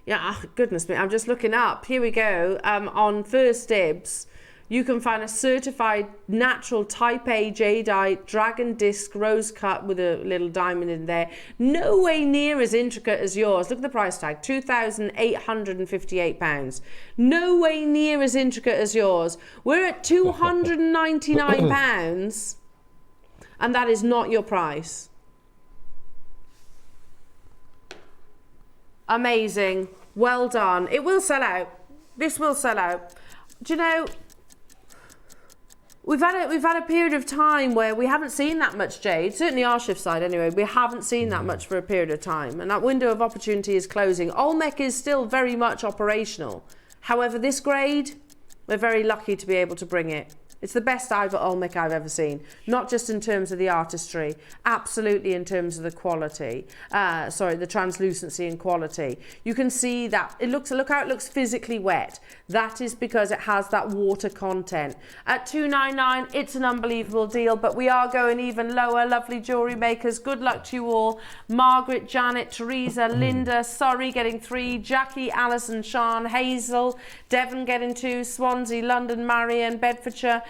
Yeah, oh, goodness me, I'm just looking up. Here we go. On first dibs, You can find a certified natural type A jadeite, dragon disc, rose cut with a little diamond in there. No way near as intricate as yours. Look at the price tag, £2,858. No way near as intricate as yours. We're at £299 and that is not your price. Amazing. Well done. It will sell out. This will sell out. Do you know, we've had a period of time where we haven't seen that much jade, certainly our shift side anyway, we haven't seen that much for a period of time, and that window of opportunity is closing. Olmec is still very much operational. However, this grade, we're very lucky to be able to bring it. It's the best Olmec I've ever seen, not just in terms of the artistry, absolutely in terms of the quality, the translucency and quality. You can see that, look how it looks physically wet. That is because it has that water content. At $299, it's an unbelievable deal, but we are going even lower. Lovely jewellery makers, good luck to you all. Margaret, Janet, Teresa, Linda, Surrey getting 3, Jackie, Alison, Sean, Hazel, Devon getting 2, Swansea, London, Marion, Bedfordshire.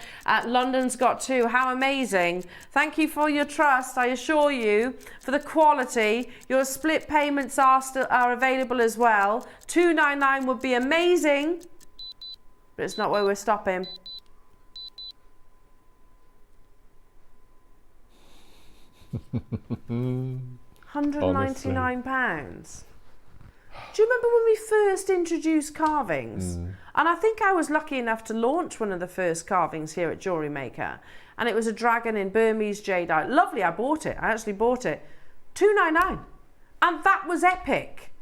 London's got 2. How amazing. Thank you for your trust. I assure you, for the quality, your split payments are available as well. $299 would be amazing, but it's not where we're stopping. £199. Do you remember when we first introduced carvings? And I think I was lucky enough to launch one of the first carvings here at Jewellery Maker. And it was a dragon in Burmese jadeite. Lovely, I bought it. I actually bought it. $299. And that was epic.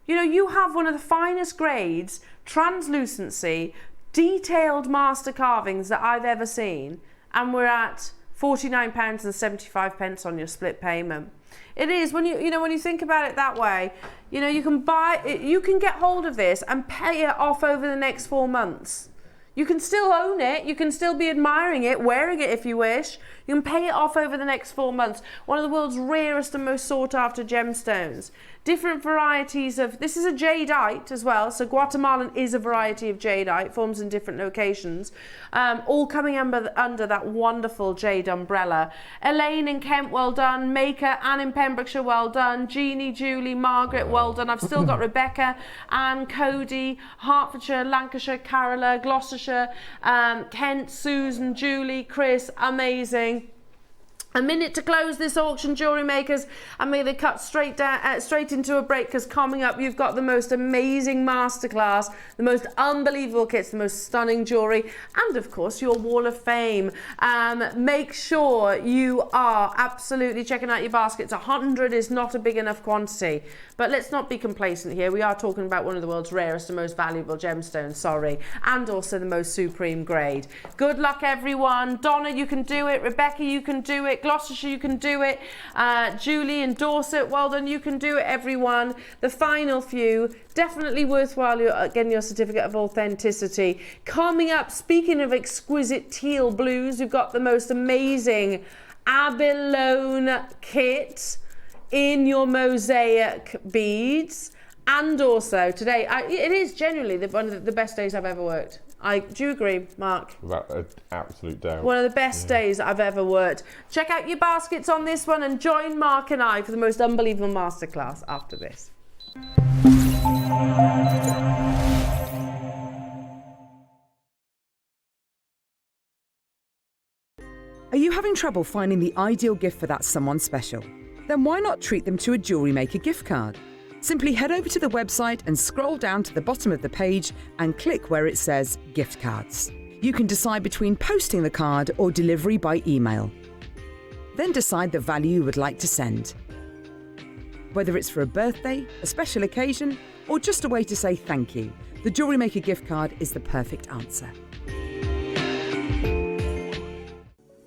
You know, you have one of the finest grades, translucency, detailed master carvings that I've ever seen. And we're at £49.75 on your split payment. It is, when you think about it that way, you know, you can get hold of this and pay it off over the next 4 months. You can still own it, you can still be admiring it, wearing it if you wish. You can pay it off over the next 4 months. One of the world's rarest and most sought after gemstones. Different varieties of, this is a jadeite as well, so Guatemalan is a variety of jadeite, forms in different locations, all coming under that wonderful jade umbrella. Elaine in Kent, well done. Maker, Anne in Pembrokeshire, well done. Jeannie, Julie, Margaret, well done. I've still got Rebecca, Anne, Cody, Hertfordshire, Lancashire, Carola, Gloucestershire, Kent, Susan, Julie, Chris, amazing. A minute to close this auction, jewellery makers. I'm going to cut straight into a break, because coming up you've got the most amazing masterclass, the most unbelievable kits, the most stunning jewellery, and of course your wall of fame. Make sure you are absolutely checking out your baskets. 100 is not a big enough quantity, but let's not be complacent here. We are talking about one of the world's rarest and most valuable gemstones, and also the most supreme grade. Good luck everyone. Donna, you can do it. Rebecca, you can do it. Gloucestershire, you can do it. Julie in Dorset, well done, you can do it everyone. The final few, definitely worthwhile getting your certificate of authenticity. Coming up, speaking of exquisite teal blues, we've got the most amazing abalone kit in your mosaic beads. And also today, it is genuinely one of the best days I've ever worked. Do you agree, Mark?
Without an absolute doubt.
One of the best days I've ever worked. Check out your baskets on this one and join Mark and I for the most unbelievable masterclass after this.
Are you having trouble finding the ideal gift for that someone special? Then why not treat them to a Jewellery Maker gift card? Simply head over to the website and scroll down to the bottom of the page and click where it says gift cards. You can decide between posting the card or delivery by email. Then decide the value you would like to send. Whether it's for a birthday, a special occasion, or just a way to say thank you, the Jewellery Maker gift card is the perfect answer.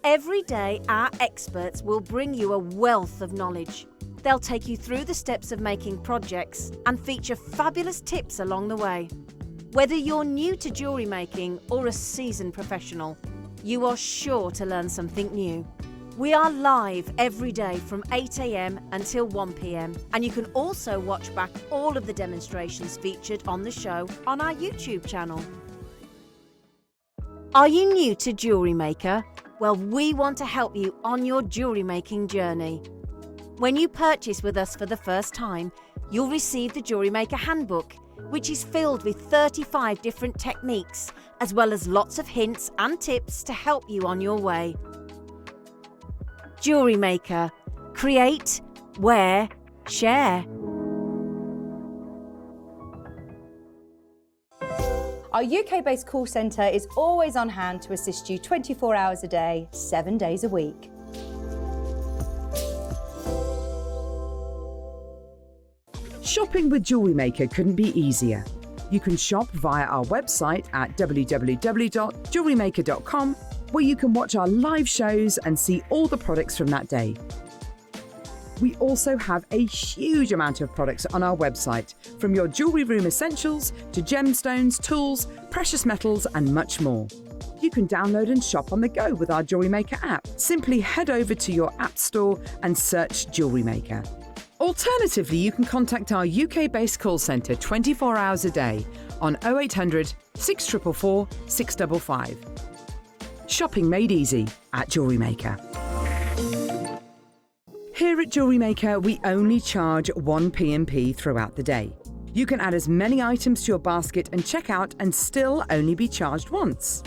Every day, our experts will bring you a wealth of knowledge. They'll take you through the steps of making projects and feature fabulous tips along the way. Whether you're new to jewellery making or a seasoned professional, you are sure to learn something new. We are live every day from 8 AM until 1 PM, and you can also watch back all of the demonstrations featured on the show on our YouTube channel. Are you new to Jewellery Maker? Well, we want to help you on your jewellery making journey. When you purchase with us for the first time, you'll receive the Jewellery Maker Handbook, which is filled with 35 different techniques, as well as lots of hints and tips to help you on your way. Jewellery Maker. Create, wear, share.
Our UK-based call centre is always on hand to assist you 24 hours a day, 7 days a week.
Shopping with Jewellery Maker couldn't be easier. You can shop via our website at www.jewellerymaker.com, where you can watch our live shows and see all the products from that day. We also have a huge amount of products on our website, from your jewellery room essentials to gemstones, tools, precious metals and much more. You can download and shop on the go with our Jewellery Maker app. Simply head over to your app store and search Jewellery Maker. Alternatively, you can contact our UK-based call centre 24 hours a day on 0800 644 655. Shopping made easy at Jewellery Maker. Here at Jewellery Maker, we only charge 1 P&P throughout the day. You can add as many items to your basket and check out and still only be charged once.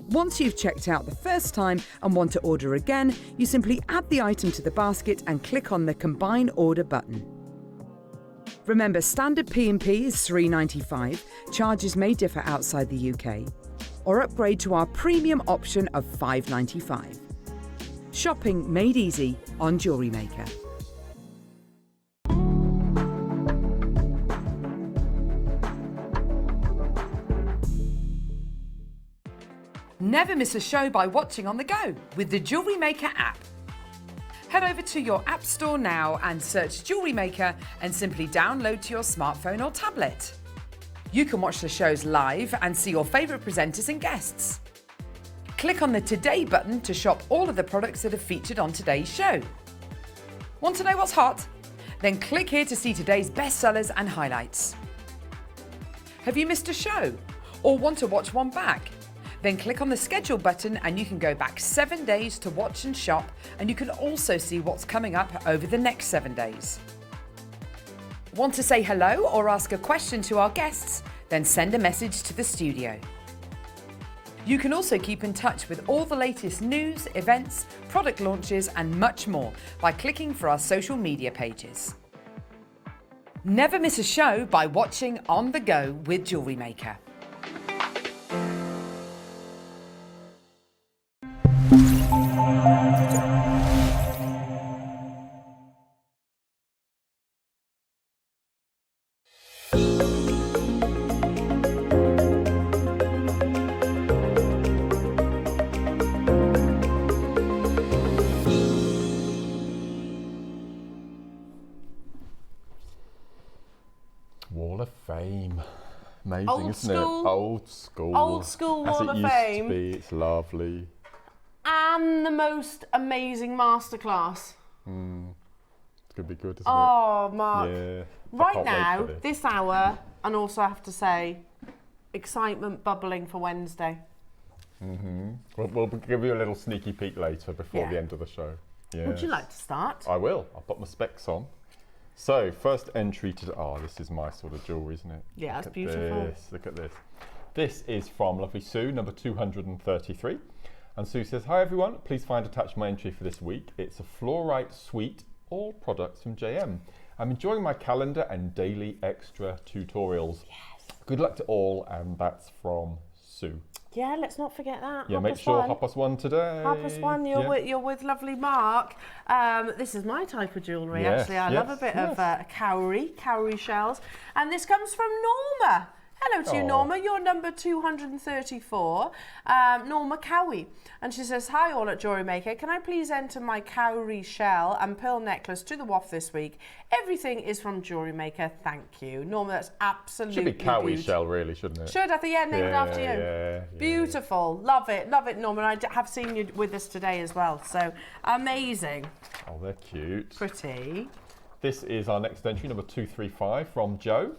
Once you've checked out the first time and want to order again, you simply add the item to the basket and click on the Combine Order button. Remember, standard P&P is $3.95. Charges may differ outside the UK. Or upgrade to our premium option of $5.95. Shopping made easy on Jewellery Maker. Never miss a show by watching on the go with the Jewellery Maker app. Head over to your app store now and search Jewellery Maker and simply download to your smartphone or tablet. You can watch the shows live and see your favourite presenters and guests. Click on the Today button to shop all of the products that are featured on today's show. Want to know what's hot? Then click here to see today's bestsellers and highlights. Have you missed a show or want to watch one back? Then click on the schedule button and you can go back 7 days to watch and shop, and you can also see what's coming up over the next 7 days. Want to say hello or ask a question to our guests? Then send a message to the studio. You can also keep in touch with all the latest news, events, product launches and much more by clicking for our social media pages. Never miss a show by watching on the go with Jewellery Maker.
Wall of Fame. Amazing,
Old
isn't
school.
it? Old school.
Old school
As
Wall of
it used
Fame.
to be. It's lovely.
And the most amazing masterclass.
It's going to be good, isn't
Oh, Mark.
it? Yeah. I
Right
can't wait
now,
for this.
this hour, and also I have to say, excitement bubbling for Wednesday.
We'll give you a little sneaky peek later before
Yeah.
the end of the show. Yeah.
Would you like to start?
I will. I'll put my specs on. So, first entry to... Oh, this is my sort of jewellery, isn't it?
Yeah, it's
Look at
beautiful.
This. Look at this. This is from Lovely Sue, number 233. And Sue says, hi everyone, please find attached my entry for this week. It's a fluorite suite, all products from JM. I'm enjoying my calendar and daily extra tutorials. Yes. Good luck to all, and that's from Sue.
Yeah, let's not forget that.
Yeah, make sure 1:30 today.
1:30, you're,
Yeah.
you're with lovely Mark. This is my type of jewellery,
Yes,
actually. I love a bit of cowrie shells. And this comes from Norma. Hello to you,
Aw.
Norma. You're number 234, Norma Cowie. And she says, hi all at Jewellery Maker. Can I please enter my cowrie shell and pearl necklace to the WAF this week? Everything is from Jewellery Maker. Thank you. Norma, that's absolutely
Should be Cowie
beautiful.
shell, really, shouldn't it?
Should, I think, yeah, named after you.
Yeah.
Beautiful. Love it, Norman. I have seen you with us today as well. So amazing.
Oh, they're cute.
Pretty.
This is our next entry, number 235 from Joe.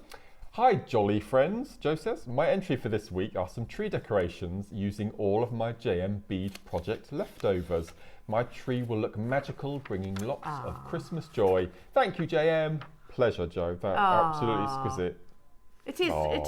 Hi, jolly friends. Joe says, my entry for this week are some tree decorations using all of my JM bead project leftovers. My tree will look magical, bringing lots of Christmas joy. Thank you, JM. Pleasure, Joe. That's absolutely exquisite.
It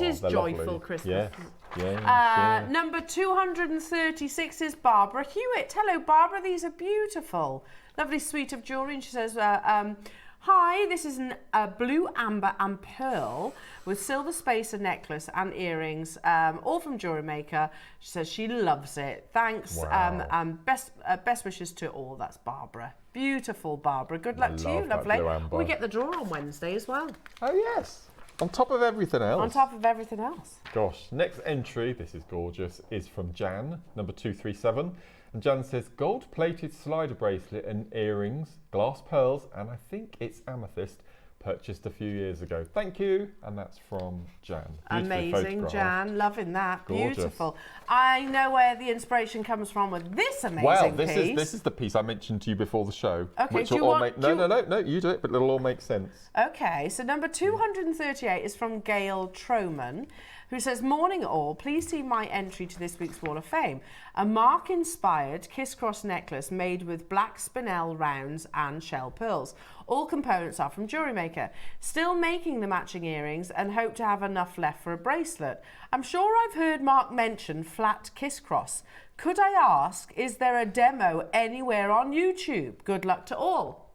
is joyful
lovely.
Christmas.
Yeah.
Number 236 is Barbara Hewitt. Hello, Barbara. These are beautiful. Lovely suite of jewellery. And she says, hi, this is a blue, amber and pearl with silver spacer necklace and earrings, all from Jewellery Maker. She says she loves it. Thanks.
Wow.
And best wishes to all. That's Barbara. Beautiful, Barbara. Good luck to you. Lovely. We get the draw on Wednesday as well.
Oh, yes. On top of everything else.
On top of everything else.
Gosh, next entry, this is gorgeous, is from Jan, number 237. And Jan says, gold-plated slider bracelet and earrings, glass pearls, and I think it's amethyst, purchased a few years ago. Thank you. And that's from Jan.
Amazing, Jan. Loving that.
Gorgeous.
Beautiful. I know where the inspiration comes from with this amazing piece.
This is the piece I mentioned to you before the show.
Okay,
which
do you
will all
want-
make, no, you do it, but it'll all make sense.
Okay, so number 238 is from Gail Troman, who says, morning all, please see my entry to this week's Wall of Fame. A Mark-inspired kiss-cross necklace made with black spinel rounds and shell pearls. All components are from Jewellery Maker. Still making the matching earrings and hope to have enough left for a bracelet. I'm sure I've heard Mark mention flat kiss-cross. Could I ask, is there a demo anywhere on YouTube? Good luck to all.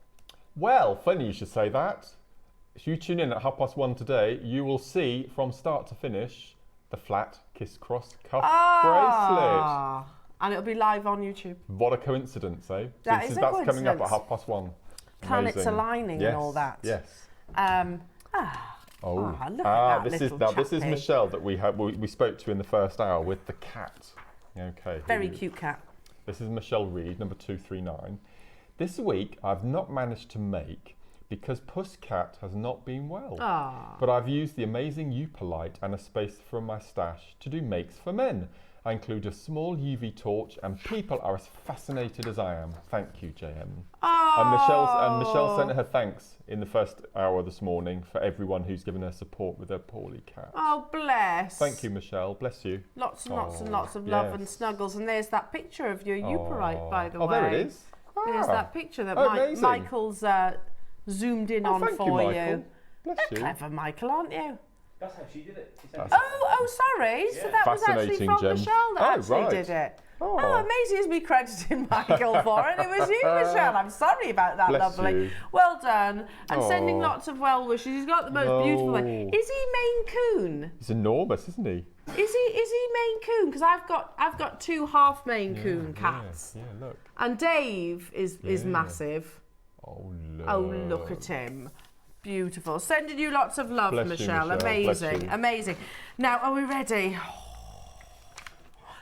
Well, funny you should say that. If you tune in at 1:30 today, you will see from start to finish the flat kiss-cross cuff bracelet.
And it'll be live on YouTube.
What a coincidence, eh?
That's
coming up at
coincidence.
1:30.
Planets
Amazing.
aligning
Yes,
and all that.
Yes.
Look at that
this is
little chappy.
Michelle that we spoke to in the first hour with the cat. Okay.
Very cute cat.
This is Michelle Reed, number 239. This week I've not managed to make because Pusscat has not been well. But I've used the amazing Eupolite and a space from my stash to do makes for men. I include a small UV torch and people are as fascinated as I am. Thank you, JM. And Michelle sent her thanks in the first hour this morning for everyone who's given her support with her poorly cat.
Oh, bless.
Thank you, Michelle. Bless you.
Lots and lots and lots of love and snuggles. And there's that picture of your Eupolite, by the way.
Oh, there it is.
There's that picture that
amazing.
Michael's zoomed in on
thank
for
you,
you.
Michael. Bless
You're
you.
clever, Michael, aren't you?
That's how she did it.
Oh, sorry. So that was actually
Fascinating,
from
Jem.
Michelle that actually
right.
did it.
Oh.
Amazing as me crediting Michael for it. It was you, Michelle. I'm sorry about that,
Bless
lovely.
you.
Well done. And sending
Oh.
lots of well wishes. He's got the most beautiful one. Is he Maine Coon?
He's enormous, isn't he?
Is he Maine Coon? Because I've got two half Maine Coon cats.
Yeah, look.
And Dave is massive.
Oh, look.
Oh, look at him. Beautiful. Sending you lots of love,
Bless you,
Michelle.
Michelle. Bless
Amazing,
you.
amazing. Now, are we ready?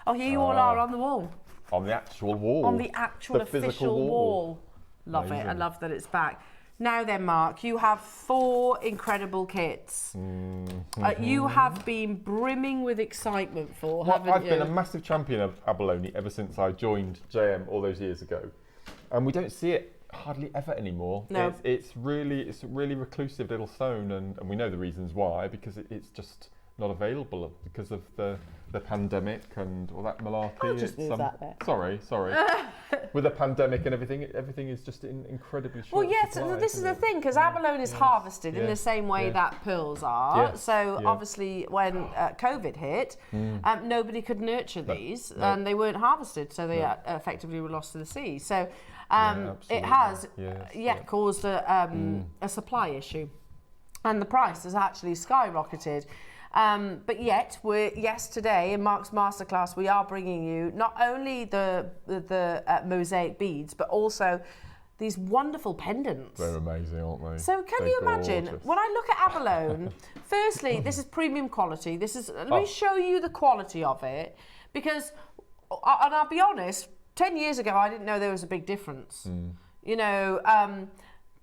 Oh, here you all are on the wall.
On the actual wall.
On the actual
The physical
official wall. Love it. I
Amazing.
love that it's back. Now then, Mark, you have 4 incredible kits. You have been brimming with excitement for, haven't
I've
you?
been a massive champion of abalone ever since I joined JM all those years ago. And we don't see it hardly ever anymore.
No.
It's a really reclusive little stone, and we know the reasons why, because it's just not available because of the pandemic and all that malarkey.
I'll just move that there.
Sorry. With the pandemic and everything is just incredibly short.
Well, yes,
supply,
this is
isn't
the
it?
thing, because abalone is harvested in
yeah,
the same way
yeah.
that pearls are.
Yes,
So
yeah.
obviously, when COVID hit, nobody could nurture these,
no.
and they weren't harvested, so they effectively were lost to the sea. So it
absolutely.
has,
Yes,
caused a supply issue, and the price has actually skyrocketed. But yet, today in Mark's masterclass, we are bringing you not only the mosaic beads, but also these wonderful pendants.
They're amazing, aren't they?
So can
They're
you imagine,
gorgeous.
when I look at abalone, firstly, this is premium quality. Let me show you the quality of it, because, and I'll be honest, 10 years ago, I didn't know there was a big difference. You know,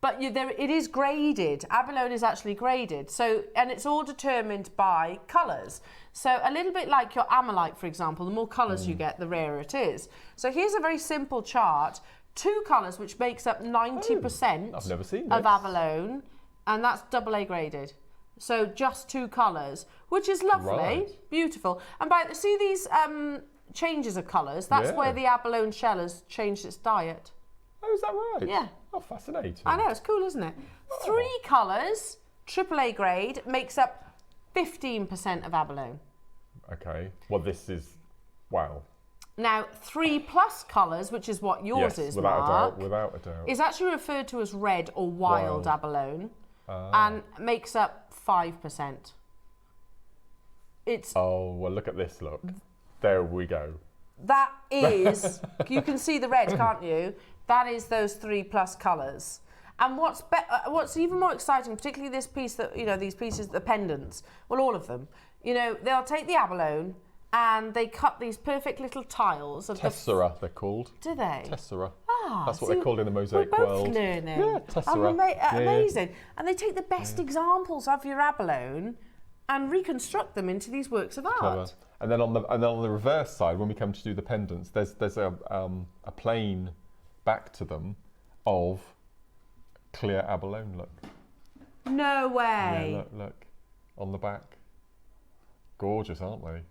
but it is graded. Abalone is actually graded. So, and it's all determined by colours. So a little bit like your amalite, for example, the more colours you get, the rarer it is. So here's a very simple chart. 2 colours, which makes up 90%
I've never seen
of
this.
abalone, and that's AA graded. So just 2 colours, which is lovely, beautiful. And see these changes of colours, that's where the abalone shell has changed its diet.
Oh, is that right?
Yeah.
Oh, fascinating.
I know, it's cool, isn't it? 3 colours, AAA grade, makes up 15% of abalone.
Okay. Well, this is, wow.
Now, 3+ colours, which is what yours is, Mark,
without a doubt.
is actually referred to as red or wild abalone, and makes up 5%. It's.
Oh, well, look at this, look. There we go.
That is, you can see the red, can't you? That is those 3+ colours. And what's even more exciting, particularly this piece that, you know, these pieces, the pendants, well, all of them, you know, they'll take the abalone and they cut these perfect little tiles of
Tessera, they're called.
Do they?
Tessera.
Ah,
that's what they're called in the Mosaic
we're both
world.
learning.
Yeah, tessera.
Amazing. And they take the best examples of your abalone and reconstruct them into these works of art.
Clever. And then on the reverse side, when we come to do the pendants, there's a plain back to them of clear abalone. Look.
No way.
Yeah, look on the back. Gorgeous, aren't they?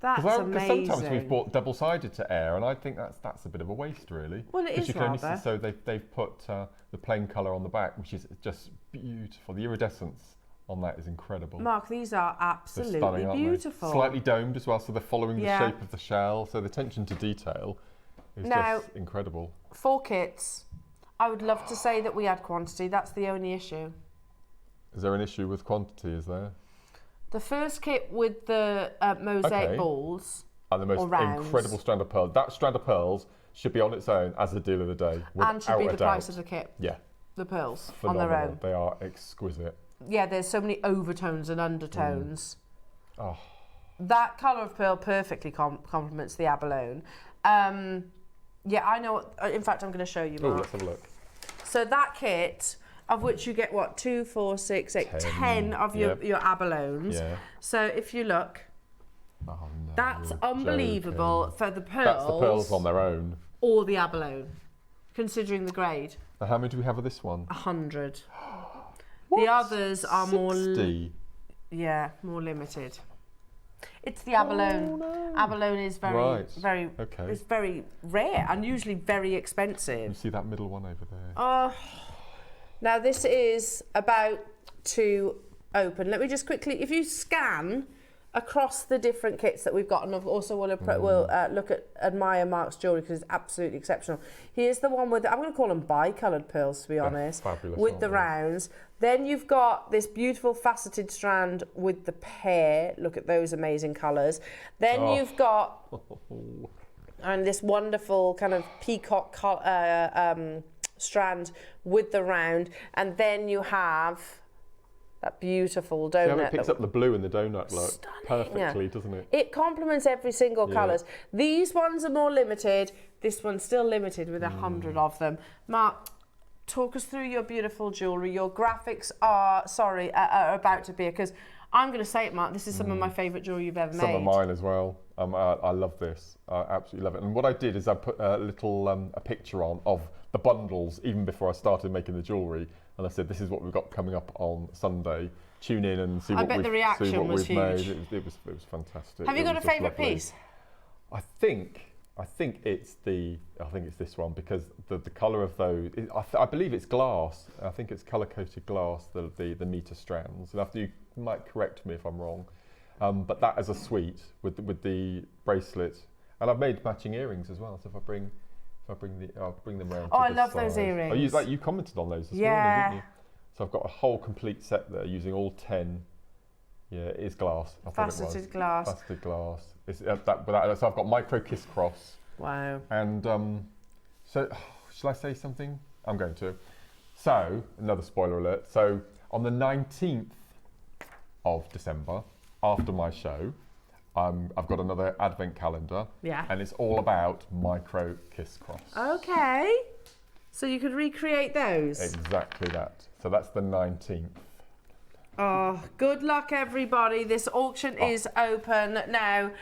That's amazing.
Because sometimes we've bought double-sided to air, and I think that's a bit of a waste, really.
Well, it is
you can
rather.
only see, so they've put the plain colour on the back, which is just beautiful. The iridescence on that is incredible.
Mark, these are absolutely
stunning, aren't
beautiful.
They? Slightly domed as well, so they're following the shape of the shell. So the attention to detail is just incredible.
4 kits. I would love to say that we had quantity. That's the only issue.
Is there an issue with quantity? Is there?
The first kit with the mosaic balls
and the most incredible strand of pearls. That strand of pearls should be on its own as a deal of the day.
And should be the price of the kit.
Yeah.
The pearls
Phenomenal.
on their own.
They are exquisite.
Yeah, there's so many overtones and undertones.
Oh.
That colour of pearl perfectly complements the abalone. Yeah, I know. In fact, I'm going to show you, Mark.
Oh, let's have a look.
So that kit, of which you get what, 2, 4, 6, 8, 10 of your abalones.
Yeah.
So if you look, that's
you're
unbelievable
joking.
for the pearls.
That's the pearls on their own.
Or the abalone, considering the grade.
Now, how many do we have of this one?
100. The others are
60?
more limited. It's the abalone.
no.
Abalone is it's very rare and usually very expensive.
You see that middle one over there?
Oh, now this is about to open. Let me just quickly, if you scan across the different kits that we've got, and also we'll look at admire Mark's jewellery because it's absolutely exceptional. Here's the one with, I'm going to call them bi-coloured pearls, to be honest,
fabulous,
with the
they?
rounds. Then you've got this beautiful faceted strand with the pear. Look at those amazing colours. Then you've got and this wonderful kind of peacock strand with the round. And then you have that beautiful donut.
See how it picks up the blue in the donut look
Stunning.
perfectly, doesn't it?
It complements every single colours. These ones are more limited. This one's still limited with 100 of them. Mark, talk us through your beautiful jewellery. Your graphics are about to be, because I'm going to say it, Mark, this is some of my favourite jewellery you've ever made.
Some of mine as well. I love this. I absolutely love it. And what I did is I put a little a picture on of the bundles even before I started making the jewellery. And I said, this is what we've got coming up on Sunday. Tune in and see what we've made. It was fantastic.
Have you got a favourite piece?
I think it's this one, because the colour of those, I believe it's glass. I think it's colour coated glass, the meter strands. And you might correct me if I'm wrong, but that as a suite with the bracelet, and I've made matching earrings as well. So if I bring I'll bring them round.
Oh, I love those earrings.
You commented on those this morning, didn't you? So I've got a whole complete set there using all 10. Yeah, it is glass.
Faceted glass.
Faceted glass. It's, so I've got micro kiss cross.
Wow.
And so, shall I say something? I'm going to. So, another spoiler alert. So, on the 19th of December, after my show, I've got another advent calendar.
Yeah.
And it's all about micro kiss cross.
Okay. So you could recreate those.
Exactly that. So that's the 19th.
Oh, good luck, everybody. This auction is open now.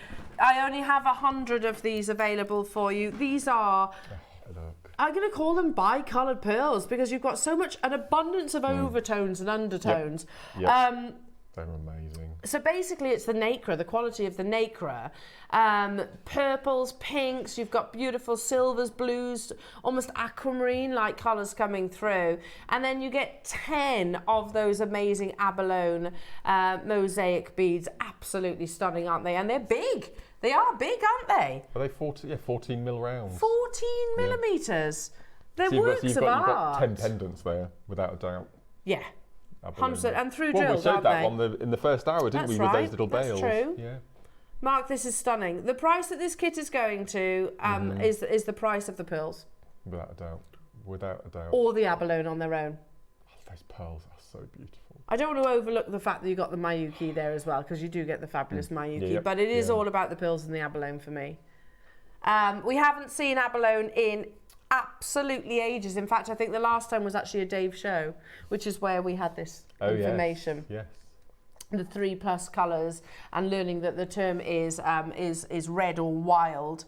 I only have 100 of these available for you. These are
look.
I'm going to call them bi-coloured pearls because you've got an abundance of overtones and undertones.
Yep. They're amazing.
So basically it's the nacre, the quality of the nacre. Purples, pinks, you've got beautiful silvers, blues, almost aquamarine-like colours coming through. And then you get 10 of those amazing abalone mosaic beads. Absolutely stunning, aren't they? And they're big. They are big, aren't they?
Are they 14 mil rounds?
14 millimetres. They're
So
works of art.
You've got 10 pendants there, without a doubt.
Yeah.
Abalone.
100%. And through
Well,
drilled,
we showed
aren't
that
they?
in the first hour, didn't
That's
we,
right.
with those little bales?
That's true.
Yeah.
Mark, this is stunning. The price that this kit is going to is the price of the pearls.
Without a doubt. Without a doubt.
Or the abalone on their own.
Oh, those pearls are so beautiful.
I don't want to overlook the fact that you got the Mayuki there as well, because you do get the fabulous Mayuki,
Yep.
but it is all about the pearls and the abalone for me. We haven't seen abalone in absolutely ages. In fact, I think the last time was actually a Dave show, which is where we had this information.
Yes.
The 3+ colours, and learning that the term is red or wild.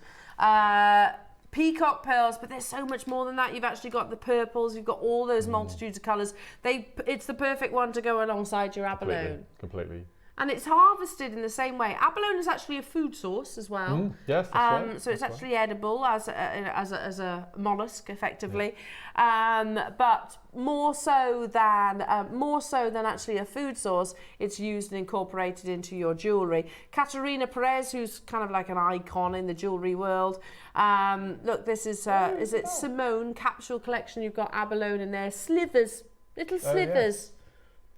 Peacock pearls, but there's so much more than that. You've actually got the purples, you've got all those multitudes of colours. It's the perfect one to go alongside your abalone.
Completely.
And it's harvested in the same way. Abalone is actually a food source as well.
Yes, that's right.
So it's actually edible as a mollusk, effectively. But more so than actually a food source, it's used and incorporated into your jewellery. Katerina Perez, who's kind of like an icon in the jewellery world. Look, this is it Simone capsule collection. You've got abalone in there, slithers, little slithers.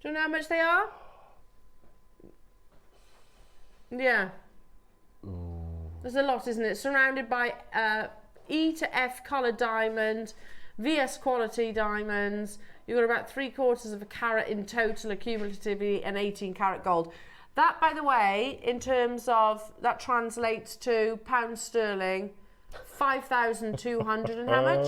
Do you know how much they are? Yeah. Ooh. There's a lot, isn't it? Surrounded by E to F coloured diamond, VS quality diamonds. You've got about 3/4 of a carat in total, accumulatively, and 18 carat gold. That, by the way, in terms of, that translates to pounds sterling, 5,200 and how much?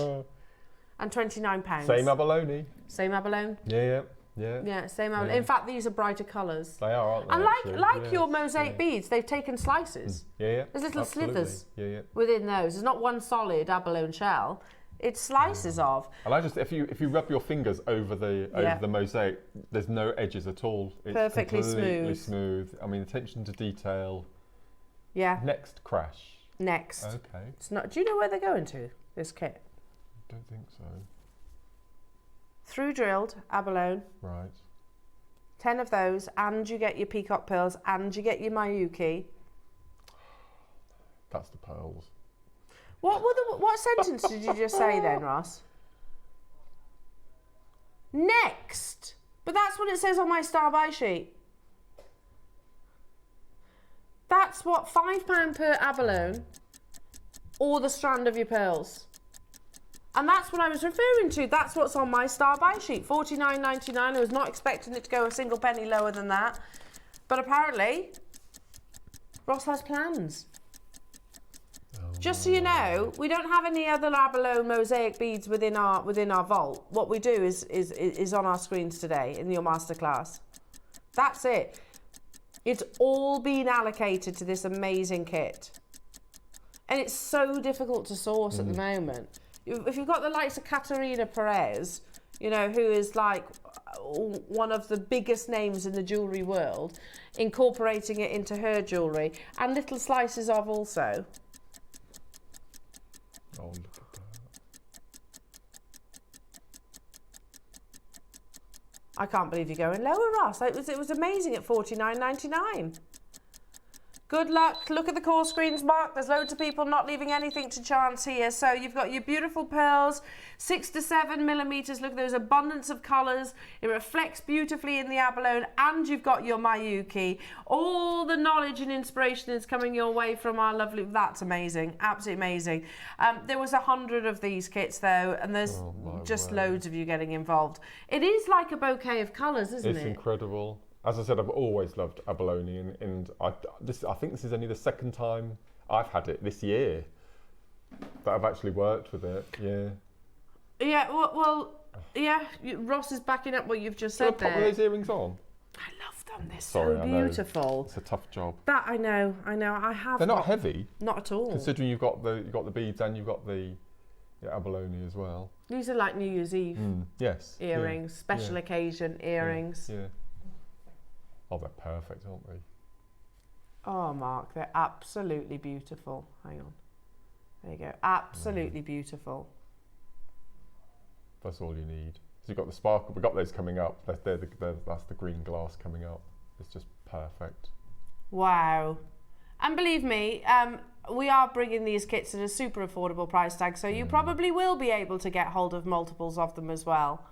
And 29 pounds.
Same abalone.
Same abalone?
Yeah.
Yeah, same abalone. In fact, these are brighter colours.
They are, aren't they?
And like your mosaic beads, they've taken slices.
Yeah.
There's little slithers
Yeah.
within those. There's not one solid abalone shell. It's slices of.
And I just, if you rub your fingers over the mosaic, there's no edges at all. It's
perfectly
completely smooth. I mean, attention to detail.
Yeah.
Next crash.
Next.
Okay.
It's not. Do you know where they're going to? This kit.
Don't think so.
Through drilled abalone.
Right.
10 of those, and you get your peacock pearls, and you get your Mayuki.
That's the pearls.
What sentence did you just say then, Ross? Next. But that's what it says on my star buy sheet. That's what, £5 per abalone, or the strand of your pearls. And that's what I was referring to. That's what's on my star buy sheet, $49.99. I was not expecting it to go a single penny lower than that. But apparently, Ross has plans. Just so you know, we don't have any other abalone mosaic beads within our vault. What we do is on our screens today in your masterclass. That's it. It's all been allocated to this amazing kit. And it's so difficult to source at the moment. If you've got the likes of Katerina Perez, you know, who is like one of the biggest names in the jewellery world, incorporating it into her jewellery, and little slices of also.
Oh, look at that.
I can't believe you're going lower, Ross. It was amazing at $49.99. Good luck. Look at the call screens, Mark. There's loads of people not leaving anything to chance here. So you've got your beautiful pearls, 6 to 7 millimetres. Look, there's abundance of colours. It reflects beautifully in the abalone, and you've got your Mayuki. All the knowledge and inspiration is coming your way from our lovely. That's amazing. Absolutely amazing. There was 100 of these kits though, and there's just loads of you getting involved. It is like a bouquet of colours, isn't it?
It's incredible. As I said, I've always loved abalone, and I think this is only the second time I've had it this year that I've actually worked with it. Yeah.
Yeah. Well. Yeah. Ross is backing up what you've just said there.
Put those earrings on.
I love them. They're
Sorry,
so beautiful.
It's a tough job.
That I know. I have.
They're not heavy.
Not at all.
Considering you've got the beads and you've got the abalone as well.
These are like New Year's Eve
Yes.
earrings, special occasion earrings.
Yeah. Oh, they're perfect, aren't they?
Oh, Mark, they're absolutely beautiful. Hang on. There you go. Absolutely beautiful.
That's all you need. So you've got the sparkle. We've got those coming up. That's the green glass coming up. It's just perfect.
Wow. And believe me, we are bringing these kits at a super affordable price tag, so you probably will be able to get hold of multiples of them as well.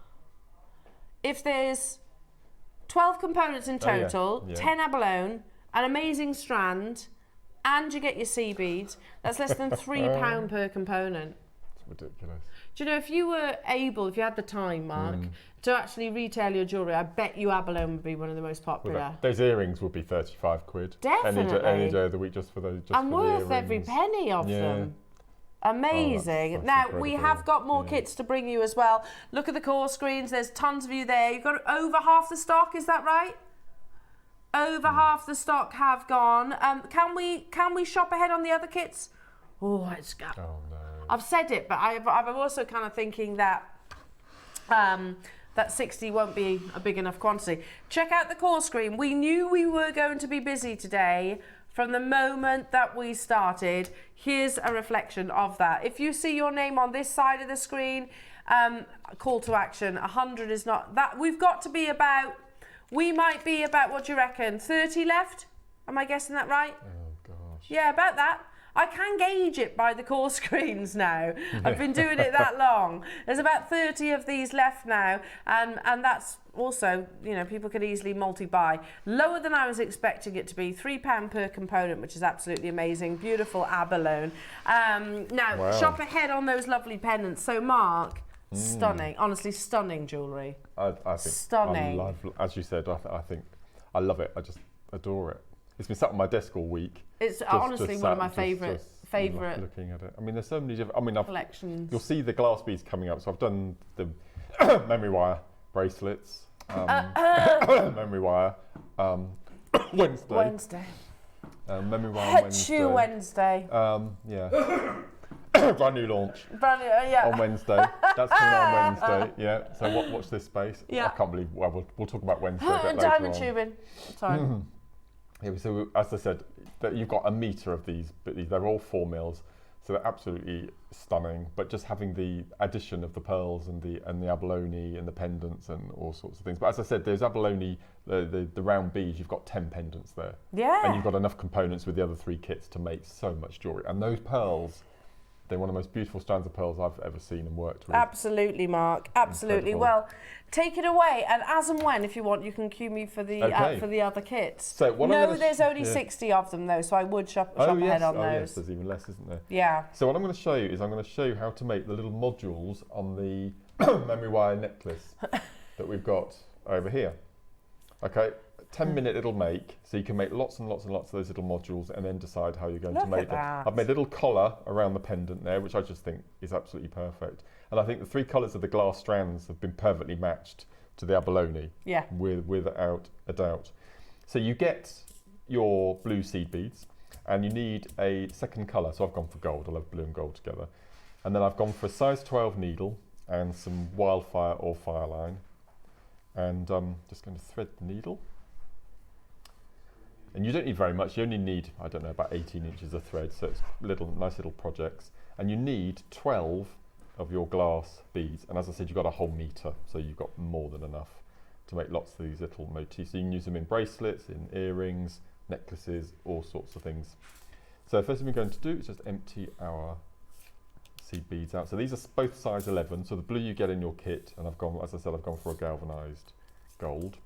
If there's 12 components in total, 10 abalone, an amazing strand, and you get your sea beads, that's less than £3 per component.
It's ridiculous.
Do you know, if you were able, if you had the time, Mark, to actually retail your jewellery, I bet you abalone would be one of the most popular.
Those earrings would be 35 quid.
Definitely.
Any day of the week, just for those.
And worth every penny of them. Amazing.
That's
now,
incredible.
we have got more kits to bring you as well. Look at the core screens. There's tons of you there. You've got over half the stock, is that right? Over half the stock have gone. Can we shop ahead on the other kits? Oh, it's got.
Oh no.
I've said it, but I'm also kind of thinking that that 60 won't be a big enough quantity. Check out the core screen. We knew we were going to be busy today from the moment that we started. Here's a reflection of that. If you see your name on this side of the screen, call to action. 100 is not that. We've got to be about. We might be about, what do you reckon, 30 left? Am I guessing that right?
Oh gosh.
Yeah, about that. I can gauge it by the core screens now. I've been doing it that long. There's about 30 of these left now, and that's also, you know, people could easily multi-buy. Lower than I was expecting it to be, £3 per component, which is absolutely amazing. Beautiful abalone. Now, shop ahead on those lovely pendants. So, Mark, stunning, honestly stunning jewellery.
I think
stunning.
I love, as you said, I think I love it. I just adore it. It's been sat on my desk all week.
It's honestly one of my favourite
looking at it. I mean, there's so many different. I mean,
collections.
You'll see the glass beads coming up. So I've done the memory wire bracelets, memory wire Wednesday. Memory wire Wednesday.
Wednesday.
Yeah. Brand new launch. On Wednesday. That's coming out on Wednesday. Yeah. So watch this space.
Yeah.
I can't believe. Well, we'll talk about Wednesday a bit later
Diamond
on.
tubing. Sorry.
Yeah, so as I said, that you've got a metre of these, but they're all 4 mils, so they're absolutely stunning. But just having the addition of the pearls and the abalone and the pendants and all sorts of things. But as I said, there's abalone, the round beads. You've got 10 pendants there.
Yeah.
And you've got enough components with the other 3 kits to make so much jewellery. And those pearls, they're one of the most beautiful strands of pearls I've ever seen and worked with.
Absolutely, Mark. Absolutely.
Incredible.
Well, take it away, and as and when, if you want, you can cue me for the other kits.
So
there's only 60 of them though, so I would shop ahead on those.
Yes, there's even less, isn't there?
Yeah.
So what I'm going to show you is I'm going to show you how to make the little modules on the memory wire necklace that we've got over here. Okay. 10-minute it'll make, so you can make lots and lots and lots of those little modules and then decide how you're going to make them. I've made a little collar around the pendant there, which I just think is absolutely perfect. And I think the 3 colours of the glass strands have been perfectly matched to the abalone, without a doubt. So you get your blue seed beads, and you need a second colour. So I've gone for gold. I love blue and gold together. And then I've gone for a size 12 needle and some wildfire or fireline. And I'm just going to thread the needle. And you don't need very much. You only need, I don't know, about 18 inches of thread. So it's nice little projects. And you need 12 of your glass beads. And as I said, you've got a whole metre. So you've got more than enough to make lots of these little motifs. So you can use them in bracelets, in earrings, necklaces, all sorts of things. So the first thing we're going to do is just empty our seed beads out. So these are both size 11. So the blue you get in your kit. And I've gone, as I said, I've gone for a galvanised gold.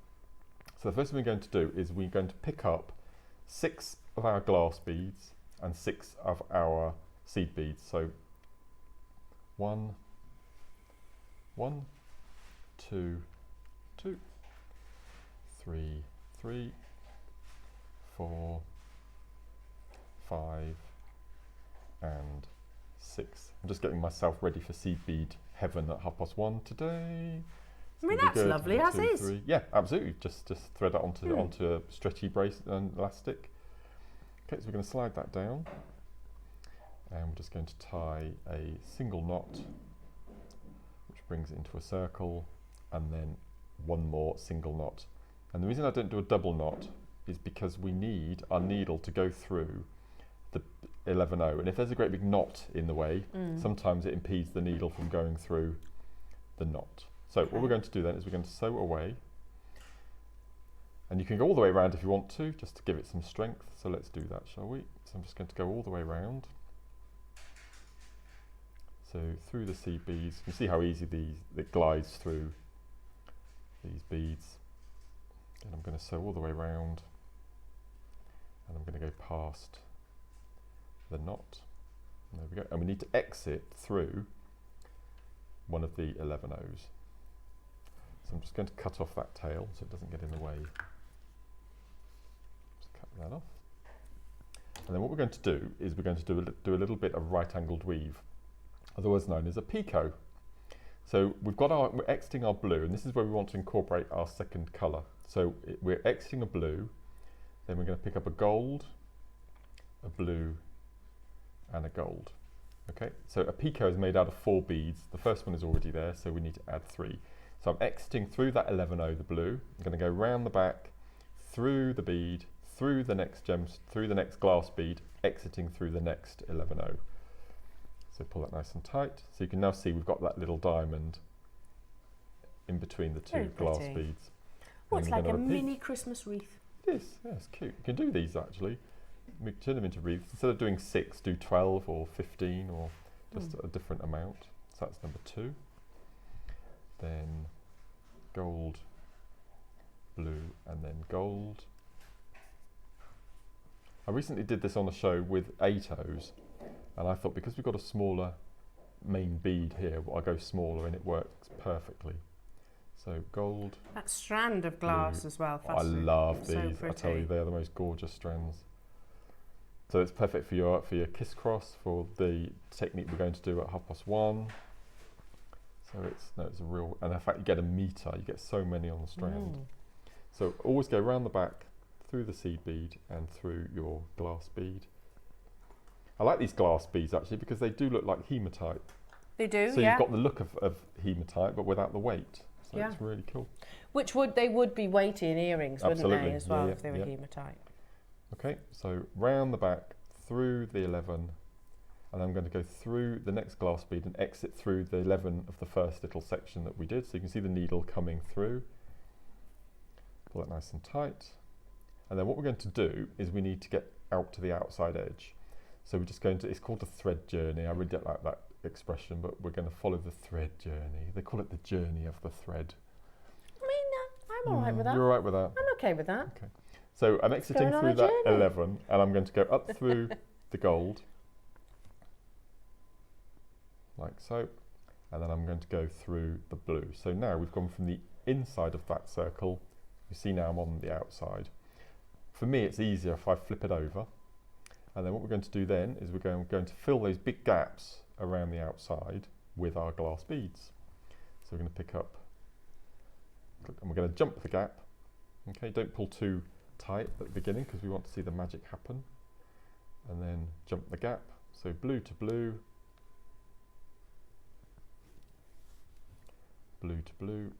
So the first thing we're going to do is we're going to pick up 6 of our glass beads and 6 of our seed beads. So 1, 2, 2, 3, 3, 4, 5, and 6. I'm just getting myself ready for seed bead heaven at 1:30 today.
I mean, that's lovely, as is.
3. Yeah, absolutely. Just thread that onto a stretchy brace and elastic. Okay, so we're going to slide that down. And we're just going to tie a single knot, which brings it into a circle, and then one more single knot. And the reason I don't do a double knot is because we need our needle to go through the 11-0, and if there's a great big knot in the way, sometimes it impedes the needle from going through the knot. So what we're going to do then is we're going to sew away, and you can go all the way around if you want to, just to give it some strength. So let's do that, shall we? So I'm just going to go all the way around. So through the seed beads, you can see how easy it glides through these beads. And I'm going to sew all the way around, and I'm going to go past the knot. There we go. And we need to exit through one of the 11-0s. So I'm just going to cut off that tail so it doesn't get in the way. Just cut that off. And then what we're going to do is we're going to do a little bit of right-angled weave, otherwise known as a picot. So we're exiting our blue, and this is where we want to incorporate our second colour. So we're exiting a blue, then we're going to pick up a gold, a blue, and a gold. Okay, so a picot is made out of 4 beads. The first one is already there, so we need to add 3. So I'm exiting through that 11-0, the blue. I'm going to go round the back, through the bead, through the next through the next glass bead, exiting through the next 11-0. So pull that nice and tight. So you can now see we've got that little diamond in between the 2 glass beads.
Oh, it's like a mini Christmas wreath.
It is, yeah, it's cute. You can do these actually. We turn them into wreaths. Instead of doing 6, do 12 or 15 or just a different amount. So that's number 2. Then gold, blue, and then gold. I recently did this on a show with 8 O's, and I thought because we've got a smaller main bead here, I'll go smaller and it works perfectly. So gold.
That strand of glass as well.
I love these. I tell you, they're the most gorgeous strands. So it's perfect for your kiss cross, for the technique we're going to do at 1:30. So it's a real, and in fact you get a meter. You get so many on the strand. So always go around the back, through the seed bead, and through your glass bead. I like these glass beads actually because they do look like hematite.
They do,
so you've got the look of hematite, but without the weight. So it's really cool.
Which they would be weighty in earrings, wouldn't they, as well, if they were hematite?
Okay, so round the back, through the 11, and I'm going to go through the next glass bead and exit through the 11 of the first little section that we did. So you can see the needle coming through. Pull it nice and tight. And then what we're going to do is we need to get out to the outside edge. So we're just going to, it's called a thread journey. I really don't like that expression, but we're going to follow the thread journey. They call it the journey of the thread.
I mean, I'm all right with that.
You're all right with that?
I'm okay with that.
Okay. So I'm exiting through that 11, and I'm going to go up through the gold, like so, and then I'm going to go through the blue. So now we've gone from the inside of that circle. You see now I'm on the outside. For me, it's easier if I flip it over. And then what we're going to do then is we're going to fill those big gaps around the outside with our glass beads. So we're going to pick up, and we're going to jump the gap. Okay, don't pull too tight at the beginning because we want to see the magic happen. And then jump the gap. So blue to blue, blue to blue,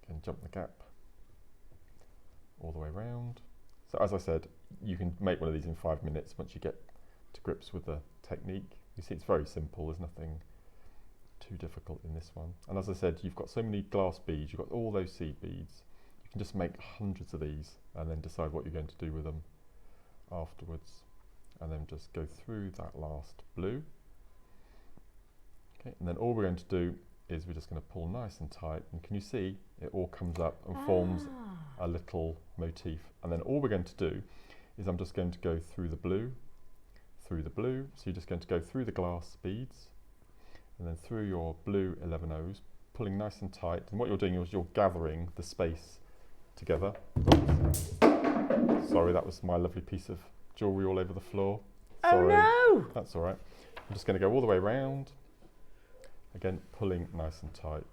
again jump the gap all the way around. So as I said, you can make one of these in 5 minutes once you get to grips with the technique. You see it's very simple, there's nothing too difficult in this one. And as I said, you've got so many glass beads, you've got all those seed beads. You can just make hundreds of these and then decide what you're going to do with them afterwards. And then just go through that last blue. Okay, and then all we're going to do is we're just going to pull nice and tight, and can you see it all comes up and forms a little motif. And then all we're going to do is I'm just going to go through the blue, so you're just going to go through the glass beads and then through your blue 11-0s, pulling nice and tight, and what you're doing is you're gathering the space together. Oops. Sorry, that was my lovely piece of jewellery all over the floor. Sorry.
Oh no!
That's all right. I'm just going to go all the way around. Again, pulling nice and tight.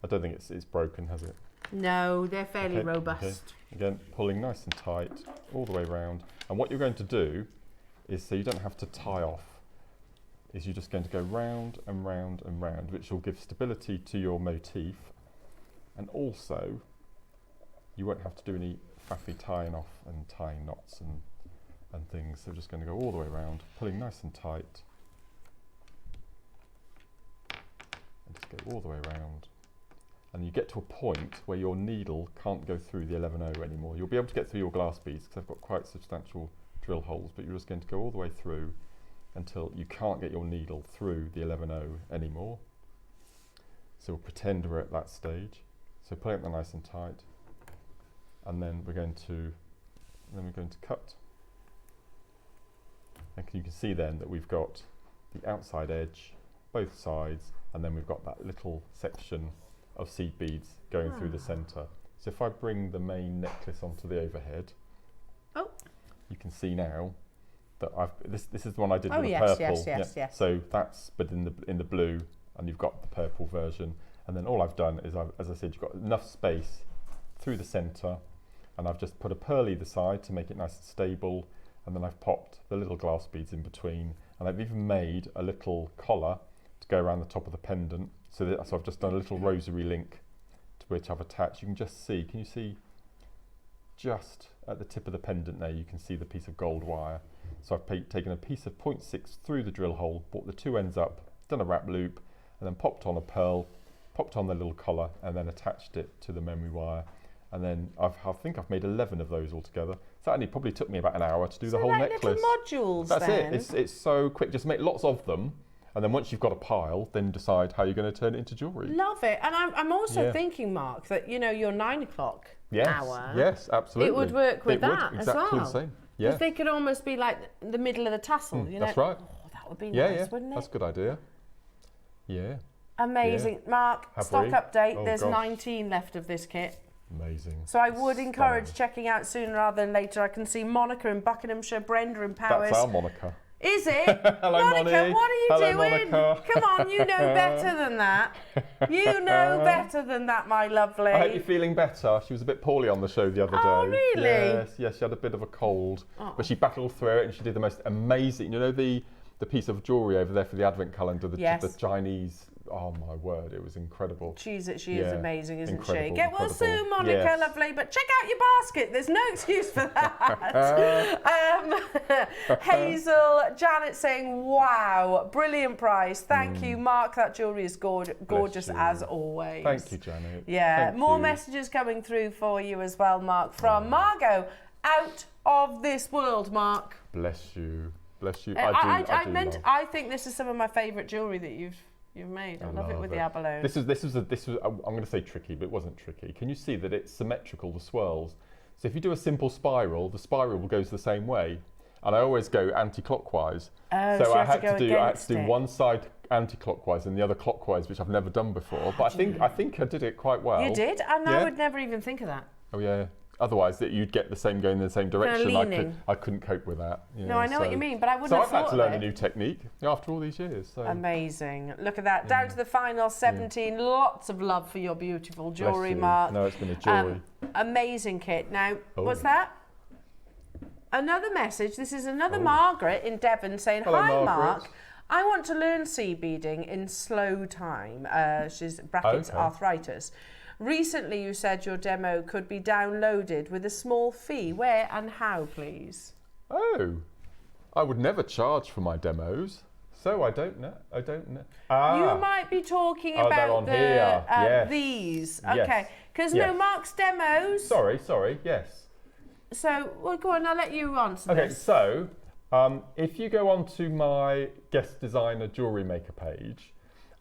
I don't think it's broken, has it?
No, they're fairly robust.
Okay. Again, pulling nice and tight all the way around. And what you're going to do is so you don't have to tie off, is you're just going to go round and round and round, which will give stability to your motif, and also you won't have to do any faffy tying off and tying knots and things. So we're just going to go all the way around, pulling nice and tight, and just go all the way around. And you get to a point where your needle can't go through the 11/0 anymore. You'll be able to get through your glass beads because they've got quite substantial drill holes, but you're just going to go all the way through until you can't get your needle through the 11/0 anymore. So we'll pretend we're at that stage. So pull it nice and tight, and then we're going to cut. And you can see then that we've got the outside edge, both sides, and then we've got that little section of seed beads going through the centre. So if I bring the main necklace onto the overhead, you can see now that this is the one I did with the purple.
Yes.
So that's but in the blue, and you've got the purple version. And then all I've done is, as I said, you've got enough space through the centre, and I've just put a pearl either side to make it nice and stable, and then I've popped the little glass beads in between, and I've even made a little collar to go around the top of the pendant. So I've just done a little rosary link to which I've attached. You can just see, can you see just at the tip of the pendant there, you can see the piece of gold wire. So I've taken a piece of 0.6 through the drill hole, brought the two ends up, done a wrap loop, and then popped on a pearl, popped on the little collar, and then attached it to the memory wire. And then I think I've made 11 of those altogether. So that only probably took me about an hour to do the whole necklace.
Little modules.
That's
then.
it. It's so quick. Just make lots of them. And then once you've got a pile, then decide how you're going to turn it into jewellery.
Love it. And I'm also thinking, Mark, that, your 9 o'clock hour.
Yes, absolutely.
It would work with that as well.
Exactly the same. Yeah.
Because they could almost be like the middle of the tassel.
That's right.
Oh, that would be nice, wouldn't it?
That's a good idea. Yeah.
Amazing.
Yeah.
Mark, stock update.
Oh,
There's
gosh.
19 left of this kit.
Amazing.
So I would encourage checking out sooner rather than later. I can see Monica in Buckinghamshire, Brenda in Powys.
That's our Monica.
Is it?
Hello,
Monica,
Moni.
what are you
Hello,
doing?
Monica.
Come on, you know better than that. You know better than that, my lovely.
I hope you're feeling better. She was a bit poorly on the show the other day.
Oh, really?
Yes, she had a bit of a cold. But she battled through it, and she did the most amazing, the piece of jewellery over there for the advent calendar, the Chinese. Oh my word, it was incredible.
She is amazing, isn't she?
Incredible,
Get well soon, Monica, lovely. But check out your basket. There's no excuse for that. Hazel, Janet saying, wow, brilliant price. Thank you, Mark. That jewellery is gorgeous as always.
Thank you, Janet.
Yeah,
Thank
more
you.
messages coming through for you as well, Mark. From Margot, out of this world, Mark.
Bless you. Bless you.
I think this is some of my favourite jewellery that you've made. I love it with the abalone.
This was I'm going to say tricky, but it wasn't tricky. Can you see that it's symmetrical, the swirls? So if you do a simple spiral, the spiral goes the same way. And I always go anti-clockwise.
So
I had to do one side anti-clockwise and the other clockwise, which I've never done before. But I think I did it quite well.
You did? And I would never even think of that.
Oh yeah. Otherwise, you'd get the same going in the same direction. I couldn't cope with that.
No, I know what you mean, but I wouldn't have thought
I've had to learn a new technique after all these years. So.
Amazing. Look at that. Down to the final 17. Lots of love for your beautiful jewellery, Mark.
No, it's been a joy.
Amazing kit. Now, what's that? Another message. This is another Margaret in Devon saying,
Hello,
hi,
Margaret.
Mark. I want to learn seed beading in slow time. She's brackets arthritis. Recently, you said your demo could be downloaded with a small fee. Where and how, please?
Oh, I would never charge for my demos, so I don't know.
You might be talking about these. Okay, because Mark's demos.
Sorry. Yes.
So, well, go on. I'll let you answer
this.
Okay,
so if you go onto my guest designer Jewellery Maker page,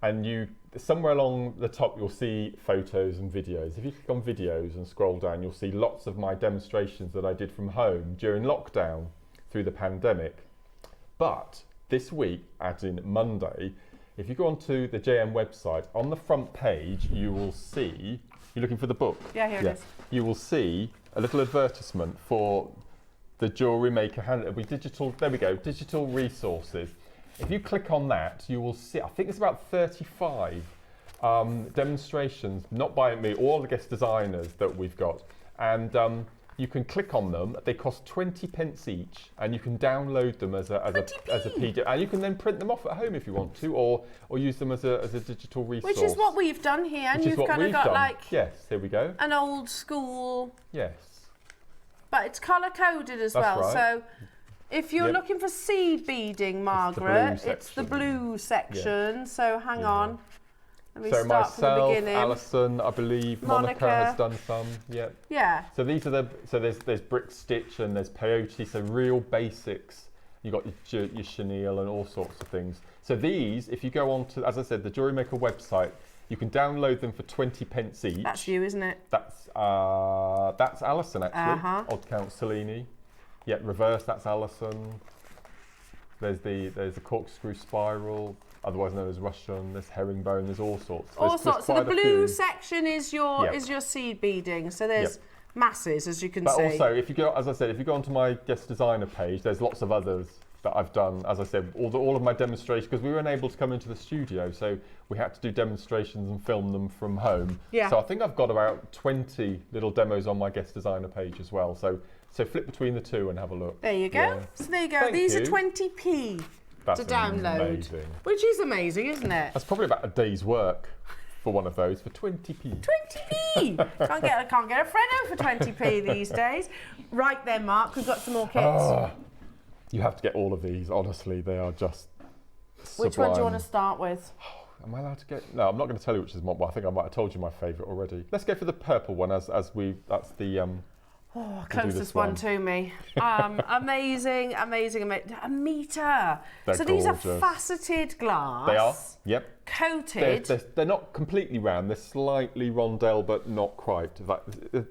and somewhere along the top you'll see photos and videos. If you click on videos and scroll down, you'll see lots of my demonstrations that I did from home during lockdown through the pandemic. But this week, as in Monday, if you go onto the JM website, on the front page you will see, you're looking for the book?
Yeah, here it is.
You will see a little advertisement for the Jewellery Maker digital resources. If you click on that, you will see, I think it's about 35 demonstrations, not by me, all the guest designers that we've got. And you can click on them. They cost 20 pence each, and you can download them as a PDF, and you can then print them off at home if you want to, or use them as a digital resource.
Which is what we've done here, and you've kind of got like
here we go.
An old school.
Yes.
But it's colour coded as well.
Right.
So if you're looking for seed beading, Margaret, it's the blue section. Yeah. So hang on. Let me start from the beginning.
Alison, I believe, Monica has done some. Yep.
Yeah.
So these are there's brick stitch and there's peyote, so real basics. You got your chenille and all sorts of things. So these, if you go on to, as I said, the Jewellery Maker website, you can download them for 20 pence each.
That's you, isn't it?
That's Alison actually. Odd Count Cellini. Yeah, reverse. That's Alison. There's the corkscrew spiral, otherwise known as Russian. There's herringbone. There's all sorts.
So the blue section is your seed beading. So there's masses, as you can see.
But also, if you go, as I said, if you go onto my guest designer page, there's lots of others that I've done. As I said, all of my demonstrations, because we weren't able to come into the studio, so we had to do demonstrations and film them from home. Yeah. So I think I've got about 20 little demos on my guest designer page as well. So flip between the two and have a look.
There you go. Yeah. So there you go. These are 20p to download, amazing. Which is amazing, isn't it?
That's probably about a day's work for one of those for 20p.
20p! can't get a Freddo for 20p these days. Right then, Mark, we've got some more kits.
You have to get all of these. Honestly, they are just sublime.
Which one do you want to start with?
Am I allowed to get? No, I'm not going to tell you which is one. I think I might have told you my favourite already. Let's go for the purple one that's the
closest one to me. Amazing. A metre. So these are faceted glass.
They are, yep.
Coated.
They're not completely round. They're slightly rondelle, but not quite. Do you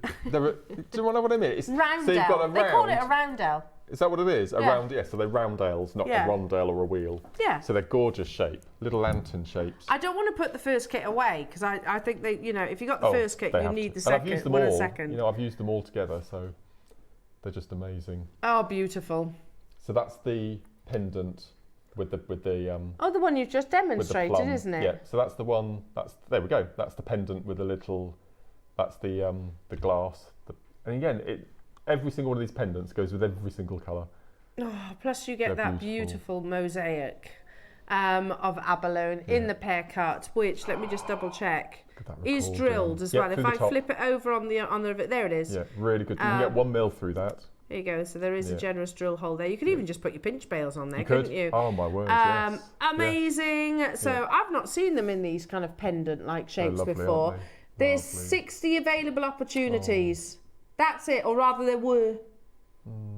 know what I mean? It's
roundelle.
So you've got a round.
They call it a roundelle.
Is that what it is? So they're roundels, not a rondelle or a wheel.
Yeah.
So they're gorgeous shape, little lantern shapes.
I don't want to put the first kit away because I think they, if you got the first kit, you need the second.
I've used them all. I've used them all together, so they're just amazing.
Oh, beautiful.
So that's the pendant with the
the one you've just demonstrated, isn't it?
Yeah. So that's the one. There we go. That's the pendant with the little. That's the glass. And again, every single one of these pendants goes with every single colour.
Oh, plus you get that beautiful mosaic of abalone in the pear cut, which, let me just double check, is drilled as well. If I flip it over on the there it is.
Yeah, really good. You can get 1 mil through that.
There you go. So there is a generous drill hole there. You could even just put your pinch bales on there, couldn't you?
Oh my word, yes.
Amazing. Yeah. So I've not seen them in these kind of pendant-like shapes before. There's 60 available opportunities. That's it, or rather there were.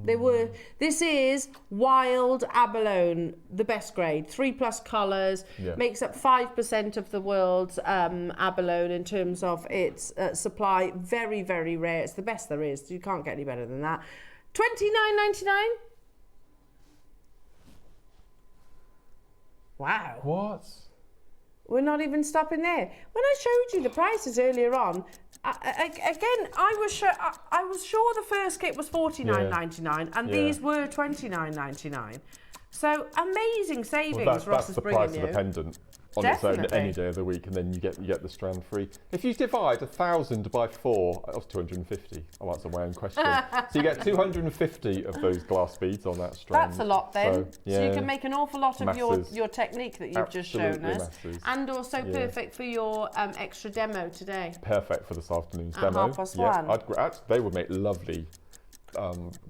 There were. This is wild abalone, the best grade, 3+ colours, makes up 5% of the world's abalone in terms of its supply. Very, very rare. It's the best there is. You can't get any better than that. $29.99. Wow.
What?
We're not even stopping there. When I showed you the prices earlier on, I was sure the first kit was $49.99 and these were $29.99. So amazing savings Ross is bringing you.
That's the price of the pendant on its own any day of the week, and then you get the strand free. If you divide 1,000 by 4, that's 250. I'll answer my own question. So you get 250 of those glass beads on that strand.
That's a lot then. So you can make an awful lot of your technique that you've just shown us. And also perfect for your extra demo today.
Perfect for this afternoon's demo.
1:30.
They would make lovely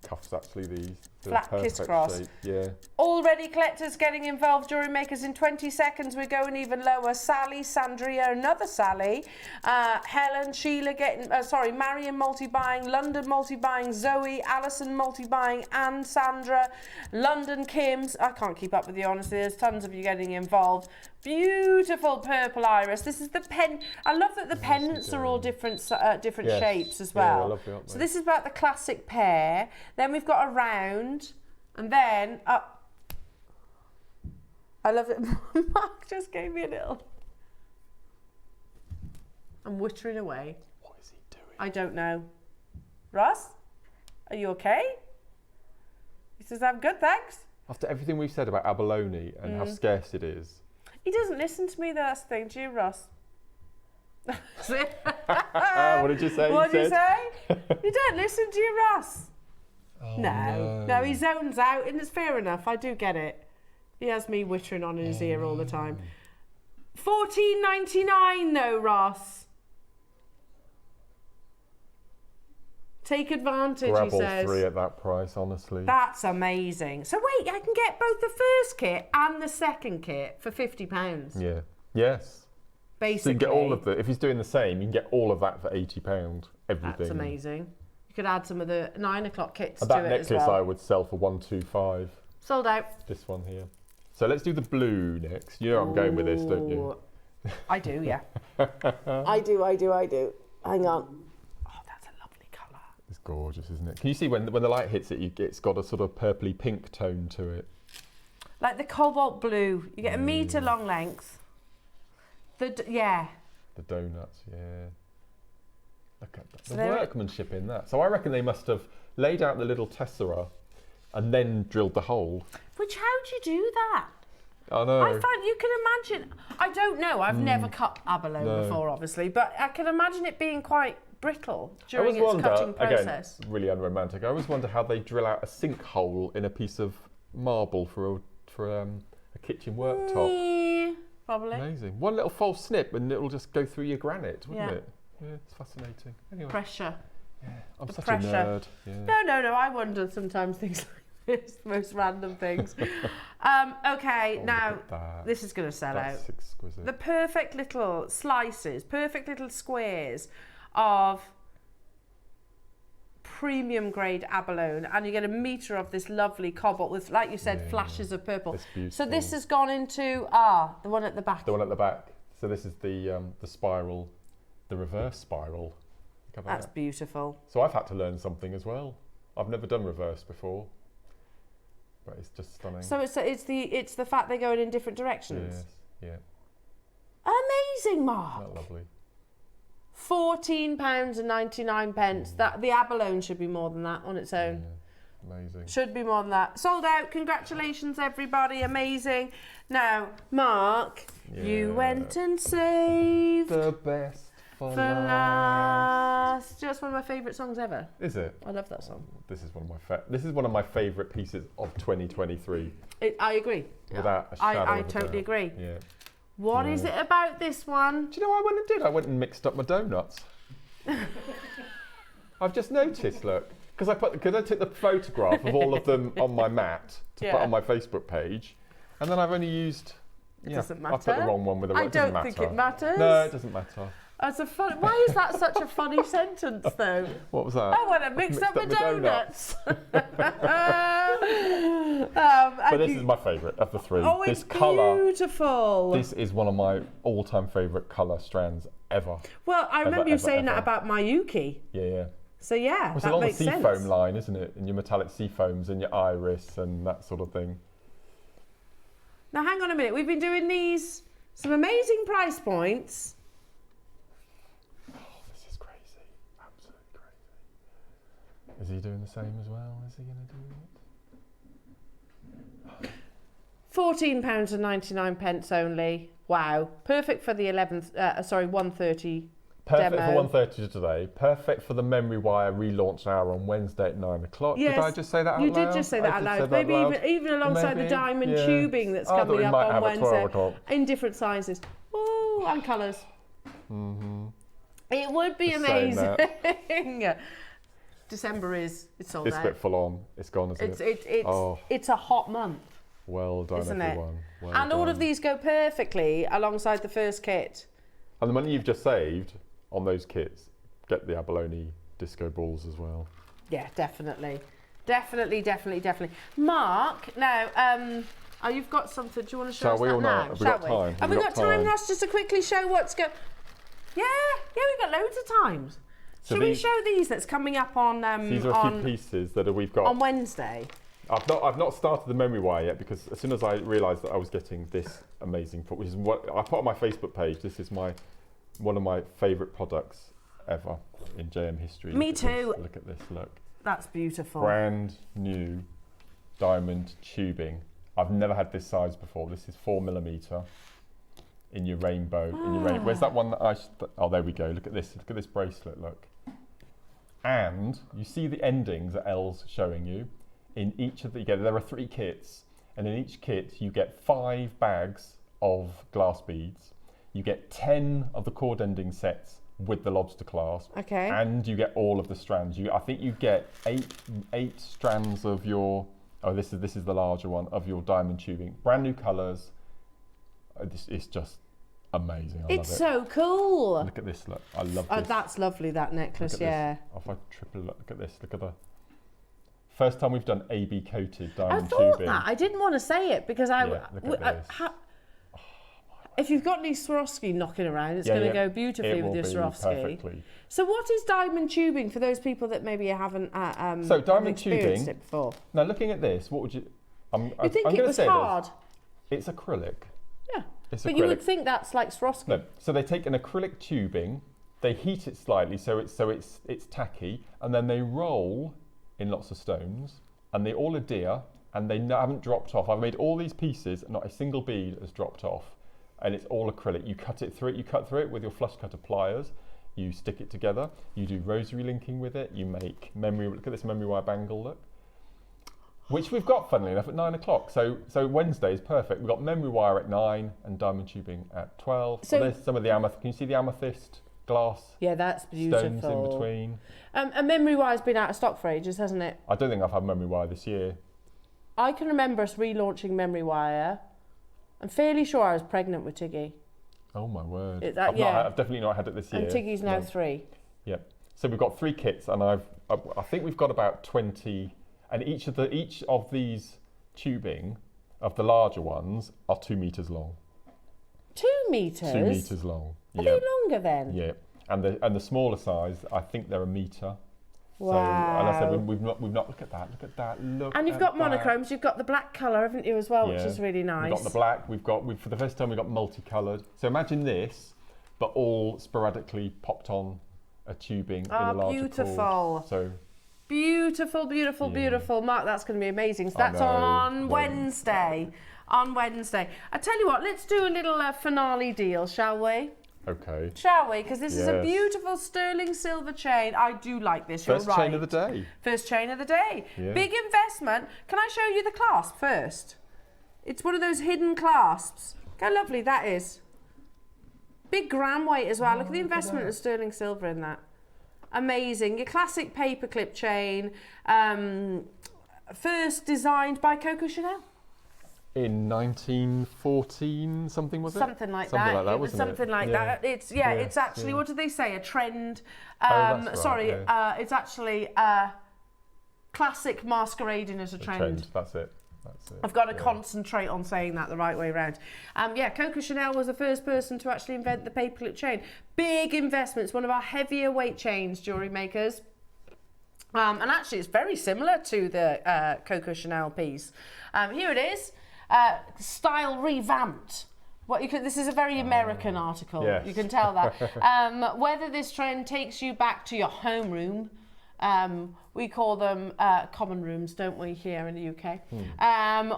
cuffs, actually, these.
Flat kiss-cross.
Yeah.
Already collectors getting involved. Jewellery Makers in 20 seconds. We're going even lower. Sally, Sandria, another Sally. Helen, Sheila getting... Marion multi-buying. London multi-buying. Zoe, Alison multi-buying. Anne, Sandra. London, Kim's. I can't keep up with you, honestly. There's tons of you getting involved. Beautiful purple iris. This is the pen. I love that the pendants are all different shapes as well.
Yeah, lovely, aren't they?
So this is about the classic pear. Then we've got a round, and then up. I love it. Mark just gave me a little. I'm wittering away.
What is he doing?
I don't know. Ross, are you okay? He says, I'm good, thanks.
After everything we've said about abalone and how scarce it is.
He doesn't listen to me, that's the thing. Do you, Ross?
What did you say?
What did you say? You don't listen to your Ross.
Oh,
No, he zones out, and it's fair enough. I do get it. He has me whittering on in his ear all the time. $14.99 though, Ross. Take advantage,
Grab
he
all
says.
3 at that price, honestly.
That's amazing. So wait, I can get both the first kit and the second kit for £50.
Yeah. Yes.
Basically.
So you can get all of the. If he's doing the same, you can get all of that for £80. Everything.
That's amazing. You could add some of the 9 o'clock kits
And
to
that
it as
necklace
well.
I would sell for 125.
Sold out.
This one here. So let's do the blue next. You know I'm going with this, don't you?
Ooh. I do, yeah. I do. Hang on. Oh, that's a lovely colour.
It's gorgeous, isn't it? Can you see when the light hits it, it's got a sort of purpley pink tone to it.
Like the cobalt blue. You get a metre long length. Yeah.
The donuts, yeah. Look at that.
So
The workmanship in that. So I reckon they must have laid out the little tessera and then drilled the hole.
Which, how do you do that?
I know.
I find you can imagine. I don't know. I've never cut abalone before, obviously, but I can imagine it being quite brittle during its cutting process.
Again, really unromantic. I always wonder how they drill out a sinkhole in a piece of marble for a kitchen worktop.
Probably.
Amazing. One little false snip and it'll just go through your granite, wouldn't
Yeah.
it? Yeah, it's fascinating. Anyway.
Pressure.
Yeah, I'm such
pressure.
a nerd. Yeah.
No. I wonder sometimes things like this, the most random things. Okay, now this is going to sell out.
That's exquisite.
The perfect little slices, perfect little squares of premium grade abalone, and you get a metre of this lovely cobalt with, like you said, flashes of purple. So this has gone into the one at the back.
The one at the back. So this is the spiral, the reverse spiral. Look at
That's
that.
beautiful.
So I've had to learn something as well. I've never done reverse before, but it's just stunning.
So it's the fact they're going in different directions.
Yes, yeah.
Amazing, Mark.
Isn't that lovely?
£14.99. That the abalone should be more than that on its own.
Yeah, amazing.
Should be more than that. Sold out. Congratulations, everybody. Amazing. Now, Mark, you went and saved
The best for
last. Just one of my favourite songs ever.
Is it?
I love that song.
This is one of my favourite pieces of 2023.
I agree.
Without a shadow
I
of a
totally
doubt.
agree.
Yeah.
What is it about this one?
Do you know what I went and did? I went and mixed up my donuts. I've just noticed, look, because I took the photograph of all of them on my mat to put on my Facebook page, and then I've only used.
It doesn't matter.
I put the wrong one with the right.
I don't think it matters.
No, it doesn't matter.
That's a fun. Why is that such a funny sentence, though?
What was that?
I want to mix up my donuts.
But this is my favourite of the 3.
Oh,
this
it's
colour.
beautiful.
This is one of my all-time favourite colour strands ever.
Well, I remember you saying
ever.
that about my Yuki.
Yeah.
So yeah,
It's
that
along the
makes sense.
seafoam line, isn't it? And your metallic seafoams and your iris and that sort of thing.
Now hang on a minute. We've been doing some amazing price points.
This is crazy. Absolutely crazy. Is he doing the same as well? Is he going to do it?
£14.99 only. Wow. Perfect for the 1:30
Perfect
demo.
for 1:30 today. Perfect for the memory wire relaunch hour on Wednesday at 9 o'clock.
Yes,
Did I just say that out loud?
You did just say that out loud. Maybe even alongside the diamond tubing that's
that
coming
we
up
might
on
have at
Wednesday
12 o'clock.
in different sizes. Oh, and colours. It would be
Just saying
amazing. December it's sold
It's a
out.
bit full on. It's gone, isn't it?
It's a hot month.
Well done,
isn't
everyone.
it?
Well
and all
done.
of these go perfectly alongside the first kit.
And the money you've just saved on those kits, get the abalone disco balls as well.
Yeah, definitely. Definitely. Mark, now, you've got something. Do you want to show
Shall
us
we
that
or
now?
not? Have we
Shall
got
we?
time?
Have we got time, Ross, just to quickly show what's going? Yeah, we've got loads of times.
So
Should we show these that's coming up on
these are a few pieces that we've got
on Wednesday?
I've not started the memory wire yet because as soon as I realised that I was getting this amazing product, which is what I put on my Facebook page. This is one of my favourite products ever in JM history.
Me too.
Look at this. Look.
That's beautiful.
Brand new diamond tubing. I've never had this size before. This is 4mm. in your rainbow. Where's that one that oh, there we go. Look at this bracelet, look. And you see the endings that Elle's showing you. In each of there are 3 kits, and in each kit you get 5 bags of glass beads. You get 10 of the cord ending sets with the lobster clasp.
Okay.
And you get all of the strands. I think you get eight strands of your, this is the larger one, of your diamond tubing. Brand new colours. It's just amazing. I love it.
It's so cool.
Look at this, look. I love
Oh,
this.
that's lovely, that necklace, yeah.
If I triple look at this, look at the first time we've done AB coated diamond
I thought
tubing.
that. I didn't want to say it because
look at this.
If you've got any Swarovski knocking around, it's going to go beautifully with your Swarovski.
Perfectly.
So what is diamond tubing for those people that maybe haven't
so diamond
experienced
tubing,
it before?
Now looking at this, what would you...
You think it was hard?
It's acrylic.
Yeah.
It's
but
acrylic.
you would think that's like Swarovski.
No. So they take an acrylic tubing, they heat it slightly so it's tacky, and then they roll in lots of stones, and they all adhere, and they haven't dropped off. I've made all these pieces, and not a single bead has dropped off. And it's all acrylic. You cut through it with your flush cutter pliers, you stick it together, you do rosary linking with it, you make memory, look at this memory wire bangle, look. Which we've got, funnily enough, at 9 o'clock. So Wednesday is perfect. We've got memory wire at 9 and diamond tubing at 12. So there's some of the amethyst, can you see the amethyst glass?
Yeah, that's beautiful.
Stones in between.
And memory wire's been out of stock for ages, hasn't it?
I don't think I've had memory wire this year.
I can remember us relaunching memory wire. I'm fairly sure I was pregnant with Tiggy.
Oh my word.
I've
definitely not had it this year.
And Tiggy's now 3.
Yep. So we've got 3 kits, and I think we've got about 20, and each of these tubing of the larger ones are 2 meters long.
2 meters?
2 meters long.
Are they longer then?
Yeah. And the smaller size, I think they're 1 meter.
Wow.
So, and I said we've not look at that.
And you've got monochromes. You've got the black colour, haven't you, as well, which is really nice.
We've got the black. We've for the first time we've got multicoloured. So imagine this, but all sporadically popped on a tubing in a larger
beautiful.
cord. So
beautiful, beautiful, beautiful. Mark, that's going to be amazing. So that's on Wednesday. On Wednesday. I tell you what, let's do a little finale deal, shall we?
Okay.
Shall we? Because this is a beautiful sterling silver chain. I do like this.
First
You're right.
chain of the day.
First chain of the day.
Yeah.
Big investment. Can I show you the clasp first? It's one of those hidden clasps. How lovely that is. Big gram weight as well. Look at the investment of sterling silver in that. Amazing. Your classic paperclip chain. First designed by Coco Chanel.
In 1914, something was it?
Something like that.
Something like that,
it was
wasn't
something
it?
like that. It's it's actually what do they say? A trend.
That's right,
sorry, it's actually classic masquerading as a trend.
That's it.
I've got to concentrate on saying that the right way around. Coco Chanel was the first person to actually invent the paperclip chain. Big investments, one of our heavier weight chains, jewellery makers. And actually, it's very similar to the Coco Chanel piece. Here it is. Style revamped. This is a very American article.
Yes.
You can tell that. Whether this trend takes you back to your homeroom, we call them common rooms, don't we, here in the UK?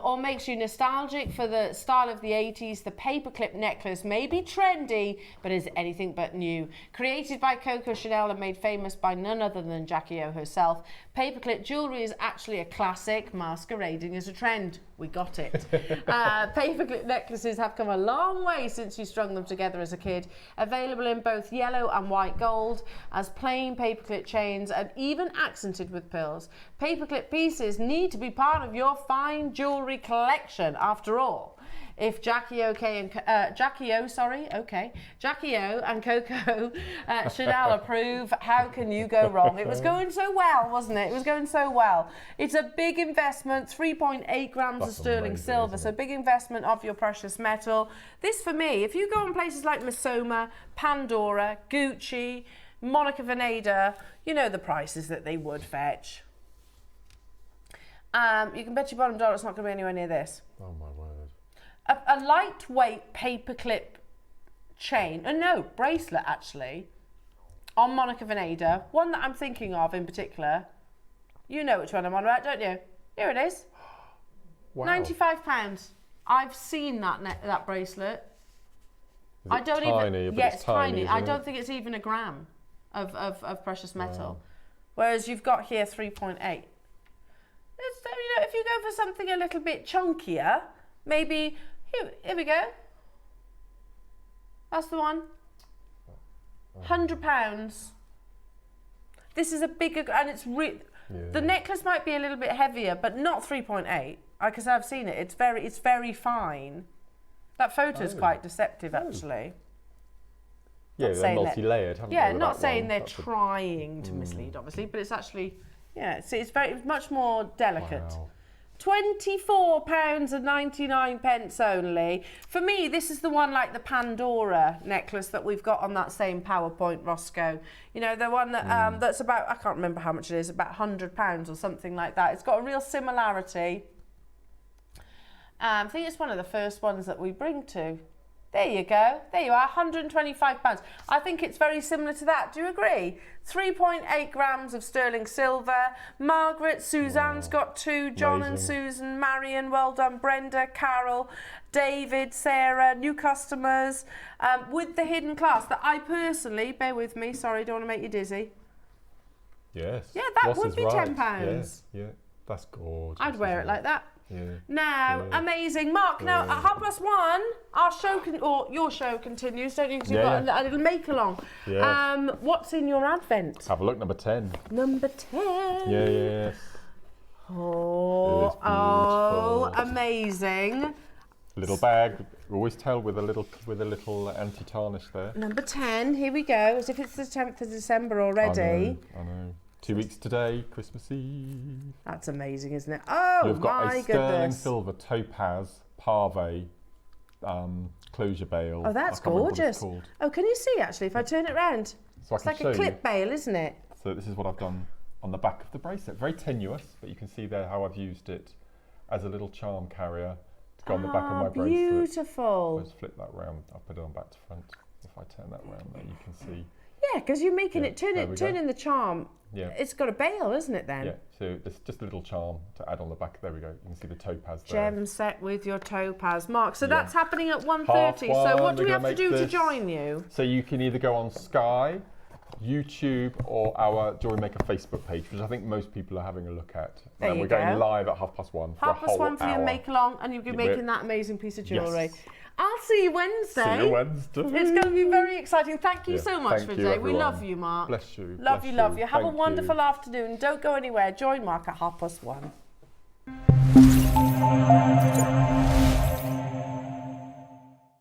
Or makes you nostalgic for the style of the 80s, the paperclip necklace may be trendy, but is anything but new. Created by Coco Chanel and made famous by none other than Jackie O herself, paperclip jewellery is actually a classic masquerading as a trend. We got it. Paperclip necklaces have come a long way since you strung them together as a kid. Available in both yellow and white gold, as plain paperclip chains, and even accented with pearls. Paperclip pieces need to be part of your fine jewellery collection, after all. If Jackie O and Coco Chanel approve, how can you go wrong? It was going so well, wasn't it? It was going so well. It's a big investment, 3.8 grams of sterling silver, so big investment of your precious metal. This, for me, if you go on places like Missoma, Pandora, Gucci, Monica Veneda, you know the prices that they would fetch. You can bet your bottom dollar it's not going to be anywhere near this.
Oh my word.
A lightweight paperclip chain, bracelet actually, on Monica Veneda, one that I'm thinking of in particular. You know which one I'm on about, don't you? Here it is.
Wow.
£95. I've seen that bracelet. I don't
tiny,
even.
but
Yeah,
it's
it's
tiny,
tiny. I
isn't
don't
it?
think it's even a gram of precious metal. Whereas you've got here 3.8. It's, you know, if you go for something a little bit chunkier, maybe here we go. That's the one. £100. This is a bigger, and it's the necklace might be a little bit heavier, but not 3.8. Because I've seen it. It's very fine. That photo is quite deceptive, actually.
Yeah, they're multi-layered, haven't they?
Yeah,
with
not
that
saying
one?
they're
That's
trying to mislead, obviously, but it's actually, yeah, it's very much more delicate.
Wow.
£24.99 only. For me, this is the one like the Pandora necklace that we've got on that same PowerPoint, Roscoe. You know, the one that that's about, I can't remember how much it is, about £100 or something like that. It's got a real similarity. I think it's one of the first ones that we bring to. There you go. There you are, £125. I think it's very similar to that. Do you agree? 3.8 grams of sterling silver. Margaret, Suzanne's got 2. John and Susan, Marion, well done. Brenda, Carol, David, Sarah, new customers. With the hidden clasp that I personally, bear with me, sorry, don't want to make you dizzy.
Yes.
Yeah, that
Ross
would
is
be
right.
£10.
Yeah, that's gorgeous.
I'd wear it like that.
Yeah.
Now, amazing. Mark, now at 1:30, our show, or your show continues, don't you? Because you've got a little make-along.
Yes.
What's in your advent?
Have a look, number 10.
Number 10.
Yes.
Oh, amazing.
Little bag. Always tell with a little anti-tarnish there.
Number 10, here we go, as if it's the 10th of December already.
I know. 2 weeks today, Christmas Eve.
That's amazing, isn't it? Oh,
You've got
my
a sterling
goodness.
silver topaz parve closure bail.
Oh, that's
I can't remember what it's
gorgeous.
called.
Oh, can you see, actually, if I turn it round?
So
It's like a clip bail, isn't it?
So this is what I've done on the back of the bracelet. Very tenuous, but you can see there how I've used it as a little charm carrier to go on the back of my bracelet.
Beautiful.
Let's flip that round. I'll put it on back to front. If I turn that round there, you can see.
Yeah, because you're making
Yeah,
it,
there we go.
turning the charm.
Yeah.
It's got a bail, isn't it then?
Yeah, so it's just a little charm to add on the back. There we go. You can see the topaz there.
Gem set with your topaz. Mark, so
Yeah.
that's happening at 1:30.
Half
So
one,
what do
we're
we
gonna
have to
make
do to
this.
join you?
So you can either go on Sky, YouTube, or our Jewellery Maker Facebook page, which I think most people are having a look at.
There
And
you
we're going
go.
live at 1:30 for a whole
1:30 for your
hour.
make along, and you'll be
Yeah,
making that amazing piece of jewellery.
Yes.
I'll see you Wednesday.
See you Wednesday.
It's going to be very exciting. Thank you
Yeah,
so much
thank
for
you,
today. We
everyone.
love you, Mark.
Bless you.
Love
bless
you, love you. Have a
Thank
wonderful
you.
afternoon. Don't go anywhere. Join Mark at 1:30.